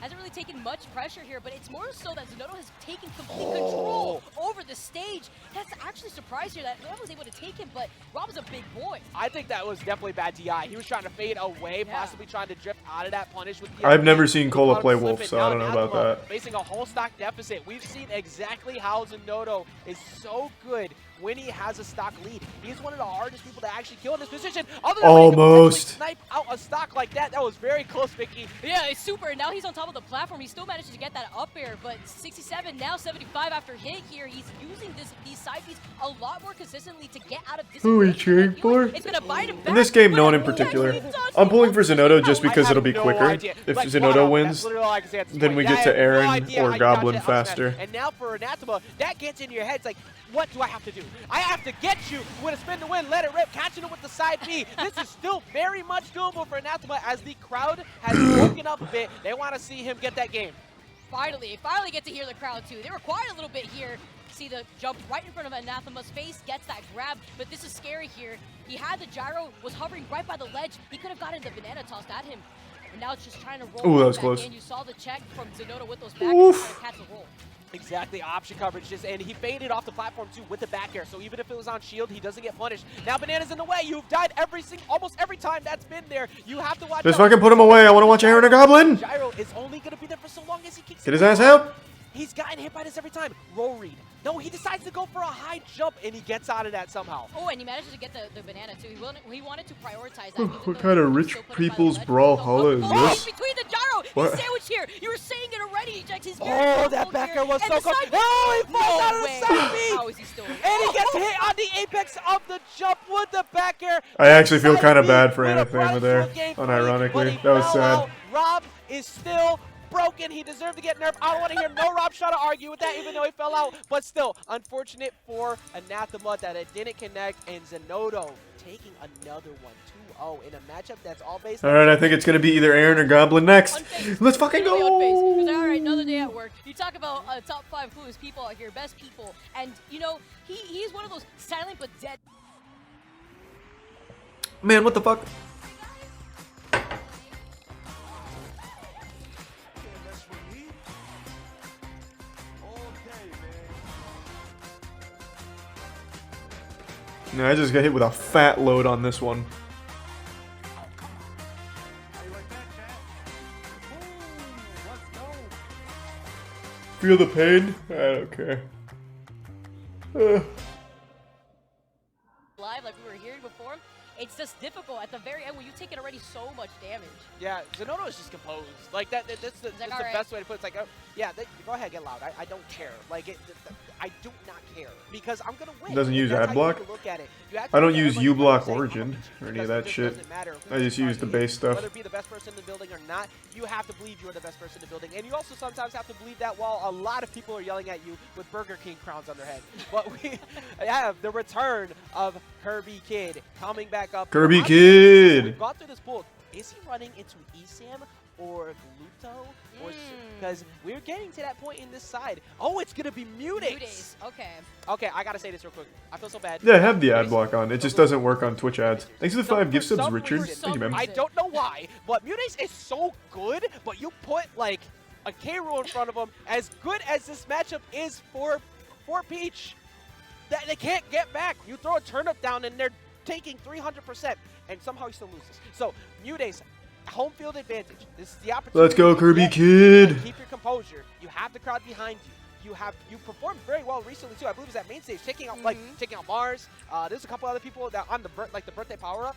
hasn't really taken much pressure here, but it's more so that Zenodo has taken complete control over the stage. That's actually surprised here that Rob was able to take him, but Rob is a big boy.
I think that was definitely bad DI. He was trying to fade away, possibly trying to drift out of that punish with the
I've never seen Cola play Wolf, so I don't know about that.
Facing a whole stock deficit. We've seen exactly how Zenodo is so good when he has a stock lead. He's one of the hardest people to actually kill in this position.
Almost.
Snipe out a stock like that. That was very close, Vicky.
Yeah, it's super. And now he's on top of the platform. He still manages to get that up air, but 67, now 75 after hit here. He's using these side beats a lot more consistently to get out of this.
Who are we cheering for?
It's gonna bite him back.
In this game, no one in particular. I'm pulling for Zenodo just because it'll be quicker. If Zenodo wins, then we get to Aaron or Goblin faster.
And now for Anathema, that gets into your head. It's like, what do I have to do? I have to get you with a spin to win, let it rip, catching it with the side B. This is still very much doable for Anathema as the crowd has broken up a bit. They want to see him get that game.
Finally get to hear the crowd too. They were quiet a little bit here. See the jump right in front of Anathema's face, gets that grab, but this is scary here. He had the gyro, was hovering right by the ledge. He could have gotten the banana tossed at him. And now it's just trying to roll.
Ooh, that was close.
In. You saw the check from Zenodo with those back trying to catch the roll.
Exactly, option coverage, and he faded off the platform too with the back air, so even if it was on shield, he doesn't get punished. Now Banana's in the way. You've died almost every time that's been there. You have to watch.
Just fucking put him away. I want to watch Aaron or Goblin.
Gyro is only going to be there for so long as he kicks.
Get his ass out.
He's gotten hit by this every time. Roll read. No, he decides to go for a high jump, and he gets out of that somehow.
Oh, and he manages to get the banana, too. He wanted to prioritize that.
What kind of rich people's brawlhalla is this?
Between the gyro,
what?
He's sandwiched here. You were saying it already. He ejects his
that back air was so close. Oh, he falls out of the side B.
How is he still?
And he gets hit on the apex of the jump with the back air.
I actually feel kind of bad for Anathema there, unironically. That was sad.
Rob is still broken. He deserved to get nerfed. I don't want to hear no Rob try to argue with that, even though he fell out. But still, unfortunate for Anathema that it didn't connect, and Zenodo taking another one, 2-0 in a matchup that's all based on...
Alright, I think it's going to be either Aaron or Goblin next. Let's fucking go!
Alright, another day at work. You talk about top 5 coolest people out here, best people, and, you know, he's one of those silent but dead...
Man, what the fuck? No, I just got hit with a fat load on this one. Feel the pain? I don't care.
Live like we were hearing before, it's just difficult at the very end when you take it already so much damage.
Yeah, Zenodo is just composed. Like that's the best way to put it. It's like, go ahead, get loud. I don't care. Like I do not care because I'm gonna win.
Doesn't use ad block. I don't use U block origin or any of that shit. I just use the base stuff.
Whether it be the best person in the building or not, you have to believe you are the best person in the building, and you also sometimes have to believe that while a lot of people are yelling at you with Burger King crowns on their head. But we have the return of Kirby Kid coming back up.
Kirby Kid.
We've gone through this pool. Is he running into ESAM or Gluto? Because we're getting to that point in this side. Oh, it's going to be Mutates.
Okay.
Okay, I got to say this real quick. I feel so bad.
Yeah, I have the ad block on. It just doesn't work on Twitch ads. Thanks for the 5 gift subs, Richard. Thank you, man.
I don't know why, but Mutates is so good, but you put, like, a K. Rool in front of him. As good as this matchup is for Peach, that they can't get back. You throw a turnip down and they're taking 300%, and somehow he still loses. So Mutace, home field advantage. This is the opportunity.
Let's go, Kirby Kid.
Keep your composure. You have the crowd behind you. You performed very well recently too. I believe it was at main stage, taking out taking out Mars. There's a couple other people that on the birthday power up.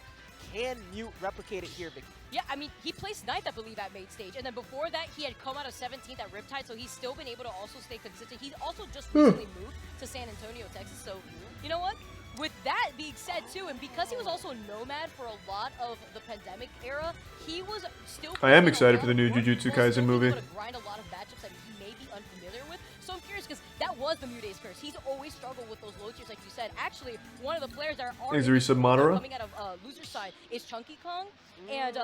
Can Mute replicate it here, Vicky?
Yeah, I mean, he placed 9th, I believe, at main stage. And then before that, he had come out of 17th at Riptide, so he's still been able to also stay consistent. He's also just recently moved to San Antonio, Texas. So, you know what? With that being said, too, and because he was also Nomad for a lot of the pandemic era, he was still...
I am excited for the new Jujutsu Kaisen movie.
Grind a lot of matchups that he may be unfamiliar with. So I'm curious, because that was the Mutace curse. He's always struggled with those low tiers, like you said. Actually, one of the players that are coming out of loser side is Chunky Kong. And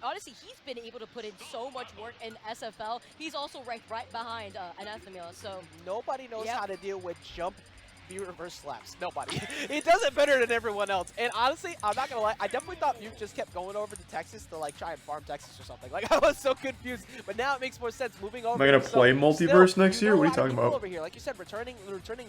honestly, he's been able to put in so much work in SFL. He's also ranked right behind Anathema. So
nobody knows how to deal with jump reverse slaps. Nobody. He does it better than everyone else. And honestly, I'm not gonna lie, I definitely thought Mute just kept going over to Texas to like try and farm Texas or something. Like I was so confused, but now it makes more sense moving over.
Am I gonna play Multiverse next year? What are you talking about?
Over here, like you said, returning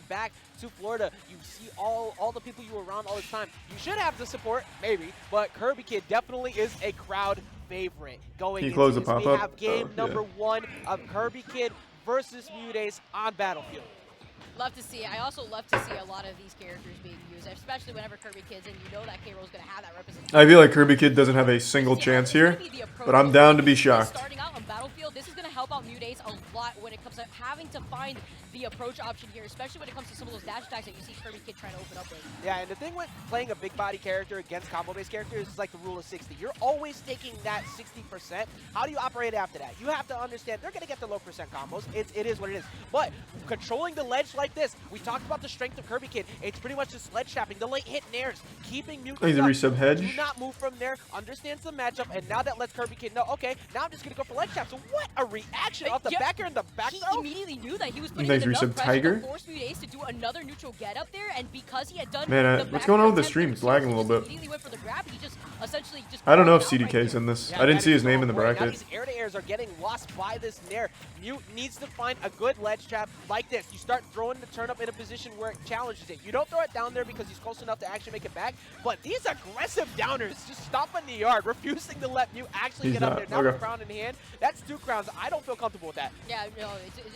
back to Florida, you see all the people you were around all the time. You should have the support, maybe, but Kirby Kid definitely is a crowd favorite going into this. We have game number 1 of Kirby Kid versus Mutace on Battlefield.
Love to see it. I also love to see a lot of these characters being used, especially whenever Kirby Kid's in. You know that K. Rool's going to have that representation.
I feel like Kirby Kid doesn't have a single chance here, but I'm down to be shocked.
Starting out on Battlefield, this is going to help out Mutace a lot when it comes to having to find the approach option here, especially when it comes to some of those dash attacks that you see Kirby Kid trying to open up with.
Yeah, and the thing with playing a big body character against combo-based characters is like the rule of 60. You're always taking that 60%. How do you operate after that? You have to understand they're going to get the low percent combos. It is what it is. But controlling the ledge like this, we talked about the strength of Kirby Kid. It's pretty much just ledge trapping, the late hit nairs, keeping Mute.
He's a resub hedge.
Do not move from there, understands the matchup, and now that lets Kirby Kid know, okay, now I'm just going to go for ledge trap. So what a reaction off the back air and the back throw.
He immediately knew that he was putting in enough pressure to force Mutace to do another neutral get up there, and because he had done
what's going on with the stream? It's lagging a little bit.
Immediately went for the grab, he just essentially
I don't know if CDK's in this. I didn't see his name in the bracket.
Now these air-to-airs are getting lost by this nair. Mute needs to find a good ledge trap like this. You start throwing the turnip in a position where it challenges it. You don't throw it down there because he's close enough to actually make it back, but these aggressive downers just stomping the yard, refusing to let Mute actually get up there. Now with crown in hand, that's 2 crowns. I don't feel comfortable with that.
Yeah, no,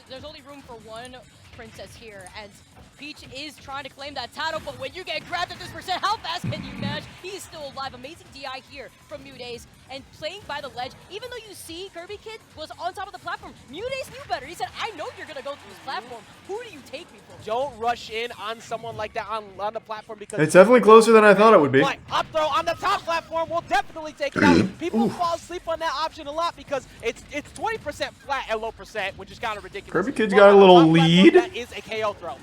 there's only room for one princess here, and Peach is trying to claim that title, but when you get grabbed at this percent, how fast can you match? He's still alive. Amazing DI here from Mutace, and playing by the ledge. Even though you see Kirby Kid was on top of the platform, Mutace knew better. He said, I know you're going to go through this platform. Who do you take me for?
Don't rush in on someone like that on the platform because...
It's definitely closer than I thought it would be.
Up throw on the top platform will definitely take it out. People fall asleep on that option a lot because it's 20% flat at low percent, which is kind of ridiculous.
Kirby Kid's got a little lead.
That is a KO throw.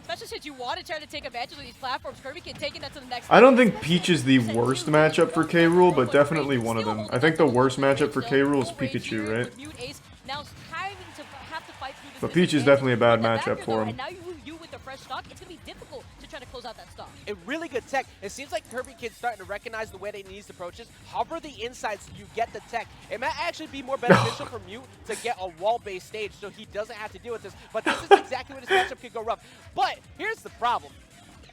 Especially since you want to try to take advantage of these platforms. Kirby Kid taking that to the next
I don't think Peach is the worst matchup for K. Rool, but definitely one of them. I think the worst matchup for K. Rool is Pikachu, right? But Peach is definitely a bad matchup for him.
And now you with the fresh stock, it's going to be difficult to try to close out that stock.
A really good tech. It seems like Kirby Kid's starting to recognize the way that he needs to approach this. Hover the inside so you get the tech. It might actually be more beneficial for Mute to get a wall-based stage so he doesn't have to deal with this. But this is exactly where this matchup could go rough. But here's the problem.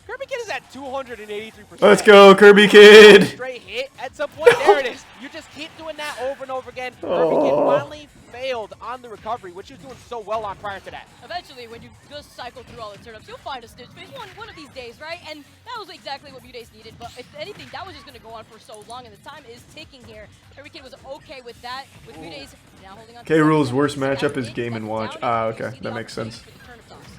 Kirby Kid is at 283%.
Let's go, Kirby Kid!
Straight hit. At some point, there it is. You just keep doing that over and over again. Kirby Kid finally failed on the recovery, which he was doing so well on prior to that.
Eventually, when you just cycle through all the turnips, you'll find a stitch phase one of these days, right? And that was exactly what Mutace needed. But if anything, that was just going to go on for so long, and the time is ticking here. Kirby Kid was okay with that. With Mutace now holding on.
K. Rool's worst matchup is Game & Watch. Ah, okay, that makes sense.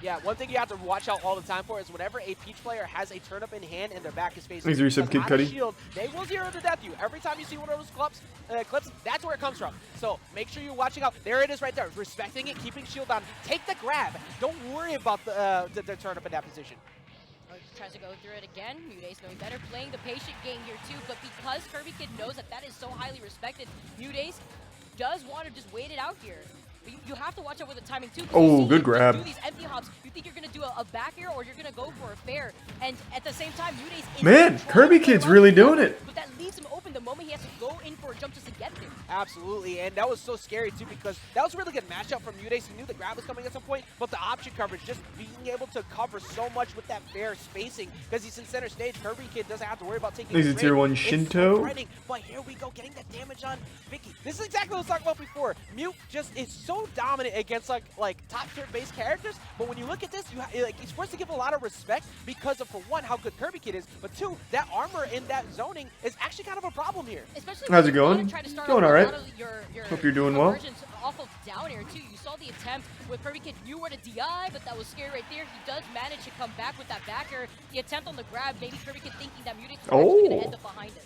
Yeah, one thing you have to watch out all the time for is whenever a Peach player has a turnip in hand and their back is facing
Kid Cudi.
shield, they will zero to death you. Every time you see one of those clips, that's where it comes from. So make sure you're watching out. There it is right there. Respecting it, keeping shield on. Take the grab. Don't worry about the turnip in that position.
Tries to go through it again. Mutace knowing better, playing the patient game here too, but because Kirby Kid knows that is so highly respected, Mutace does want to just wait it out here. But you have to watch out with the timing too.
Oh, good grab.
You do these empty hops. You think you're gonna do a back air or you're gonna go for a fair, and at the same time, Mudays.
Man, Kirby Kid's really doing it.
But that leaves him open the moment he has to go in for a jump just to get there.
Absolutely, and that was so scary too because that was a really good matchup from Mudays. He knew the grab was coming at some point, but the option coverage, just being able to cover so much with that fair spacing because he's in center stage. Kirby Kid doesn't have to worry about taking.
Is it tier 1 Shinto?
But here we go, getting that damage on Vicky. This is exactly what I was talking about before. Mute just is so dominant against like top tier base characters, but when you look at this, he's forced to give a lot of respect because of, for one, how good Kirby Kid is, but two, that armor in that zoning is actually kind of a problem here.
Especially
how's it going? Going all right. Hope you're doing well.
Off of down air too. You saw the attempt with Kirby Kid knew where to DI, but that was scary right there. He does manage to come back with that back air. The attempt on the grab, maybe Kirby Kid thinking that Mudays is actually going to end up behind him.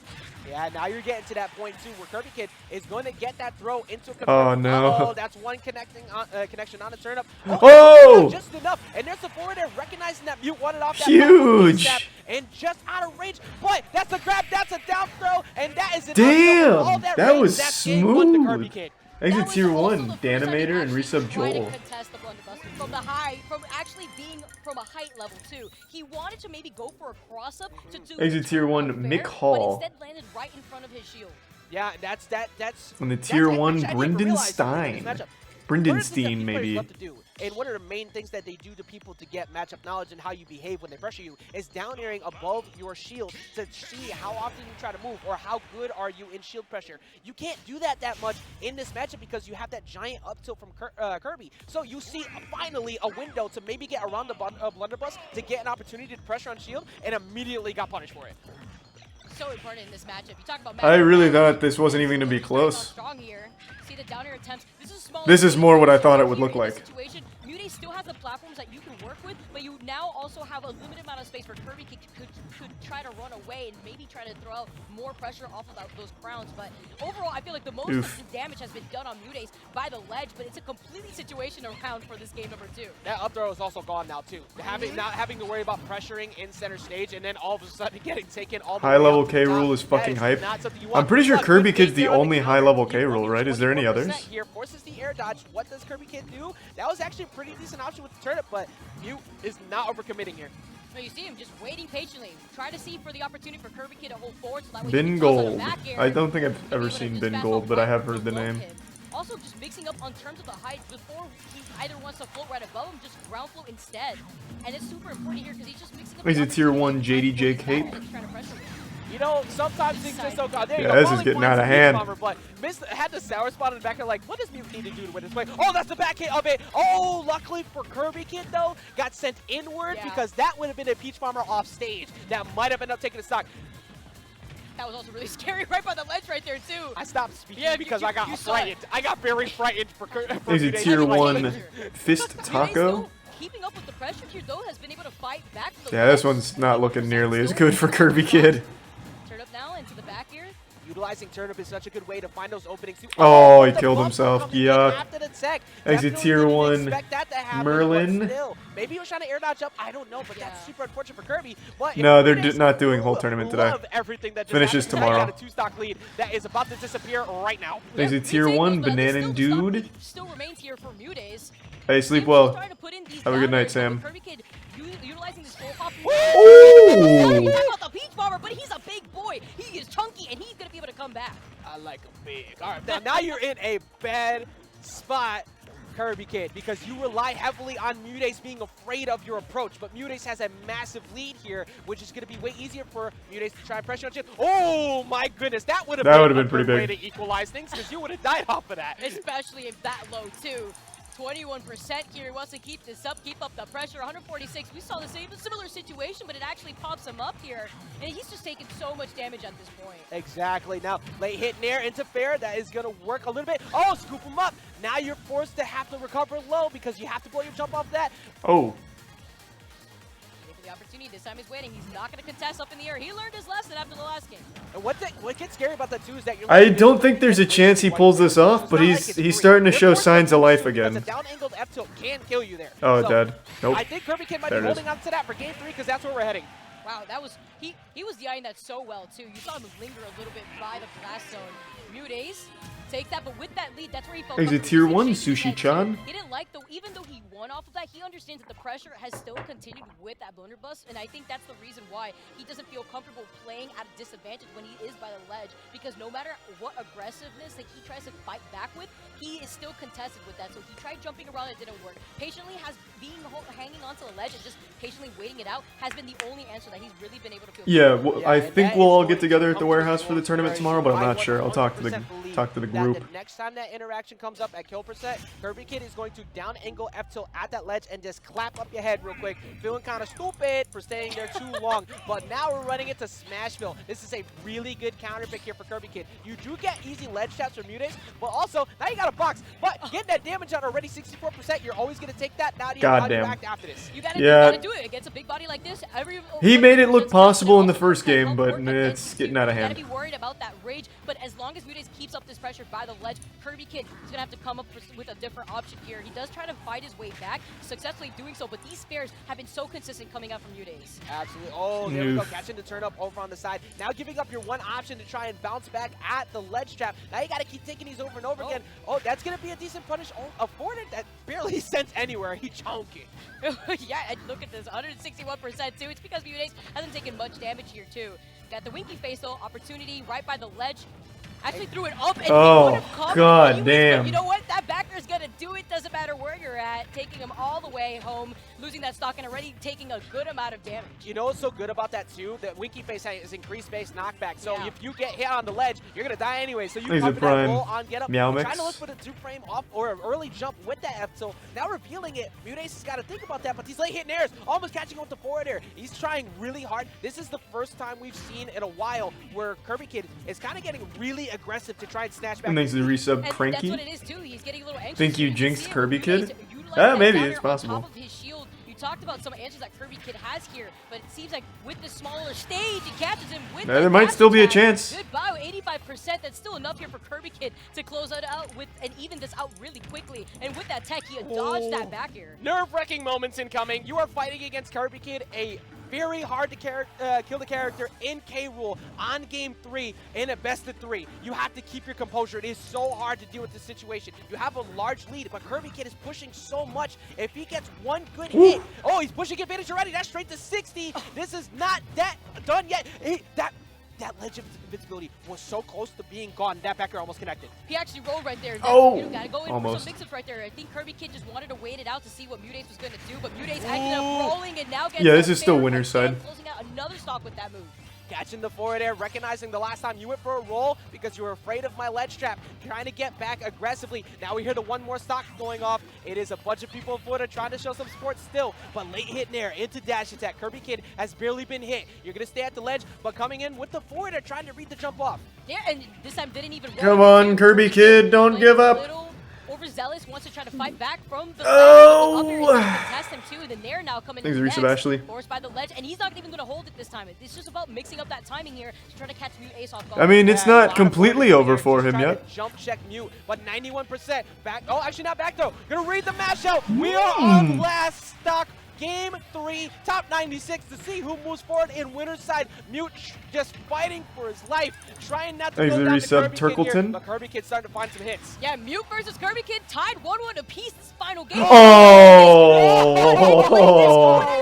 Yeah, now you're getting to that point too where Kirby Kid is going to get that throw into a
Oh no.
Oh, that's one connection on a turn up.
Oh!
Just enough. And there's the forward there recognizing that Mute wanted off that
huge
step and just out of range. But that's a grab, that's a down throw, and that is an
damn. That
range.
was
That's game one to Kirby
smooth.
Kid.
Exit tier 1, Danimator and Resub Joel.
From the high, from actually being from a height level too. He wanted to maybe go for a cross up to do
Exit tier 1, Mick Hall.
But instead landed right in front of his shield.
Yeah, that's
On the tier 1, Brendenstein. Brendenstein, maybe.
And one of the main things that they do to people to get matchup knowledge and how you behave when they pressure you is down airing above your shield to see how often you try to move or how good are you in shield pressure. You can't do that much in this matchup because you have that giant up tilt from Kirby. So you see finally a window to maybe get around the blunderbuss to get an opportunity to pressure on shield and immediately got punished for it.
So important in this matchup. You talk about
I really thought this wasn't even going to be close.
Strong here. See the down air attempts.
This is more what I thought it would look like.
Mudays still has the platforms that you can work with, but you now also have a limited amount of space where Kirby could try to run away and maybe try to throw out more pressure off of those crowns. But overall, I feel like the most of the damage has been done on Mudays by the ledge, but it's a completely situation around for this game number 2.
That up throw is also gone now too. Not having to worry about pressuring in center stage and then all of a sudden getting taken all the way
High level
up
K
to
rule is fucking hype.
I'm
pretty sure Kirby Kid's the only high level K rule, right? Is there any others?
Here forces the air dodge. What does Kirby Kid do? That was actually a pretty decent option with the turnip, but Mute is not overcommitting here.
So you see him just waiting patiently, try to see for the opportunity for Kirby Kid to hold forward so that way
Bin Gold. I don't think I've ever seen Bin Gold, but I have heard the name.
Also just mixing up on terms of the height before he either wants to float right above him, just ground float instead. And it's super important here because he's just mixing up.
Is it tier 1 JDJ Cape?
You know, sometimes things just don't go. There you
Yeah,
go.
this is getting out of hand.
But had the sour spot in the back there, like, what does Mute need to do to win this play? Oh, that's the back hit of it. Oh, luckily for Kirby Kid, though, got sent inward because that would have been a Peach Bomber off stage. That might have ended up taking a stock.
That was also really scary right by the ledge right there, too.
I stopped speaking because I got frightened. I got very frightened for
Is it tier 1 Fist Taco?
Keeping up with the pressure here, though, has been able to fight back.
Yeah, this one's not looking nearly as good for Kirby Kid.
Turn up now into the back here.
Utilizing turnip is such a good way to find those openings.
Oh, he killed himself. Yeah. Exit tier 1 Merlin.
Maybe he was trying to air dodge up. I don't know, but that's super unfortunate for Kirby. But
no, they're not doing whole tournament today. Finishes tomorrow.
Got a 2-stock lead that is about to disappear right now.
Exit tier 1 Banana Dude.
Still remains here for Mudays.
Hey, sleep well. Have a good night, Sam.
Utilizing this full hop.
Ooh!
He's about the Peach Bomber, but he's a big boy. He is chunky, and he's going to be able to come back.
I like him big. All right, now you're in a bad spot, Kirby Kid, because you rely heavily on Mudays being afraid of your approach, but Mudays has a massive lead here, which is going to be way easier for Mudays to try and pressure on you. Oh my goodness, that would have been
pretty
way
big
to equalize things, because you would have died off of that.
Especially if that low, too. 21% here. He wants to keep this up, keep up the pressure. 146. We saw the same similar situation, but it actually pops him up here. And he's just taking so much damage at this point.
Exactly. Now, late hit nair into fair. That is going to work a little bit. Oh, scoop him up. Now you're forced to have to recover low because you have to blow your jump off that.
Oh.
The opportunity this time he's waiting. He's not going to contest up in the air. He learned his lesson after the last game.
And what gets scary about that too is that
I don't think there's a chance he pulls this off, but he's starting to show signs of life again.
The down angled F tilt can kill you there.
Oh,
so
dead. Nope.
I think Kirby Kid might be holding on to that for game 3 because that's where we're heading.
Wow, that was he was DIing that so well too. You saw him linger a little bit by the blast zone. Mudays takes that, but with that lead, that's where he felt
Exit tier 1, Sushi-chan.
He didn't like, though, even though he won off of that, he understands that the pressure has still continued with that blunderbuss, and I think that's the reason why he doesn't feel comfortable playing at a disadvantage when he is by the ledge, because no matter what aggressiveness that he tries to fight back with, he is still contested with that. So he tried jumping around, it didn't work. Patiently hanging onto the ledge and just patiently waiting it out has been the only answer that he's really been able to feel.
Yeah, well, I think we'll all get together at the warehouse for the tournament tomorrow, but I'm not sure. I'll talk to the group.
The next time that interaction comes up at kill percent, Kirby Kid is going to down angle F tilt at that ledge and just clap up your head real quick. Feeling kind of stupid for staying there too long, but now we're running into Smashville. This is a really good counter pick here for Kirby Kid. You do get easy ledge taps from Mutates, but also now you got a box. But getting that damage out already 64%, you're always going to take that. Now you back after this.
You gotta do it against a big body like this.
He made it look possible in the first game, but it's getting out of hand.
You gotta be worried about that rage, but as long as Mutates keeps up this pressure by the ledge, Kirby Kid is gonna have to come up with a different option here. He does try to fight his way back, successfully doing so, but these spares have been so consistent coming out from Mutates.
Absolutely. Oh, there we go. Catching the turn up over on the side. Now giving up your one option to try and bounce back at the ledge trap. Now you gotta keep taking these over and over again. Oh, that's gonna be a decent punish. Oh, afforded that barely sent anywhere. He chunked it.
Yeah, and look at this, 161% too. It's because Mutates hasn't taken much damage here too. Got the winky face though, opportunity right by the ledge. Actually threw it up and
oh, god damn.
You know what? That backer is going to do it. Doesn't matter where you're at. Taking him all the way home, losing that stock, and already taking a good amount of damage.
You know what's so good about that, too? That Winky Face has increased base knockback. So if you get hit on the ledge, you're going to die anyway. So you pump that roll on get up. Trying to look for the 2-frame off or an early jump with that F tilt. Now revealing it. Mutates has got to think about that, but these late hitting airs almost catching with the forward air. He's trying really hard. This is the first time we've seen in a while where Kirby Kid is kind of getting really aggressive to try and snatch back.
And thanks to the resub, Cranky.
That's what it is too. He's getting a little anxious.
Think you jinxed Kirby Kid? Maybe it's possible.
You talked about some answers that Kirby Kid has here, but it seems like with the smaller stage, it catches him with
there might still be a chance.
Goodbye, 85%. That's still enough here for Kirby Kid to close it out with and even this out really quickly. And with that tech, he dodged that back here.
Nerve-wracking moments incoming. You are fighting against Kirby Kid, a very hard to kill the character in K-Rule on game 3 in a best of 3. You have to keep your composure. It is so hard to deal with this situation. You have a large lead, but Kirby Kid is pushing so much. If he gets one good hit, oh, he's pushing advantage already. That's straight to 60. This is not that done yet. That ledge of invincibility was so close to being gone. That backer almost connected.
He actually rolled right there.
Oh,
gotta go in
almost.
For some mix-ups right there. I think Kirby Kid just wanted to wait it out to see what Mutates was going to do, but Mutates ended up rolling and now gets
this is still winner's side.
Closing out another stock with that move.
Catching the forward air, recognizing the last time you went for a roll because you were afraid of my ledge trap, trying to get back aggressively. Now we hear the one more stock going off. It is a bunch of people in Florida trying to show some support still, but late hit in air into dash attack. Kirby Kid has barely been hit. You're going to stay at the ledge, but coming in with the forward air, trying to read the jump off.
Yeah, and this time didn't even roll.
Come on, Kirby Kid, don't give up.
Overzealous wants to try to fight back from the test him too. The Nair now coming in next, forced by the ledge, and he's not even going to hold it this time. It's just about mixing up that timing here to try to catch Mute Ace off guard.
I mean, it's not completely over for him yet.
Jump check Mute, but 91% back. Oh, actually not back though. Gonna read the mash out. We are on last stock. Game 3, top 96 to see who moves forward in winner's side. Mute just fighting for his life, trying not to go down to Kirby Kid here, but Kirby Kid starting to find some hits.
Yeah, Mute versus Kirby Kid tied 1-1 apiece this final game. I'm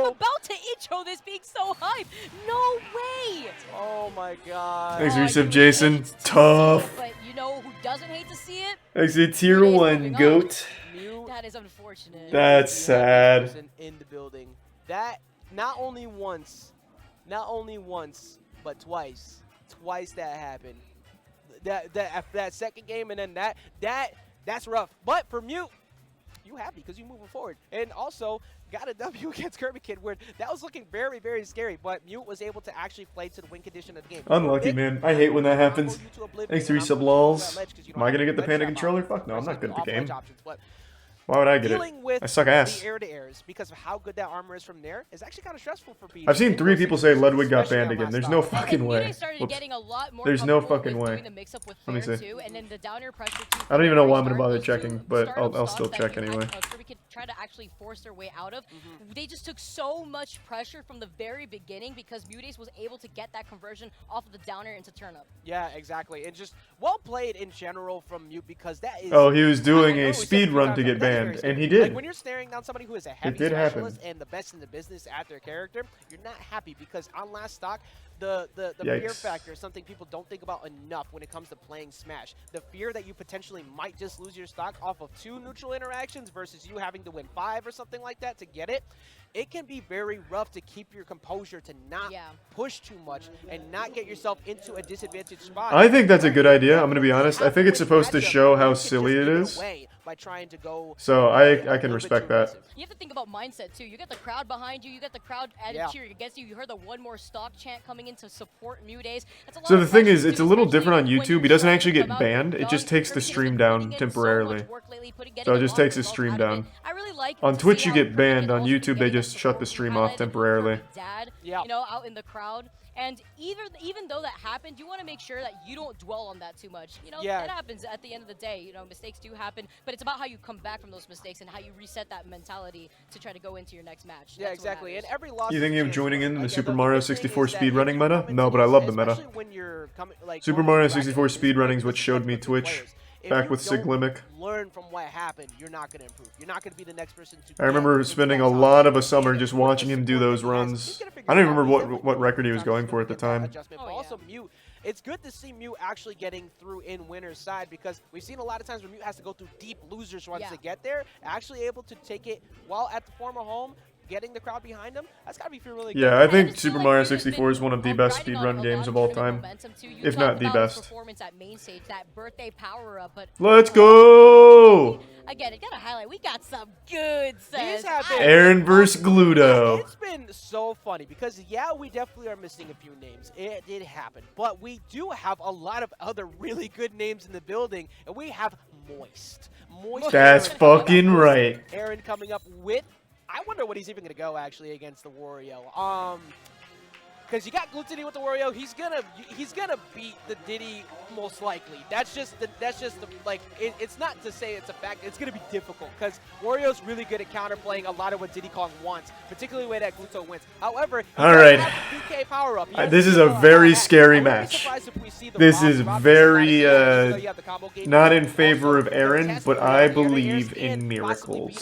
about to intro this being so hype. No way.
Oh my god.
Thanks, resub, Jason. Tough.
But you know who doesn't hate to see it?
Exit tier 1, GOAT.
That is unfortunate.
That's sad.
In the building. That not only once, but twice. Twice that happened. That second game and then that's rough. But for Mute, you happy because you're moving forward. And also got a W against Kirby Kid where that was looking very, very scary, but Mute was able to actually play to the win condition of the game.
Unlucky, man. I hate when that happens. Thanks to resub lols. Am I going to get the Panda controller? Fuck no, I'm not good at the game. Why would I get it? I suck ass.
The air-to-airs, because of how good that armor is from there, is actually kind of stressful for people.
I've seen 3 people say Ludwig got banned again. There's no fucking way. There's no fucking way. Let me see. I don't even know why I'm going to bother checking, but I'll still check anyway.
try to actually force their way out of. They just took so much pressure from the very beginning because Mutace was able to get that conversion off of the downer into turn up.
Yeah, exactly. And just well played in general from Mute because that is...
Oh, he was doing a speed run to get banned, and he did.
Like when you're staring down somebody who is a heavy specialist and the best in the business at their character, you're not happy because on last stock, the fear factor is something people don't think about enough when it comes to playing Smash. The fear that you potentially might just lose your stock off of 2 neutral interactions versus you having to win 5 or something like that to get it. It can be very rough to keep your composure, to not push too much and not get yourself into a disadvantaged spot.
I think that's a good idea. I'm gonna be honest. I think it's supposed to show how silly it is. So I can respect that.
You have to think about mindset too. You got the crowd behind you. You got the crowd cheering against you. You heard the one more stock chant coming in to support Mutace.
So the thing is, it's a little different on YouTube. He doesn't actually get banned. It just takes the stream down temporarily. So it just takes his stream down. On Twitch you get banned. On YouTube they just shut the stream off temporarily.
Dad, you know, out in the crowd. And even though that happened, you want to make sure that you don't dwell on that too much. You know, that happens at the end of the day. You know, mistakes do happen, but it's about how you come back from those mistakes and how you reset that mentality to try to go into your next match.
Yeah, exactly. And every loss.
You thinking of joining in the Super Mario 64 speedrunning meta? No, but I love the meta. Super Mario 64 speedrunning is what showed me Twitch. Back with Siglimic.
Learn from what happened, you're not going to improve. You're not going to be the next person to...
I remember spending a lot of a summer just watching him do those runs. I don't even remember what record he was going for at the time.
But also Mute, it's good to see Mute actually getting through in winner's side because we've seen a lot of times where Mute has to go through deep losers runs to get there. Actually able to take it while at the former home, getting the crowd behind him, that's gotta be really good.
Yeah, I think Super Mario 64 is one of the best speedrun games of all time, if not the best. Let's go!
Again, I gotta highlight, we got some good sets.
Aaron versus Gluto.
It's been so funny because, yeah, we definitely are missing a few names. It did happen. But we do have a lot of other really good names in the building, and we have Moist.
That's fucking right.
Aaron coming up with... I wonder what he's even going to go, actually, against the Wario. Because you got Glutini with the Wario, he's gonna beat the Diddy most likely. That's just the like it's not to say it's a fact. It's gonna be difficult because Wario's really good at counterplaying a lot of what Diddy Kong wants, particularly the way that Gluto wins. However,
all right,
DK power up.
This is a very scary match. This is very not in favor of Aaron, but I believe in miracles.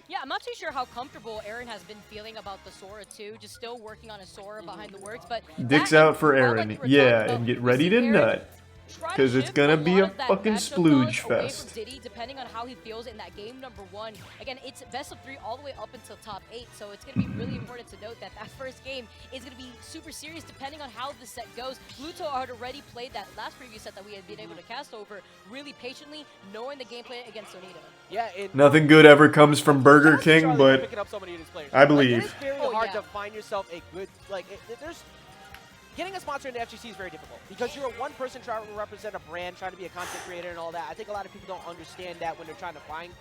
Yeah, I'm not too sure how comfortable Aaron has been feeling about the Sora too. Just still working on a Sora behind the works, but
dicks out for Aaron, yeah, and get ready to nut, because it's gonna be a fucking splooge fest.
Diddy, depending on how he feels in that game number 1. Again, it's best of 3 all the way up until top 8, so it's gonna be really important to note that that first game is gonna be super serious depending on how the set goes. Pluto had already played that last previous set that we had been able to cast over really patiently, knowing the gameplay against Sonita.
Yeah,
nothing good ever comes from Burger King, but I believe.
It's very hard to find yourself a good, like, there's... Getting a sponsor in the FGC is very difficult because you're one person trying to represent a brand, trying to be a content creator and all that. I think a lot of people don't understand that when they're trying to find,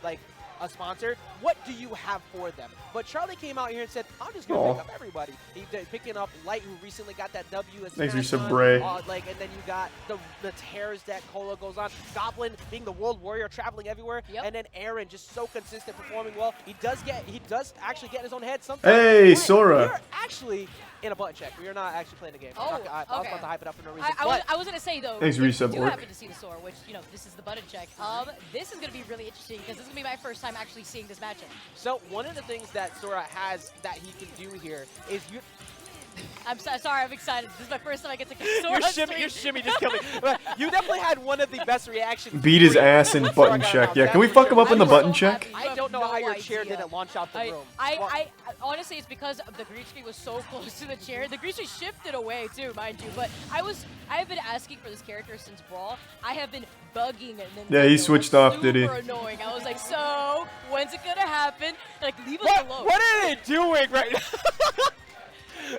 like, a sponsor. What do you have for them? But Charlie came out here and said, I'm just going to pick up everybody. He's picking up Light, who recently got that W.
Thanks, you Sabre.
Like, and then you got the tears that Cola goes on. Goblin being the world warrior, traveling everywhere. And then Aaron just so consistent, performing well. He does actually get in his own head sometimes.
Hey, Sora.
We're actually in a button check. We are not actually playing the game. I was about to hype it up for no reason.
I was going to say, though,
thanks,
if you do
work.
happen to see the Sora, which, you know, this is the button check. This is going to be really interesting because this is going to be my first time actually seeing this matchup.
So one of the things that Sora has that he can do here is you...
I'm sorry, I'm excited. This is my first time I get to kill Sora.
Your shimmy just killed me. But you definitely had one of the best reactions.
Beat his ass in button check. Yeah, can we fuck him up in the button check?
I don't know how your chair didn't launch out the room.
I honestly, it's because the green screen was so close to the chair. The green screen shifted away too, mind you. But I've been asking for this character since Brawl. I have been bugging it.
Yeah, he switched off, did he?
Super annoying. I was like, so when's it gonna happen? Like, leave us alone.
What are they doing right now?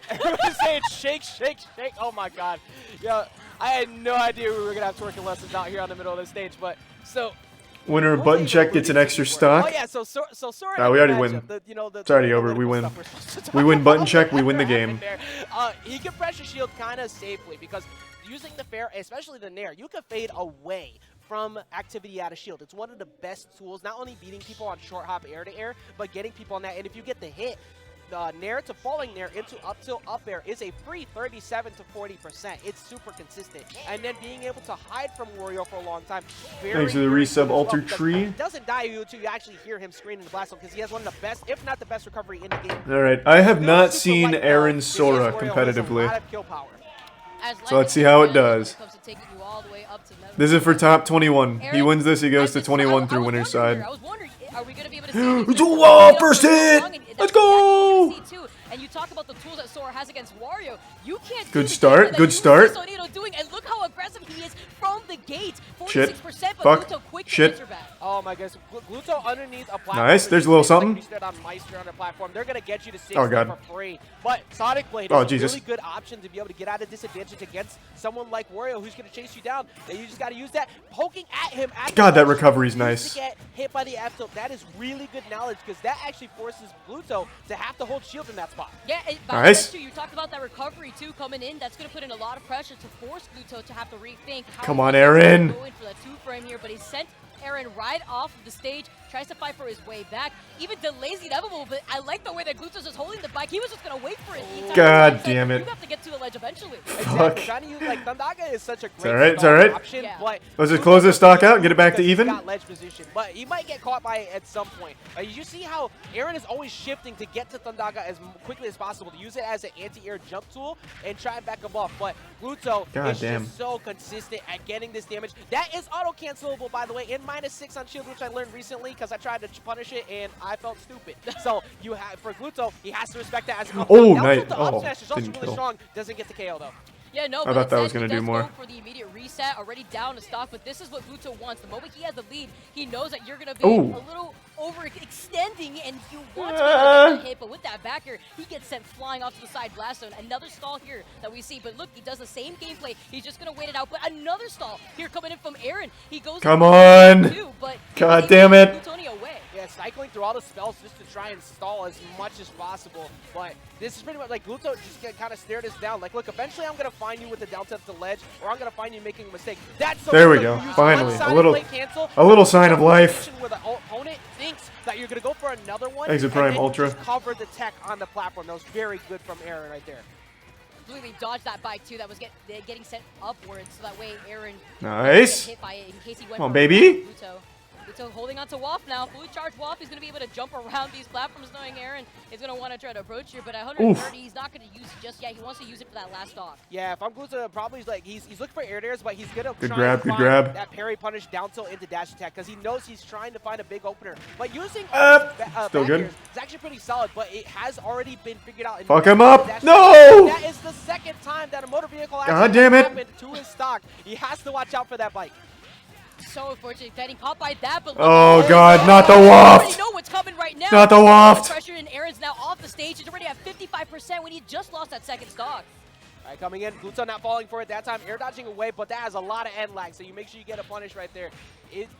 Everyone's saying shake, shake, shake. Oh my god. Yeah, I had no idea we were gonna have twerking lessons out here on the middle of the stage, but so
winner of button check gets an extra stock.
Oh yeah, so Sora.
We already win. It's already over. We win. We win button check. We win the game.
He can pressure shield kind of safely because using the fair, especially the Nair, you can fade away from activity out of shield. It's one of the best tools, not only beating people on short hop air to air, but getting people on that. And if you get the hit, nair to falling nair into up tilt up air is a free 37 to 40%. It's super consistent. And then being able to hide from Wario for a long time.
Thanks for the resub, Alter Tree.
He doesn't die until you actually hear him scream in the blast zone because he has one of the best, if not the best recovery in the game.
Alright, I have not seen Aaron Sora competitively. So let's see how it does. This is for top 21. He wins this, he goes to 21 through winner's side.
Are we going to be able to see
Whoa, first hit! Let's go!
And you talk about the tools that Sora has against Wario. You can't
good start, good start.
Doing, and look how aggressive he is from the gate. 46%,
Shit.
But
Fuck. Shit.
Oh my goodness. Gluto underneath a platform.
Nice, there's a little something.
Like on MoistCr on a platform. They're going to get you to 6
oh, God.
for free. But Sonic Blade is a really good option to be able to get out of disadvantage against someone like Wario who's going to chase you down. And you just got to use that. Poking at him.
God, that recovery's nice.
To get hit by the F tilt. That is really good knowledge because that actually forces Gluto to have to hold shield in that spot.
Yeah,
nice.
You talked about that recovery too coming in. That's going to put in a lot of pressure to force Gluto to have to rethink.
Come on, Aaron.
Going for that 2-frame here, but he sent Aaron right off of the stage, tries to fight for his way back, even delays the inevitable, but I like the way that Gluto's just holding the bike. He was just going to wait for it.
God damn it.
You have to get to the ledge eventually.
Fuck.
Trying to use, like, Thundaga is such a great
it's all right.
option,
yeah.
but
let's just close this stock out and get it back to even.
Got ledge position, but he might get caught by it at some point. You see how Aaron is always shifting to get to Thundaga as quickly as possible, to use it as an anti-air jump tool and try and back him off, but Gluto is just so consistent at getting this damage. That is auto-cancelable, by the way, in -6 on shield, which I learned recently because I tried to punish it and I felt stupid. So you have for Gluto, he has to respect that as a
oh, nice.
The up smash is also really strong. Doesn't get the KO though.
Yeah, no,
I thought that was going to do more.
Go for the immediate reset, already down to stock, but this is what Gluto wants. The moment he has the lead, he knows that you're going to be a little overextending and you want to get that hit, but with that backer, he gets sent flying off to the side blast zone. Another stall here that we see, but look, he does the same gameplay. He's just going to wait it out, but another stall here coming in from Aaron. He goes
come on.
Too, but
God damn it.
Away.
Yeah, cycling through all the spells just to try and stall as much as possible, but this is pretty much like Gluto just kind of stared us down. Like, look, eventually I'm going to find you with the down tilt to ledge, or I'm going to find you making a mistake. That's so
there we go. Finally, a little sign of life.
Where the opponent thinks that you're going to go for another one.
Exit Prime Ultra.
Just cover the tech on the platform. That was very good from Aaron right there.
Completely dodged that bike too. That was getting sent upwards, so that way Aaron
nice.
Get hit by it in case he went
come on, baby.
Gluto holding on to Waff now. Fully charged Waff. He's going to be able to jump around these platforms, knowing Aaron is going to want to try to approach here. But at 130, he's not going to use it just yet. He wants to use it for that last stock.
Yeah, if I'm Gluto, probably like he's looking for air dares, but he's going to
try
to find
grab.
that parry punish down tilt into dash attack because he knows he's trying to find a big opener. But using
still good.
It's actually pretty solid, but it has already been figured out.
Fuck him up!
No! That is the second time that a motor vehicle
God damn it.
happened to his stock. He has to watch out for that bike.
So unfortunate, getting caught by that, but
oh god, not the waft!
You know what's coming right now.
Not the waft!
Pressure and Aaron's now off the stage. He's already at 55% when he just lost that second stock.
All right, coming in, Gluto not falling for it that time, air dodging away, but that has a lot of end lag, so you make sure you get a punish right there.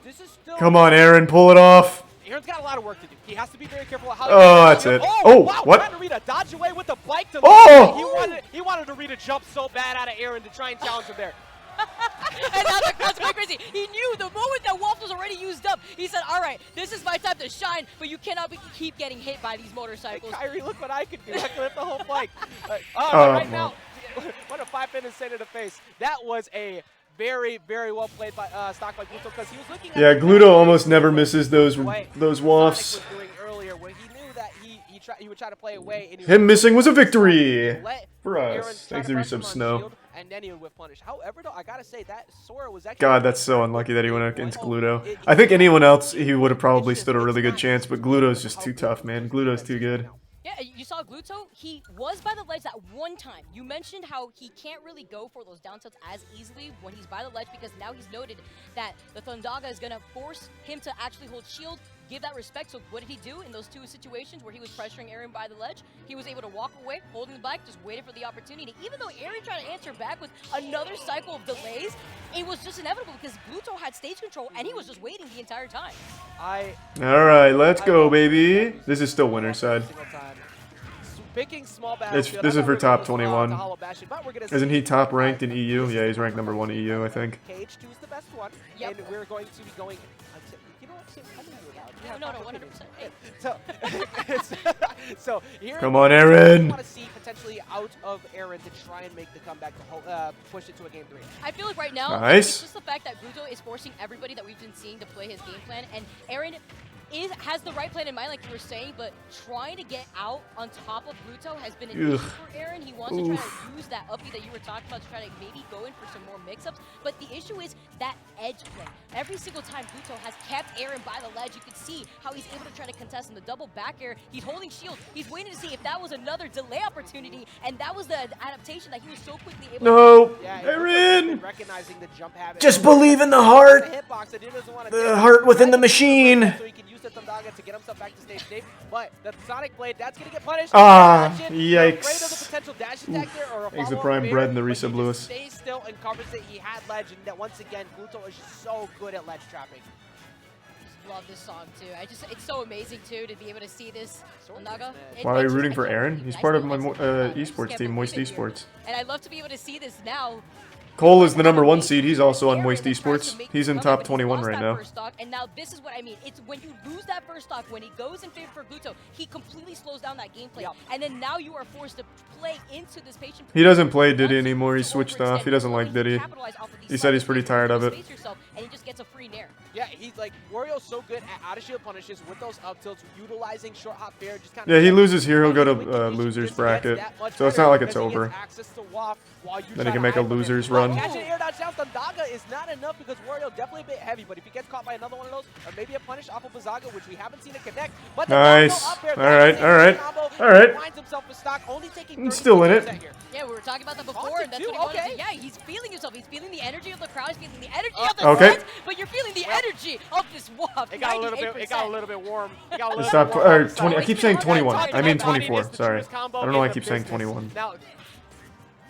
This is still.
Come on, Aaron, pull it off.
Aaron's got a lot of work to do. He has to be very careful how.
Oh, that's it.
Oh, wow,
what?
Trying to read a dodge away with the bike to.
Oh!
He wanted to read a jump so bad out of Aaron to try and challenge him there.
And now the crowd's going crazy. He knew the moment that Waff was already used up, he said, all right, this is my time to shine, but you cannot keep getting hit by these motorcycles.
Hey, Kyrie, look what I can do. I can lift the whole bike. Right now, what a 5-pin and to the face. That was a very, very well played by stock by Gluto because he was looking at
Gluto almost never misses those wafts.
Sonic was doing earlier when he knew that he would try to play away. And
him missing was a victory for us. Thanks to resub Snow.
And then he would whip punish. However, though, I gotta say that Sora was actually.
God, that's so unlucky that he went against Gluto. I think anyone else, he would have probably stood a really good chance, but Gluto's just too tough, man. Gluto's too good.
Yeah, you saw Gluto, he was by the ledge that one time. You mentioned how he can't really go for those down tilts as easily when he's by the ledge because now he's noted that the Thundaga is going to force him to actually hold shield, give that respect. So what did he do in those two situations where he was pressuring Aaron by the ledge? He was able to walk away, holding the bike, just waiting for the opportunity. Even though Aaron tried to answer back with another cycle of delays, it was just inevitable because Gluto had stage control and he was just waiting the entire time.
All right, let's go, baby. This is still winner's side.
Picking small
This is for top 21. Isn't he top ranked in EU? Yeah, he's ranked number 1 EU, I think.
KH2 is the best one, and we're going to be going. You know what?
No, 100%.
So here.
Come on, Aaron.
I want to see potentially out of Aaron to try and make the comeback to push it to a game 3.
I feel like right now,
nice.
It's just the fact that Gluto is forcing everybody that we've been seeing to play his game plan, and Aaron has the right plan in mind, like you were saying, but trying to get out on top of Gluto has been an issue for Aaron. He wants to try to use that uppie that you were talking about to try to maybe go in for some more mix-ups, but the issue is that edge play. Every single time Gluto has kept Aaron by the ledge, you can see how he's able to try to contest in the double back air. He's holding shield. He's waiting to see if that was another delay opportunity, and that was the adaptation that he was so quickly able
to Aaron!
Recognizing the jump habit.
Just believe in the heart! The heart within the machine!
So he can use the Thundaga to get himself back to stage safe, but the Sonic Blade, that's going to get punished.
Yikes.
He's
the prime bread in the resub Lewis.
Stays still and covers it. He had ledge, and that once again, Gluto is just so good at ledge trapping.
Love this song too. It's so amazing too to be able to see this. Thundaga.
Why are you rooting for Aaron? He's part of my esports team, Moist Esports.
And I'd love to be able to see this now.
Cole is the number 1 seed. He's also on Moist Esports. He's in top 21 right now.
And now this is what I mean. It's when you lose that first stock, when he goes in favor for Gluto, he completely slows down that gameplay. And then now you are forced to play into this patient.
He doesn't play Diddy anymore. He switched off. He doesn't like Diddy. He said he's pretty tired of it.
And he just gets a free nair.
Yeah, he's like, Wario's so good at out of shield punishes with those up tilts, utilizing short hop fair. Just kind of
he loses here. He'll go to losers bracket. So it's not like it's over. Then he can make a losers run.
Catching air dodge down Thundaga is not enough because Wario definitely a bit heavy, but if he gets caught by another one of those, or maybe a punish off of Bazaga, which we haven't seen it connect. But
nice. Alright. I'm still in it.
Yeah, we were talking about that before, and that's what he wanted to. Yeah, he's feeling himself. He's feeling the energy of the crowd. He's feeling the energy of the fans, but you're feeling the energy of this WAP.
It got a little bit warm.
Stop. 20. I keep saying 21. I mean 24. Sorry. I don't know why I keep saying 21.
Now,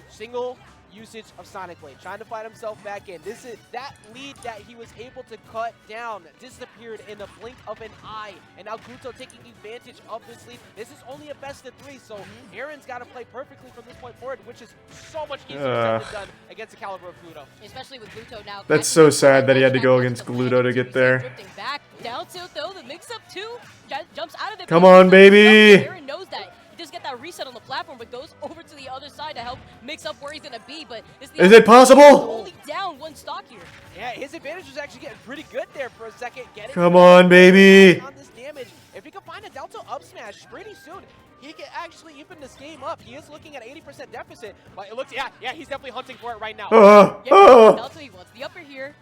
single usage of Sonic Blade, trying to fight himself back in. This is that lead that he was able to cut down, disappeared in the blink of an eye, and now Gluto taking advantage of this lead. This is only a best of 3, so Aaron's got to play perfectly from this point forward, which is so much easier said than done against the caliber of Gluto.
Especially with Gluto now.
That's so sad that he had to go against Gluto to get there.
Drifting back, down tilt though, the mix-up 2 jumps out of it.
Come on, baby!
Aaron knows that. Just get that reset on the platform, but goes over to the other side to help mix up where he's gonna be. But
is it possible?
Only down 1 stock here.
Yeah, his advantage was actually getting pretty good there for a second.
Come on, baby!
On this damage, if he can find a Delta up smash pretty soon, he can actually even this game up. He is looking at 80% deficit, but it looks yeah, he's definitely hunting for it right now.
Delta, he wants the upper here.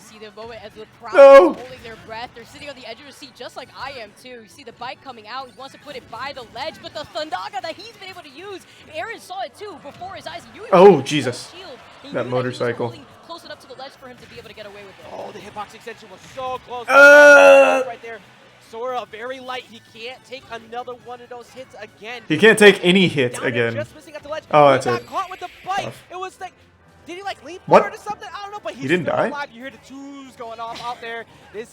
See the moment as the crowd is holding their breath. They're sitting on the edge of their seat just like I am too. You see the bike coming out. He wants to put it by the ledge, but the Thundaga that he's been able to use, Aaron saw it too before his eyes.
Oh, Jesus. That motorcycle.
Close enough to the ledge for him to be able to get away with it.
Oh, the hitbox extension was so close. Right there. Sora very light. He can't take another one of those hits again.
He can't take any hit again.
Just missing at the ledge.
Oh, that's it.
Caught with the bike. It was like, did he like leap forward or something? I don't know, but he
didn't die.
Alive. You hear the twos going off out there. It's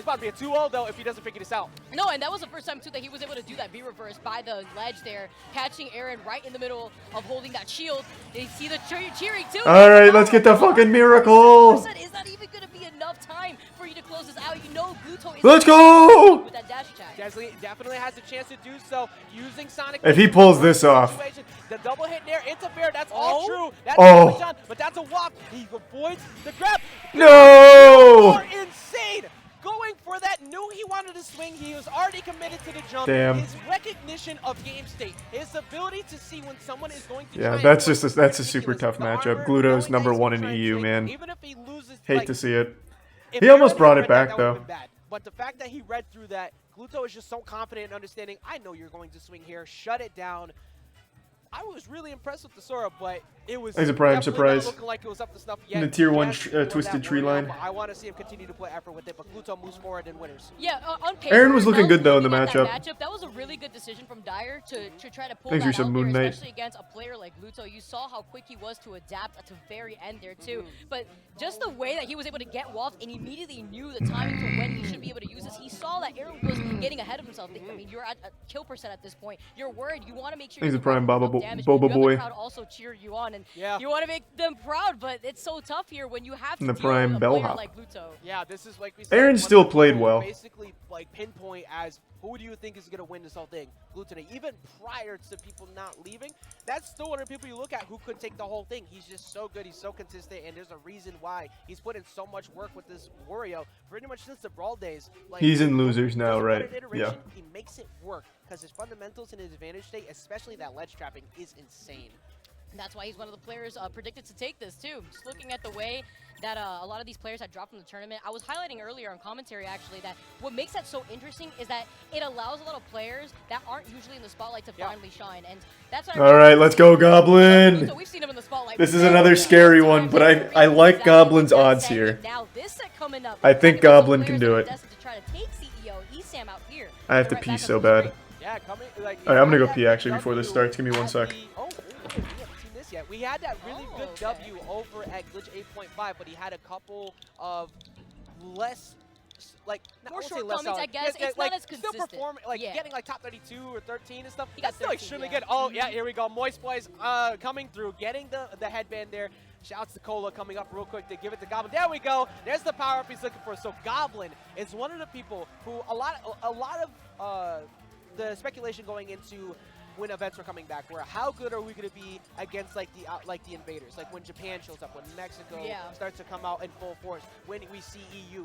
about to be a 2-0 though if he doesn't figure this out.
No, and that was the first time too that he was able to do that V-reverse by the ledge there, catching Aaron right in the middle of holding that shield. They see the cheering too.
All right, let's get the fucking miracle.
Is that even gonna be enough time for you to close this out? You know, Gluto is
let's go.
With that dash attack.
Gasly definitely has a chance to do so using Sonic.
If he pulls this off.
The double hit there, it's a fair. That's all true. That's done, but that's a walk. He avoids the grab.
No!
Insane. Going for that, knew he wanted to swing. He was already committed to the jump.
Damn.
His recognition of game state, his ability to see when someone is going to.
Yeah, that's a super tough matchup. Gluto's number 1 in EU, man.
Even if he loses,
hate to see it. He almost brought it back though.
But the fact that he read through that, Gluto is just so confident in understanding. I know you're going to swing here. Shut it down. I was really impressed with the Sora, but it was
a prime surprise.
Not looking like it was up to snuff yet.
In the tier 1 twisted tree line.
I want to see him continue to put effort with it, but Gluto moves forward and winners.
Yeah, on paper,
Aaron was looking good though in the matchup.
That was a really good decision from Dyer to try to pull
Thanks
that
for
out
Moon
there,
Knight.
especially against a player like Gluto. You saw how quick he was to adapt at the very end there too. But just the way that he was able to get Walt and immediately knew the timing for when he should be able to use this. He saw that Aaron was getting ahead of himself. I mean, you're at a kill percent at this point. You're worried. You want to make sure
He's
you
a prime Boba
damage.
Boba
You have
boy.
the crowd also cheer you on, and you want to make them proud. But it's so tough here when you have to
The
deal
prime
with a
bell
player
hop.
like Luto.
Yeah, this is like we said.
Aaron
one
still
of the
played
people
well.
Basically, like pinpoint as who do you think is gonna win this whole thing? Glutonate. Even prior to people not leaving, that's still one of the people you look at who could take the whole thing. He's just so good. He's so consistent, and there's a reason why he's put in so much work with this Wario pretty much since the Brawl days. Like,
He's in losers now,
there's a
right?
better
Yeah.
iteration, He makes it work because his fundamentals and his advantage state, especially that ledge trapping, is insane.
And that's why he's one of the players predicted to take this too. Just looking at the way that a lot of these players had dropped from the tournament, I was highlighting earlier on commentary actually that what makes that so interesting is that it allows a lot of players that aren't usually in the spotlight to finally shine. And that's why
All right, let's go, Goblin.
we've seen him in the spotlight.
This is another scary one, but I like Goblin's odds here.
Now this set coming up.
I think Goblin can do it.
To try to take CEO, Esam out here.
I have to pee so bad.
Yeah, coming. Like,
All right, I'm gonna go pee actually before this starts. Give me 1 sec.
Oh, we haven't seen this yet. We had that really good W over at Glitch 8.5, but he had a couple of less, like, not
more
I won't say less
shortcomings, I guess. It's
like,
not as consistent.
Still performing, like
Yeah.
getting like top 32 or 13 and stuff.
He got
That's still
13,
extremely
yeah.
good. Oh yeah, here we go. Moist Boys coming through, getting the headband there. Shouts to Cola coming up real quick to give it to Goblin. There we go. There's the power up he's looking for. So Goblin is one of the people who a lot of the speculation going into when events are coming back, where how good are we going to be against like the invaders, like when Japan shows up, when Mexico starts to come out in full force, when we see EU.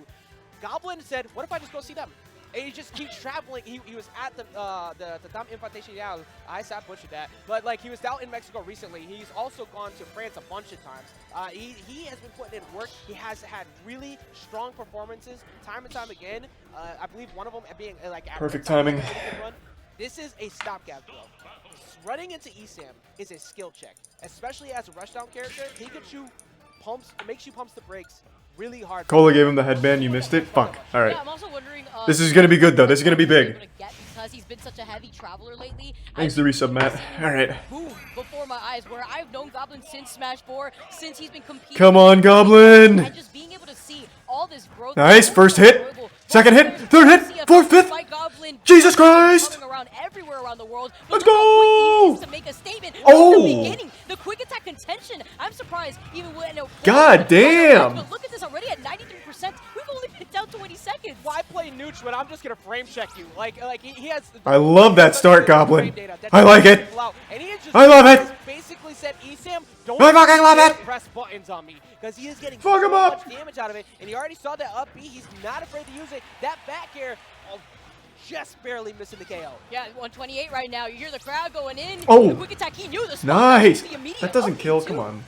Goblin said, "What if I just go see them?" And he just keeps traveling. He was at the Tam Invitational. I sat butchered that, but like he was out in Mexico recently. He's also gone to France a bunch of times. He has been putting in work. He has had really strong performances time and time again. I believe one of them being like
Perfect timing.
Run. This is a stopgap though. Running into Esam is a skill check, especially as a rushdown character. Pikachu makes you pumps the brakes really hard.
Cola gave him the headband. You missed it. Fuck. All right.
Yeah, I'm also wondering,
This is gonna be good though. This is gonna be big.
Because he's been such a heavy traveler lately.
Thanks to resub, Matt. All right.
Boom before my eyes, where I've known Goblin since Smash 4, since he's been competing.
Come on, Goblin.
And just being able to see all this growth.
Nice. First hit. Second hit. Third hit. Fourth, fifth. Jesus Christ.
Around everywhere around the world.
Let's go.
To make a statement.
Oh.
From the beginning, the quick attack contention. I'm surprised even when.
God damn.
But look at this already at 93%. We've only been down 20 seconds.
Why play Nooch when I'm just gonna frame check you? Like he has.
I love that start, Goblin. I like it. I love it.
Basically said, Esam, don't
I fucking love it.
press buttons on me, because he is getting
Fuck
so
him up.
much damage out of it, and he already saw that up B. He's not afraid to use it. That back air, just barely missing the KO.
Yeah, 128 right now. You hear the crowd going in.
Oh.
The quick attack. He knew the spot.
Nice.
The immediate
That doesn't
up
kill.
too.
Come on.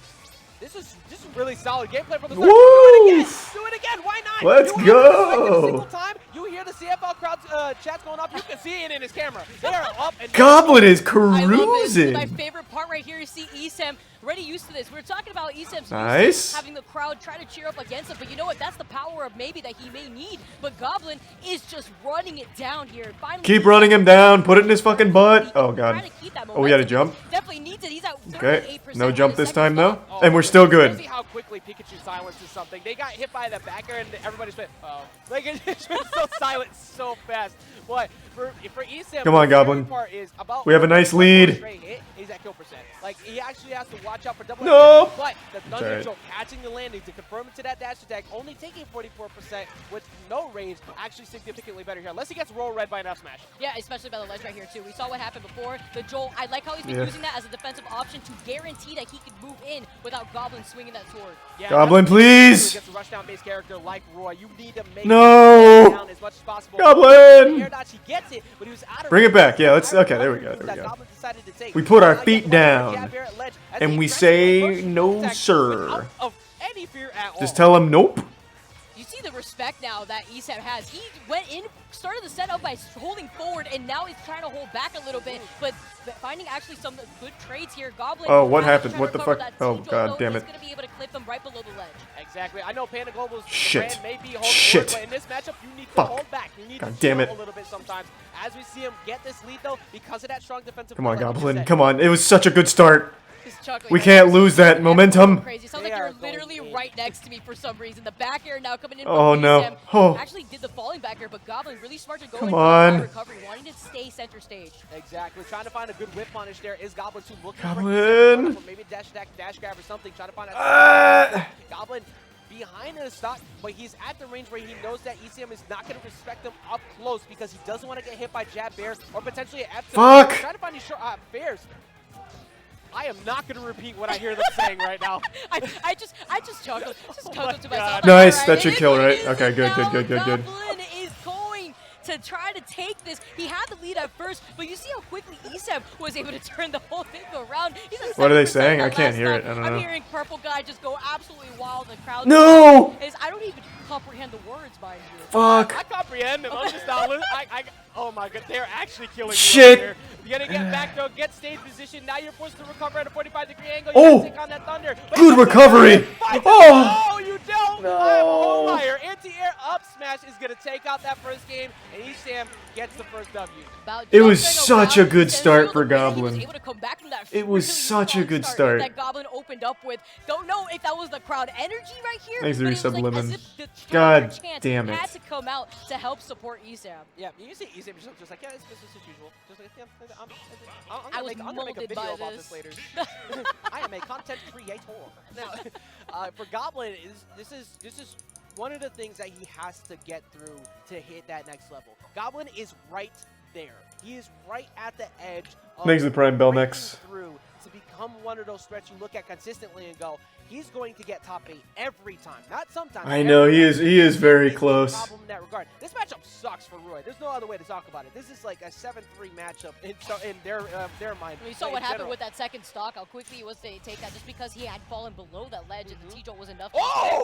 This is really solid gameplay from the start.
Woo!
Do it again. Do it again. Why not?
Let's
you
go.
Single time, you hear the CFL crowd's chats going up. You can see it in his camera. They are up and
Goblin is
I love this.
cruising.
My favorite part right here is see Esam already used to this. We were talking about Esam's
Nice.
having the crowd try to cheer up against him, but you know what? That's the power of maybe that he may need. But Goblin is just running it down here. Finally,
Keep running him down. Put it in his fucking butt. Oh god. Oh, we had a jump.
Definitely needs it. He's at 38%.
Okay. No jump this time though,
Oh,
and we're still good.
See how quickly Pikachu silences something. They got hit by the backer, and everybody's been, like it's just so silent so fast. But for Esam,
Come on,
the
Goblin.
part is about
We have a nice lead.
straight hit, he's at kill percent. Like he actually has to watch out for double.
Nope.
But the Thunder
alright.
Jolt catching the landing to confirm it to that dash attack, only taking 44% with no rage, actually significantly better here. Unless he gets roll red by an F smash.
Yeah, especially by the ledge right here too. We saw what happened before. The Jolt, I like how he's been using that as a defensive option to guarantee that he could move in without Goblin swinging that sword.
Yeah,
Goblin,
that's
please.
against a rushdown based character like Roy, you need to make
No.
him down as much as possible.
Goblin.
The air dodge, he gets it, but he was out of
Bring it
range.
back. Yeah, let's. Okay, there we go. There we
That
go.
Goblin decided to take.
We put our
Now you
feet
have
down,
jab air at ledge as
and
he
we
aggressively
say
pushes
no,
attack
sir.
without of any fear at all.
Just tell him nope.
You see the respect now that Esam has. He went in, started the setup by holding forward, and now he's trying to hold back a little bit, but finding actually some good trades here. Goblin.
Oh, what
has to
happened?
try to
What the
recover
fuck?
that
Oh,
T-Jolt,
god
though.
damn
He's
it.
going to be able to clip him right below the ledge.
Exactly. I know Panda Global's
Shit.
brand may be holding
Shit.
forward, but in this matchup, you need to
Fuck.
hold back. You need
God
to
damn
chill
it.
a little bit sometimes. As we see him get this lead, though, because of that strong defensive
Come on,
play, like you
Goblin.
said.
Come on. It was such a good start. We can't lose that momentum.
Crazy. Sounds like you're literally right next to me for some reason. The back air now coming in.
Oh
from
no.
Sam.
Oh.
Actually did the falling back air, but Goblin really smart to go
Come
into
on.
the recovery, wanting to stay center stage.
Exactly. Trying to find a good whip punish there is Goblin 2 looking
Goblin.
for maybe dash attack, dash grab or something. Trying to find a Goblin behind in the stock, but he's at the range where he knows that ECM is not going to respect him up close because he doesn't want to get hit by jab bears or potentially an F.
Fuck.
Trying to find these short bears. I am not going to repeat what I hear them saying right now.
I just chuckled. Just chuckled to myself.
Nice.
Right,
That should kill, right? Okay, good.
Goblin is going to try to take this. He had the lead at first, but you see how quickly ESEM was able to turn the whole thing around.
What are they saying? I can't hear it. I don't know.
I'm hearing Purple Guy just go absolutely wild. The crowd.
No!
I don't even comprehend the words, mind you.
Fuck.
I comprehend them. I'm just not listening. Oh my god, they're actually killing
Shit.
me. You're gonna get back though, get stage position. Now you're forced to recover at a 45-degree angle.
Oh!
You take on that thunder.
Good recovery. Oh!
No, you don't. I am a whole liar. Anti-air up smash is gonna take out that first game, and ESAM gets the first W.
It was such a good start for Goblin. It was such a good start.
That Goblin opened up with. Don't know if that was the crowd energy right here.
Thanks,
but it was like
Lemon.
as if the
God
chance
damn it.
had to come out to help support ESAM.
Yeah, you see ESAM just like, yeah, it's business as usual. Just like, yeah,
I
I'm gonna make a video about this later. I am a content creator. Now, for Goblin, this is one of the things that he has to get through to hit that next level. Goblin is right there. He is right at the edge of
Thanks to Prime Bell next.
through to become one of those threats you look at consistently and go, he's going to get top 8 every time, not sometimes.
I know he is very close.
Problem in that regard. This matchup sucks for Roy. There's no other way to talk about it. This is like a 7-3 matchup in their mind.
We saw what happened with that second stock, how quickly it was to take that just because he had fallen below that ledge and the T-Jolt was enough to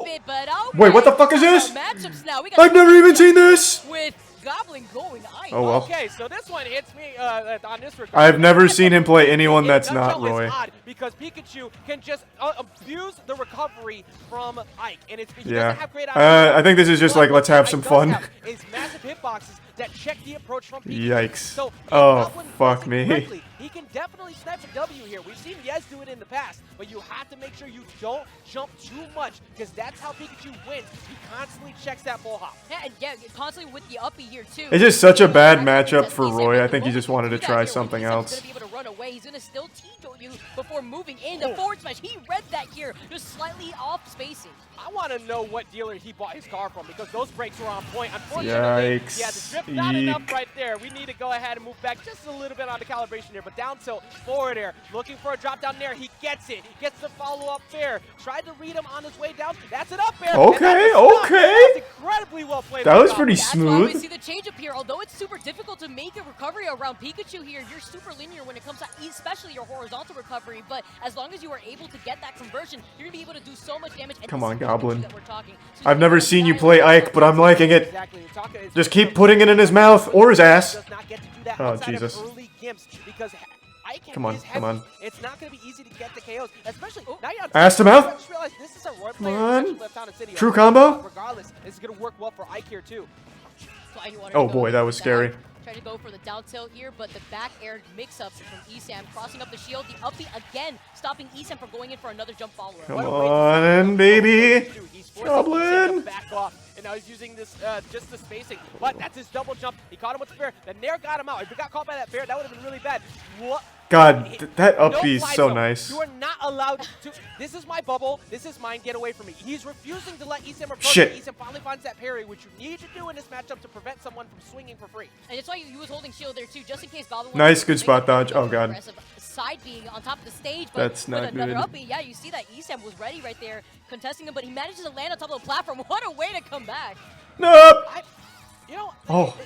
it, but okay.
Wait, what the fuck is this?
Matchups now. We got
I've never even seen this.
with Goblin going ice.
Oh well.
Okay, so this one hits me on this regard.
I've never seen him play anyone that's not Roy.
Odd because Pikachu can just abuse the recovery from Ike, and he doesn't
Yeah.
have great
I think this is just like, let's have some fun.
Is massive hitboxes that check the approach from Pikachu.
Yikes.
So
Oh, fuck me.
correctly, he can definitely snatch a W here. We've seen Yes do it in the past, but you have to make sure you don't jump too much because that's how Pikachu wins. He constantly checks that full hop.
Yeah, and yeah, constantly with the uppy here too.
It's just such a bad matchup for Roy. I think he just wanted to try something else.
He's gonna be able to run away. He's gonna still T-Jolt you before moving into forward smash. He read that here, just slightly off spacing.
I want to know what dealer he bought his car from because those brakes were on point. Unfortunately,
Yikes.
yeah, the strip not enough
Eek.
right there. We need to go ahead and move back just a little bit on the calibration here, but down tilt, forward air, looking for a drop down there. He gets it. Gets the follow-up fair. Tried to read him on his way down. That's an up air.
Okay, okay.
That's incredibly well played.
That was pretty
That's why we
smooth.
see the change up here. Although it's super difficult to make a recovery around Pikachu here, you're super linear when it comes to especially your horizontal recovery. But as long as you are able to get that conversion, you're gonna be able to do so much damage. And
Come
this
on,
is the
Goblin.
that we're talking. So
I've never seen you play Ike, but I'm liking it.
Exactly.
Just keep putting it in his mouth or his ass.
Does not get to do that
Oh,
outside of
Jesus.
early gimps because Ike
Come on,
is
come
heavy.
on.
It's not going to be easy to get the KOs, especially now you're on
Ass to mouth?
I just realized this is a Roy
Come
player
on.
who left town and city.
True combo?
Regardless, this is going to work well for Ike here too.
Oh boy, that was scary.
Trying to go for the down tilt here, but the back air mix-ups from ESAM, crossing up the shield, the uppy again, stopping ESAM from going in for another jump follow-up.
Come on, baby.
He's forcing
Goblin.
ESAM to back off, and now he's using this just the spacing. But that's his double jump. He caught him with the fair. The Nair got him out. If he got caught by that fair, that would have been really bad. What?
God, that up
No
B is
fly
so
zone.
nice.
You are not allowed to. This is my bubble. This is mine. Get away from me. He's refusing to let ESAM approach.
Shit.
ESAM finally finds that parry, which you need to do in this matchup to prevent someone from swinging for free.
And it's why he was holding shield there too, just in case Goblin.
Nice, good spot dodge. Oh god.
Aggressive side being on top of the stage, but
That's
with
not
another
good.
uppy, yeah, you see that ESAM was ready right there, contesting him, but he manages to land on top of the platform. What a way to come back!
Nope.
You know,
Oh.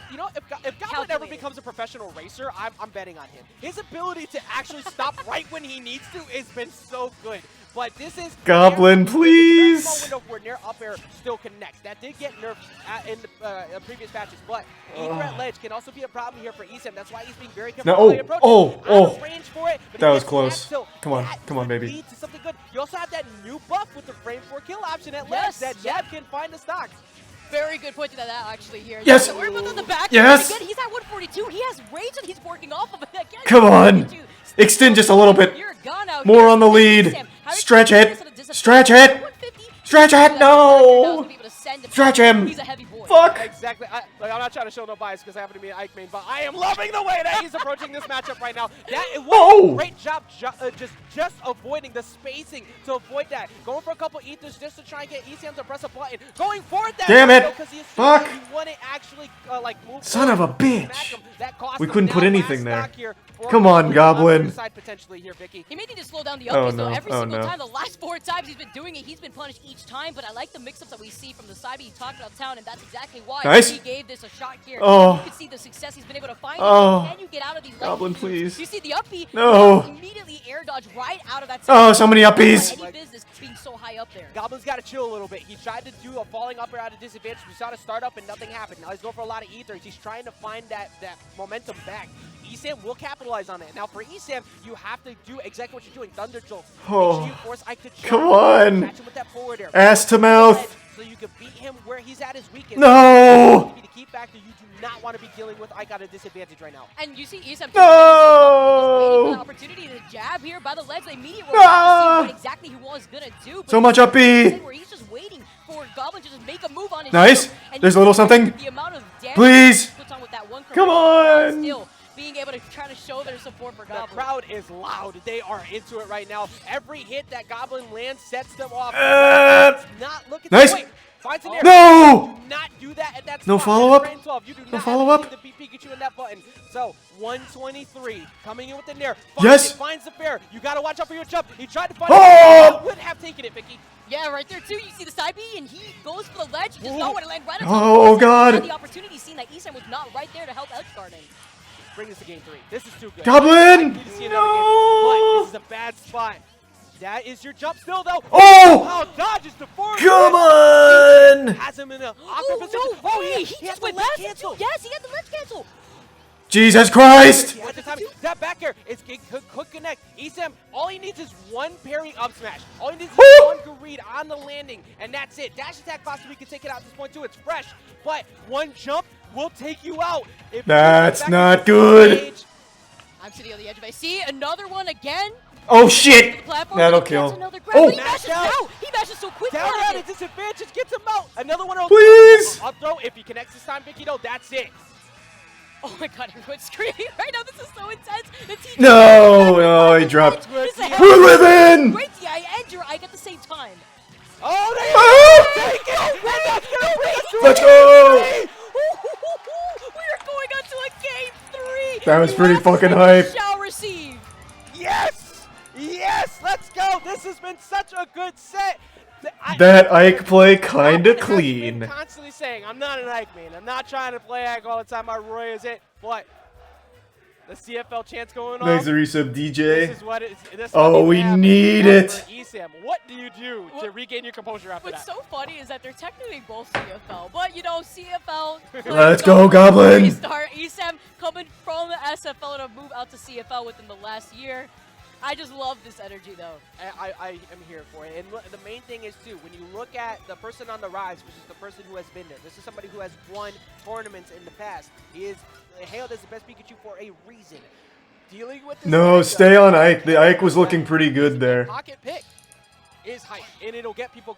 if Goblin ever becomes a professional racer, I'm betting on him. His ability to actually stop right when he needs to has been so good. But this is
Goblin, please.
Small window where near up air still connects. That did get nerfed in the previous patches, but either at ledge can also be a problem here for ESAM. That's why he's being very careful.
No,
how he approaches. Out of range for it, but
That
he
was
gets
close.
so
Come on,
that
come on,
could
baby.
lead to something good. You also have that new buff with the frame 4 kill option at
Yes,
ledge that Jab can find the stock.
Very good point to that actually here.
Yes.
So we're on the back.
Yes.
Again, he's at 142. He has rage and he's working off of it again.
Come on. Extend just a little bit.
You're gone out
More
here.
on the lead. Stretch it. Stretch it. Stretch it. No. Stretch him.
He's a heavy boy.
Fuck.
Exactly. I'm not trying to show no bias because I happen to be an Ike main, but I am loving the way that he's approaching this matchup right now. That was a great job just avoiding the spacing to avoid that. Going for a couple ethers just to try and get ECM to press a button. Going for it.
Damn it. Fuck.
He wouldn't actually move.
Son of a bitch. We couldn't put anything there. Come on, Goblin.
He may need to slow down the upbeats though. Every single
no.
time, the last 4 times he's been doing it, he's been punished each time. But I like the mix-ups that we see from the side. He talked about town, and that's exactly why he gave this a shot here.
Oh.
You can see the success he's been able to find.
Oh.
Can you get out of these
Goblin, please.
You see the uppie.
No.
Immediately air dodge right out of that.
Oh, so many uppies.
Any business being so high up there.
Goblin's got to chill a little bit. He tried to do a falling up or out of disadvantage. We saw the start up and nothing happened. Now he's going for a lot of ethers. He's trying to find that momentum back. ESAM will capitalize on it. Now for ESAM, you have to do exactly what you're doing. Thunder Jolt.
Oh.
Make sure you force Ike to
Come on.
Match him with that forward air.
Ass to mouth.
So you can beat him where he's at his weakest.
No.
To keep back, you do not want to be dealing with Ike at a disadvantage right now.
And you see ESAM
No.
waiting for the opportunity to jab here by the ledge. They immediately were to see what exactly he was gonna do.
So much uppy.
Where he's just waiting for Goblin to just make a move on his
Nice. There's a little something.
The amount of damage
Please.
puts on with that one
Come on.
Still being able to try to show their support for Goblin.
The crowd is loud. They are into it right now. Every hit that Goblin lands sets them off. Not looking
nice.
Wait, finds an air.
No.
Do not do that at that
No
spot.
follow-up?
At 12. You do
No
not
follow-up?
have to beat Pikachu in that button. So 123 coming in with the nair.
Yes.
Finds the fair. You got to watch out for your jump. He tried to find
Oh!
it. Would have taken it, Vicky.
Yeah, right there too. You see the side B, and he goes for the ledge. He does not want to land right on
Oh, God.
And the opportunity, seeing that ESAM was not right there to help edge guarding.
Bring this to game 3. This is too good.
Goblin!
No! But this is a bad spot. That is your jump still, though.
Oh!
Dodges the forward.
Come on!
Has him in a awkward position.
No way!
He
just went left. Yes, he had the ledge cancel.
Jesus Christ!
At the time, that back air, it could connect. ESAM, all he needs is one parry up smash. All he needs is one good read on the landing, and that's it. Dash attack possibly can take it out at this point too. It's fresh, but one jump will take you out. If
That's not good.
Stage,
I'm sitting on the edge of it. See, another one again.
Oh shit! That'll kill.
Oh! He mashes out! He mashes so quick.
Down at a disadvantage, gets him out. Another one.
Please!
Up throw. If he connects this time, Vicky, though, that's it.
Oh my god, everyone's screaming right now. This is so intense.
No, he dropped. We're living!
Great DI and your Ike at the same time.
Oh, they take it!
Let's go!
We are going on to a game 3.
That was pretty fucking hype.
Shall receive.
Yes! Yes! Let's go! This has been such a good set.
That Ike play kinda clean.
I'm constantly saying I'm not an Ike main. I'm not trying to play Ike all the time. My Roy is it, but the CFL chant's going on.
Thanks for resub, DJ.
This is what it is.
Oh, we need it.
ESAM, what do you do to regain your composure after
What's
that?
so funny is that they're technically both CFL, but you know, CFL.
Let's go, Goblin.
Restart. ESAM coming from SFL to move out to CFL within the last year. I just love this energy, though.
I am here for it. And the main thing is, too, when you look at the person on the rise versus the person who has been there, this is somebody who has won tournaments in the past. He is hailed as the best Pikachu for a reason. Dealing with this
Stay on Ike. The Ike was looking pretty good there.
Pocket pick is hype, and it'll get people